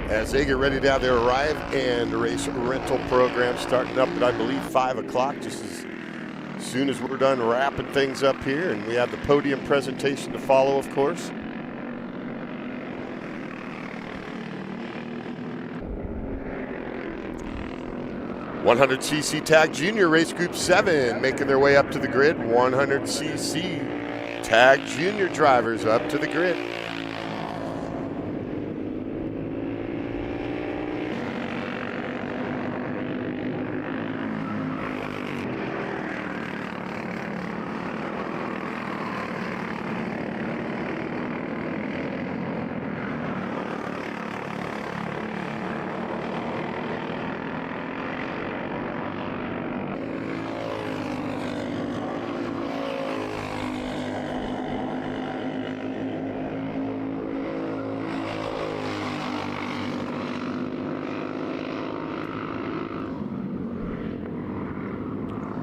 As they get ready to have their arrive and race rental program starting up at, I believe, 5 o'clock, just as soon as we're done wrapping things up here. And we have the podium presentation to follow, of course. $100cc Tag Junior Race Group 7 making their way up to the grid. 100cc Tag Junior drivers up to the grid.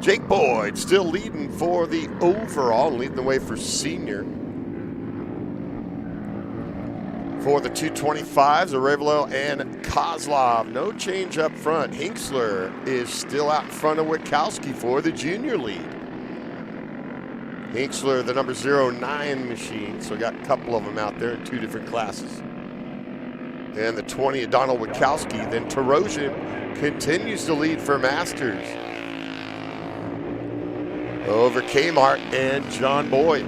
Jake Boyd still leading for the overall, leading the way for senior. For the 225s, Arevalo and Kozlov. No change up front. Hinksler is still out in front of Witkowski for the junior lead. Hinksler, the number 09 machine, so got a couple of them out there in 2 different classes. And the 20 of Donald Witkowski. Then Tillotson continues to lead for Masters over Kmart and John Boyd.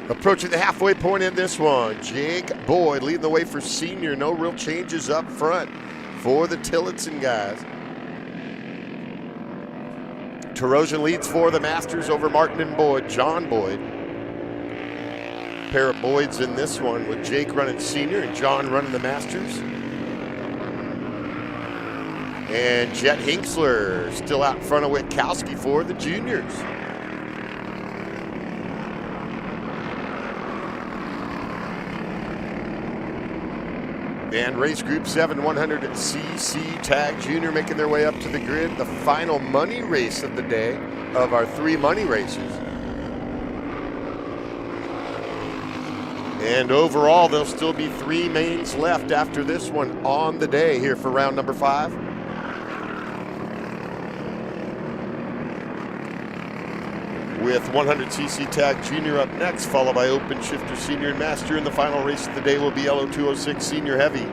Approaching the halfway point in this one. Jake Boyd leading the way for senior. No real changes up front for the Tillotson guys. Tillotson leads for the Masters over Martin and Boyd. John Boyd. Pair of Boyds in this one with Jake running senior and John running the Masters. And Jet Hinksler still out in front of Witkowski for the juniors. And race group 7, 100cc Tag Junior making their way up to the grid. The final money race of the day of our 3 money races. And overall, there'll still be 3 mains left after this one on the day here for round number 5. With 100cc Tag Junior up next, followed by Open Shifter Senior and Master. And the final race of the day will be LO206 Senior Heavy.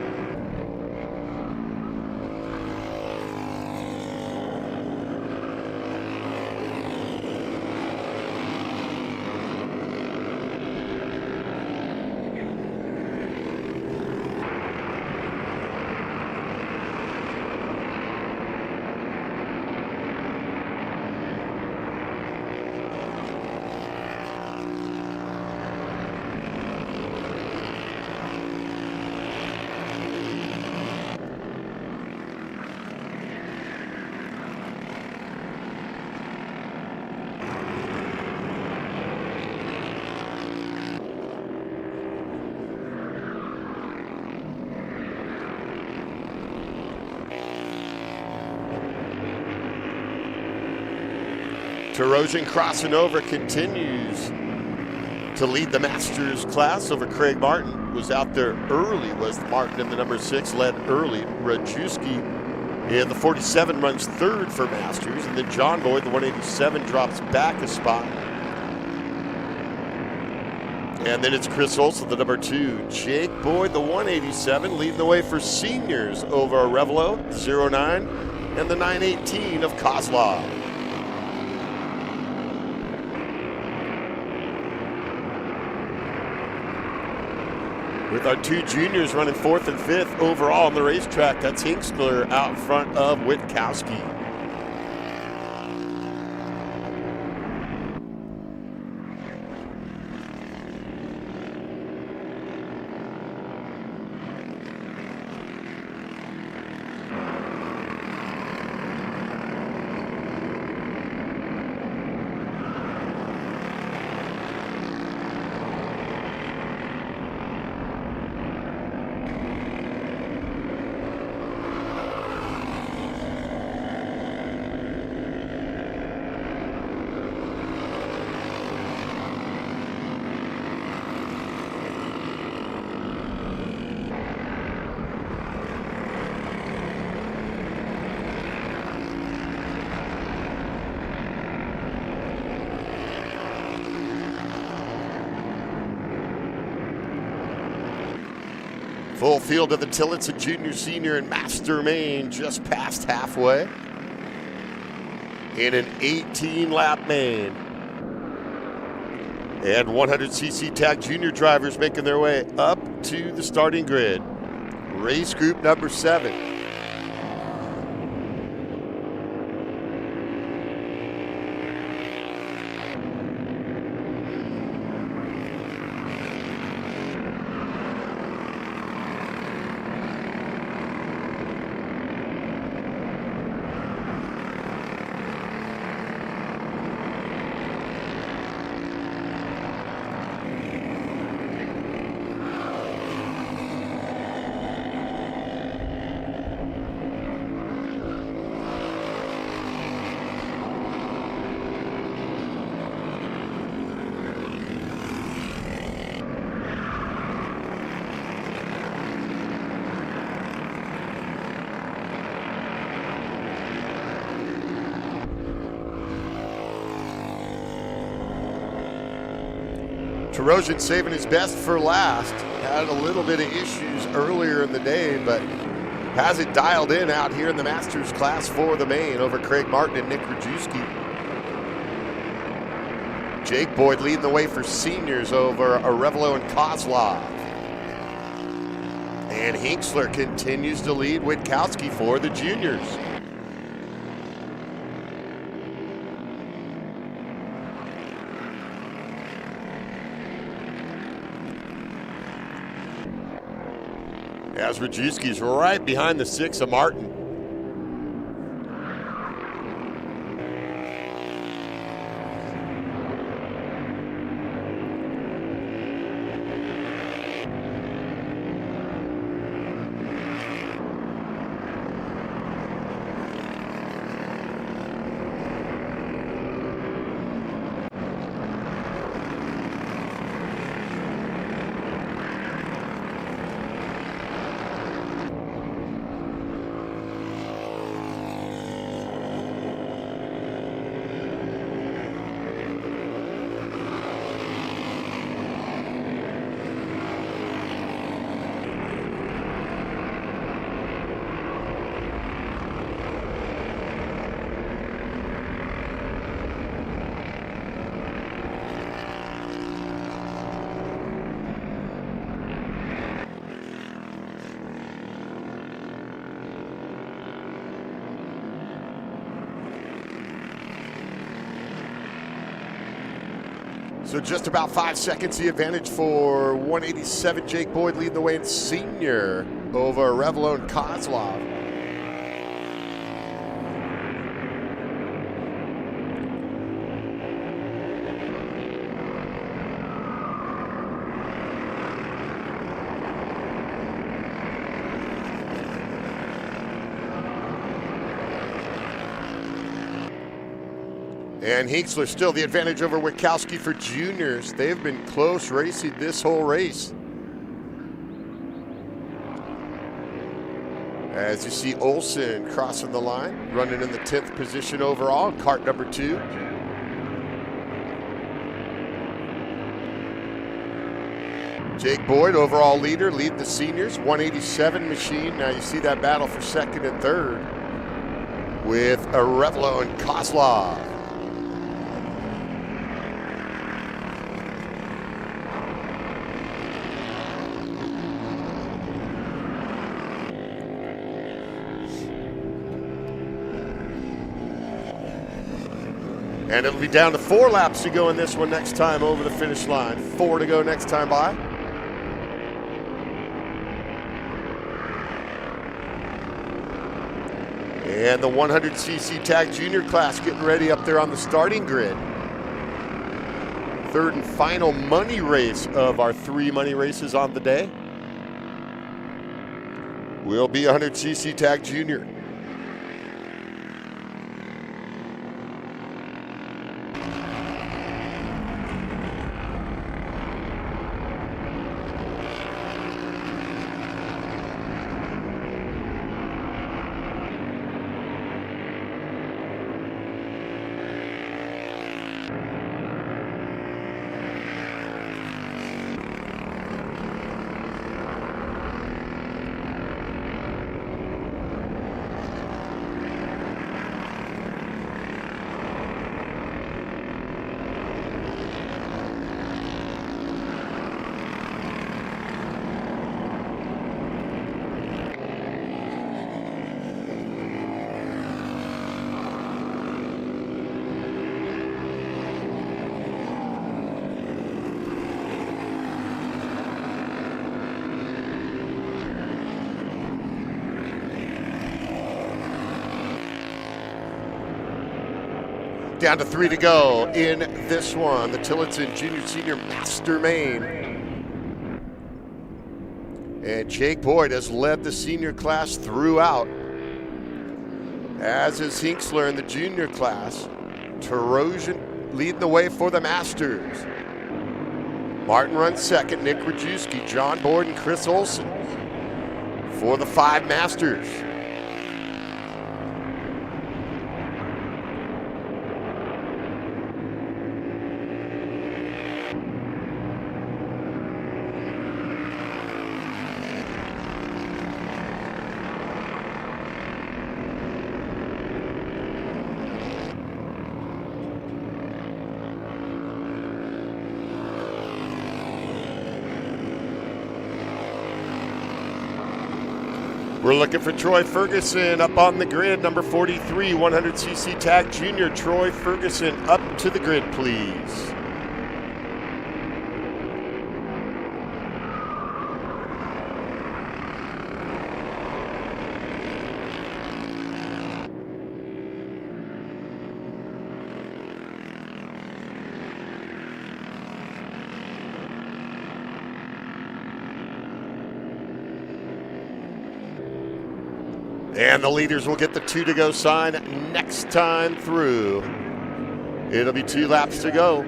Tillotson crossing over continues to lead the Masters class over Craig Martin. Was out there early, was Martin in the number 6, led early. Rajewski in the 47 runs third for Masters, and then John Boyd, the 187, drops back a spot. And then it's Chris Olson, the number 2. Jake Boyd, the 187, leading the way for seniors over Arevalo, the 09, and the 918 of Kozlov. With our 2 juniors running 4th and 5th overall on the racetrack, that's Hinksler out in front of Witkowski. Full field of the Tillotson Junior, Senior, and Master main just past halfway in an 18-lap main. And 100cc tag junior drivers making their way up to the starting grid. Race group number 7. Tillotson saving his best for last. Had a little bit of issues earlier in the day, but has it dialed in out here in the Masters class for the main over Craig Martin and Nick Rajewski. Jake Boyd leading the way for seniors over Arevalo and Kozlov. And Hinksler continues to lead Witkowski for the juniors. As Rajewski's right behind the 6 of Martin. So just about 5 seconds the advantage for 187 Jake Boyd leading the way in senior over Arevalo and Kozlov. And Hinksler still the advantage over Witkowski for juniors. They've been close racing this whole race. As you see Olsen crossing the line, running in the 10th position overall, kart number 2. Jake Boyd, overall leader, lead the seniors, 187 machine. Now you see that battle for second and third with Arevalo and Kozlov. And it'll be down to 4 laps to go in this one next time over the finish line. 4 to go next time by. And the 100cc tag junior class getting ready up there on the starting grid. Third and final money race of our 3 money races on the day will be 100cc tag junior. Down to 3 to go in this one. The Tillotson Junior Senior Master Main. And Jake Boyd has led the senior class throughout, as is Hinksler in the junior class. Tarosian leading the way for the Masters. Martin runs second, Nick Rajewski, John Boyd, and Chris Olsen for the 5 Masters. We're looking for Troy Ferguson up on the grid, number 43, 100cc tag junior. Troy Ferguson up to the grid, please. And the leaders will get the 2 to go sign next time through. It'll be 2 laps to go.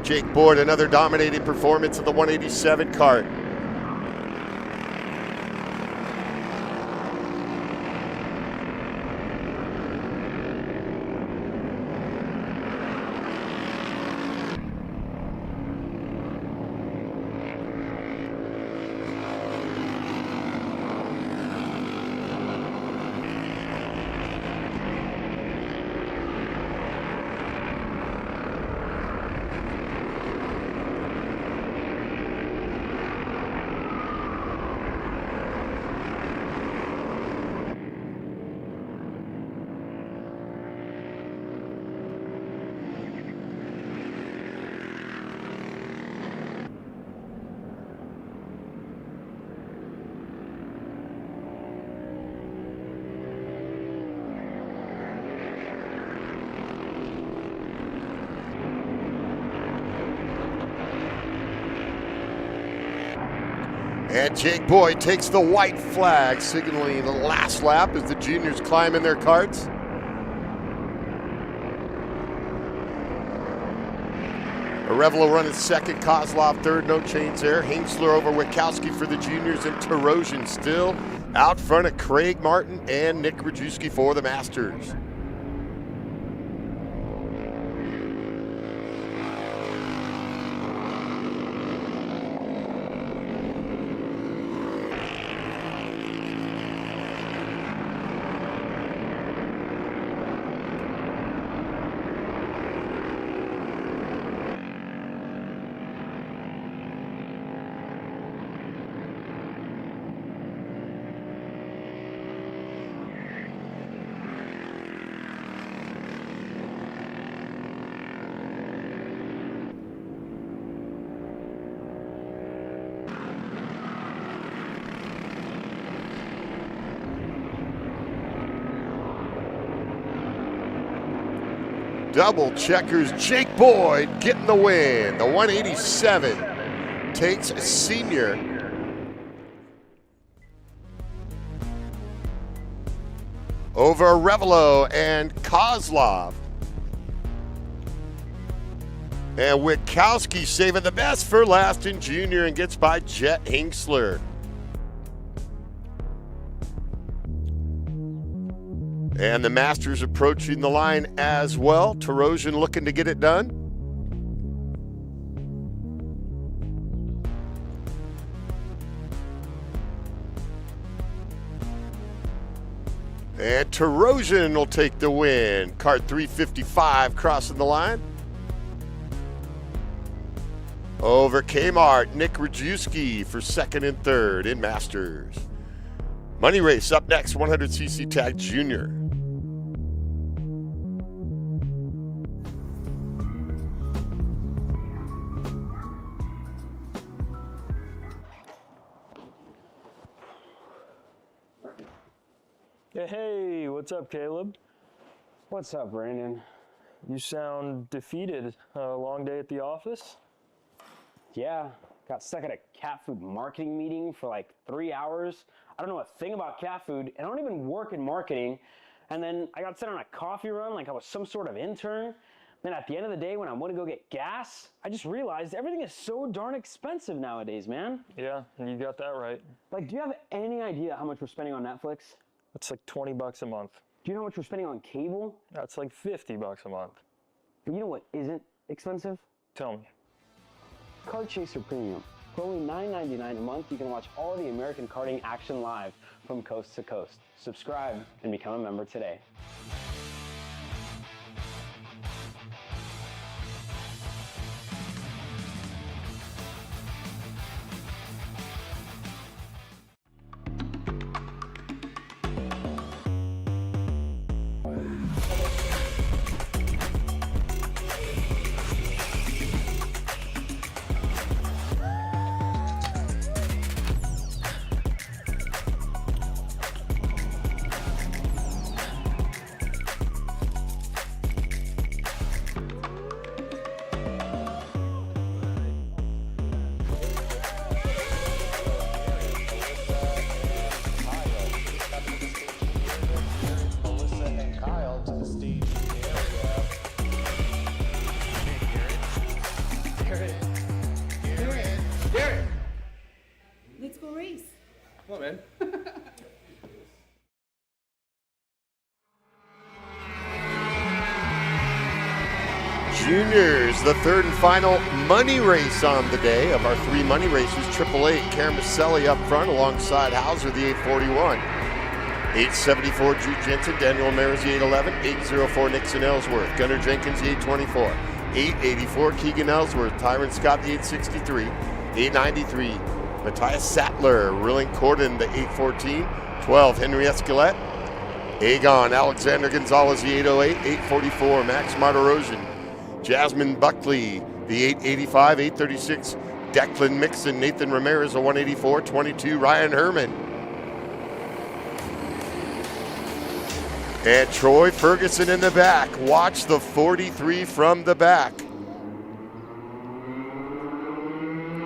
Jake Boyd, another dominating performance of the 187 kart. And Jake Boyd takes the white flag, signaling the last lap as the juniors climb in their karts. Arevalo running second, Kozlov third, no change there. Hingsler over Witkowski for the juniors, and Tarosian still out front of Craig Martin and Nick Rajewski for the Masters. Double checkers, Jake Boyd getting the win. The 187 takes senior. Over Arevalo and Kozlov. And Witkowski saving the best for last in junior and gets by Jet Hingsler. And the Masters approaching the line as well. Tarosian looking to get it done. And Tarosian will take the win. Kart 355 crossing the line. Over Kmart, Nick Rajewski for second and third in Masters. Money race up next, 100cc Tag Junior. Hey, what's up, Caleb? What's up, Brandon? You sound defeated. A long day at the office? Yeah, got stuck at a cat food marketing meeting for like 3 hours. I don't know a thing about cat food, and I don't even work in marketing. And then I got sent on a coffee run like I was some sort of intern. Then at the end of the day, when I went to go get gas, I just realized everything is so darn expensive nowadays, man. Yeah, you got that right. Like, do you have any idea how much we're spending on Netflix? That's like $20 a month. Do you know how much we're spending on cable? That's like $50 a month. But you know what isn't expensive? Tell me. Kart Chaser Premium. For only $9.99 a month, you can watch all the American karting action live from coast to coast. Subscribe and become a member today. Let's go race. Come on, man. Juniors, the third and final money race on the day of our three money races. 888 Caramelli up front alongside Hauser, the 841. 874 Drew Jensen, Daniel Maris, the 811. 804 Nixon Ellsworth, Gunnar Jenkins, the 824. 884 Keegan Ellsworth, Tyron Scott, the 863. 893 Matthias Sattler, Rilling Corden, the 814. 12 Henry Escalette. Aegon Alexander Gonzalez, the 808. 844 Max Martirosian. Jasmine Buckley, the 885, 836, Declan Mixon, Nathan Ramirez, a 184, 22, Ryan Herman. And Troy Ferguson in the back. Watch the 43 from the back.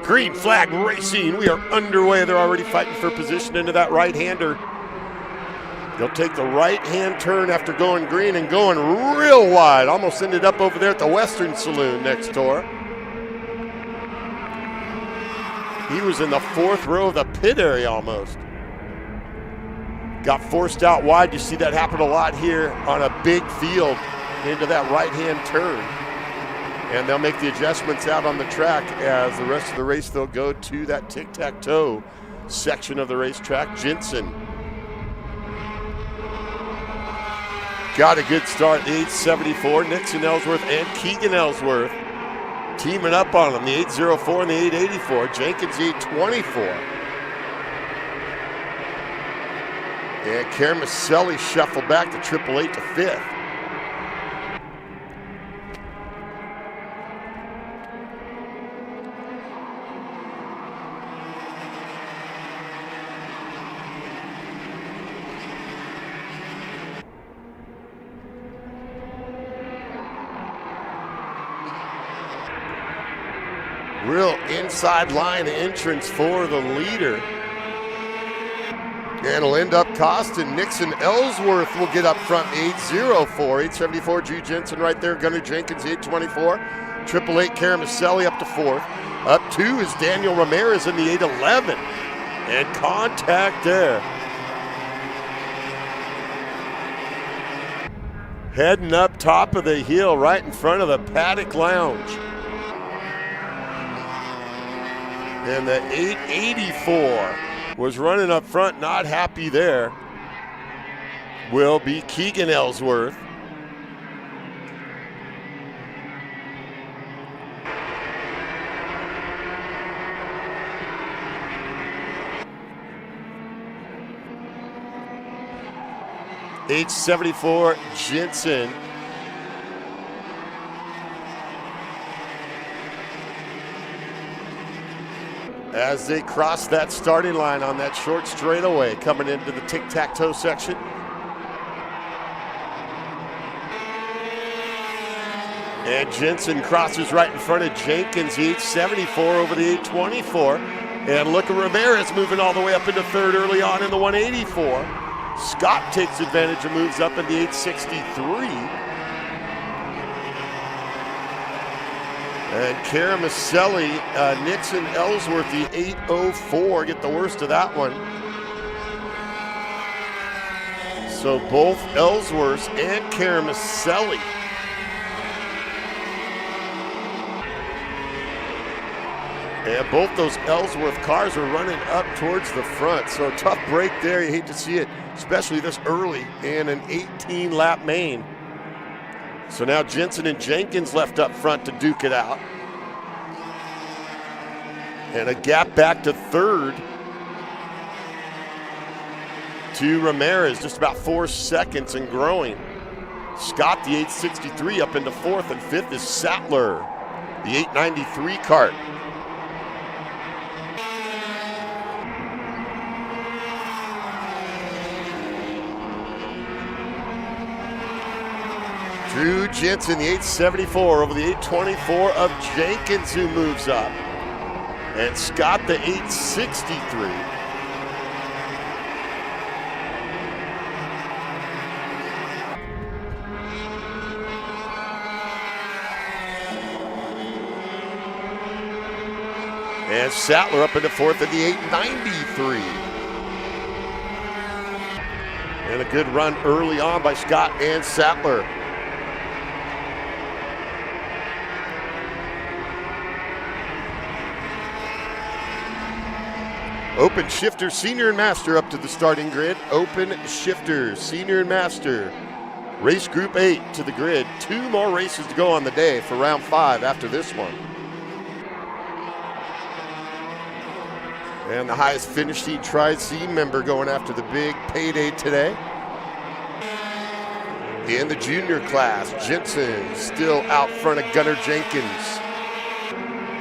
Green flag racing. We are underway. They're already fighting for position into that right-hander. They'll take the right-hand turn after going green and going real wide. Almost ended up over there at the Western Saloon next door. He was in the fourth row of the pit area almost. Got forced out wide. You see that happen a lot here on a big field into that right-hand turn. And they'll make the adjustments out on the track as the rest of the race they'll go to that tic-tac-toe section of the racetrack. Jensen got a good start, the 874. Nixon Ellsworth and Keegan Ellsworth teaming up on them, the 804 and the 884. Jenkins, the 824. And Carmicelli shuffled back to 888 to 5th. Real inside line entrance for the leader. And it'll end up costing Nixon Ellsworth will get up front, the 804. 874, Drew Jensen right there. Gunnar Jenkins, 824. 888, Carmicelli up to 4th. Up 2 is Daniel Ramirez in the 811. And contact there. Heading up top of the hill right in front of the Paddock Lounge. And the 884 was running up front, not happy there. Will be Keegan Ellsworth. $874 Jensen. As they cross that starting line on that short straightaway coming into the tic-tac-toe section. And Jensen crosses right in front of Jenkins, the 874 over the 824. And look at Ramirez moving all the way up into 3rd early on in the 184. Scott takes advantage and moves up in the 863. And Carmicelli, Nixon Ellsworth, the 804, get the worst of that one. So both Ellsworths and Carmicelli. And both those Ellsworth cars are running up towards the front. So tough break there. You hate to see it, especially this early in an 18-lap main. So now Jensen and Jenkins left up front to duke it out. And a gap back to 3rd to Ramirez, just about 4 seconds and growing. Scott, the 863, up into 4th, and 5th is Sattler, the 893 kart. Drew Jensen, the 874 over the 824 of Jenkins, who moves up. And Scott, the 863. And Sattler up into 4th at the 893. And a good run early on by Scott and Sattler. Open Shifter, Senior and Master up to the starting grid. Open Shifter, Senior and Master. Race Group 8 to the grid. 2 more races to go on the day for round 5 after this one. And the highest finishing Tri-C member going after the big payday today. In the junior class, Jensen still out front of Gunnar Jenkins.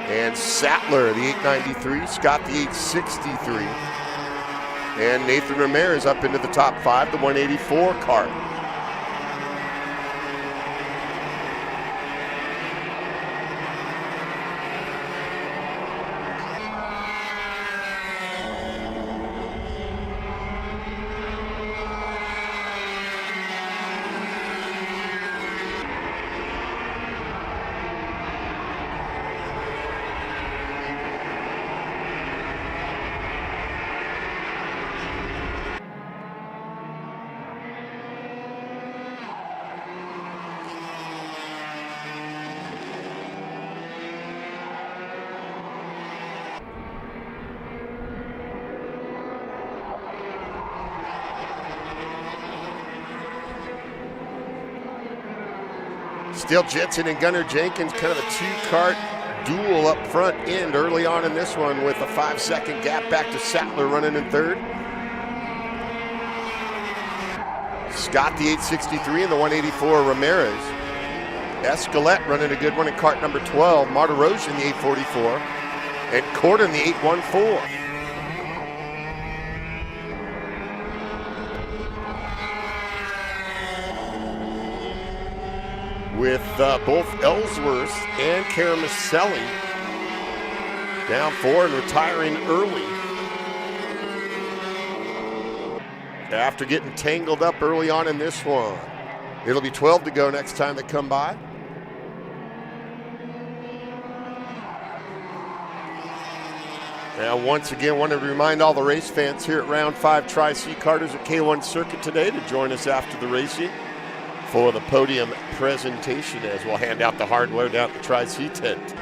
And Sattler, the 893, Scott, the 863. And Nathan Ramirez up into the top 5, the 184 kart. Still Jensen and Gunnar Jenkins, kind of a two-kart duel up front end early on in this one with a 5-second gap back to Sattler running in third. Scott the 863 and the 184 Ramirez. Escalette running a good one in kart number 12. Martirosian the 844 and Corden the 814. With both Ellsworth and Caramicelli down 4 and retiring early. After getting tangled up early on in this one. It'll be 12 to go next time they come by. Now, once again, wanted to remind all the race fans here at Round 5 Tri-C Karters at K1 Circuit today to join us after the racing for the podium presentation as we'll hand out the hardware down at the Tri-C tent.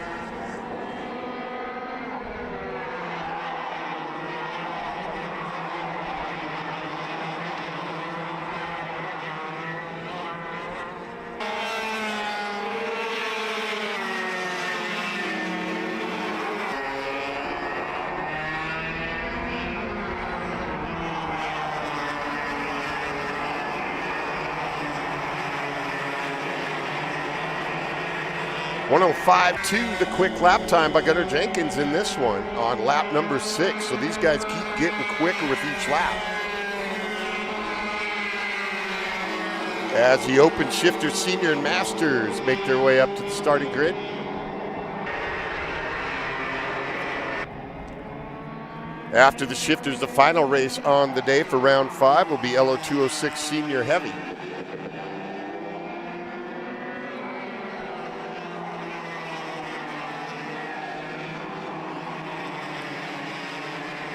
.105.2 the quick lap time by Gunnar Jenkins in this one on lap number 6. So these guys keep getting quicker with each lap. As the open shifter senior and masters make their way up to the starting grid. After the shifters, the final race on the day for round 5 will be LO206 senior heavy.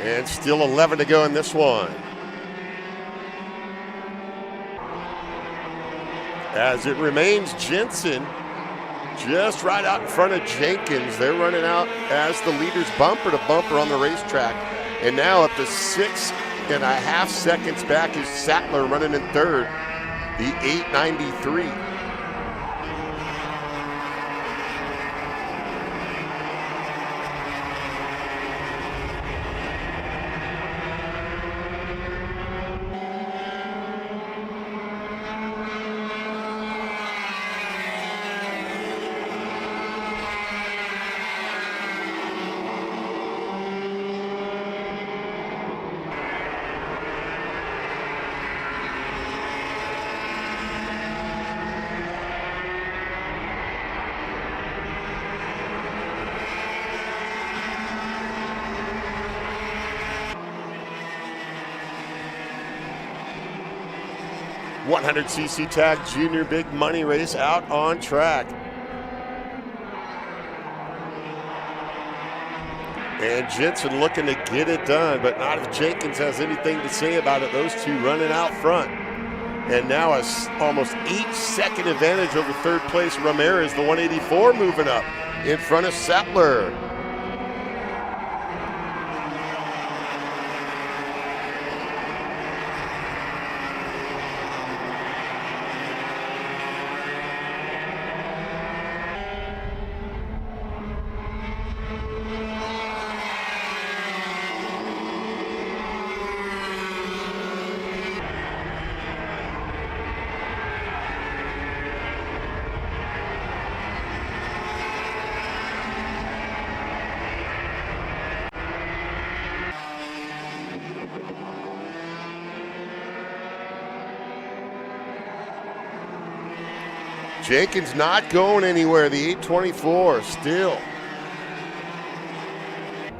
And still 11 to go in this one. As it remains Jensen just right out in front of Jenkins. They're running out as the leaders bumper to bumper on the racetrack. And now up to 6.5 seconds back is Sattler running in third, the 893. .100cc tag junior big money race out on track. And Jensen looking to get it done, but not if Jenkins has anything to say about it. Those two running out front. And now a almost 8-second advantage over third place Ramirez, the 184 moving up in front of Sattler. Jenkins not going anywhere. The 824 still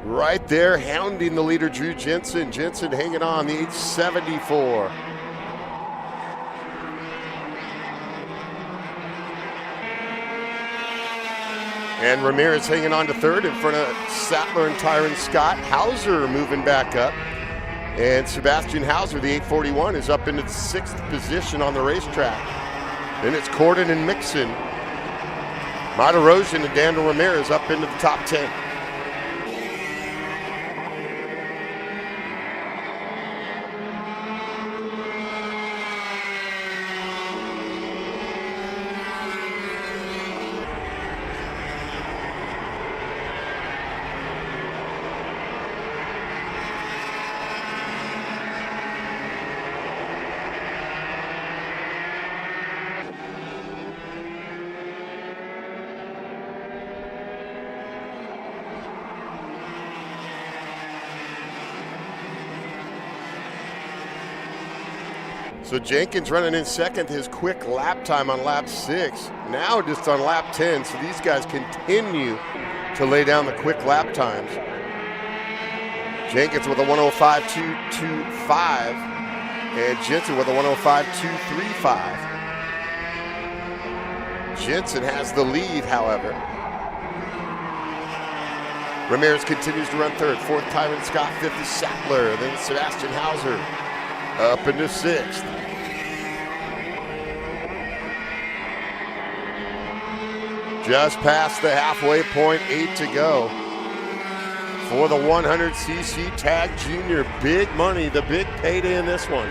right there hounding the leader, Drew Jensen. Jensen hanging on, the 874. And Ramirez hanging on to third in front of Sattler and Tyron Scott. Hauser moving back up. And Sebastian Hauser, the 841, is up into the 6th position on the racetrack. Then it's Corden and Mixon. Martirosian and Daniel Ramirez up into the top 10. So Jenkins running in second, his quick lap time on lap 6. Now just on lap 10, so these guys continue to lay down the quick lap times. Jenkins with a 105.225 and Jensen with a 105.235. Jensen has the lead, however. Ramirez continues to run third. Fourth, Tyron Scott. Fifth is Sattler. Then Sebastian Hauser up into sixth. Just past the halfway point, 8 to go. For the 100cc Tag Junior, big money, the big payday in this one.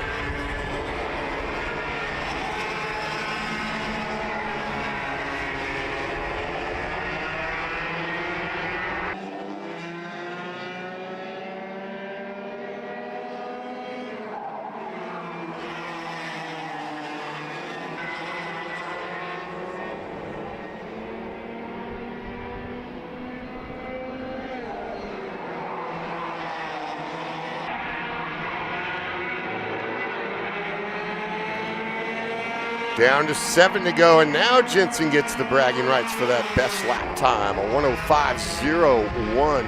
Down to 7 to go, and now Jensen gets the bragging rights for that best lap time, a 105.01.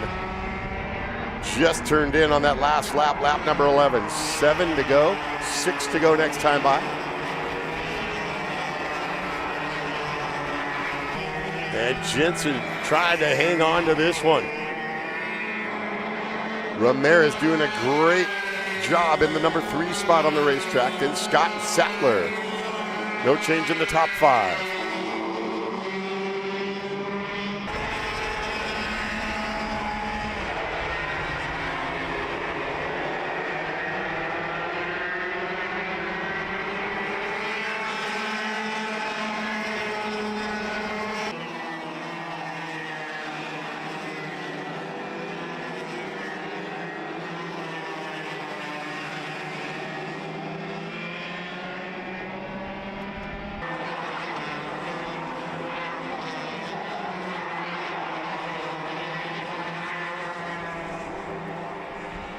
Just turned in on that last lap, lap number 11. 7 to go, 6 to go next time by. And Jensen tried to hang on to this one. Ramirez doing a great job in the number 3 spot on the racetrack. Then Scott and Sattler. No change in the top 5.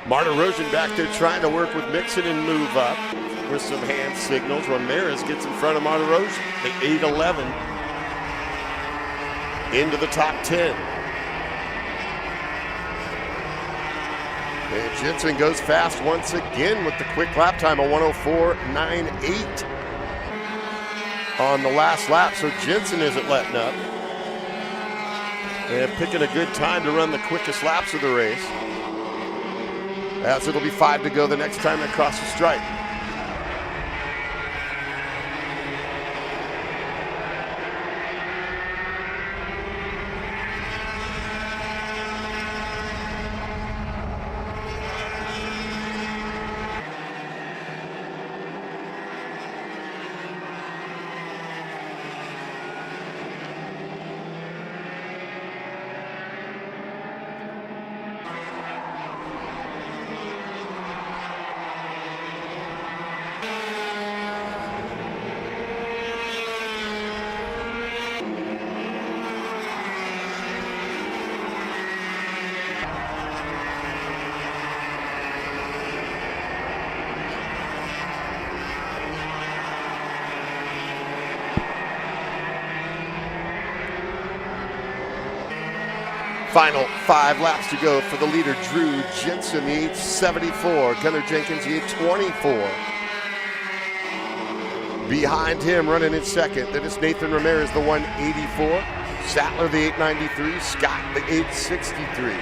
Marta Rosen back there trying to work with Mixon and move up with some hand signals. Ramirez gets in front of Marta Rosen. The 8:11 into the top 10. And Jensen goes fast once again with the quick lap time of 104.98 on the last lap. So Jensen isn't letting up. And picking a good time to run the quickest laps of the race, as it'll be 5 to go the next time they cross the stripe. Final 5 laps to go for the leader, Drew Jensen, the 874. Gunnar Jenkins, the 824. Behind him, running in second, then it's Nathan Ramirez, the 184. Sattler, the 893. Scott, the 863.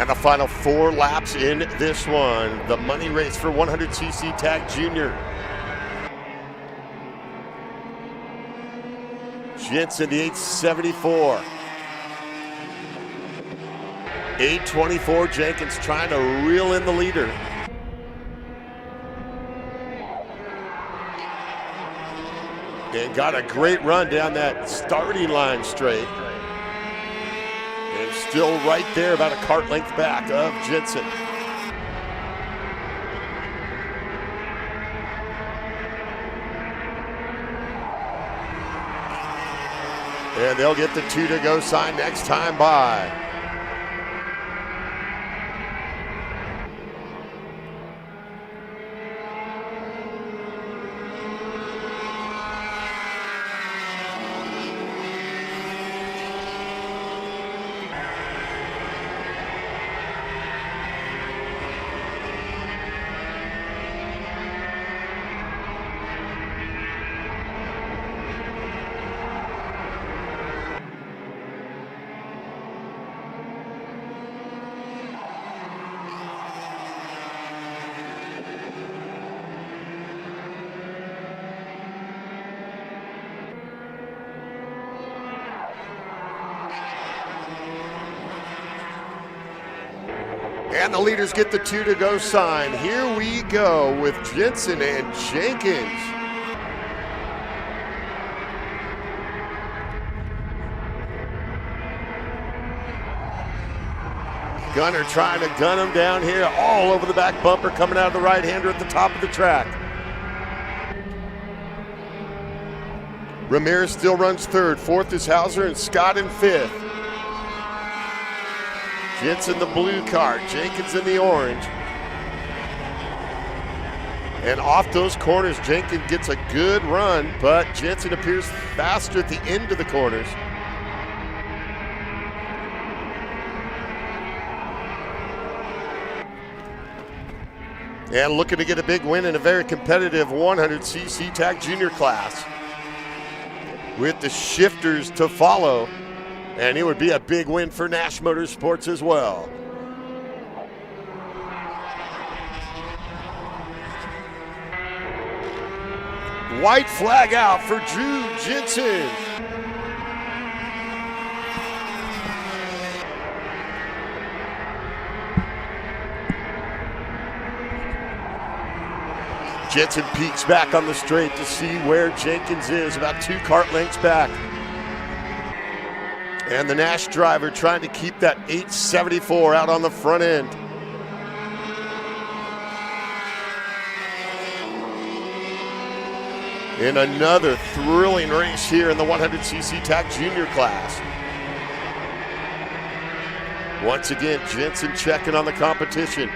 And the final 4 laps in this one. The money race for 100cc Tag Junior. Jensen, the 874. 824, Jenkins trying to reel in the leader. And got a great run down that starting line straight. And still right there, about a kart length back of Jensen. And they'll get the 2 to go sign next time by. And the leaders get the 2 to go sign. Here we go with Jensen and Jenkins. Gunner trying to gun him down here, all over the back bumper, coming out of the right-hander at the top of the track. Ramirez still runs third. Fourth is Hauser and Scott in fifth. Jensen the blue kart, Jenkins in the orange. And off those corners, Jenkins gets a good run, but Jensen appears faster at the end of the corners. And looking to get a big win in a very competitive 100cc Tag Junior class. With the shifters to follow. And it would be a big win for Nash Motorsports as well. White flag out for Drew Jensen. Jensen peeks back on the straight to see where Jenkins is, about 2 kart lengths back. And the Nash driver trying to keep that 874 out on the front end. In another thrilling race here in the 100cc Tag Junior class. Once again, Jensen checking on the competition.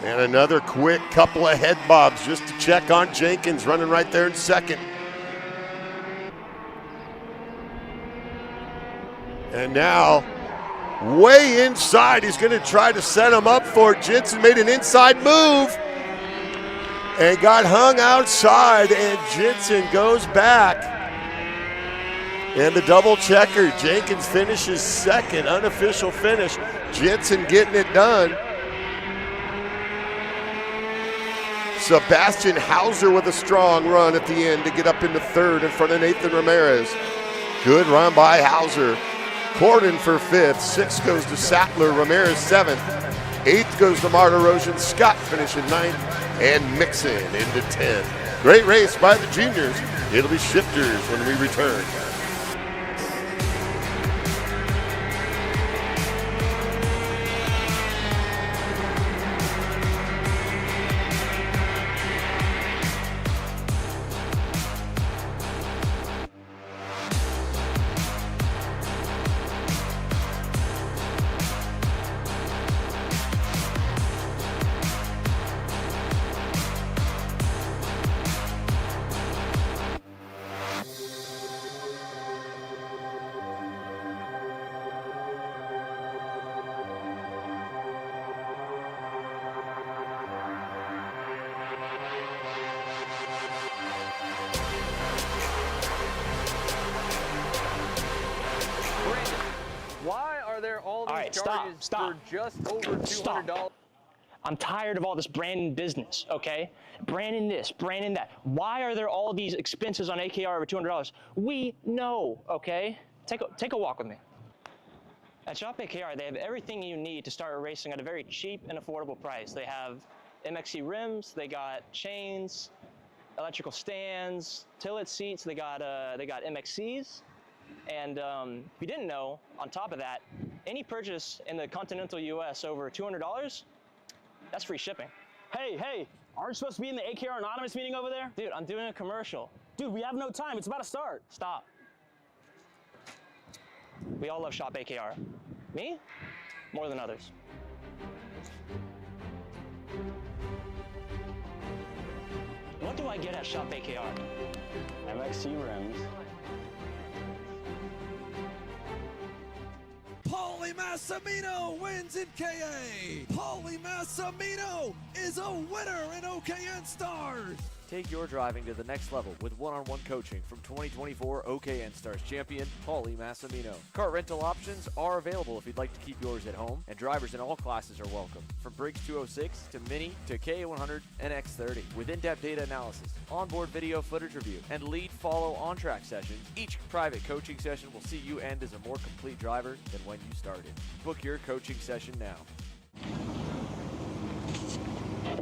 And another quick couple of head bobs just to check on Jenkins, running right there in second. And now, way inside, he's going to try to set him up for it. Jensen made an inside move and got hung outside, and Jensen goes back. And the double checker, Jenkins finishes second, unofficial finish. Jensen getting it done. Sebastian Hauser with a strong run at the end to get up into third in front of Nathan Ramirez. Good run by Hauser. Corden for fifth. Sixth goes to Sattler. Ramirez seventh. Eighth goes to Marta Rosen. Scott finishing ninth. And Mixon into 10th. Great race by the juniors. It'll be shifters when we return. are there all these right, charges stop. for just over $200? I'm tired of all this branding business, okay? Branding this, branding that. Why are there all these expenses on AKR over $200? We know, okay? Take a walk with me. At Shop AKR, they have everything you need to start racing at a very cheap and affordable price. They have MXC rims, they got chains, electrical stands, Tillotson seats, they got MXCs. And if you didn't know, on top of that, any purchase in the continental US over $200, that's free shipping. Hey, aren't you supposed to be in the AKR Anonymous meeting over there? Dude, I'm doing a commercial. Dude, we have no time. It's about to start. Stop. We all love Shop AKR. Me? More than others. What do I get at Shop AKR? MXC rims. Paulie Massimino wins in KA. Paulie Massimino is a winner in OKN Stars. Take your driving to the next level with one-on-one coaching from 2024 OKN Stars champion, Paulie Massimino. Kart rental options are available if you'd like to keep yours at home, and drivers in all classes are welcome, from Briggs 206 to Mini to KA100 and X30. With in-depth data analysis, onboard video footage review, and lead, follow, on-track sessions, each private coaching session will see you end as a more complete driver than when you started. Book your coaching session now.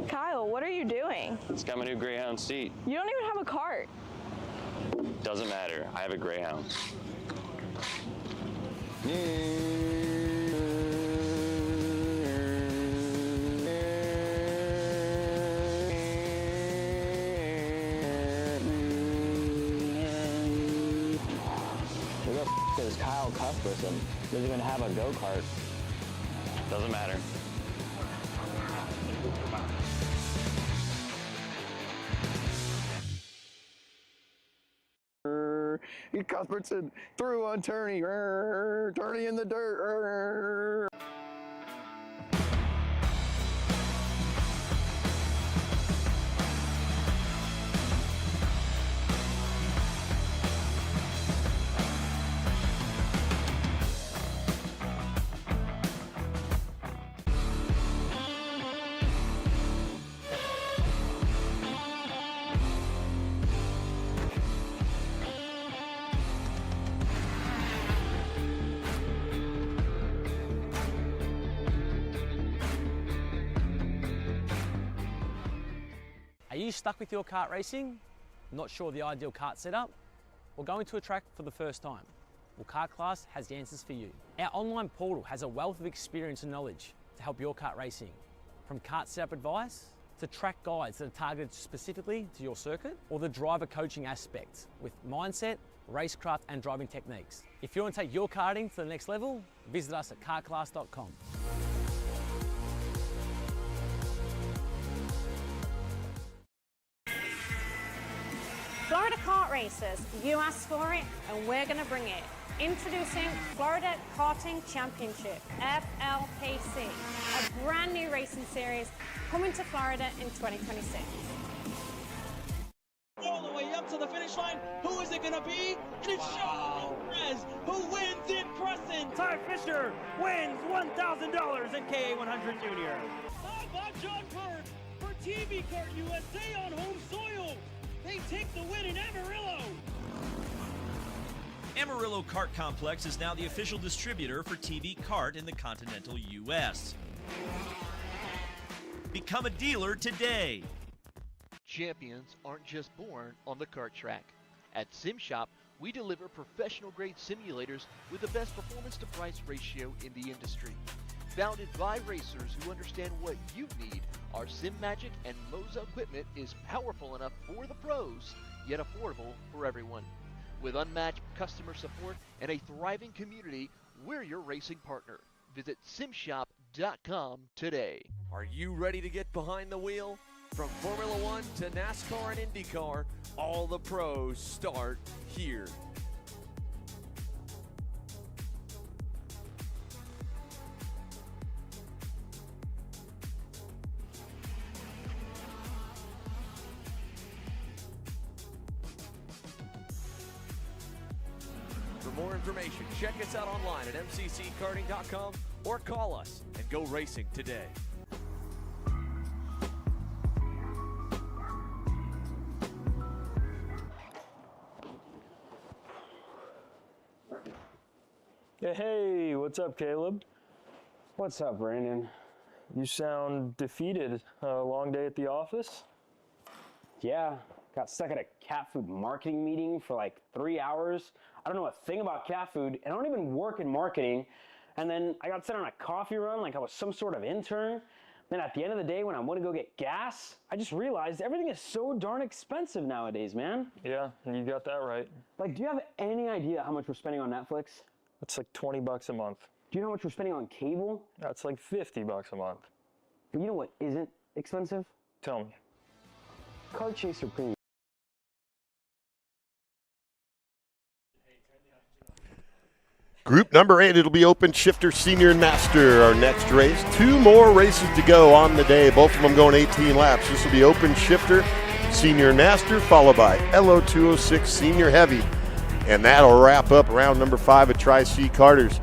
Kyle, what are you doing? It's got my new Greyhound seat. You don't even have a cart. Doesn't matter. I have a Greyhound. Who the f is Kyle Cuthbertson? Doesn't even have a go-kart. Doesn't matter. Cuthbertson through on Turney. Turney in the dirt. Are you stuck with your kart racing? Not sure the ideal kart setup? Or going to a track for the first time? Well, Kart Class has the answers for you. Our online portal has a wealth of experience and knowledge to help your kart racing. From kart setup advice to track guides that are targeted specifically to your circuit, or the driver coaching aspect with mindset, racecraft and driving techniques. If you want to take your karting to the next level, visit us at kartclass.com. Florida Kart Racers, you asked for it and we're going to bring it. Introducing Florida Karting Championship, FLKC, a brand new racing series coming to Florida in 2026. All the way up to the finish line. Who is it going to be? And it's Sean Perez who wins in Crescent. Ty Fisher wins $1,000 in KA100 Junior. How about John Bird for TV Kart USA on home soil? They take the win in Amarillo. Amarillo Kart Complex is now the official distributor for TV Kart in the continental U.S. Become a dealer today. Champions aren't just born on the kart track. At SimShop, we deliver professional-grade simulators with the best performance-to-price ratio in the industry. Founded by racers who understand what you need, our SimMagic and Moza equipment is powerful enough for the pros, yet affordable for everyone. With unmatched customer support and a thriving community, we're your racing partner. Visit simshop.com today. Are you ready to get behind the wheel? From Formula One to NASCAR and IndyCar, all the pros start here. For more information, check us out online at mcckarting.com or call us and go racing today. Hey, what's up, Caleb? What's up, Brandon? You sound defeated. A long day at the office? Yeah, got stuck at a cat food marketing meeting for like 3 hours. I don't know a thing about cat food, and I don't even work in marketing. And then I got sent on a coffee run like I was some sort of intern. Then at the end of the day, when I went to go get gas, I just realized everything is so darn expensive nowadays, man. Yeah, you got that right. Like, do you have any idea how much we're spending on Netflix? That's like $20 a month. Do you know how much we're spending on cable? That's like $50 a month. But you know what isn't expensive? Tell me. Kart Chaser Premium. Group number 8, it'll be Open Shifter Senior and Master, our next race. 2 more races to go on the day, both of them going 18 laps. This will be Open Shifter Senior and Master, followed by LO206 Senior Heavy. And that'll wrap up round number 5 at Tri-C Karters.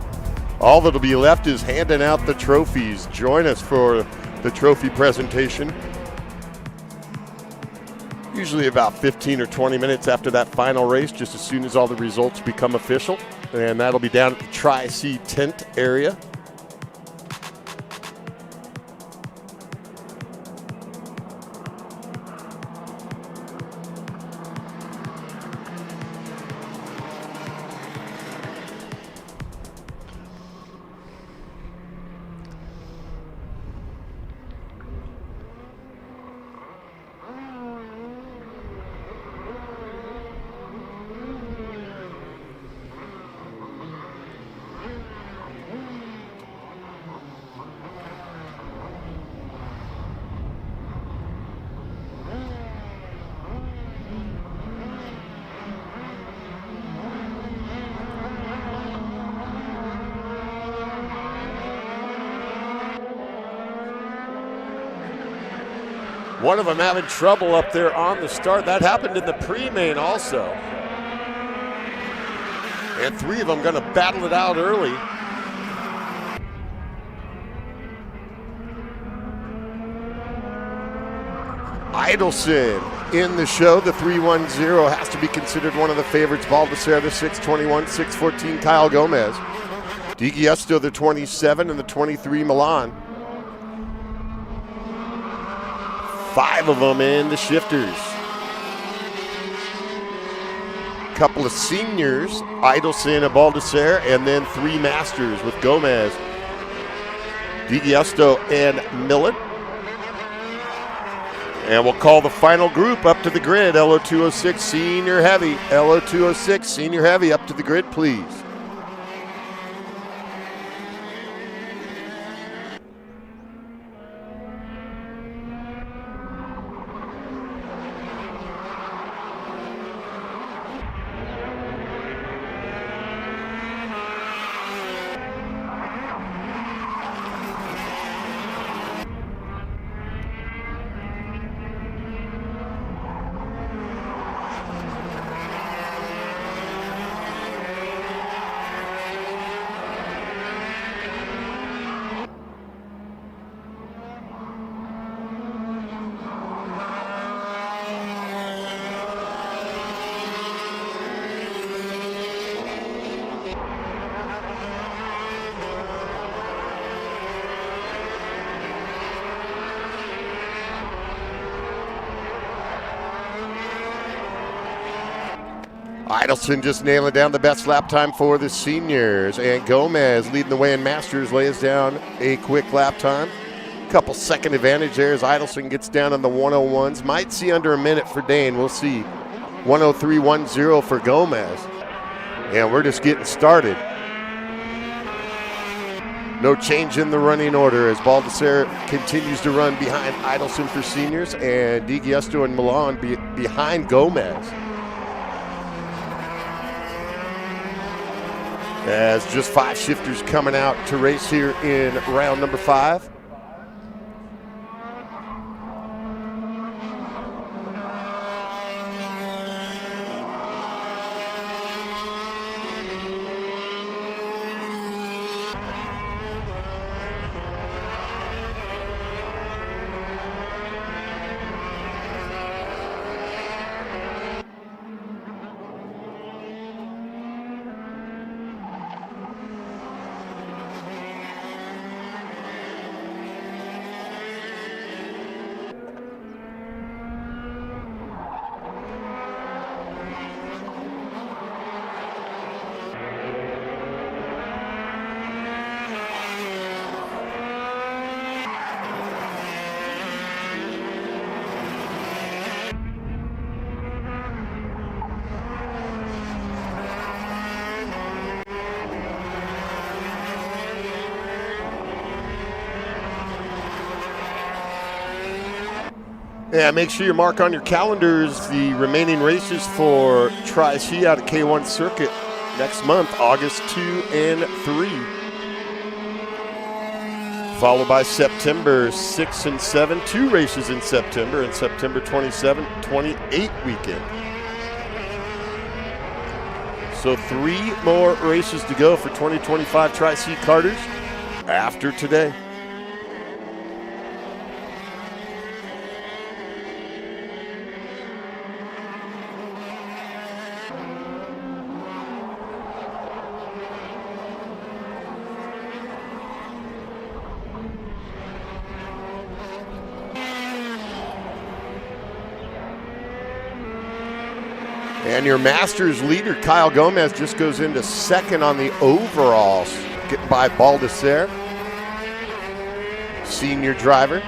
All that'll be left is handing out the trophies. Join us for the trophy presentation. Usually about 15 or 20 minutes after that final race, just as soon as all the results become official. And that'll be down at the Tri-C tent area. One of them having trouble up there on the start. That happened in the pre-main also. And 3 of them going to battle it out early. Idelson in the show. The 310 has to be considered one of the favorites. Baldessere, the 621, 614, Kyle Gomez. Di Giusto, the 27, and the 23, Milan. 5 of them in the shifters. Couple of seniors, Idelson and Baldessere, and then 3 masters with Gomez, Di Giusto, and Millet. And we'll call the final group up to the grid. LO206 Senior Heavy. LO206 Senior Heavy up to the grid, please. Idelson just nailing down the best lap time for the seniors. And Gomez leading the way in Masters lays down a quick lap time. Couple second advantage there as Idelson gets down on the 101s. Might see under a minute for Dane. We'll see. 103.10 for Gomez. And we're just getting started. No change in the running order as Baldessere continues to run behind Idelson for seniors and Di Giusto and Milan behind Gomez. As just 5 shifters coming out to race here in round number 5. Yeah, make sure you mark on your calendars the remaining races for Tri-C out at K1 Circuit next month, August 2 and 3. Followed by September 6 and 7, 2 races in September, and September 27, 28 weekend. So 3 more races to go for 2025 Tri-C Karters after today. And your Masters leader, Kyle Gomez, just goes into second on the overalls, getting by Baldassare, senior driver.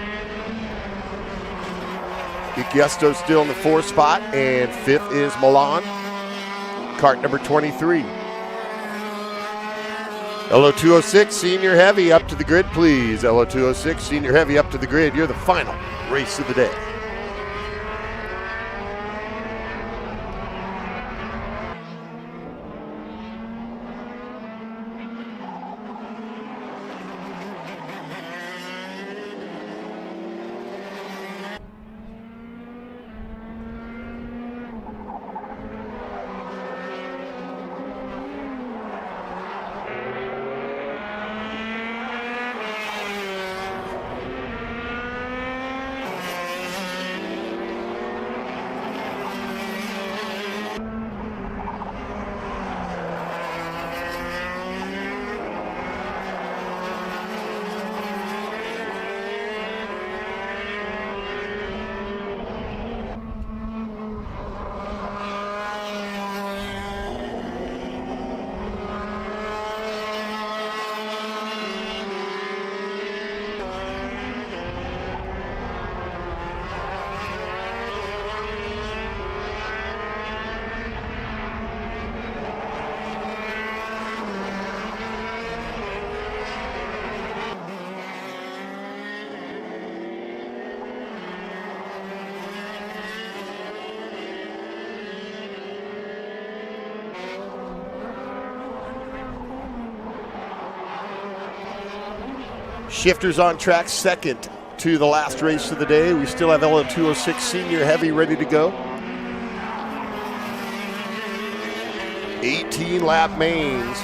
Iguesto still in the 4th spot, and 5th is Milan, kart number 23. LO206, senior heavy, up to the grid, please. LO206, senior heavy, up to the grid. You're the final race of the day. Shifters on track, second to the last race of the day. We still have LO206 senior heavy ready to go. 18 lap mains.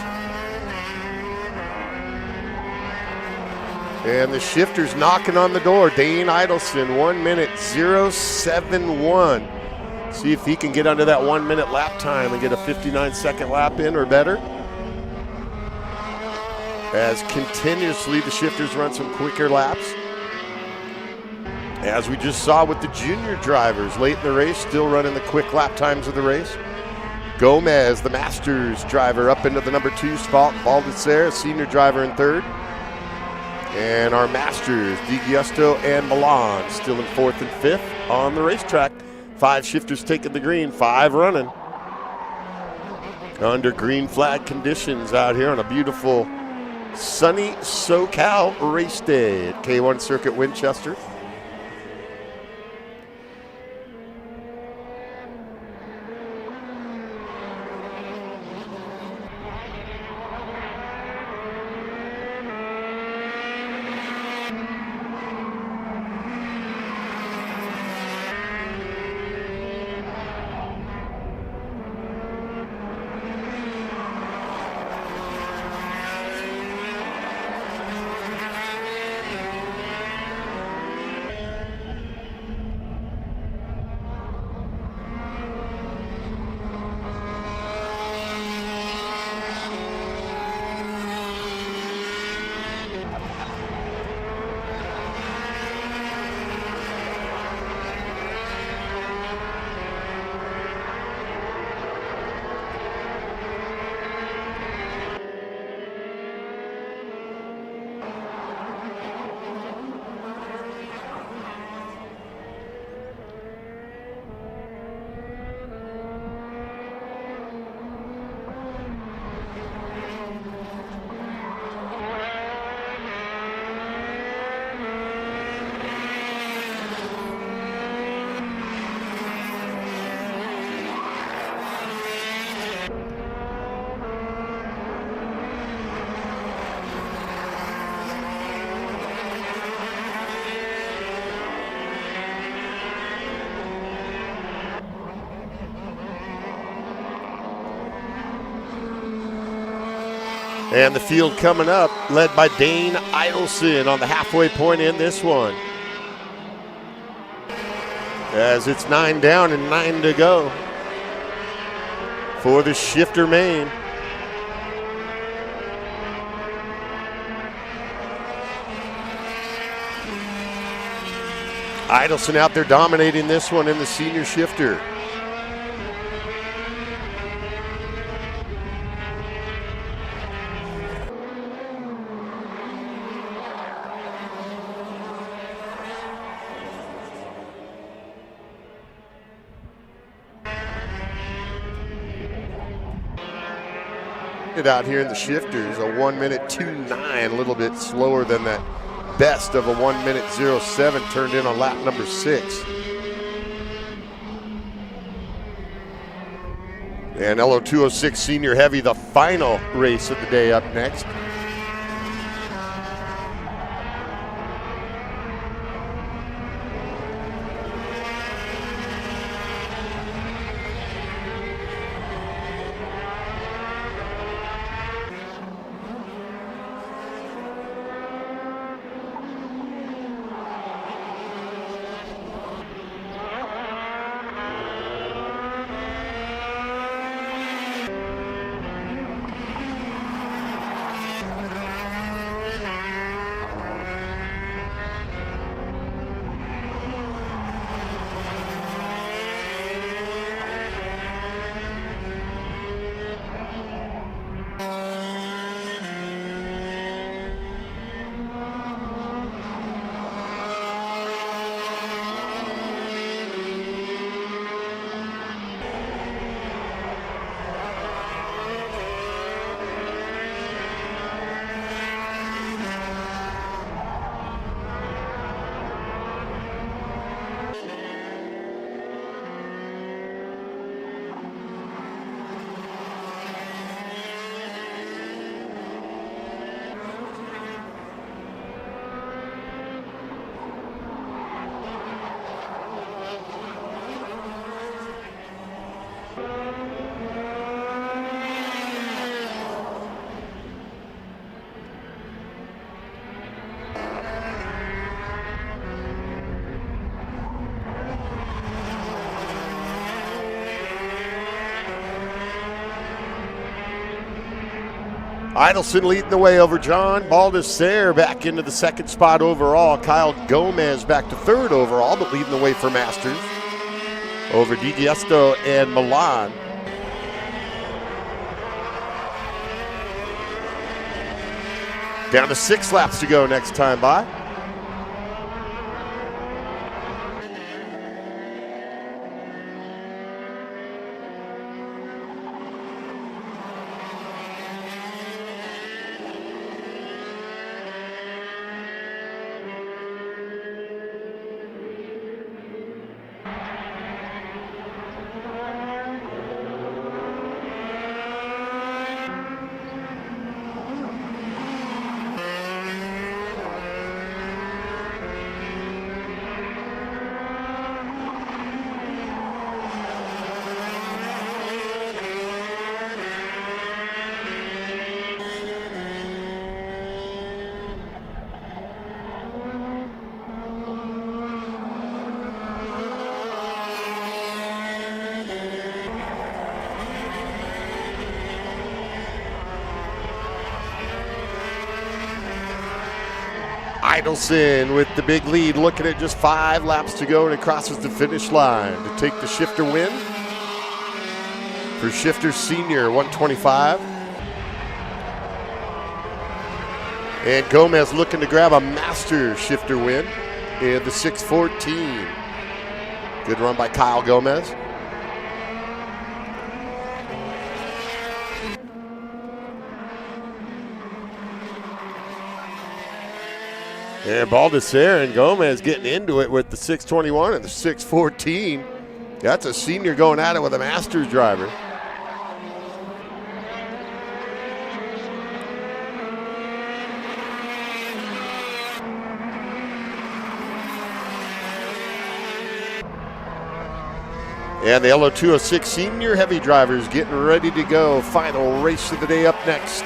And the shifters knocking on the door. Dane Idelson, 1 minute 0.71. See if he can get under that 1 minute lap time and get a 59-second lap in or better. As continuously the shifters run some quicker laps. As we just saw with the junior drivers late in the race, still running the quick lap times of the race. Gomez, the Masters driver, up into the number 2 spot. Baldassare, senior driver in 3rd. And our Masters, D'Giusto and Milan, still in 4th and 5th on the racetrack. 5 shifters taking the green, 5 running. Under green flag conditions out here on a beautiful sunny SoCal race day at K1 Circuit Winchester. And the field coming up, led by Dane Idelson on the halfway point in this one. As it's 9 down and 9 to go for the shifter main. Idelson out there dominating this one in the senior shifter. Out here in the shifters, a 1:02.9, a little bit slower than that best of a 1:07 turned in on lap number 6. And LO206 Senior Heavy, the final race of the day, up next. Idelson leading the way over John Baldessere back into the second spot overall. Kyle Gomez back to third overall, but leading the way for Masters over Di Giusto and Milan. Down to 6 laps to go next time by. Idelson with the big lead, looking at just 5 laps to go, and it crosses the finish line to take the shifter win. For shifter senior, 125. And Gomez looking to grab a master shifter win in the 614. Good run by Kyle Gomez. And Baldessere and Gomez getting into it with the 621 and the 614. That's a senior going at it with a Masters driver. And the LO206 senior heavy drivers getting ready to go. Final race of the day up next.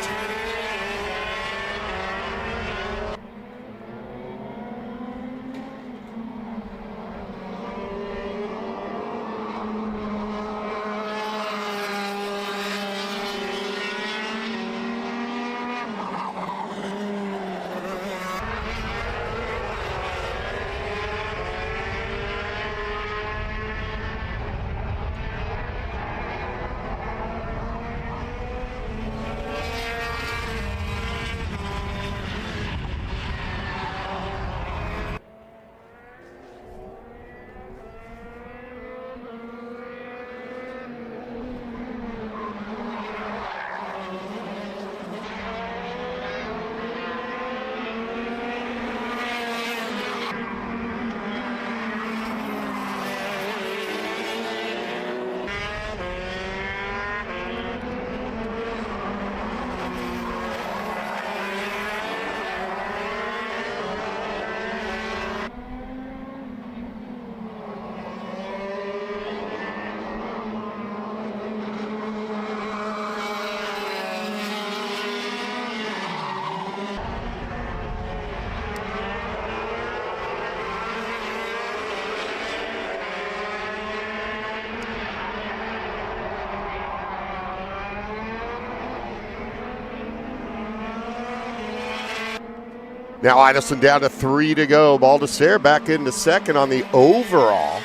Now Idelson down to 3 to go. Baldessere back into second on the overall.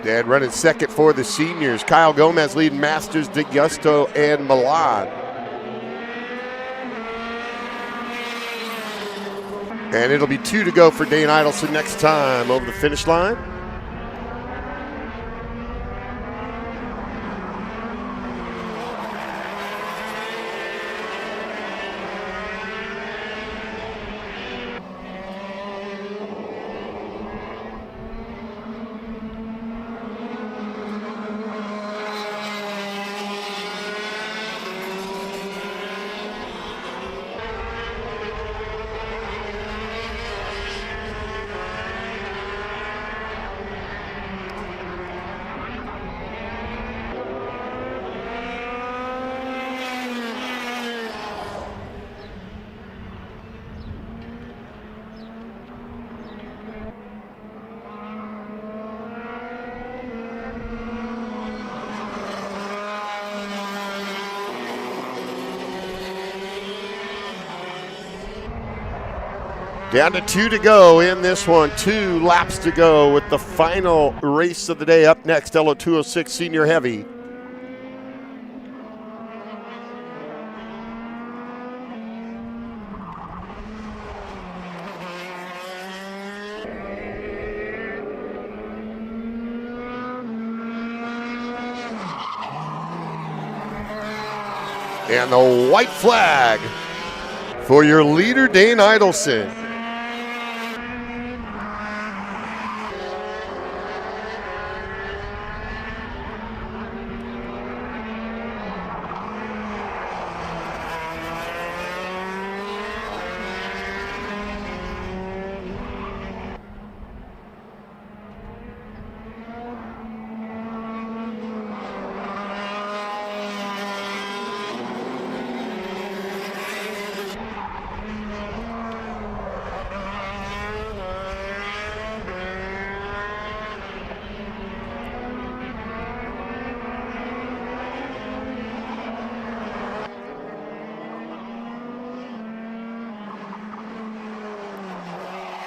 And running second for the seniors. Kyle Gomez leading Masters, DeGusto, and Milan. And it'll be 2 to go for Dane Idelson next time over the finish line. Down to 2 to go in this one. 2 laps to go with the final race of the day. Up next, LO206 Senior Heavy. And the white flag for your leader, Dane Idelson.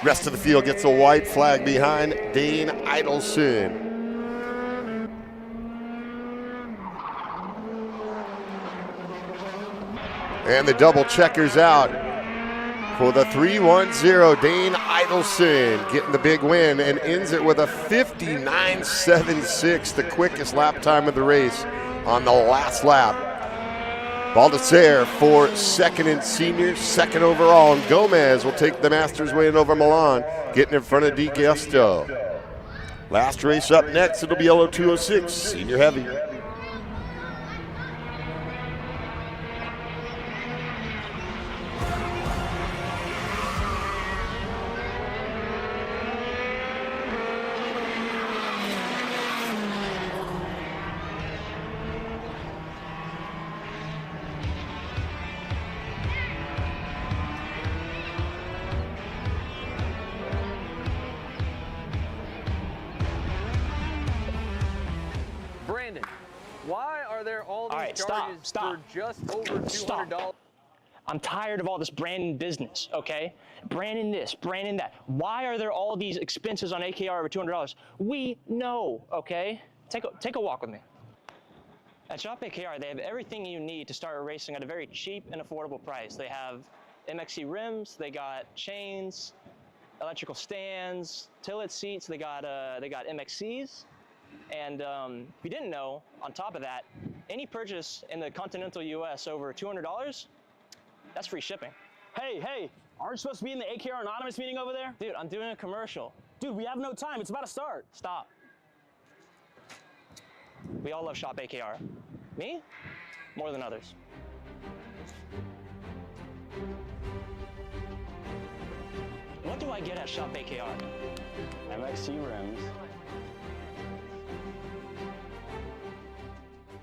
Rest of the field gets a white flag behind Dane Idelson. And the double checkers out for the 3-1-0. Dane Idelson getting the big win and ends it with a 59.76, the quickest lap time of the race on the last lap. Baldessere for second in seniors, second overall, and Gomez will take the Masters win over Milan, getting in front of DeGusto. Last race up next, it'll be LO206 Senior Heavy. Why are there all these charges for just over $200? I'm tired of all this branding business, okay? Branding this, branding that. Why are there all these expenses on AKR over $200? We know, okay? Take a walk with me. At Shop AKR, they have everything you need to start racing at a very cheap and affordable price. They have MXC rims, they got chains, electrical stands, Tillotson seats, they got MXCs. And if you didn't know, on top of that, any purchase in the continental US over $200, that's free shipping. Hey, aren't you supposed to be in the AKR Anonymous meeting over there? Dude, I'm doing a commercial. Dude, we have no time. It's about to start. Stop. We all love Shop AKR. Me? More than others. What do I get at Shop AKR? MXC rims.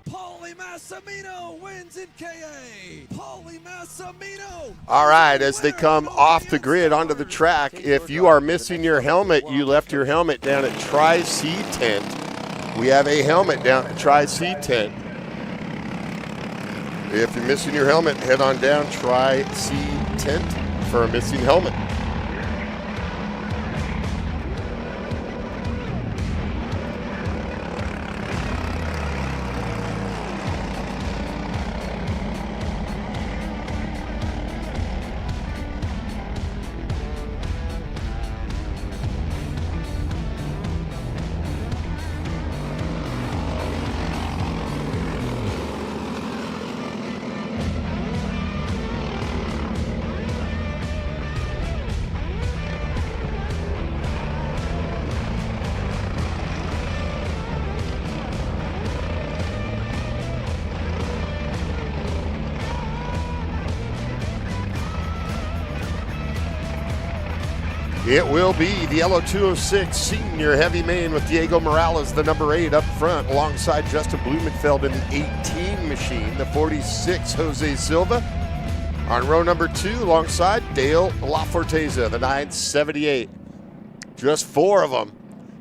Paulie Massimino wins in KA. Paulie Massimino. All right, as they come off the grid onto the track, if you are missing your helmet, you left your helmet down at Tri-C Tent. We have a helmet down at Tri-C Tent. If you're missing your helmet, head on down Tri-C Tent for a missing helmet. It will be the LO206 senior heavy main with Diego Morales, the number 8 up front, alongside Justin Blumenfeld in the 18 machine, the 46 Jose Silva. On row number 2, alongside Dale LaForteza, the 978. Just 4 of them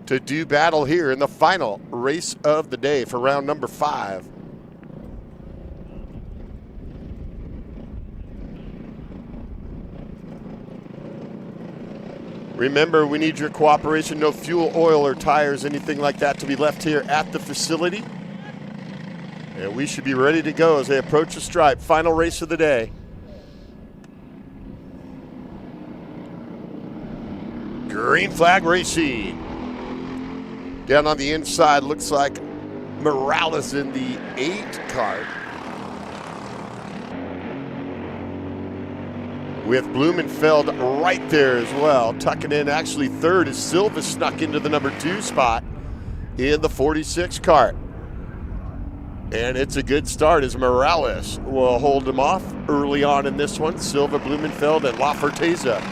to do battle here in the final race of the day for round number 5. Remember, we need your cooperation. No fuel, oil, or tires, anything like that to be left here at the facility. And we should be ready to go as they approach the stripe. Final race of the day. Green flag racing. Down on the inside, looks like Morales in the 8 Kart. With Blumenfeld right there as well. Tucking in actually 3rd as Silva snuck into the number 2 spot in the 46 Kart. And it's a good start as Morales will hold him off early on in this one. Silva, Blumenfeld, and LaForteza.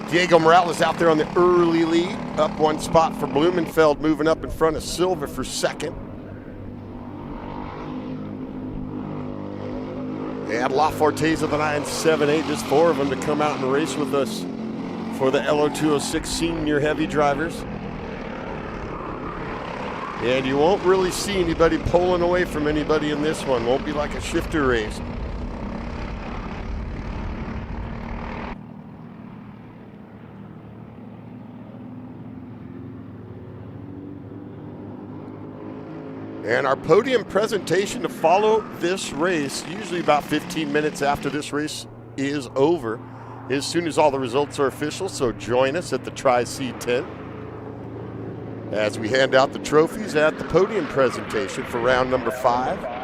Diego Morales out there on the early lead. Up 1 spot for Blumenfeld, moving up in front of Silva for 2nd. And LaForteza, the 978, just 4 of them to come out and race with us for the LO206 senior heavy drivers. And you won't really see anybody pulling away from anybody in this one. Won't be like a shifter race. And our podium presentation to follow this race, usually about 15 minutes after this race is over, as soon as all the results are official. So join us at the Tri-C tent as we hand out the trophies at the podium presentation for round number 5.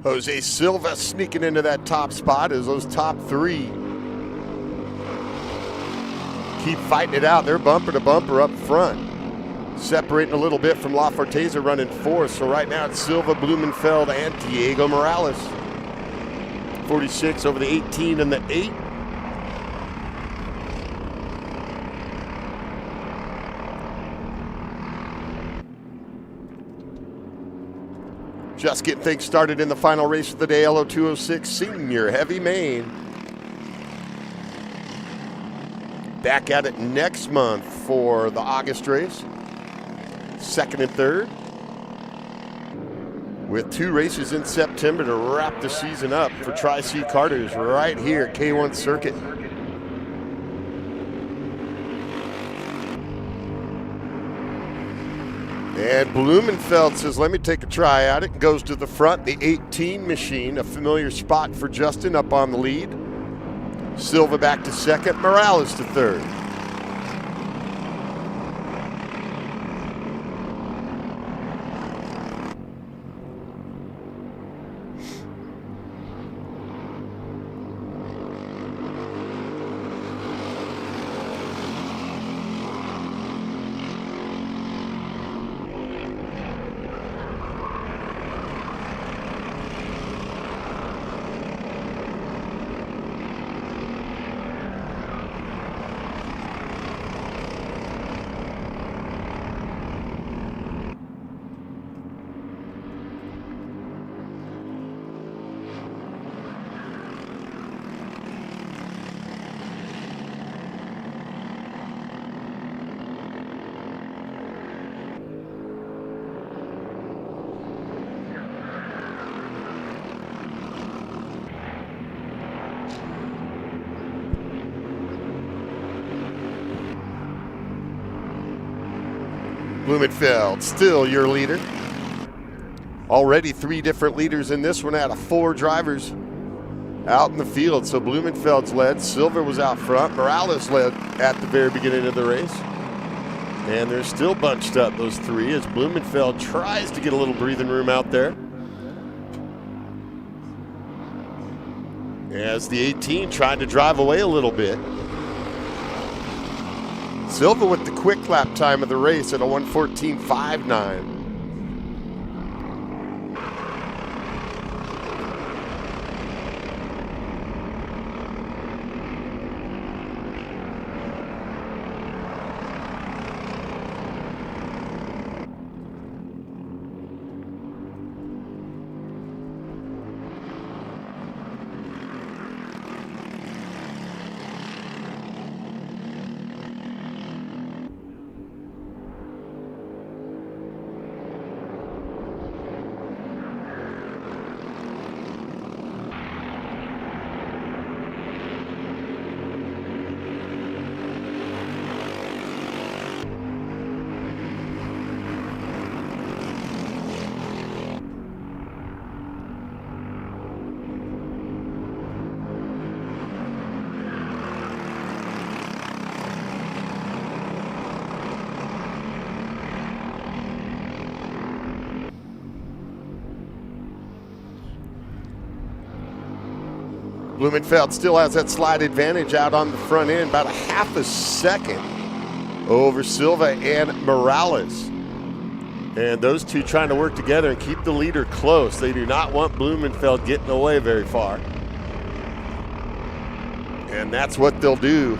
Jose Silva sneaking into that top spot as those top three keep fighting it out. They're bumper to bumper up front. Separating a little bit from La Forteza running fourth. So right now it's Silva, Blumenfeld, and Diego Morales. 46 over the 18 and the 8. Just getting things started in the final race of the day, LO206 Senior Heavy Main. Back at it next month for the August race. Second and third. With 2 races in September to wrap the season up for Tri-C Karters right here at K1 Circuit. And Blumenfeld says, let me take a try at it. Goes to the front, the 18 machine, a familiar spot for Justin up on the lead. Silva back to second, Morales to third. Blumenfeld, still your leader. Already 3 different leaders in this one out of 4 drivers out in the field. So Blumenfeld's led, Silva was out front, Morales led at the very beginning of the race. And they're still bunched up, those 3, as Blumenfeld tries to get a little breathing room out there. As the 18 tried to drive away a little bit. Silva with the quick lap time of the race at a 1:14.59. Blumenfeld still has that slight advantage out on the front end, about a half a second over Silva and Morales. And those two trying to work together and keep the leader close. They do not want Blumenfeld getting away very far. And that's what they'll do.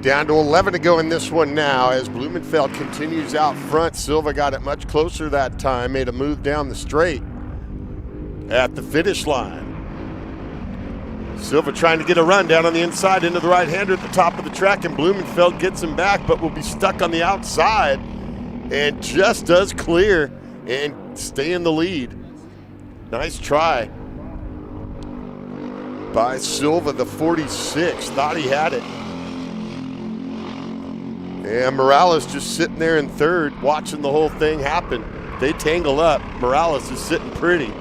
Down to 11 to go in this one now as Blumenfeld continues out front. Silva got it much closer that time, made a move down the straight at the finish line. Silva trying to get a run down on the inside into the right-hander at the top of the track, and Blumenfeld gets him back, but will be stuck on the outside and just does clear and stay in the lead. Nice try by Silva, the 46. Thought he had it. And Morales just sitting there in third, watching the whole thing happen. They tangle up. Morales is sitting pretty.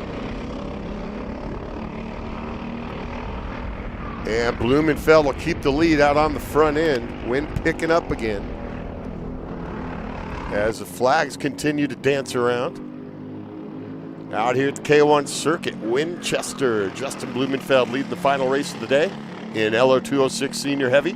And Blumenfeld will keep the lead out on the front end. Wind picking up again as the flags continue to dance around. Out here at the K1 circuit, Winchester. Justin Blumenfeld leading the final race of the day in LO206 Senior Heavy.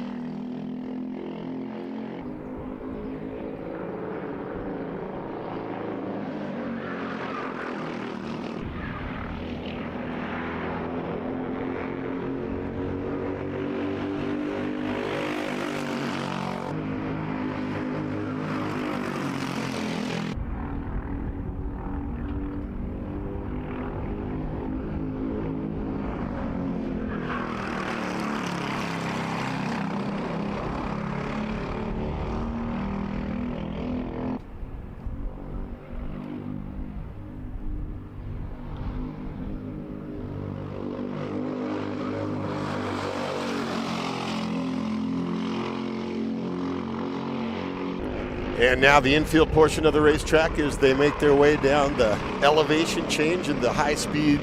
And now the infield portion of the racetrack as they make their way down the elevation change in the high-speed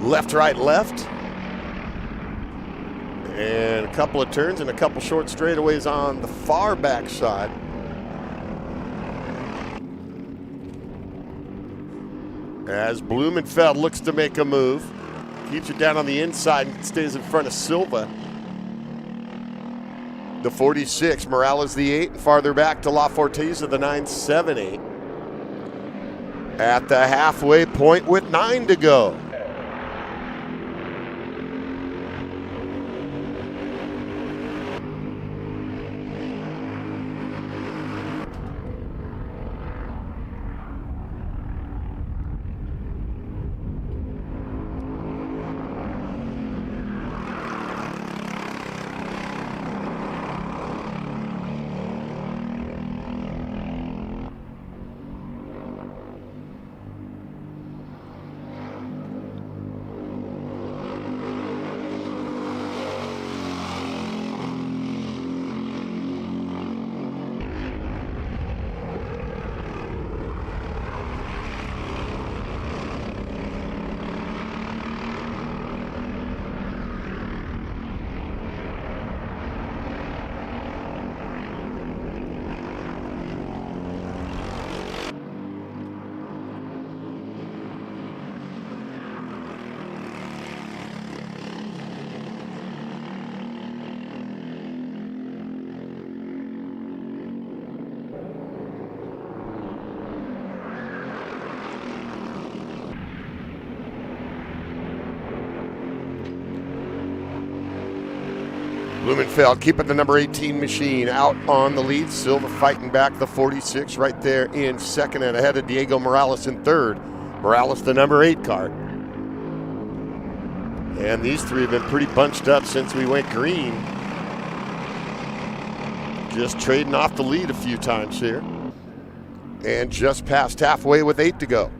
left, right, left. And a couple of turns and a couple short straightaways on the far back side. As Blumenfeld looks to make a move. Keeps it down on the inside and stays in front of Silva. The 46, Morales the 8, and farther back to La Forteza, the 978. At the halfway point with 9 to go. Blumenfeld keeping the number 18 machine out on the lead. Silva fighting back the 46 right there in second and ahead of Diego Morales in third. Morales the number 8 car. And these three have been pretty bunched up since we went green. Just trading off the lead a few times here. And just past halfway with 8 to go.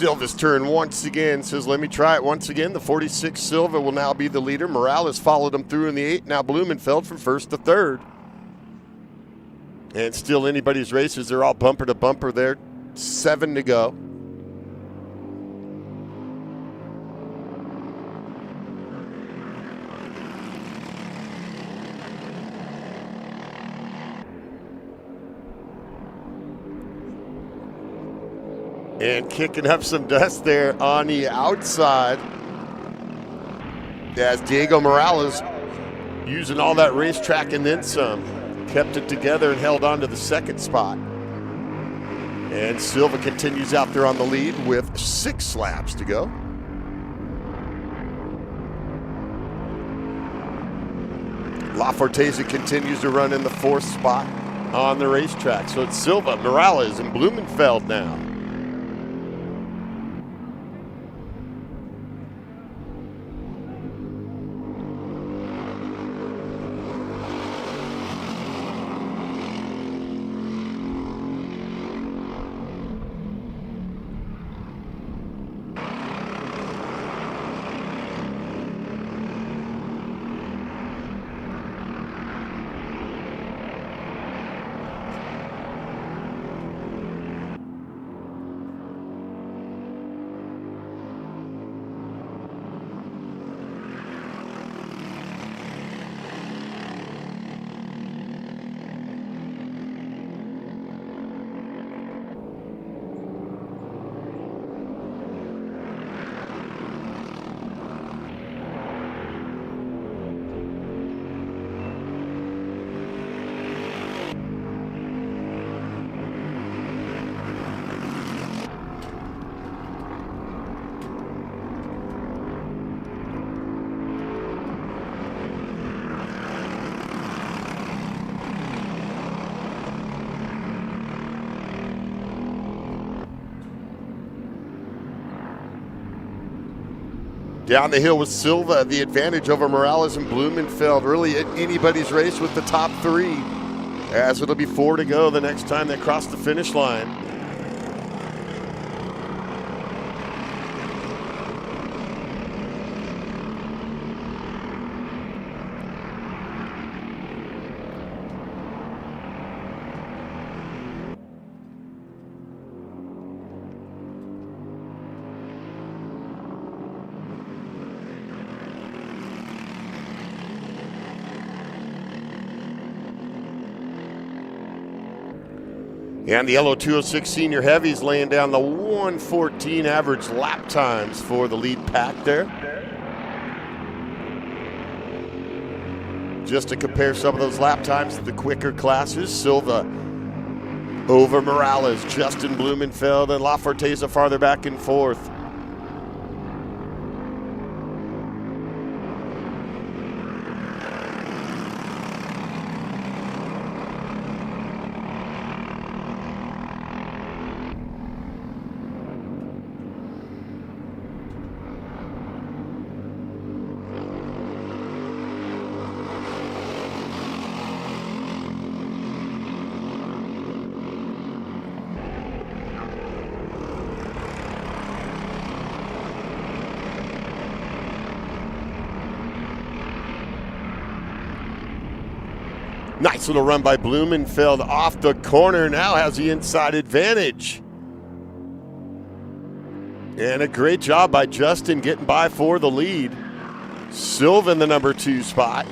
Silva's turn once again. Says, let me try it once again. The 46 Silva will now be the leader. Morales followed him through in the 8. Now Blumenfeld from first to third. And still anybody's races. They're all bumper to bumper there. 7 to go. And kicking up some dust there on the outside as Diego Morales, using all that racetrack and then some, kept it together and held on to the second spot. And Silva continues out there on the lead with 6 laps to go. La Forteza continues to run in the 4th spot on the racetrack. So it's Silva, Morales, and Blumenfeld now. Down the hill with Silva, the advantage over Morales and Blumenfeld. Really anybody's race with the top 3, as it'll be 4 to go the next time they cross the finish line. And the LO206 Senior Heavies laying down the 1:14 average lap times for the lead pack there. Just to compare some of those lap times to the quicker classes, Silva over Morales, Justin Blumenfeld, and La Forteza farther back and forth. Nice little run by Blumenfeld off the corner. Now has the inside advantage. And a great job by Justin getting by for the lead. Silva in the number 2 spot.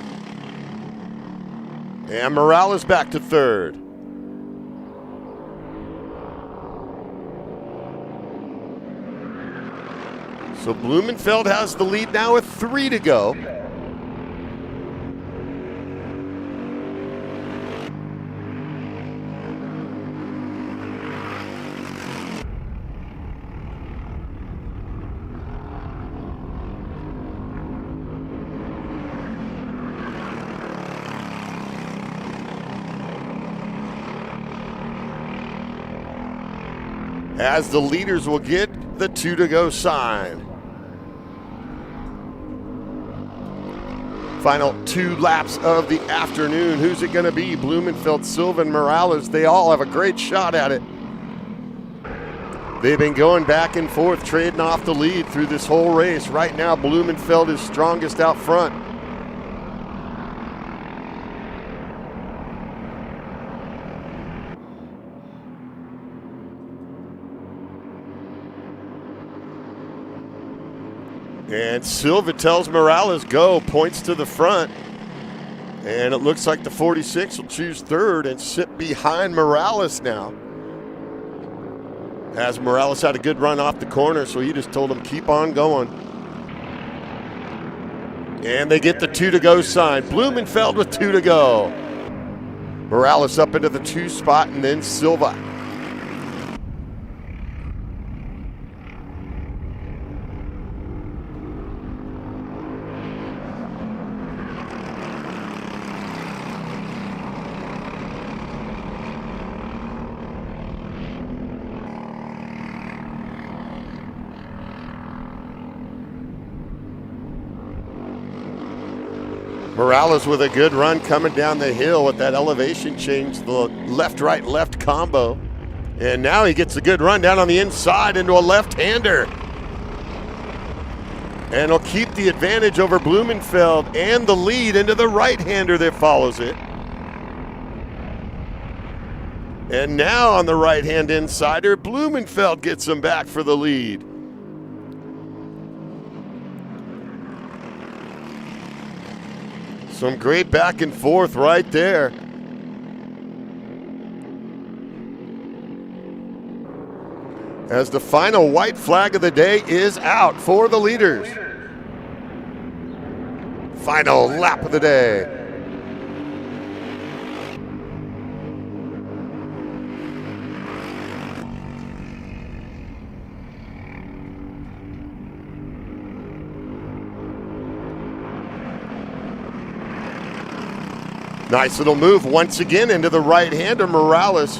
And Morales back to 3rd. So Blumenfeld has the lead now with 3 to go. As the leaders will get the 2 to go sign. Final 2 laps of the afternoon. Who's it going to be? Blumenfeld, Silva, and Morales. They all have a great shot at it. They've been going back and forth, trading off the lead through this whole race. Right now, Blumenfeld is strongest out front. And Silva tells Morales go, points to the front. And it looks like the 46 will choose third and sit behind Morales now. As Morales had a good run off the corner, so he just told him keep on going. And they get the 2 to go sign. Blumenfeld with 2 to go. Morales up into the 2 spot, and then Silva. Morales with a good run coming down the hill with that elevation change, the left-right left combo. And now he gets a good run down on the inside into a left-hander. And he'll keep the advantage over Blumenfeld and the lead into the right-hander that follows it. And now on the right-hand insider, Blumenfeld gets him back for the lead. Some great back and forth right there. As the final white flag of the day is out for the leaders. Final lap of the day. Nice little move once again into the right-hander. Morales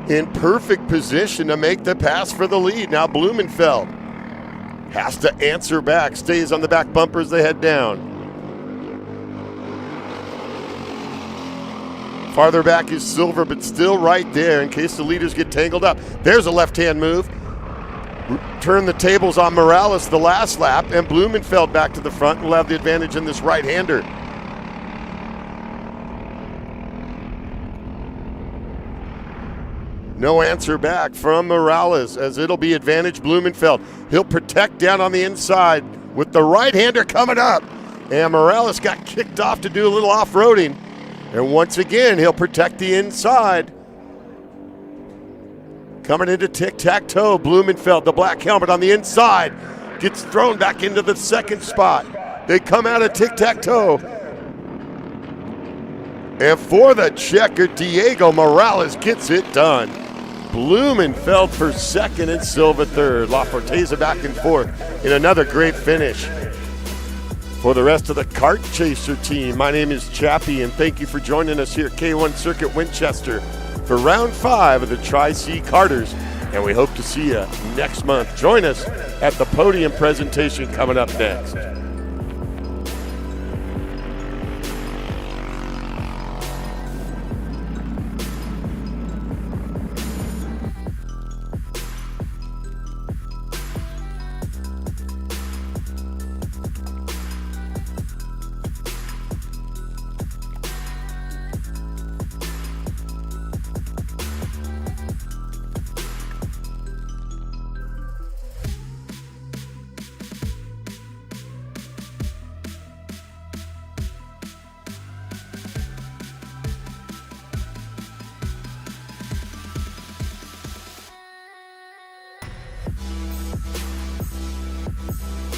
in perfect position to make the pass for the lead. Now Blumenfeld has to answer back, stays on the back bumper as they head down. Farther back is Silver, but still right there in case the leaders get tangled up. There's a left-hand move. Turn the tables on Morales the last lap, and Blumenfeld back to the front and will have the advantage in this right-hander. No answer back from Morales as it'll be advantage Blumenfeld. He'll protect down on the inside with the right-hander coming up. And Morales got kicked off to do a little off-roading. And once again, he'll protect the inside. Coming into tic-tac-toe, Blumenfeld, the black helmet on the inside, gets thrown back into the second spot. They come out of tic-tac-toe. And for the checker, Diego Morales gets it done. Blumenfeld for second and Silva third. La Forteza back and forth in another great finish. For the rest of the Kart Chaser team, my name is Chappie, and thank you for joining us here at K1 Circuit Winchester for round 5 of the Tri-C Karters, and we hope to see you next month. Join us at the podium presentation coming up next.